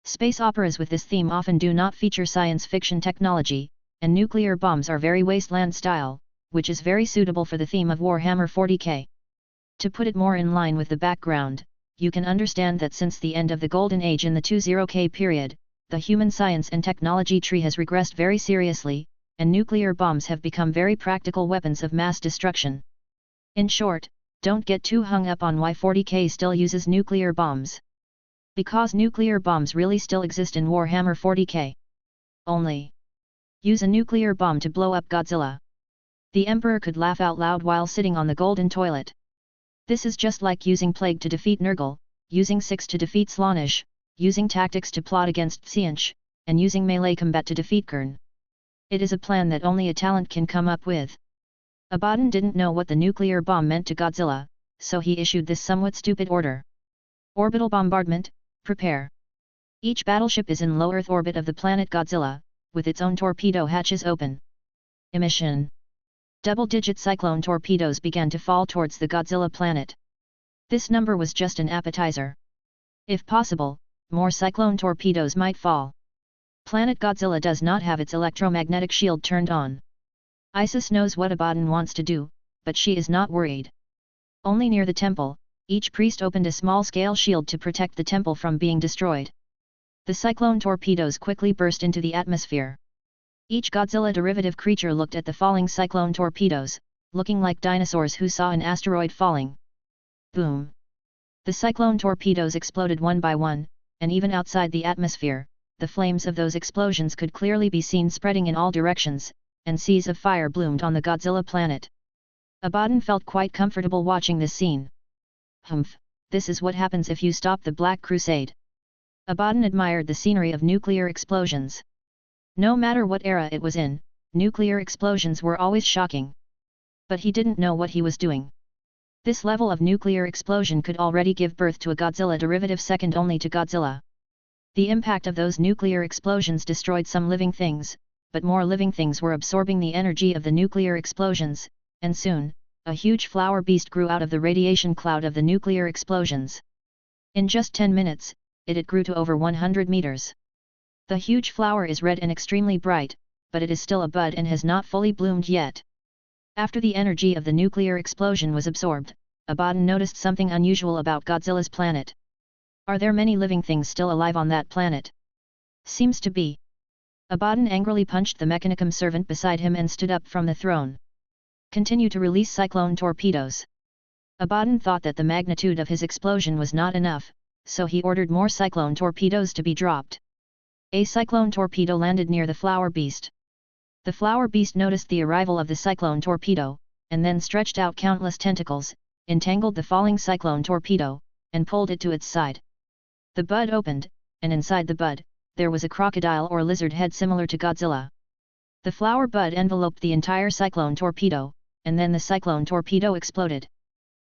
Space operas with this theme often do not feature science fiction technology, and nuclear bombs are very wasteland style, which is very suitable for the theme of Warhammer 40K. To put it more in line with the background, you can understand that since the end of the Golden Age in the 20K period, the human science and technology tree has regressed very seriously, and nuclear bombs have become very practical weapons of mass destruction. In short, don't get too hung up on why 40K still uses nuclear bombs. Because nuclear bombs really still exist in Warhammer 40K. Only. Use a nuclear bomb to blow up Godzilla. The Emperor could laugh out loud while sitting on the golden toilet. This is just like using Plague to defeat Nurgle, using Six to defeat Slaanesh, using tactics to plot against Tzeentch, and using melee combat to defeat Khurne. It is a plan that only a talent can come up with. Abaddon didn't know what the nuclear bomb meant to Godzilla, so he issued this somewhat stupid order. Orbital bombardment, prepare. Each battleship is in low Earth orbit of the planet Godzilla, with its own torpedo hatches open. Emission. Double-digit cyclone torpedoes began to fall towards the Godzilla planet. This number was just an appetizer. If possible, more cyclone torpedoes might fall. Planet Godzilla does not have its electromagnetic shield turned on. Isis knows what Abaddon wants to do, but she is not worried. Only near the temple, each priest opened a small-scale shield to protect the temple from being destroyed. The cyclone torpedoes quickly burst into the atmosphere. Each Godzilla derivative creature looked at the falling cyclone torpedoes, looking like dinosaurs who saw an asteroid falling. Boom! The cyclone torpedoes exploded one by one, and even outside the atmosphere, the flames of those explosions could clearly be seen spreading in all directions, and seas of fire bloomed on the Godzilla planet. Abaddon felt quite comfortable watching this scene. Humph, this is what happens if you stop the Black Crusade. Abaddon admired the scenery of nuclear explosions. No matter what era it was in, nuclear explosions were always shocking. But he didn't know what he was doing. This level of nuclear explosion could already give birth to a Godzilla derivative second only to Godzilla. The impact of those nuclear explosions destroyed some living things, but more living things were absorbing the energy of the nuclear explosions, and soon, a huge flower beast grew out of the radiation cloud of the nuclear explosions. In just 10 minutes, it grew to over 100 meters. The huge flower is red and extremely bright, but it is still a bud and has not fully bloomed yet. After the energy of the nuclear explosion was absorbed, Abaddon noticed something unusual about Godzilla's planet. Are there many living things still alive on that planet? Seems to be. Abaddon angrily punched the Mechanicum servant beside him and stood up from the throne. Continue to release cyclone torpedoes. Abaddon thought that the magnitude of his explosion was not enough, so he ordered more cyclone torpedoes to be dropped. A cyclone torpedo landed near the flower beast. The flower beast noticed the arrival of the cyclone torpedo, and then stretched out countless tentacles, entangled the falling cyclone torpedo, and pulled it to its side. The bud opened, and inside the bud, there was a crocodile or lizard head similar to Godzilla. The flower bud enveloped the entire cyclone torpedo, and then the cyclone torpedo exploded.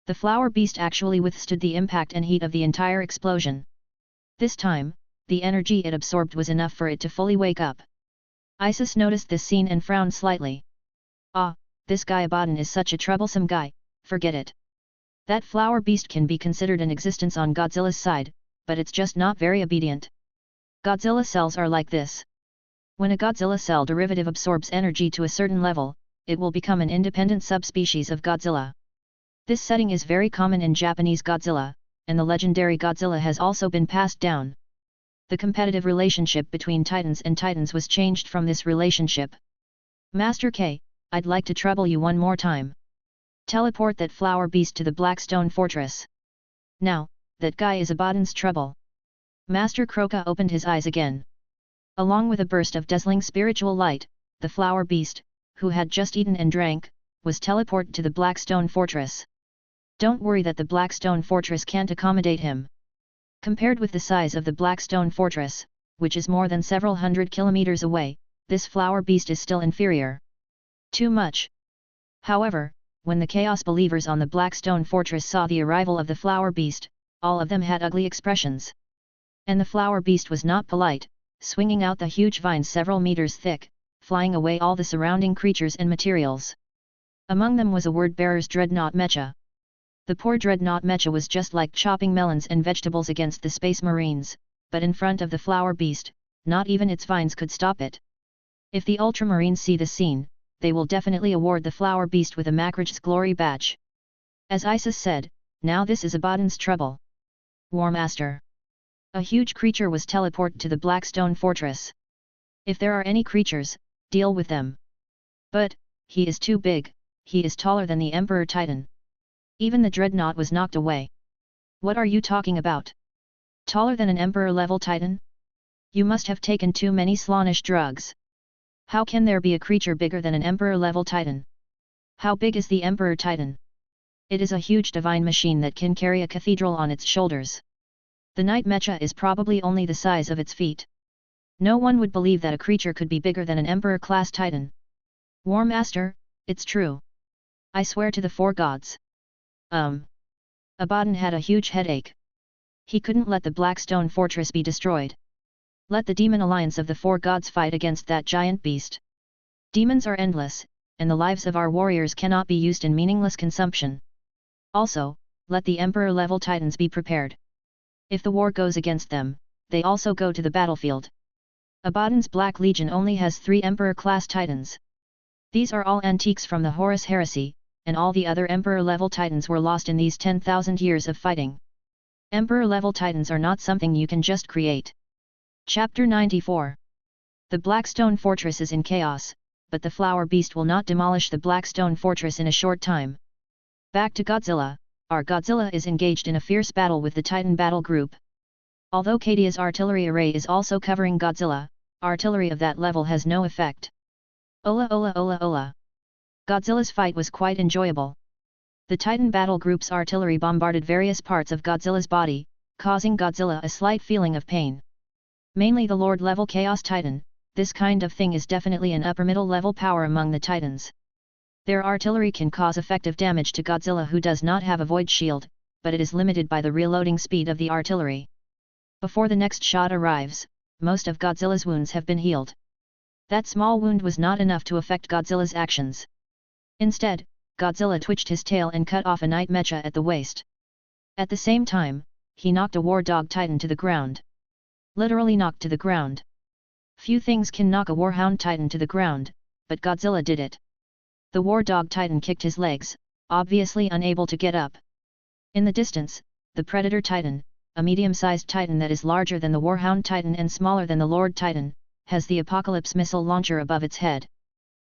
The flower beast actually withstood the impact and heat of the entire explosion. This time, the energy it absorbed was enough for it to fully wake up. Isis noticed this scene and frowned slightly. Ah, this guy Abaddon is such a troublesome guy, forget it. That flower beast can be considered an existence on Godzilla's side, but it's just not very obedient. Godzilla cells are like this. When a Godzilla cell derivative absorbs energy to a certain level, it will become an independent subspecies of Godzilla. This setting is very common in Japanese Godzilla, and the legendary Godzilla has also been passed down. The competitive relationship between Titans and Titans was changed from this relationship. Master K, I'd like to trouble you one more time. Teleport that flower beast to the Blackstone Fortress. Now, that guy is Abaddon's trouble. Master Kroka opened his eyes again. Along with a burst of dazzling spiritual light, the flower beast, who had just eaten and drank, was teleported to the Blackstone Fortress. Don't worry that the Blackstone Fortress can't accommodate him. Compared with the size of the Blackstone Fortress, which is more than several hundred kilometers away, this flower beast is still inferior. Too much. However, when the Chaos Believers on the Blackstone Fortress saw the arrival of the flower beast, all of them had ugly expressions. And the flower beast was not polite, swinging out the huge vines several meters thick, flying away all the surrounding creatures and materials. Among them was a word-bearer's dreadnought mecha. The poor dreadnought mecha was just like chopping melons and vegetables against the space marines, but in front of the flower beast, not even its vines could stop it. If the ultramarines see the scene, they will definitely award the flower beast with a Macraj's Glory badge. As Isis said, now this is Abaddon's trouble. War Master. A huge creature was teleported to the Blackstone Fortress. If there are any creatures, deal with them. But, he is too big, he is taller than the Emperor Titan. Even the dreadnought was knocked away. What are you talking about? Taller than an Emperor-level Titan? You must have taken too many Slaanesh drugs. How can there be a creature bigger than an Emperor-level Titan? How big is the Emperor Titan? It is a huge divine machine that can carry a cathedral on its shoulders. The night mecha is probably only the size of its feet. No one would believe that a creature could be bigger than an Emperor-class Titan. War Master, it's true. I swear to the 4 gods. Abaddon had a huge headache. He couldn't let the Blackstone Fortress be destroyed. Let the demon alliance of the 4 gods fight against that giant beast. Demons are endless, and the lives of our warriors cannot be used in meaningless consumption. Also, let the Emperor-level Titans be prepared. If the war goes against them, they also go to the battlefield. Abaddon's Black Legion only has 3 Emperor-class Titans. These are all antiques from the Horus Heresy, and all the other Emperor-level Titans were lost in these 10,000 years of fighting. Emperor-level Titans are not something you can just create. Chapter 94. The Blackstone Fortress is in chaos, but the Flower Beast will not demolish the Blackstone Fortress in a short time. Back to Godzilla. Our Godzilla is engaged in a fierce battle with the Titan battle group. Although Kadia's artillery array is also covering Godzilla, artillery of that level has no effect. Ola ola ola ola. Godzilla's fight was quite enjoyable. The Titan battle group's artillery bombarded various parts of Godzilla's body, causing Godzilla a slight feeling of pain. Mainly the Lord-level Chaos Titan, this kind of thing is definitely an upper-middle level power among the Titans. Their artillery can cause effective damage to Godzilla, who does not have a void shield, but it is limited by the reloading speed of the artillery. Before the next shot arrives, most of Godzilla's wounds have been healed. That small wound was not enough to affect Godzilla's actions. Instead, Godzilla twitched his tail and cut off a night mecha at the waist. At the same time, he knocked a War Dog Titan to the ground. Literally knocked to the ground. Few things can knock a Warhound Titan to the ground, but Godzilla did it. The War Dog Titan kicked his legs, obviously unable to get up. In the distance, the Predator Titan, a medium-sized Titan that is larger than the Warhound Titan and smaller than the Lord Titan, has the Apocalypse missile launcher above its head.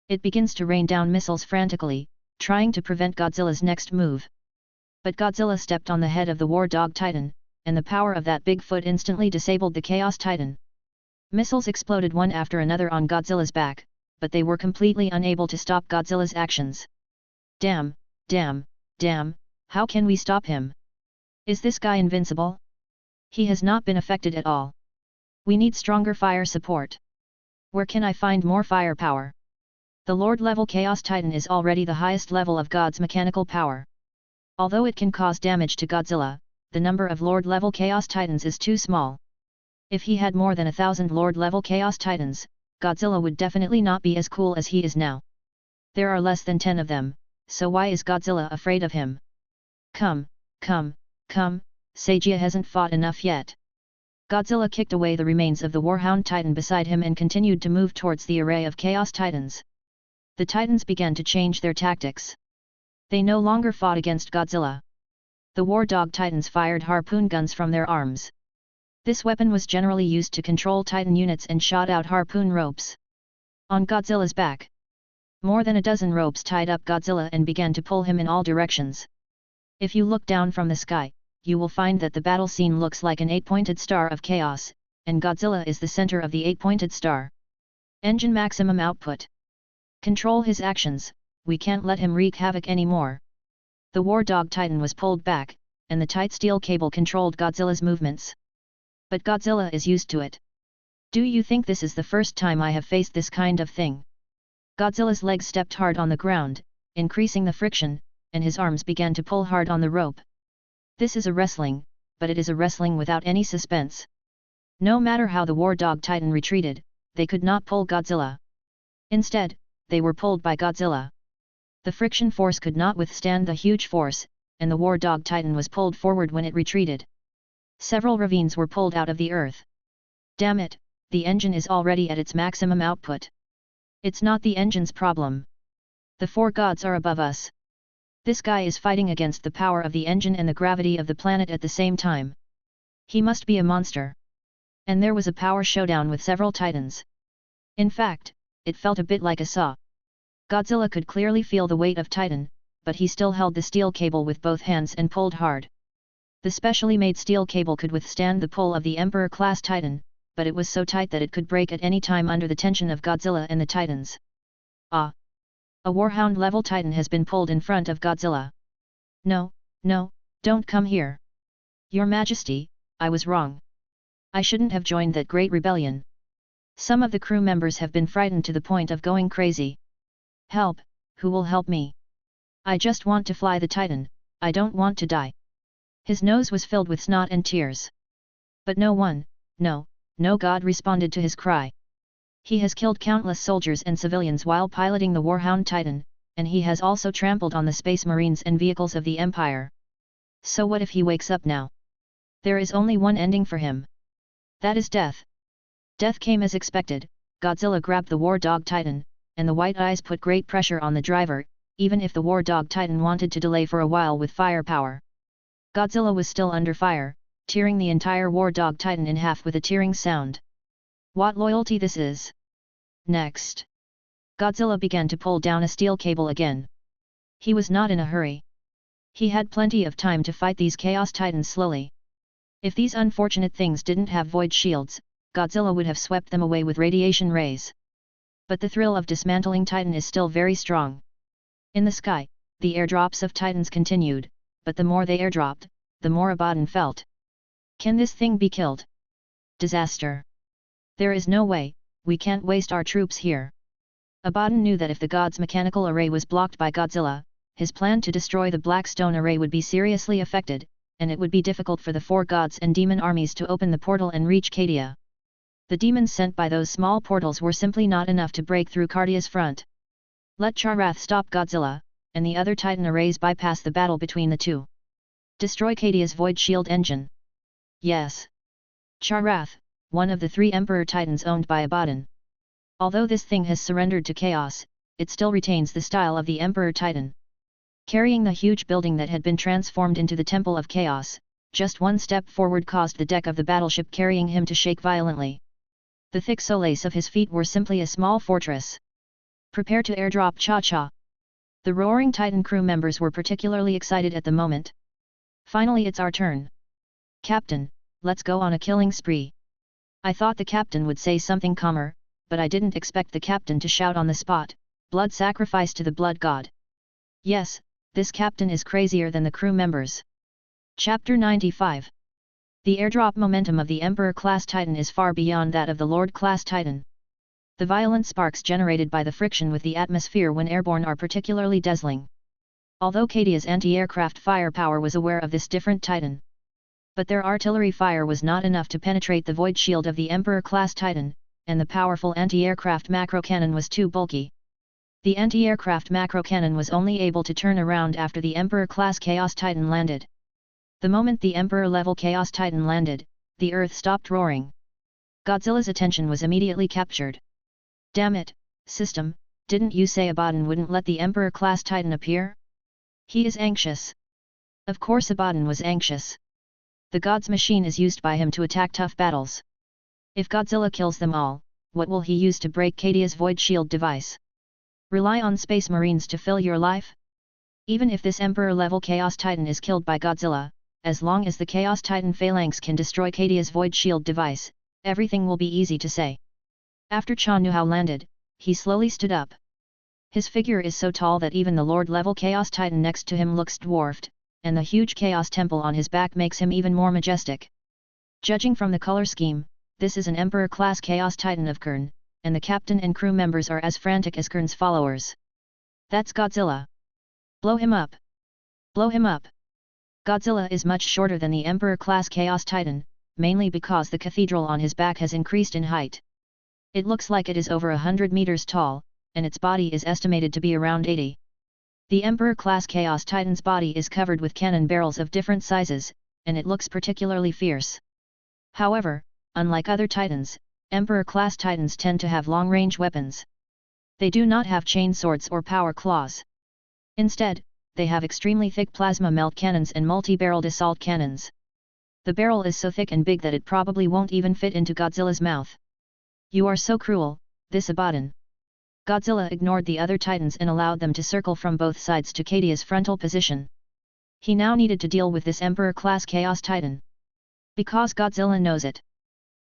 It begins to rain down missiles frantically, trying to prevent Godzilla's next move. But Godzilla stepped on the head of the War Dog Titan, and the power of that big foot instantly disabled the Chaos Titan. Missiles exploded one after another on Godzilla's back, but they were completely unable to stop Godzilla's actions. Damn, damn, damn, how can we stop him? Is this guy invincible? He has not been affected at all. We need stronger fire support. Where can I find more firepower? The Lord-level Chaos Titan is already the highest level of God's mechanical power. Although it can cause damage to Godzilla, the number of Lord-level Chaos Titans is too small. If he had more than 1,000 Lord-level Chaos Titans, Godzilla would definitely not be as cool as he is now. There are less than 10 of them, so why is Godzilla afraid of him? Come, come, come, Seiya hasn't fought enough yet. Godzilla kicked away the remains of the Warhound Titan beside him and continued to move towards the array of Chaos Titans. The Titans began to change their tactics. They no longer fought against Godzilla. The War Dog Titans fired harpoon guns from their arms. This weapon was generally used to control Titan units and shot out harpoon ropes. On Godzilla's back, more than a dozen ropes tied up Godzilla and began to pull him in all directions. If you look down from the sky, you will find that the battle scene looks like an 8-pointed star of chaos, and Godzilla is the center of the 8-pointed star. Engine maximum output. Control his actions, we can't let him wreak havoc anymore. The War Dog Titan was pulled back, and the tight steel cable controlled Godzilla's movements. But Godzilla is used to it. Do you think this is the first time I have faced this kind of thing? Godzilla's legs stepped hard on the ground, increasing the friction, and his arms began to pull hard on the rope. This is a wrestling, but it is a wrestling without any suspense. No matter how the War Dog Titan retreated, they could not pull Godzilla. Instead, they were pulled by Godzilla. The friction force could not withstand the huge force, and the War Dog Titan was pulled forward when it retreated. Several ravines were pulled out of the earth. Damn it, the engine is already at its maximum output. It's not the engine's problem. The 4 gods are above us. This guy is fighting against the power of the engine and the gravity of the planet at the same time. He must be a monster. And there was a power showdown with several titans. In fact, it felt a bit like a saw. Godzilla could clearly feel the weight of Titan, but he still held the steel cable with both hands and pulled hard. The specially made steel cable could withstand the pull of the Emperor-class Titan, but it was so tight that it could break at any time under the tension of Godzilla and the Titans. Ah! A Warhound-level Titan has been pulled in front of Godzilla. No, no, don't come here. Your Majesty, I was wrong. I shouldn't have joined that great rebellion. Some of the crew members have been frightened to the point of going crazy. Help, who will help me? I just want to fly the Titan, I don't want to die. His nose was filled with snot and tears. But no one, no god responded to his cry. He has killed countless soldiers and civilians while piloting the Warhound Titan, and he has also trampled on the space marines and vehicles of the Empire. So what if he wakes up now? There is only one ending for him. That is death. Death came as expected. Godzilla grabbed the War Dog Titan, and the white eyes put great pressure on the driver, even if the War Dog Titan wanted to delay for a while with firepower. Godzilla was still under fire, tearing the entire War Dog Titan in half with a tearing sound. What loyalty this is! Next, Godzilla began to pull down a steel cable again. He was not in a hurry. He had plenty of time to fight these Chaos Titans slowly. If these unfortunate things didn't have void shields, Godzilla would have swept them away with radiation rays. But the thrill of dismantling Titan is still very strong. In the sky, the airdrops of Titans continued, but the more they airdropped, the more Abaddon felt. Can this thing be killed? Disaster. There is no way, we can't waste our troops here. Abaddon knew that if the god's mechanical array was blocked by Godzilla, his plan to destroy the Black Stone array would be seriously affected, and it would be difficult for the four gods and demon armies to open the portal and reach Cadia. The demons sent by those small portals were simply not enough to break through Cardia's front. Let Charath stop Godzilla, and the other Titan arrays bypass the battle between the two. Destroy Cadia's Void Shield engine. Yes. Charath, one of the 3 Emperor Titans owned by Abaddon. Although this thing has surrendered to chaos, it still retains the style of the Emperor Titan. Carrying the huge building that had been transformed into the Temple of Chaos, just one step forward caused the deck of the battleship carrying him to shake violently. The thick solace of his feet were simply a small fortress. Prepare to airdrop Cha-Cha. The roaring Titan crew members were particularly excited at the moment. Finally it's our turn. Captain, let's go on a killing spree. I thought the captain would say something calmer, but I didn't expect the captain to shout on the spot, blood sacrifice to the blood god. Yes, this captain is crazier than the crew members. Chapter 95. The airdrop momentum of the Emperor-class Titan is far beyond that of the Lord-class Titan. The violent sparks generated by the friction with the atmosphere when airborne are particularly dazzling. Although Cadia's anti-aircraft firepower was aware of this different Titan. But their artillery fire was not enough to penetrate the void shield of the Emperor-class Titan, and the powerful anti-aircraft macro cannon was too bulky. The anti-aircraft macro cannon was only able to turn around after the Emperor-class Chaos Titan landed. The moment the Emperor-level Chaos Titan landed, the earth stopped roaring. Godzilla's attention was immediately captured. Damn it, system, didn't you say Abaddon wouldn't let the Emperor-class Titan appear? He is anxious. Of course Abaddon was anxious. The god's machine is used by him to attack tough battles. If Godzilla kills them all, what will he use to break Cadia's void shield device? Rely on space marines to fill your life? Even if this Emperor-level Chaos Titan is killed by Godzilla, as long as the Chaos Titan phalanx can destroy Cadia's void shield device, everything will be easy to say. After Cha Nu Hao landed, he slowly stood up. His figure is so tall that even the Lord-level Chaos Titan next to him looks dwarfed, and the huge Chaos Temple on his back makes him even more majestic. Judging from the color scheme, this is an Emperor-class Chaos Titan of Kern, and the captain and crew members are as frantic as Kern's followers. That's Godzilla. Blow him up! Blow him up! Godzilla is much shorter than the Emperor-class Chaos Titan, mainly because the cathedral on his back has increased in height. It looks like it is over 100 meters tall, and its body is estimated to be around 80. The Emperor-class Chaos Titan's body is covered with cannon barrels of different sizes, and it looks particularly fierce. However, unlike other Titans, Emperor-class Titans tend to have long-range weapons. They do not have chain swords or power claws. Instead, they have extremely thick plasma melt cannons and multi-barreled assault cannons. The barrel is so thick and big that it probably won't even fit into Godzilla's mouth. You are so cruel, this Abaddon. Godzilla ignored the other Titans and allowed them to circle from both sides to Cadia's frontal position. He now needed to deal with this Emperor-class Chaos Titan. Because Godzilla knows it.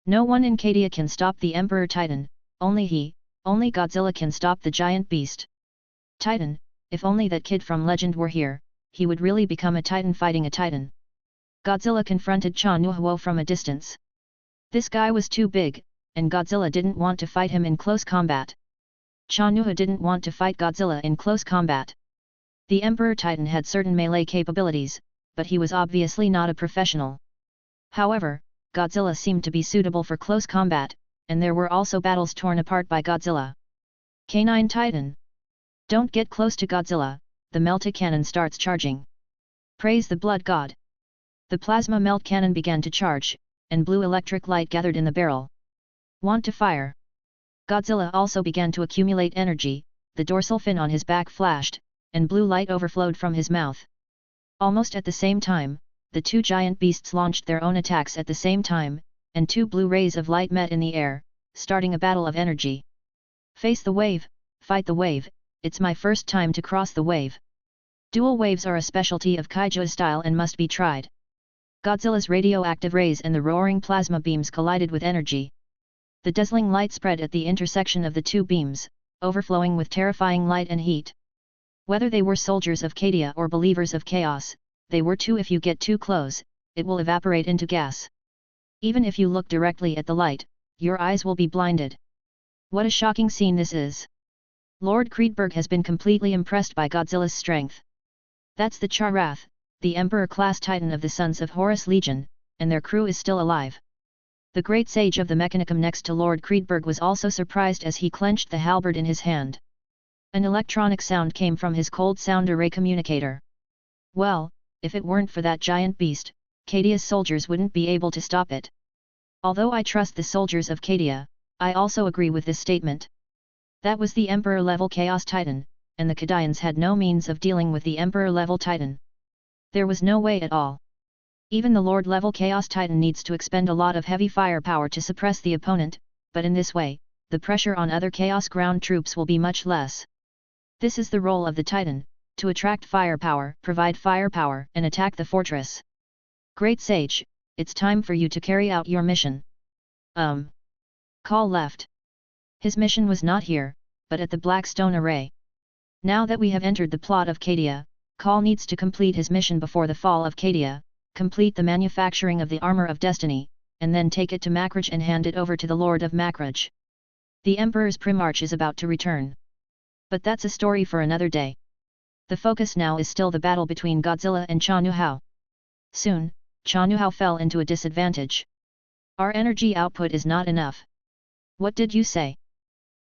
No one in Cadia can stop the Emperor Titan, only Godzilla can stop the giant beast. Titan, if only that kid from Legend were here, he would really become a titan fighting a titan. Godzilla confronted Cha Nuhuo from a distance. This guy was too big, and Godzilla didn't want to fight him in close combat. Cha Nuhuo didn't want to fight Godzilla in close combat. The Emperor Titan had certain melee capabilities, but he was obviously not a professional. However, Godzilla seemed to be suitable for close combat, and there were also battles torn apart by Godzilla. Canine Titan. Don't get close to Godzilla, the Melta Cannon starts charging. Praise the Blood God. The plasma melt cannon began to charge, and blue electric light gathered in the barrel. Want to fire? Godzilla also began to accumulate energy, the dorsal fin on his back flashed, and blue light overflowed from his mouth. Almost at the same time, the two giant beasts launched their own attacks at the same time, and two blue rays of light met in the air, starting a battle of energy. Face the wave, fight the wave, it's my first time to cross the wave. Dual waves are a specialty of kaiju style and must be tried. Godzilla's radioactive rays and the roaring plasma beams collided with energy. The dazzling light spread at the intersection of the two beams, overflowing with terrifying light and heat. Whether they were soldiers of Cadia or believers of chaos, they were too. If you get too close, it will evaporate into gas. Even if you look directly at the light, your eyes will be blinded. What a shocking scene this is. Lord Creedberg has been completely impressed by Godzilla's strength. That's the Charath, the Emperor-class Titan of the Sons of Horus Legion, and their crew is still alive. The great sage of the Mechanicum next to Lord Creedberg was also surprised as he clenched the halberd in his hand. An electronic sound came from his cold sound array communicator. Well, if it weren't for that giant beast, Cadia's soldiers wouldn't be able to stop it. Although I trust the soldiers of Cadia, I also agree with this statement. That was the Emperor-level Chaos Titan, and the Cadians had no means of dealing with the Emperor-level Titan. There was no way at all. Even the Lord-level Chaos Titan needs to expend a lot of heavy firepower to suppress the opponent, but in this way, the pressure on other Chaos ground troops will be much less. This is the role of the Titan, to attract firepower, provide firepower, and attack the fortress. Great Sage, it's time for you to carry out your mission. Call left. His mission was not here, but at the Blackstone Array. Now that we have entered the plot of Cadia, Call needs to complete his mission before the fall of Cadia, complete the manufacturing of the Armor of Destiny, and then take it to Macrage and hand it over to the Lord of Macrage. The Emperor's Primarch is about to return. But that's a story for another day. The focus now is still the battle between Godzilla and Cha Nuhuo. Soon, Cha Nuhuo fell into a disadvantage. Our energy output is not enough. What did you say?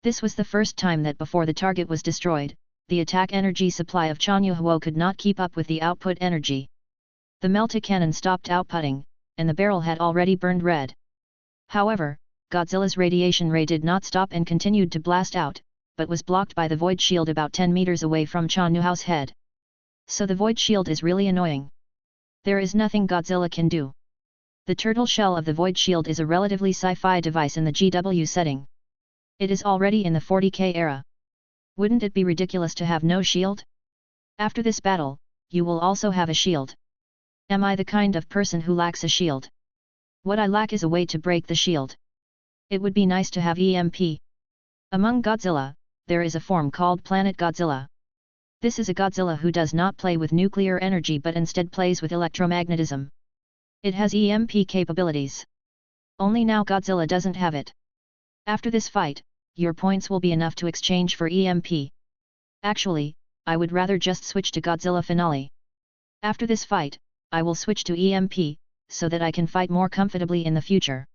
This was the first time that before the target was destroyed, the attack energy supply of Cha Nuhuo could not keep up with the output energy. The Melta cannon stopped outputting, and the barrel had already burned red. However, Godzilla's radiation ray did not stop and continued to blast out, but was blocked by the void shield about 10 meters away from Cha Nuhuo's head. So the void shield is really annoying. There is nothing Godzilla can do. The turtle shell of the void shield is a relatively sci-fi device in the GW setting. It is already in the 40K era. Wouldn't it be ridiculous to have no shield? After this battle, you will also have a shield. Am I the kind of person who lacks a shield? What I lack is a way to break the shield. It would be nice to have EMP. Among Godzilla, there is a form called Planet Godzilla. This is a Godzilla who does not play with nuclear energy but instead plays with electromagnetism. It has EMP capabilities. Only now Godzilla doesn't have it. After this fight, your points will be enough to exchange for EMP. Actually, I would rather just switch to Godzilla Finale. After this fight, I will switch to EMP, so that I can fight more comfortably in the future.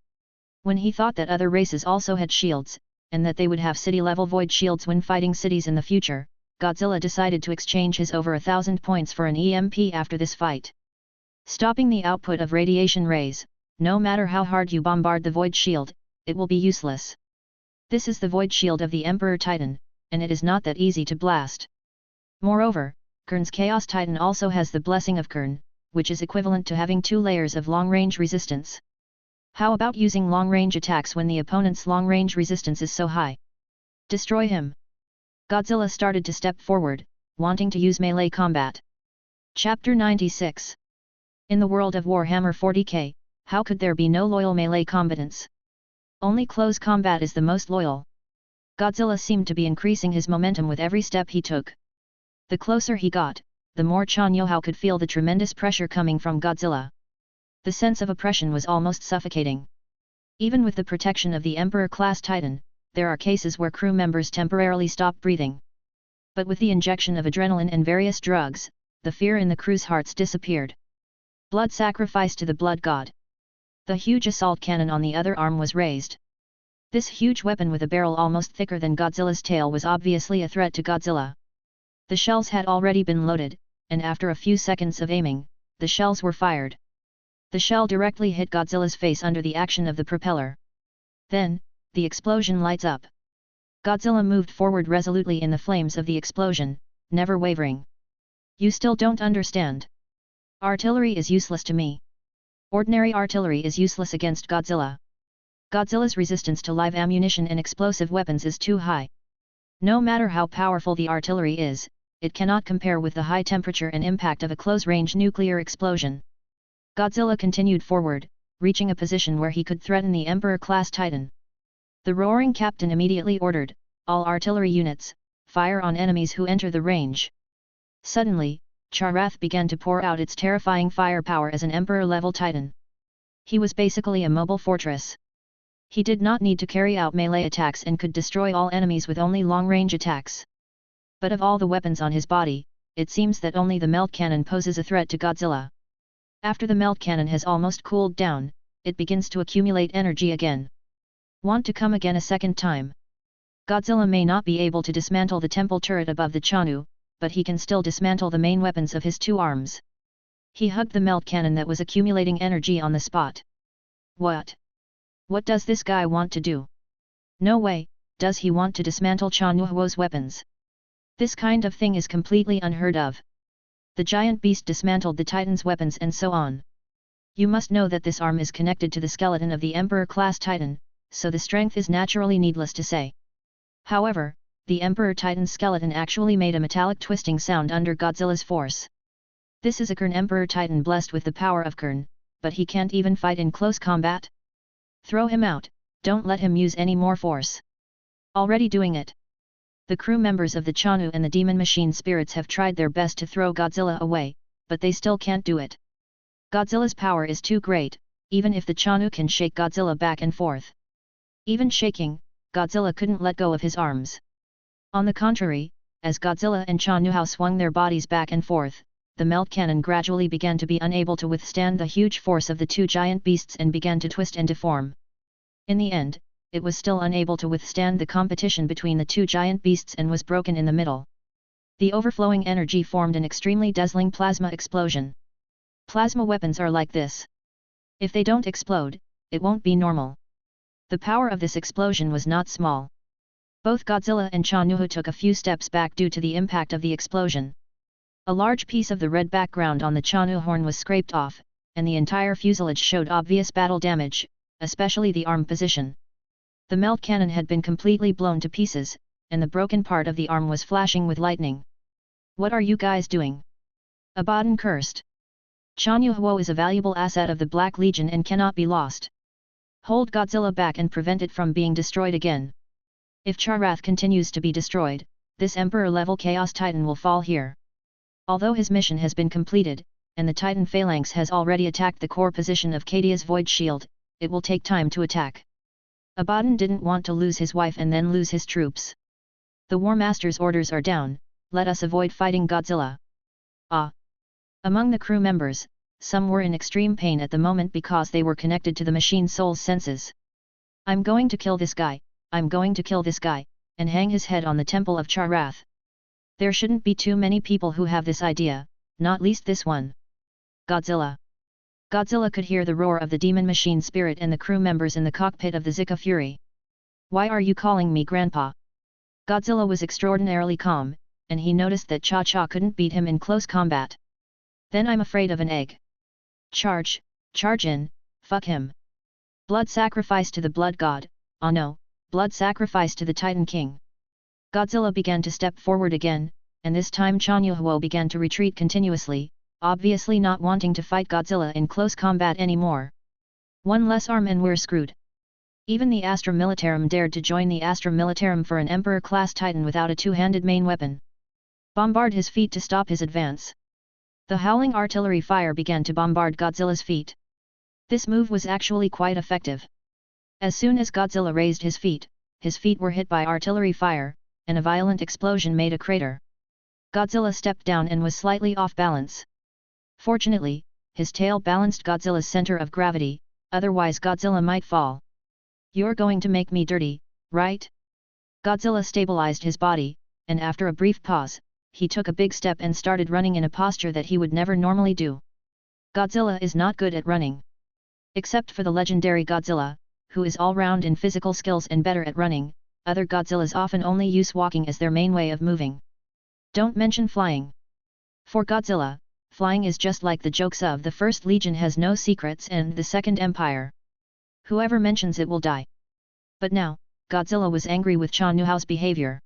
When he thought that other races also had shields, and that they would have city-level void shields when fighting cities in the future, Godzilla decided to exchange his over 1,000 points for an EMP after this fight. Stopping the output of radiation rays, no matter how hard you bombard the void shield, it will be useless. This is the void shield of the Emperor Titan, and it is not that easy to blast. Moreover, Kern's Chaos Titan also has the Blessing of Kern, which is equivalent to having 2 layers of long-range resistance. How about using long-range attacks when the opponent's long-range resistance is so high? Destroy him! Godzilla started to step forward, wanting to use melee combat. Chapter 96. In the world of Warhammer 40K, how could there be no loyal melee combatants? Only close combat is the most loyal. Godzilla seemed to be increasing his momentum with every step he took. The closer he got, the more Chan Yuhao could feel the tremendous pressure coming from Godzilla. The sense of oppression was almost suffocating. Even with the protection of the Emperor-class Titan, there are cases where crew members temporarily stop breathing. But with the injection of adrenaline and various drugs, the fear in the crew's hearts disappeared. Blood sacrifice to the blood god. The huge assault cannon on the other arm was raised. This huge weapon with a barrel almost thicker than Godzilla's tail was obviously a threat to Godzilla. The shells had already been loaded, and after a few seconds of aiming, the shells were fired. The shell directly hit Godzilla's face under the action of the propeller. Then, the explosion lights up. Godzilla moved forward resolutely in the flames of the explosion, never wavering. You still don't understand. Artillery is useless to me. Ordinary artillery is useless against Godzilla. Godzilla's resistance to live ammunition and explosive weapons is too high. No matter how powerful the artillery is, it cannot compare with the high temperature and impact of a close-range nuclear explosion. Godzilla continued forward, reaching a position where he could threaten the Emperor-class Titan. The roaring captain immediately ordered, all artillery units, fire on enemies who enter the range. Suddenly, Charath began to pour out its terrifying firepower as an Emperor-level Titan. He was basically a mobile fortress. He did not need to carry out melee attacks and could destroy all enemies with only long-range attacks. But of all the weapons on his body, it seems that only the melt cannon poses a threat to Godzilla. After the melt cannon has almost cooled down, it begins to accumulate energy again. Want to come again a second time? Godzilla may not be able to dismantle the temple turret above the Chanu, but he can still dismantle the main weapons of his two arms. He hugged the melt cannon that was accumulating energy on the spot. What? What does this guy want to do? No way, does he want to dismantle Chan Yuhuo's weapons? This kind of thing is completely unheard of. The giant beast dismantled the Titan's weapons and so on. You must know that this arm is connected to the skeleton of the Emperor-class Titan, so the strength is naturally needless to say. However, the Emperor Titan's skeleton actually made a metallic twisting sound under Godzilla's force. This is a Kern Emperor Titan blessed with the power of Kern, but he can't even fight in close combat. Throw him out, don't let him use any more force. Already doing it. The crew members of the Chanu and the demon machine spirits have tried their best to throw Godzilla away, but they still can't do it. Godzilla's power is too great, even if the Chanu can shake Godzilla back and forth. Even shaking, Godzilla couldn't let go of his arms. On the contrary, as Godzilla and Chan Yuhao swung their bodies back and forth, the melt cannon gradually began to be unable to withstand the huge force of the two giant beasts and began to twist and deform. In the end, it was still unable to withstand the competition between the two giant beasts and was broken in the middle. The overflowing energy formed an extremely dazzling plasma explosion. Plasma weapons are like this. If they don't explode, it won't be normal. The power of this explosion was not small. Both Godzilla and Chan Yuhu took a few steps back due to the impact of the explosion. A large piece of the red background on the Chanu horn was scraped off, and the entire fuselage showed obvious battle damage, especially the arm position. The melt cannon had been completely blown to pieces, and the broken part of the arm was flashing with lightning. What are you guys doing? Abaddon cursed. Chan Yuhuo is a valuable asset of the Black Legion and cannot be lost. Hold Godzilla back and prevent it from being destroyed again. If Charath continues to be destroyed, this Emperor-level Chaos Titan will fall here. Although his mission has been completed, and the Titan Phalanx has already attacked the core position of Kadia's Void Shield, it will take time to attack. Abaddon didn't want to lose his wife and then lose his troops. The War Master's orders are down, let us avoid fighting Godzilla. Ah! Among the crew members, some were in extreme pain at the moment because they were connected to the machine soul's senses. I'm going to kill this guy, I'm going to kill this guy, and hang his head on the temple of Charath. There shouldn't be too many people who have this idea, not least this one. Godzilla. Godzilla could hear the roar of the demon machine spirit and the crew members in the cockpit of the Zika Fury. Why are you calling me Grandpa? Godzilla was extraordinarily calm, and he noticed that Cha-Cha couldn't beat him in close combat. Then I'm afraid of an egg. Charge in, fuck him. Blood sacrifice to the blood god, oh no, blood sacrifice to the Titan King. Godzilla began to step forward again, and this time Chan Yuhuo began to retreat continuously, obviously not wanting to fight Godzilla in close combat anymore. One less arm and we're screwed. Even the Astra Militarum dared to join the Astra Militarum for an Emperor-class Titan without a two-handed main weapon. Bombard his feet to stop his advance. The howling artillery fire began to bombard Godzilla's feet. This move was actually quite effective. As soon as Godzilla raised his feet were hit by artillery fire, and a violent explosion made a crater. Godzilla stepped down and was slightly off balance. Fortunately, his tail balanced Godzilla's center of gravity, otherwise Godzilla might fall. "You're going to make me dirty, right?" Godzilla stabilized his body, and after a brief pause, he took a big step and started running in a posture that he would never normally do. Godzilla is not good at running. Except for the legendary Godzilla, who is all-round in physical skills and better at running, other Godzillas often only use walking as their main way of moving. Don't mention flying. For Godzilla, flying is just like the jokes of the First Legion has no secrets and the Second Empire. Whoever mentions it will die. But now, Godzilla was angry with Cha Nuhao's behavior.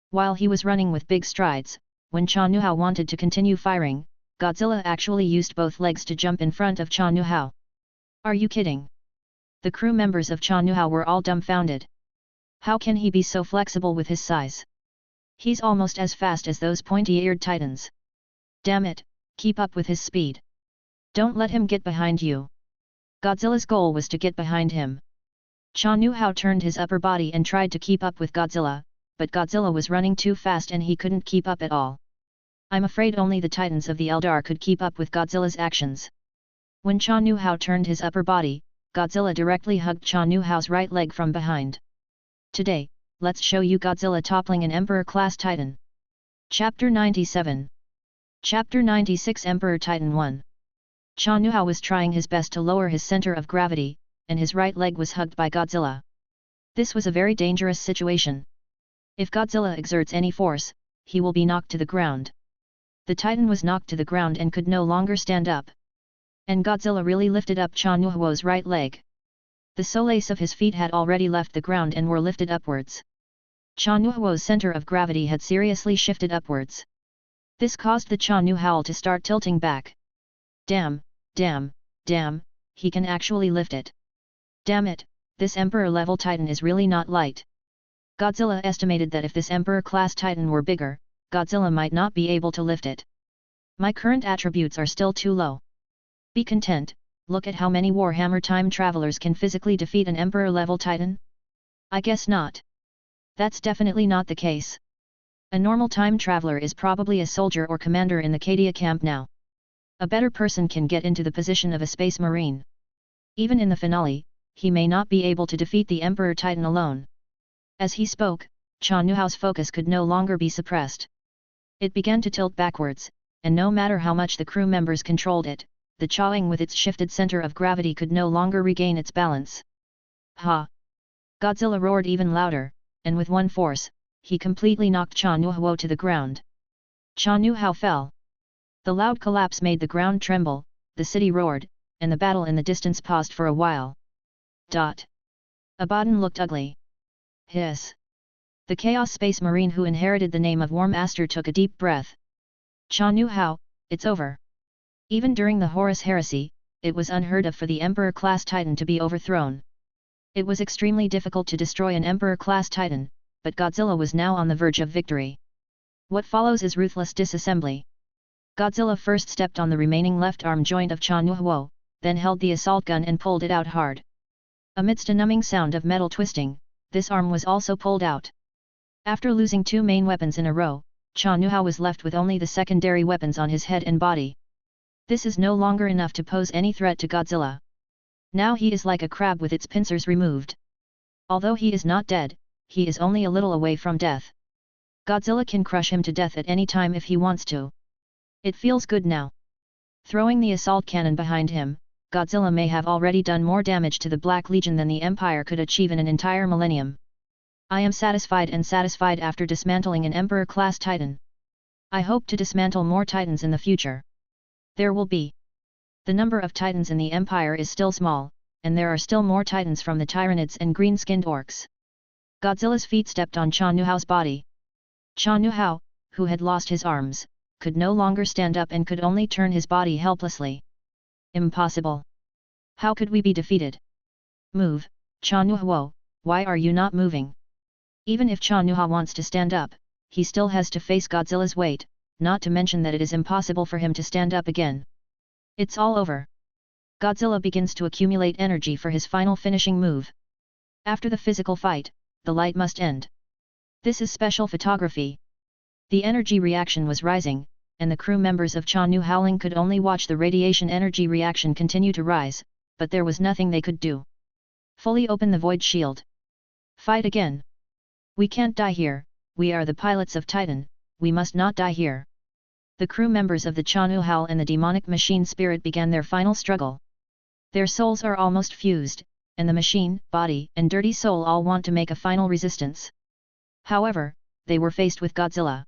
While he was running with big strides, when Cha Nuhao wanted to continue firing, Godzilla actually used both legs to jump in front of Cha Nuhao. Are you kidding? The crew members of Cha Nuhao were all dumbfounded. How can he be so flexible with his size? He's almost as fast as those pointy-eared titans. Damn it, keep up with his speed. Don't let him get behind you. Godzilla's goal was to get behind him. Cha Nuhao turned his upper body and tried to keep up with Godzilla, but Godzilla was running too fast and he couldn't keep up at all. I'm afraid only the titans of the Eldar could keep up with Godzilla's actions. When Cha Nuhao turned his upper body, Godzilla directly hugged Cha Nuhao's right leg from behind. Today, let's show you Godzilla toppling an Emperor-class Titan. Chapter 97. Chapter 96 Emperor Titan 1. Cha Nuhao was trying his best to lower his center of gravity, and his right leg was hugged by Godzilla. This was a very dangerous situation. If Godzilla exerts any force, he will be knocked to the ground. The Titan was knocked to the ground and could no longer stand up. And Godzilla really lifted up Cha Nuhao's right leg. The soles of his feet had already left the ground and were lifted upwards. Cha Nuhao's center of gravity had seriously shifted upwards. This caused the Cha Nuhao to start tilting back. Damn, he can actually lift it. Damn it, this Emperor-level Titan is really not light. Godzilla estimated that if this Emperor-class Titan were bigger, Godzilla might not be able to lift it. My current attributes are still too low. Be content, look at how many Warhammer time travelers can physically defeat an Emperor-level Titan? I guess not. That's definitely not the case. A normal time traveler is probably a soldier or commander in the Cadia camp now. A better person can get into the position of a space marine. Even in the finale, he may not be able to defeat the Emperor Titan alone. As he spoke, Cha Nuhao's focus could no longer be suppressed. It began to tilt backwards, and no matter how much the crew members controlled it, the Chaoing with its shifted center of gravity could no longer regain its balance. Ha! Godzilla roared even louder, and with one force, he completely knocked Cha Nuhao to the ground. Cha Nuhao fell. The loud collapse made the ground tremble, the city roared, and the battle in the distance paused for a while. Abaddon looked ugly. Hiss. The Chaos Space Marine who inherited the name of War Master took a deep breath. Cha Nuhao, it's over. Even during the Horus Heresy, it was unheard of for the Emperor-class Titan to be overthrown. It was extremely difficult to destroy an Emperor-class Titan, but Godzilla was now on the verge of victory. What follows is ruthless disassembly. Godzilla first stepped on the remaining left arm joint of Cha Nuhao, then held the assault gun and pulled it out hard. Amidst a numbing sound of metal twisting, this arm was also pulled out. After losing two main weapons in a row, Cha Nuhao was left with only the secondary weapons on his head and body. This is no longer enough to pose any threat to Godzilla. Now he is like a crab with its pincers removed. Although he is not dead, he is only a little away from death. Godzilla can crush him to death at any time if he wants to. It feels good now. Throwing the assault cannon behind him, Godzilla may have already done more damage to the Black Legion than the Empire could achieve in an entire millennium. I am satisfied after dismantling an Emperor-class Titan. I hope to dismantle more Titans in the future. There will be. The number of Titans in the Empire is still small, and there are still more Titans from the Tyranids and green-skinned orcs. Godzilla's feet stepped on Cha Nuhao's body. Cha Nuhao, who had lost his arms, could no longer stand up and could only turn his body helplessly. Impossible. How could we be defeated? Move, Cha Nuhao, why are you not moving? Even if Cha Nuhao wants to stand up, he still has to face Godzilla's weight, not to mention that it is impossible for him to stand up again. It's all over. Godzilla begins to accumulate energy for his final finishing move. After the physical fight, the light must end. This is special photography. The energy reaction was rising, and the crew members of Cha Nu Howling could only watch the radiation energy reaction continue to rise, but there was nothing they could do. Fully open the void shield. Fight again. We can't die here, we are the pilots of Titan, we must not die here. The crew members of the Cha Nu Howl and the demonic machine spirit began their final struggle. Their souls are almost fused, and the machine, body, and dirty soul all want to make a final resistance. However, they were faced with Godzilla.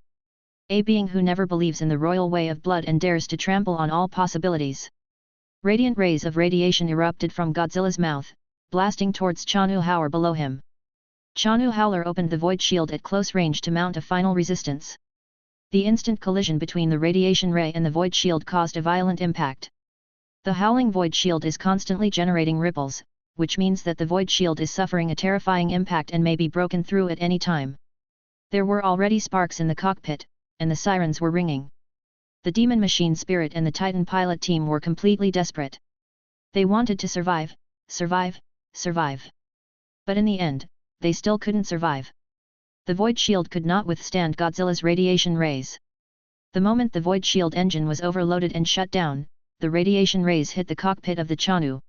A being who never believes in the royal way of blood and dares to trample on all possibilities. Radiant rays of radiation erupted from Godzilla's mouth, blasting towards Cha Nu Howler below him. Cha Nu Howler opened the void shield at close range to mount a final resistance. The instant collision between the radiation ray and the void shield caused a violent impact. The howling void shield is constantly generating ripples, which means that the void shield is suffering a terrifying impact and may be broken through at any time. There were already sparks in the cockpit, and the sirens were ringing. The demon machine spirit and the Titan pilot team were completely desperate. They wanted to survive, survive, survive. But in the end, they still couldn't survive. The void shield could not withstand Godzilla's radiation rays. The moment the void shield engine was overloaded and shut down, the radiation rays hit the cockpit of the Cha Nu.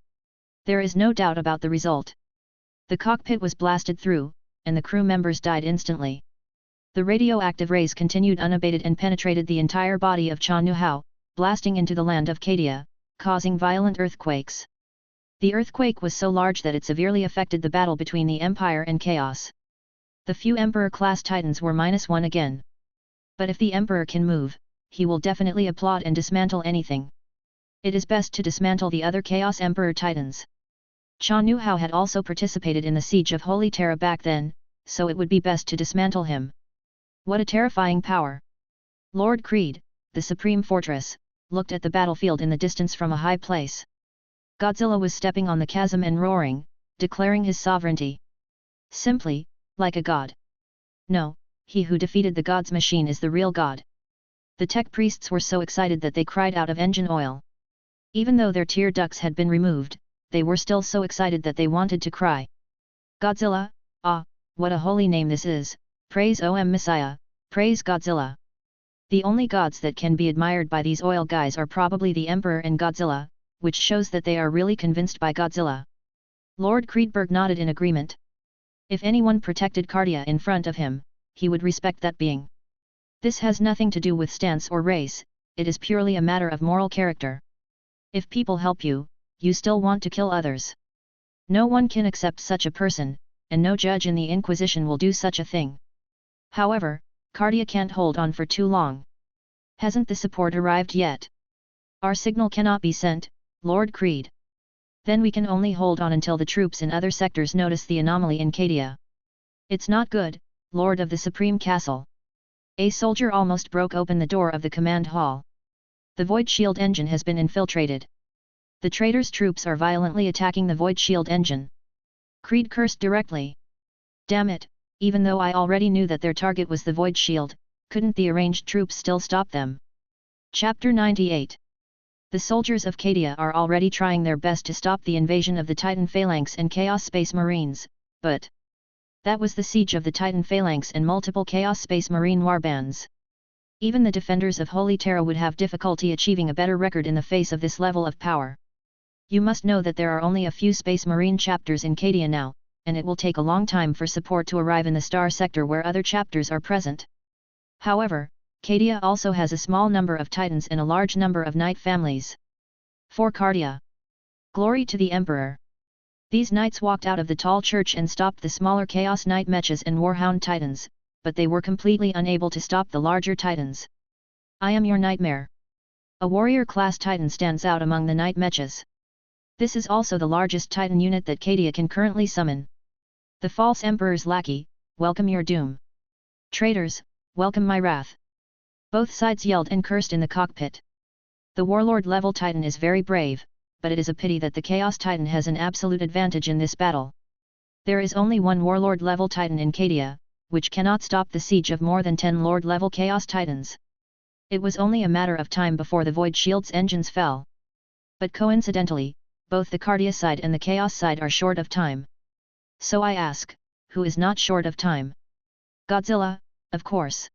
There is no doubt about the result. The cockpit was blasted through, and the crew members died instantly. The radioactive rays continued unabated and penetrated the entire body of Cha Nu Hao, blasting into the land of Cadia, causing violent earthquakes. The earthquake was so large that it severely affected the battle between the Empire and Chaos. The few Emperor-class Titans were -1 again. But if the Emperor can move, he will definitely applaud and dismantle anything. It is best to dismantle the other Chaos Emperor Titans. Cha Nu Hao had also participated in the siege of Holy Terra back then, so it would be best to dismantle him. What a terrifying power! Lord Creed, the Supreme Fortress, looked at the battlefield in the distance from a high place. Godzilla was stepping on the chasm and roaring, declaring his sovereignty. Simply, like a god. No, he who defeated the god's machine is the real god. The tech priests were so excited that they cried out of engine oil. Even though their tear ducts had been removed, they were still so excited that they wanted to cry. Godzilla, ah, what a holy name this is, praise OM Messiah, praise Godzilla. The only gods that can be admired by these oil guys are probably the Emperor and Godzilla, which shows that they are really convinced by Godzilla. Lord Creedberg nodded in agreement. If anyone protected Cardia in front of him, he would respect that being. This has nothing to do with stance or race, it is purely a matter of moral character. If people help you, you still want to kill others. No one can accept such a person, and no judge in the Inquisition will do such a thing. However, Cardia can't hold on for too long. Hasn't the support arrived yet? Our signal cannot be sent, Lord Creed. Then we can only hold on until the troops in other sectors notice the anomaly in Cadia. It's not good, Lord of the Supreme Castle. A soldier almost broke open the door of the command hall. The Void Shield engine has been infiltrated. The traitor's troops are violently attacking the Void Shield engine. Creed cursed directly. Damn it, even though I already knew that their target was the Void Shield, couldn't the arranged troops still stop them? Chapter 98. The soldiers of Cadia are already trying their best to stop the invasion of the Titan Phalanx and Chaos Space Marines, but that was the siege of the Titan Phalanx and multiple Chaos Space Marine warbands. Even the defenders of Holy Terra would have difficulty achieving a better record in the face of this level of power. You must know that there are only a few Space Marine chapters in Cadia now, and it will take a long time for support to arrive in the Star Sector where other chapters are present. However, Cadia also has a small number of Titans and a large number of Knight families. For Cardia. Glory to the Emperor. These Knights walked out of the tall church and stopped the smaller Chaos Knight Mechas and Warhound Titans, but they were completely unable to stop the larger Titans. I am your nightmare. A warrior-class Titan stands out among the Knight Mechas. This is also the largest Titan unit that Cadia can currently summon. The false Emperor's lackey, welcome your doom. Traitors, welcome my wrath. Both sides yelled and cursed in the cockpit. The Warlord-level Titan is very brave, but it is a pity that the Chaos Titan has an absolute advantage in this battle. There is only one Warlord-level Titan in Cadia, which cannot stop the siege of more than 10 Lord-level Chaos Titans. It was only a matter of time before the Void Shield's engines fell. But coincidentally, both the Cardia side and the Chaos side are short of time. So I ask, who is not short of time? Godzilla, of course.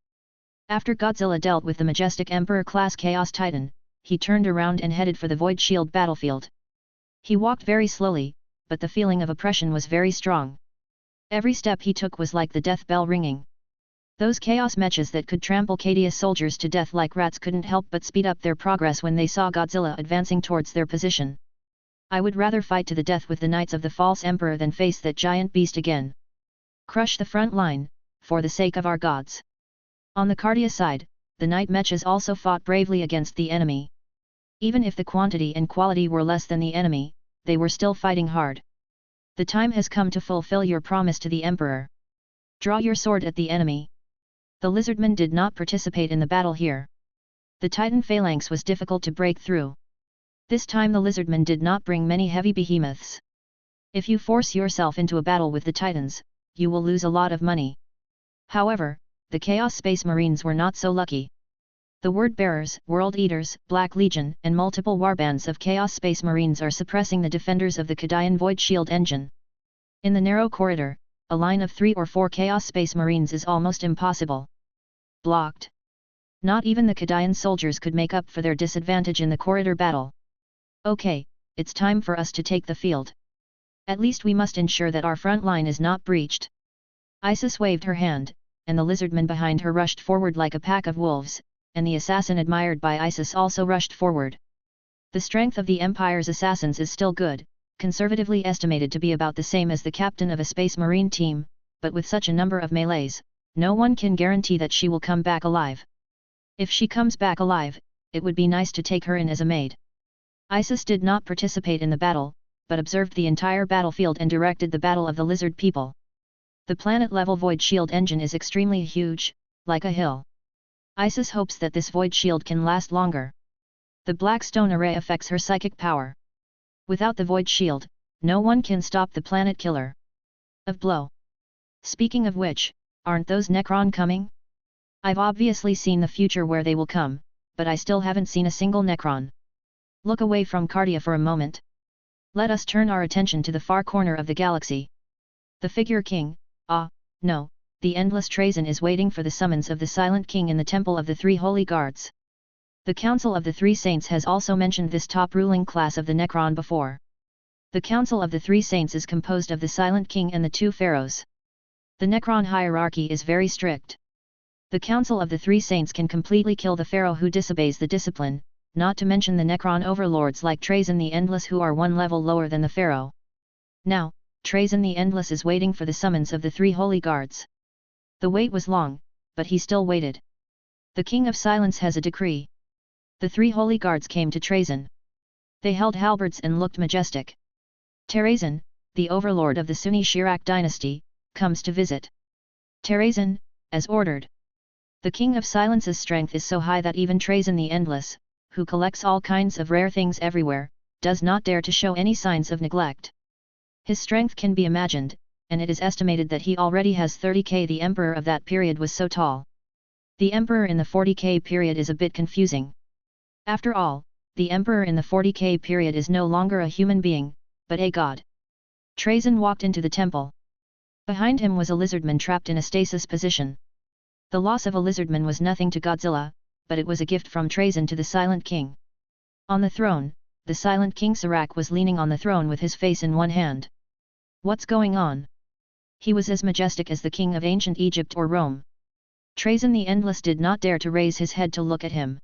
After Godzilla dealt with the majestic Emperor-class Chaos Titan, he turned around and headed for the Void Shield battlefield. He walked very slowly, but the feeling of oppression was very strong. Every step he took was like the death bell ringing. Those Chaos mechas that could trample Cadia's soldiers to death like rats couldn't help but speed up their progress when they saw Godzilla advancing towards their position. I would rather fight to the death with the Knights of the False Emperor than face that giant beast again. Crush the front line, for the sake of our gods. On the Cardia side, the Knight mechas also fought bravely against the enemy. Even if the quantity and quality were less than the enemy, they were still fighting hard. The time has come to fulfill your promise to the Emperor. Draw your sword at the enemy. The lizardmen did not participate in the battle here. The Titan phalanx was difficult to break through. This time the lizardmen did not bring many heavy behemoths. If you force yourself into a battle with the Titans, you will lose a lot of money. However, the Chaos Space Marines were not so lucky. The Word Bearers, World Eaters, Black Legion, and multiple warbands of Chaos Space Marines are suppressing the defenders of the Cadian Void Shield engine. In the narrow corridor, a line of 3 or 4 Chaos Space Marines is almost impossible. Blocked. Not even the Cadian soldiers could make up for their disadvantage in the corridor battle. Okay, it's time for us to take the field. At least we must ensure that our front line is not breached. Isis waved her hand, and the lizardmen behind her rushed forward like a pack of wolves, and the assassin admired by Isis also rushed forward. The strength of the Empire's assassins is still good, conservatively estimated to be about the same as the captain of a Space Marine team, but with such a number of melees, no one can guarantee that she will come back alive. If she comes back alive, it would be nice to take her in as a maid. Isis did not participate in the battle, but observed the entire battlefield and directed the battle of the lizard people. The planet-level Void Shield engine is extremely huge, like a hill. Isis hopes that this Void Shield can last longer. The Black Stone Array affects her psychic power. Without the Void Shield, no one can stop the planet killer. Of blow. Speaking of which, aren't those Necron coming? I've obviously seen the future where they will come, but I still haven't seen a single Necron. Look away from Cardia for a moment. Let us turn our attention to the far corner of the galaxy. The Figure King, no, the Endless Trazyn is waiting for the summons of the Silent King in the Temple of the Three Holy Guards. The Council of the Three Saints has also mentioned this top ruling class of the Necron before. The Council of the Three Saints is composed of the Silent King and the 2 pharaohs. The Necron hierarchy is very strict. The Council of the Three Saints can completely kill the pharaoh who disobeys the discipline, not to mention the Necron overlords like Trazyn the Endless who are one level lower than the pharaoh. Now, Trazyn the Endless is waiting for the summons of the 3 holy guards. The wait was long, but he still waited. The King of Silence has a decree. The 3 holy guards came to Trazyn. They held halberds and looked majestic. Trazyn, the overlord of the Sunni Shirak dynasty, comes to visit. Trazyn, as ordered. The King of Silence's strength is so high that even Trazyn the Endless, who collects all kinds of rare things everywhere, does not dare to show any signs of neglect. His strength can be imagined, and it is estimated that he already has 30k. The emperor of that period was so tall. The emperor in the 40k period is a bit confusing. After all, the emperor in the 40k period is no longer a human being, but a god. Trazyn walked into the temple. Behind him was a lizardman trapped in a stasis position. The loss of a lizardman was nothing to Godzilla, but it was a gift from Trazyn to the Silent King. On the throne, the Silent King Serac was leaning on the throne with his face in one hand. What's going on? He was as majestic as the king of ancient Egypt or Rome. Trazyn the Endless did not dare to raise his head to look at him.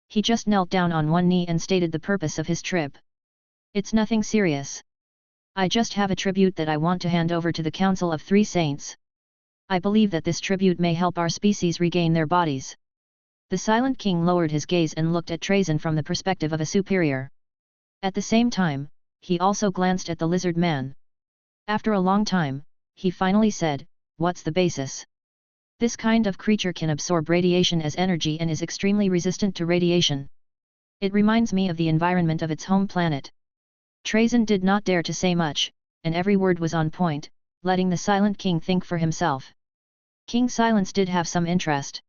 He just knelt down on one knee and stated the purpose of his trip. It's nothing serious. I just have a tribute that I want to hand over to the Council of Three Saints. I believe that this tribute may help our species regain their bodies. The Silent King lowered his gaze and looked at Trazyn from the perspective of a superior. At the same time, he also glanced at the lizard man. After a long time, he finally said, "What's the basis?" This kind of creature can absorb radiation as energy and is extremely resistant to radiation. It reminds me of the environment of its home planet. Trazyn did not dare to say much, and every word was on point, letting the Silent King think for himself. King Silence did have some interest.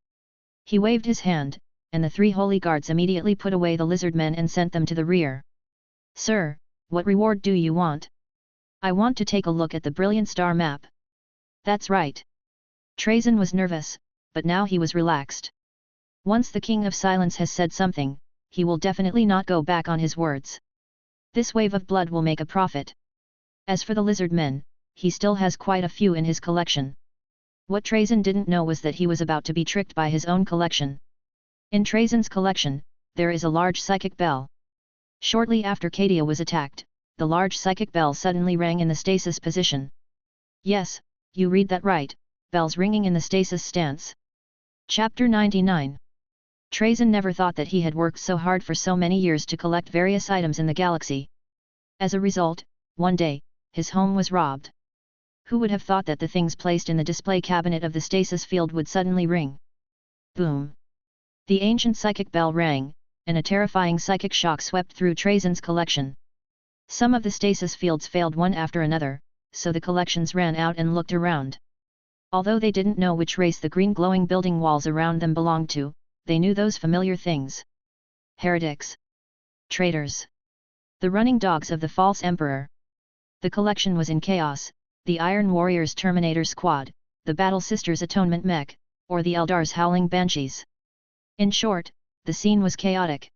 He waved his hand, and the 3 holy guards immediately put away the lizard men and sent them to the rear. "Sir, what reward do you want?" "I want to take a look at the brilliant star map." "That's right." Trajan was nervous, but now he was relaxed. Once the King of Silence has said something, he will definitely not go back on his words. This wave of blood will make a profit. As for the lizard men, he still has quite a few in his collection. What Trajan didn't know was that he was about to be tricked by his own collection. In Trajan's collection, there is a large psychic bell. Shortly after Cadia was attacked, the large psychic bell suddenly rang in the stasis position. Yes, you read that right, bells ringing in the stasis stance. Chapter 99. Trajan never thought that he had worked so hard for so many years to collect various items in the galaxy. As a result, one day, his home was robbed. Who would have thought that the things placed in the display cabinet of the stasis field would suddenly ring? Boom! The ancient psychic bell rang, and a terrifying psychic shock swept through Trajan's collection. Some of the stasis fields failed one after another, so the collections ran out and looked around. Although they didn't know which race the green glowing building walls around them belonged to, they knew those familiar things. Heretics. Traitors. The running dogs of the false emperor. The collection was in chaos, the Iron Warriors Terminator Squad, the Battle Sisters Atonement Mech, or the Eldar's Howling Banshees. In short, the scene was chaotic.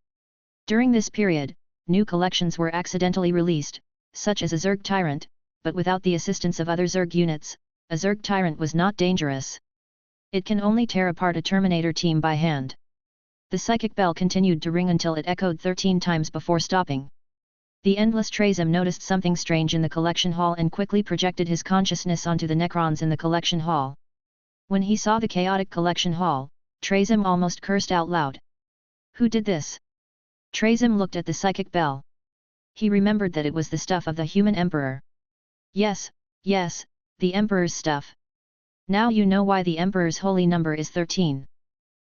During this period, new collections were accidentally released, such as a Zerg Tyrant, but without the assistance of other Zerg units, a Zerg Tyrant was not dangerous. It can only tear apart a Terminator team by hand. The psychic bell continued to ring until it echoed 13 times before stopping. The endless Trajan noticed something strange in the collection hall and quickly projected his consciousness onto the Necrons in the collection hall. When he saw the chaotic collection hall, Trajan almost cursed out loud. Who did this? Trajan looked at the psychic bell. He remembered that it was the stuff of the human emperor. Yes, the emperor's stuff. Now you know why the emperor's holy number is 13.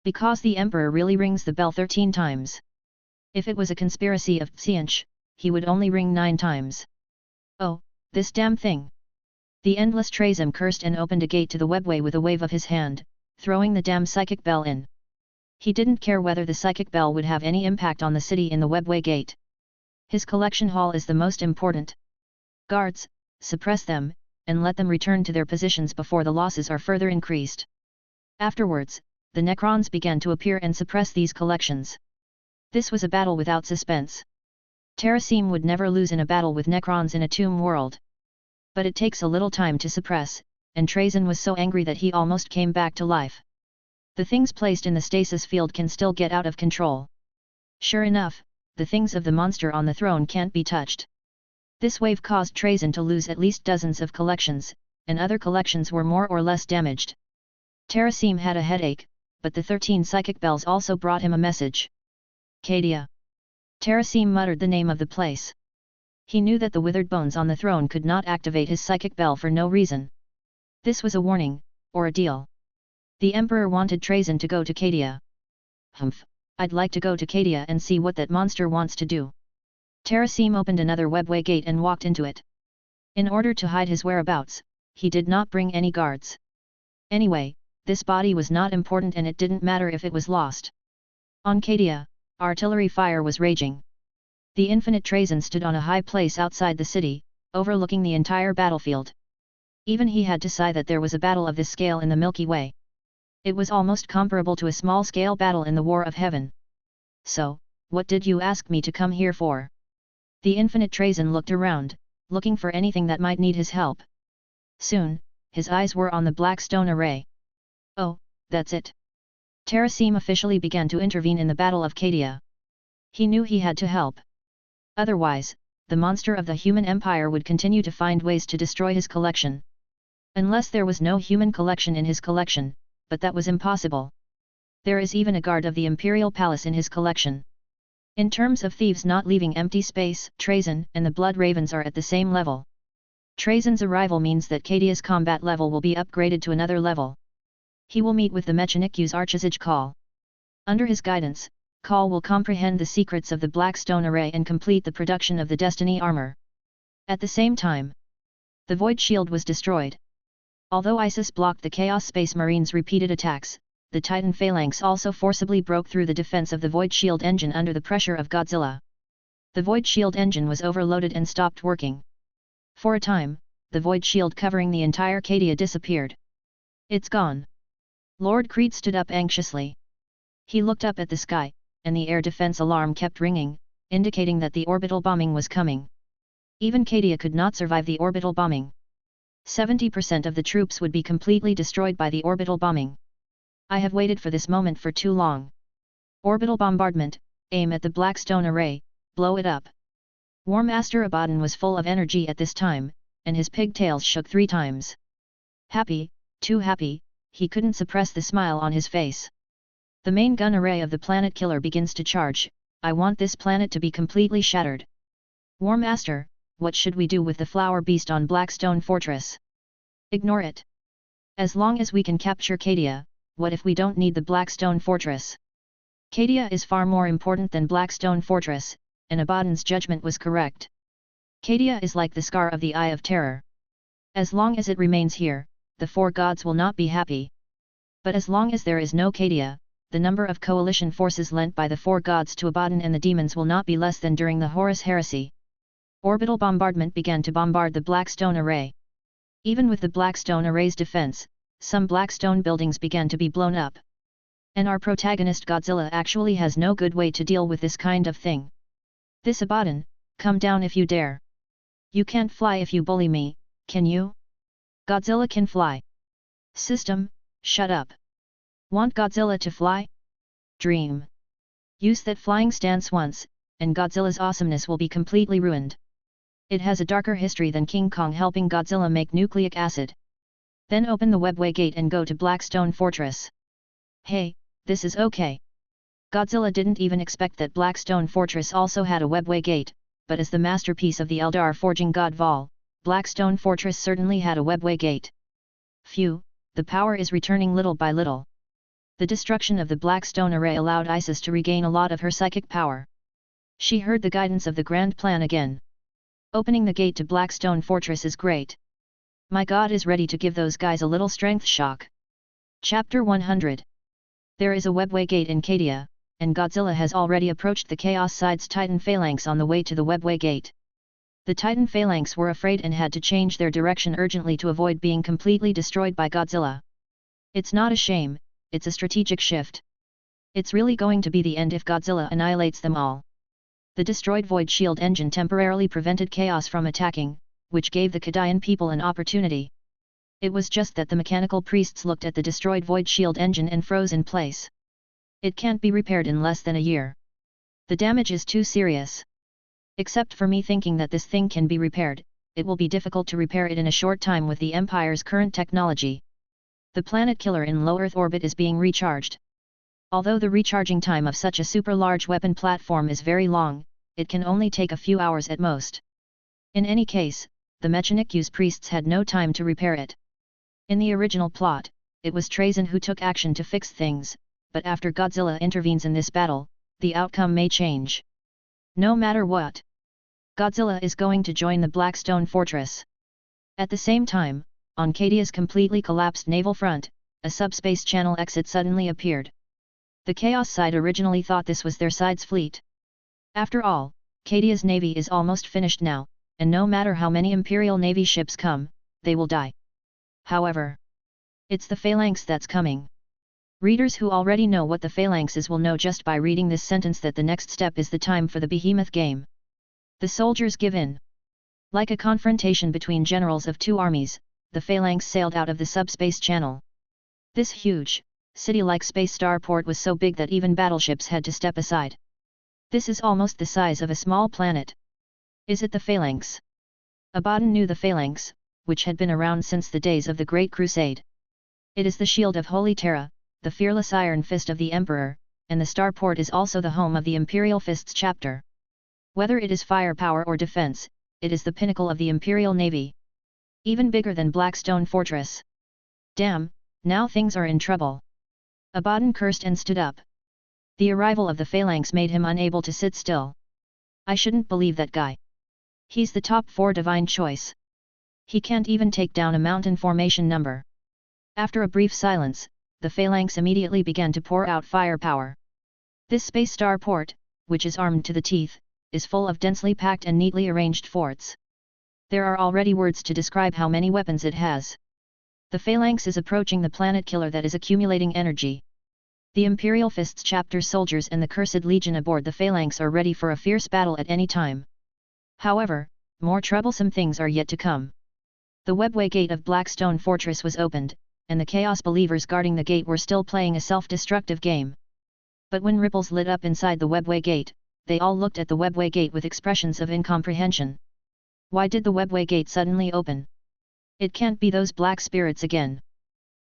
Because the emperor really rings the bell 13 times. If it was a conspiracy of Psianch, he would only ring 9 times. Oh, this damn thing! The endless Trajan cursed and opened a gate to the webway with a wave of his hand, throwing the damn psychic bell in. He didn't care whether the psychic bell would have any impact on the city in the webway gate. His collection hall is the most important. Guards, suppress them, and let them return to their positions before the losses are further increased. Afterwards, the Necrons began to appear and suppress these collections. This was a battle without suspense. Terrasim would never lose in a battle with Necrons in a tomb world. But it takes a little time to suppress, and Trajan was so angry that he almost came back to life. The things placed in the stasis field can still get out of control. Sure enough, the things of the monster on the throne can't be touched. This wave caused Trajan to lose at least dozens of collections, and other collections were more or less damaged. Terrasim had a headache, but the 13 psychic bells also brought him a message. Cadia. Terrasim muttered the name of the place. He knew that the withered bones on the throne could not activate his psychic bell for no reason. This was a warning, or a deal. The emperor wanted Trajan to go to Cadia. Humph, I'd like to go to Cadia and see what that monster wants to do. Terrasim opened another webway gate and walked into it. In order to hide his whereabouts, he did not bring any guards. Anyway, this body was not important and it didn't matter if it was lost. On Cadia, artillery fire was raging. The infinite Trajan stood on a high place outside the city, overlooking the entire battlefield. Even he had to sigh that there was a battle of this scale in the Milky Way. It was almost comparable to a small-scale battle in the War of Heaven. So, what did you ask me to come here for? The infinite Trajan looked around, looking for anything that might need his help. Soon, his eyes were on the black stone array. Oh, that's it. Terrasim officially began to intervene in the Battle of Cadia. He knew he had to help. Otherwise, the monster of the human empire would continue to find ways to destroy his collection. Unless there was no human collection in his collection, but that was impossible. There is even a guard of the imperial palace in his collection. In terms of thieves not leaving empty space, Trajan and the Blood Ravens are at the same level. Trajan's arrival means that Cadia's combat level will be upgraded to another level. He will meet with the Mechanicu's Archizage Call. Under his guidance, Call will comprehend the secrets of the Black Stone Array and complete the production of the Destiny Armor. At the same time, the Void Shield was destroyed. Although Isis blocked the Chaos Space Marine's repeated attacks, the Titan phalanx also forcibly broke through the defense of the Void Shield engine under the pressure of Godzilla. The Void Shield engine was overloaded and stopped working. For a time, the Void Shield covering the entire Cadia disappeared. It's gone. Lord Creed stood up anxiously. He looked up at the sky, and the air defense alarm kept ringing, indicating that the orbital bombing was coming. Even Cadia could not survive the orbital bombing. 70% of the troops would be completely destroyed by the orbital bombing. I have waited for this moment for too long. Orbital bombardment, aim at the Blackstone array, blow it up. War Master Abaddon was full of energy at this time, and his pigtails shook 3 times. Happy, too happy, he couldn't suppress the smile on his face. The main gun array of the planet killer begins to charge. I want this planet to be completely shattered. War Master, what should we do with the flower beast on Blackstone Fortress? Ignore it. As long as we can capture Cadia, what if we don't need the Blackstone Fortress? Cadia is far more important than Blackstone Fortress, and Abaddon's judgment was correct. Cadia is like the scar of the Eye of Terror. As long as it remains here, the 4 gods will not be happy. But as long as there is no Cadia, the number of coalition forces lent by the 4 gods to Abaddon and the demons will not be less than during the Horus Heresy. Orbital bombardment began to bombard the Blackstone array. Even with the Blackstone array's defense, some Blackstone buildings began to be blown up. And our protagonist Godzilla actually has no good way to deal with this kind of thing. This Abaddon, come down if you dare. You can't fly if you bully me, can you? Godzilla can fly. System, shut up. Want Godzilla to fly? Dream. Use that flying stance once, and Godzilla's awesomeness will be completely ruined. It has a darker history than King Kong helping Godzilla make nucleic acid. Then open the webway gate and go to Blackstone Fortress. Hey, this is okay. Godzilla didn't even expect that Blackstone Fortress also had a webway gate, but as the masterpiece of the Eldar forging god Val, Blackstone Fortress certainly had a webway gate. Phew, the power is returning little by little. The destruction of the Blackstone array allowed Isis to regain a lot of her psychic power. She heard the guidance of the grand plan again. Opening the gate to Blackstone Fortress is great. My god is ready to give those guys a little strength shock. Chapter 100. There is a webway gate in Cadia, and Godzilla has already approached the Chaos Side's Titan phalanx on the way to the webway gate. The Titan phalanx were afraid and had to change their direction urgently to avoid being completely destroyed by Godzilla. It's not a shame, it's a strategic shift. It's really going to be the end if Godzilla annihilates them all. The destroyed Void Shield engine temporarily prevented Chaos from attacking, which gave the Cadian people an opportunity. It was just that the mechanical priests looked at the destroyed Void Shield engine and froze in place. It can't be repaired in less than a year. The damage is too serious. Except for me thinking that this thing can be repaired, it will be difficult to repair it in a short time with the Empire's current technology. The planet killer in low Earth orbit is being recharged. Although the recharging time of such a super-large weapon platform is very long, it can only take a few hours at most. In any case, the Mechanicu's priests had no time to repair it. In the original plot, it was Trazyn who took action to fix things, but after Godzilla intervenes in this battle, the outcome may change. No matter what, Godzilla is going to join the Blackstone Fortress. At the same time, on Cadia's completely collapsed naval front, a subspace channel exit suddenly appeared. The Chaos Side originally thought this was their side's fleet. After all, Cadia's navy is almost finished now, and no matter how many Imperial Navy ships come, they will die. However, it's the phalanx that's coming. Readers who already know what the phalanx is will know just by reading this sentence that the next step is the time for the behemoth game. The soldiers give in. Like a confrontation between generals of 2 armies, the phalanx sailed out of the subspace channel. This huge, city-like space starport was so big that even battleships had to step aside. This is almost the size of a small planet. Is it the phalanx? Abaddon knew the phalanx, which had been around since the days of the Great Crusade. It is the shield of Holy Terra, the fearless iron fist of the Emperor, and the starport is also the home of the Imperial Fists chapter. Whether it is firepower or defense, it is the pinnacle of the Imperial Navy. Even bigger than Blackstone Fortress. Damn, now things are in trouble. Abaddon cursed and stood up. The arrival of the phalanx made him unable to sit still. I shouldn't believe that guy. He's the top 4 divine choice. He can't even take down a mountain formation number. After a brief silence, the phalanx immediately began to pour out firepower. This space starport, which is armed to the teeth, is full of densely packed and neatly arranged forts. There are already words to describe how many weapons it has. The phalanx is approaching the planet killer that is accumulating energy. The Imperial Fist's chapter soldiers and the Cursed Legion aboard the phalanx are ready for a fierce battle at any time. However, more troublesome things are yet to come. The webway gate of Blackstone Fortress was opened, and the Chaos Believers guarding the gate were still playing a self-destructive game. But when ripples lit up inside the webway gate, they all looked at the webway gate with expressions of incomprehension. Why did the webway gate suddenly open? It can't be those black spirits again.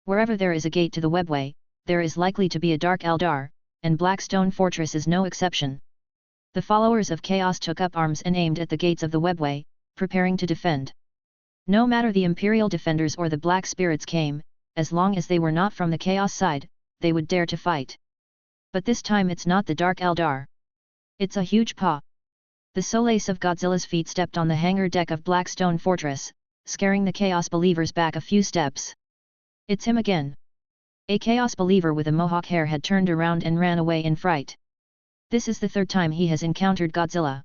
Wherever there is a gate to the webway, there is likely to be a dark Eldar, and Blackstone Fortress is no exception. The followers of Chaos took up arms and aimed at the gates of the webway, preparing to defend. No matter the Imperial defenders or the black spirits came, as long as they were not from the Chaos side, they would dare to fight. But this time it's not the dark Eldar. It's a huge paw. The solace of Godzilla's feet stepped on the hangar deck of Blackstone Fortress, scaring the Chaos Believers back a few steps. It's him again. A Chaos Believer with a mohawk hair had turned around and ran away in fright. This is the third time he has encountered Godzilla.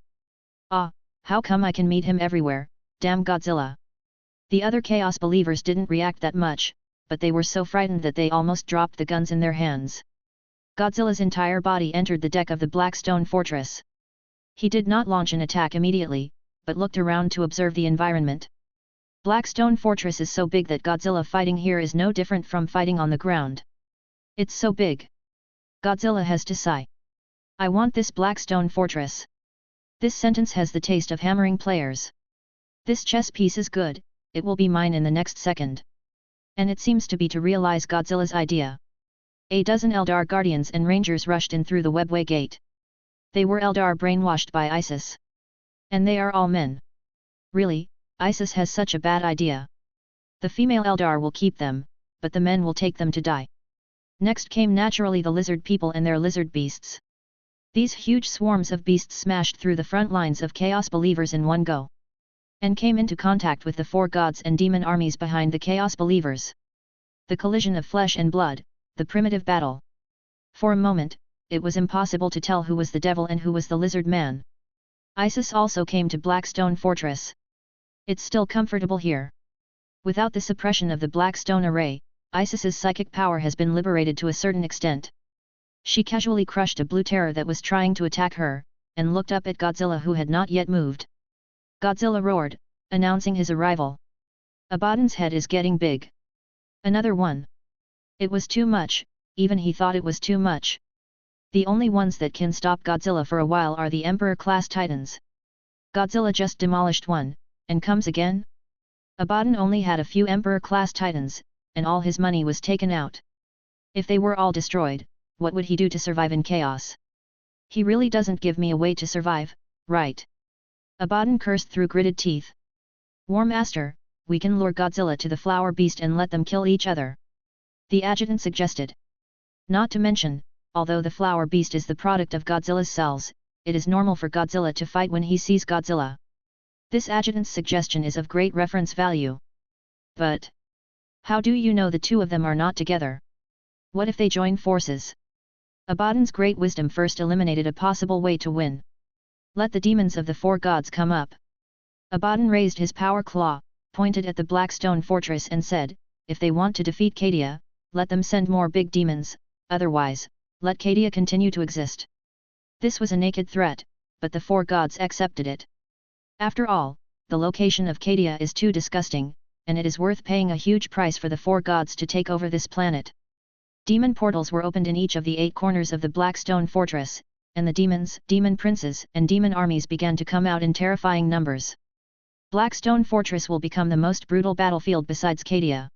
Ah, how come I can meet him everywhere, damn Godzilla. The other Chaos Believers didn't react that much, but they were so frightened that they almost dropped the guns in their hands. Godzilla's entire body entered the deck of the Blackstone Fortress. He did not launch an attack immediately, but looked around to observe the environment. Blackstone Fortress is so big that Godzilla fighting here is no different from fighting on the ground. It's so big. Godzilla has to sigh. I want this Blackstone Fortress. This sentence has the taste of hammering players. This chess piece is good, it will be mine in the next second. And it seems to be to realize Godzilla's idea. A dozen Eldar guardians and rangers rushed in through the webway gate. They were Eldar brainwashed by ISIS. And they are all men. Really, ISIS has such a bad idea. The female Eldar will keep them, but the men will take them to die. Next came naturally the lizard people and their lizard beasts. These huge swarms of beasts smashed through the front lines of Chaos Believers in one go, and came into contact with the four gods and demon armies behind the Chaos Believers. The collision of flesh and blood, the primitive battle. For a moment, it was impossible to tell who was the devil and who was the lizard man. ISIS also came to Blackstone Fortress. It's still comfortable here. Without the suppression of the Blackstone array, ISIS's psychic power has been liberated to a certain extent. She casually crushed a blue terror that was trying to attack her, and looked up at Godzilla who had not yet moved. Godzilla roared, announcing his arrival. Abaddon's head is getting big. Another one. It was too much, even he thought it was too much. The only ones that can stop Godzilla for a while are the Emperor-class Titans. Godzilla just demolished one, and comes again? Abaddon only had a few Emperor-class Titans, and all his money was taken out. If they were all destroyed, what would he do to survive in chaos? He really doesn't give me a way to survive, right? Abaddon cursed through gritted teeth. War Master, we can lure Godzilla to the flower beast and let them kill each other. The adjutant suggested. Not to mention, although the flower beast is the product of Godzilla's cells, it is normal for Godzilla to fight when he sees Godzilla. This adjutant's suggestion is of great reference value. But how do you know the two of them are not together? What if they join forces? Abaddon's great wisdom first eliminated a possible way to win. Let the demons of the four gods come up. Abaddon raised his power claw, pointed at the Blackstone Fortress and said, if they want to defeat Cadia, let them send more big demons, otherwise, let Cadia continue to exist. This was a naked threat, but the four gods accepted it. After all, the location of Cadia is too disgusting, and it is worth paying a huge price for the four gods to take over this planet. Demon portals were opened in each of the 8 corners of the Blackstone Fortress, and the demons, demon princes, and demon armies began to come out in terrifying numbers. Blackstone Fortress will become the most brutal battlefield besides Cadia.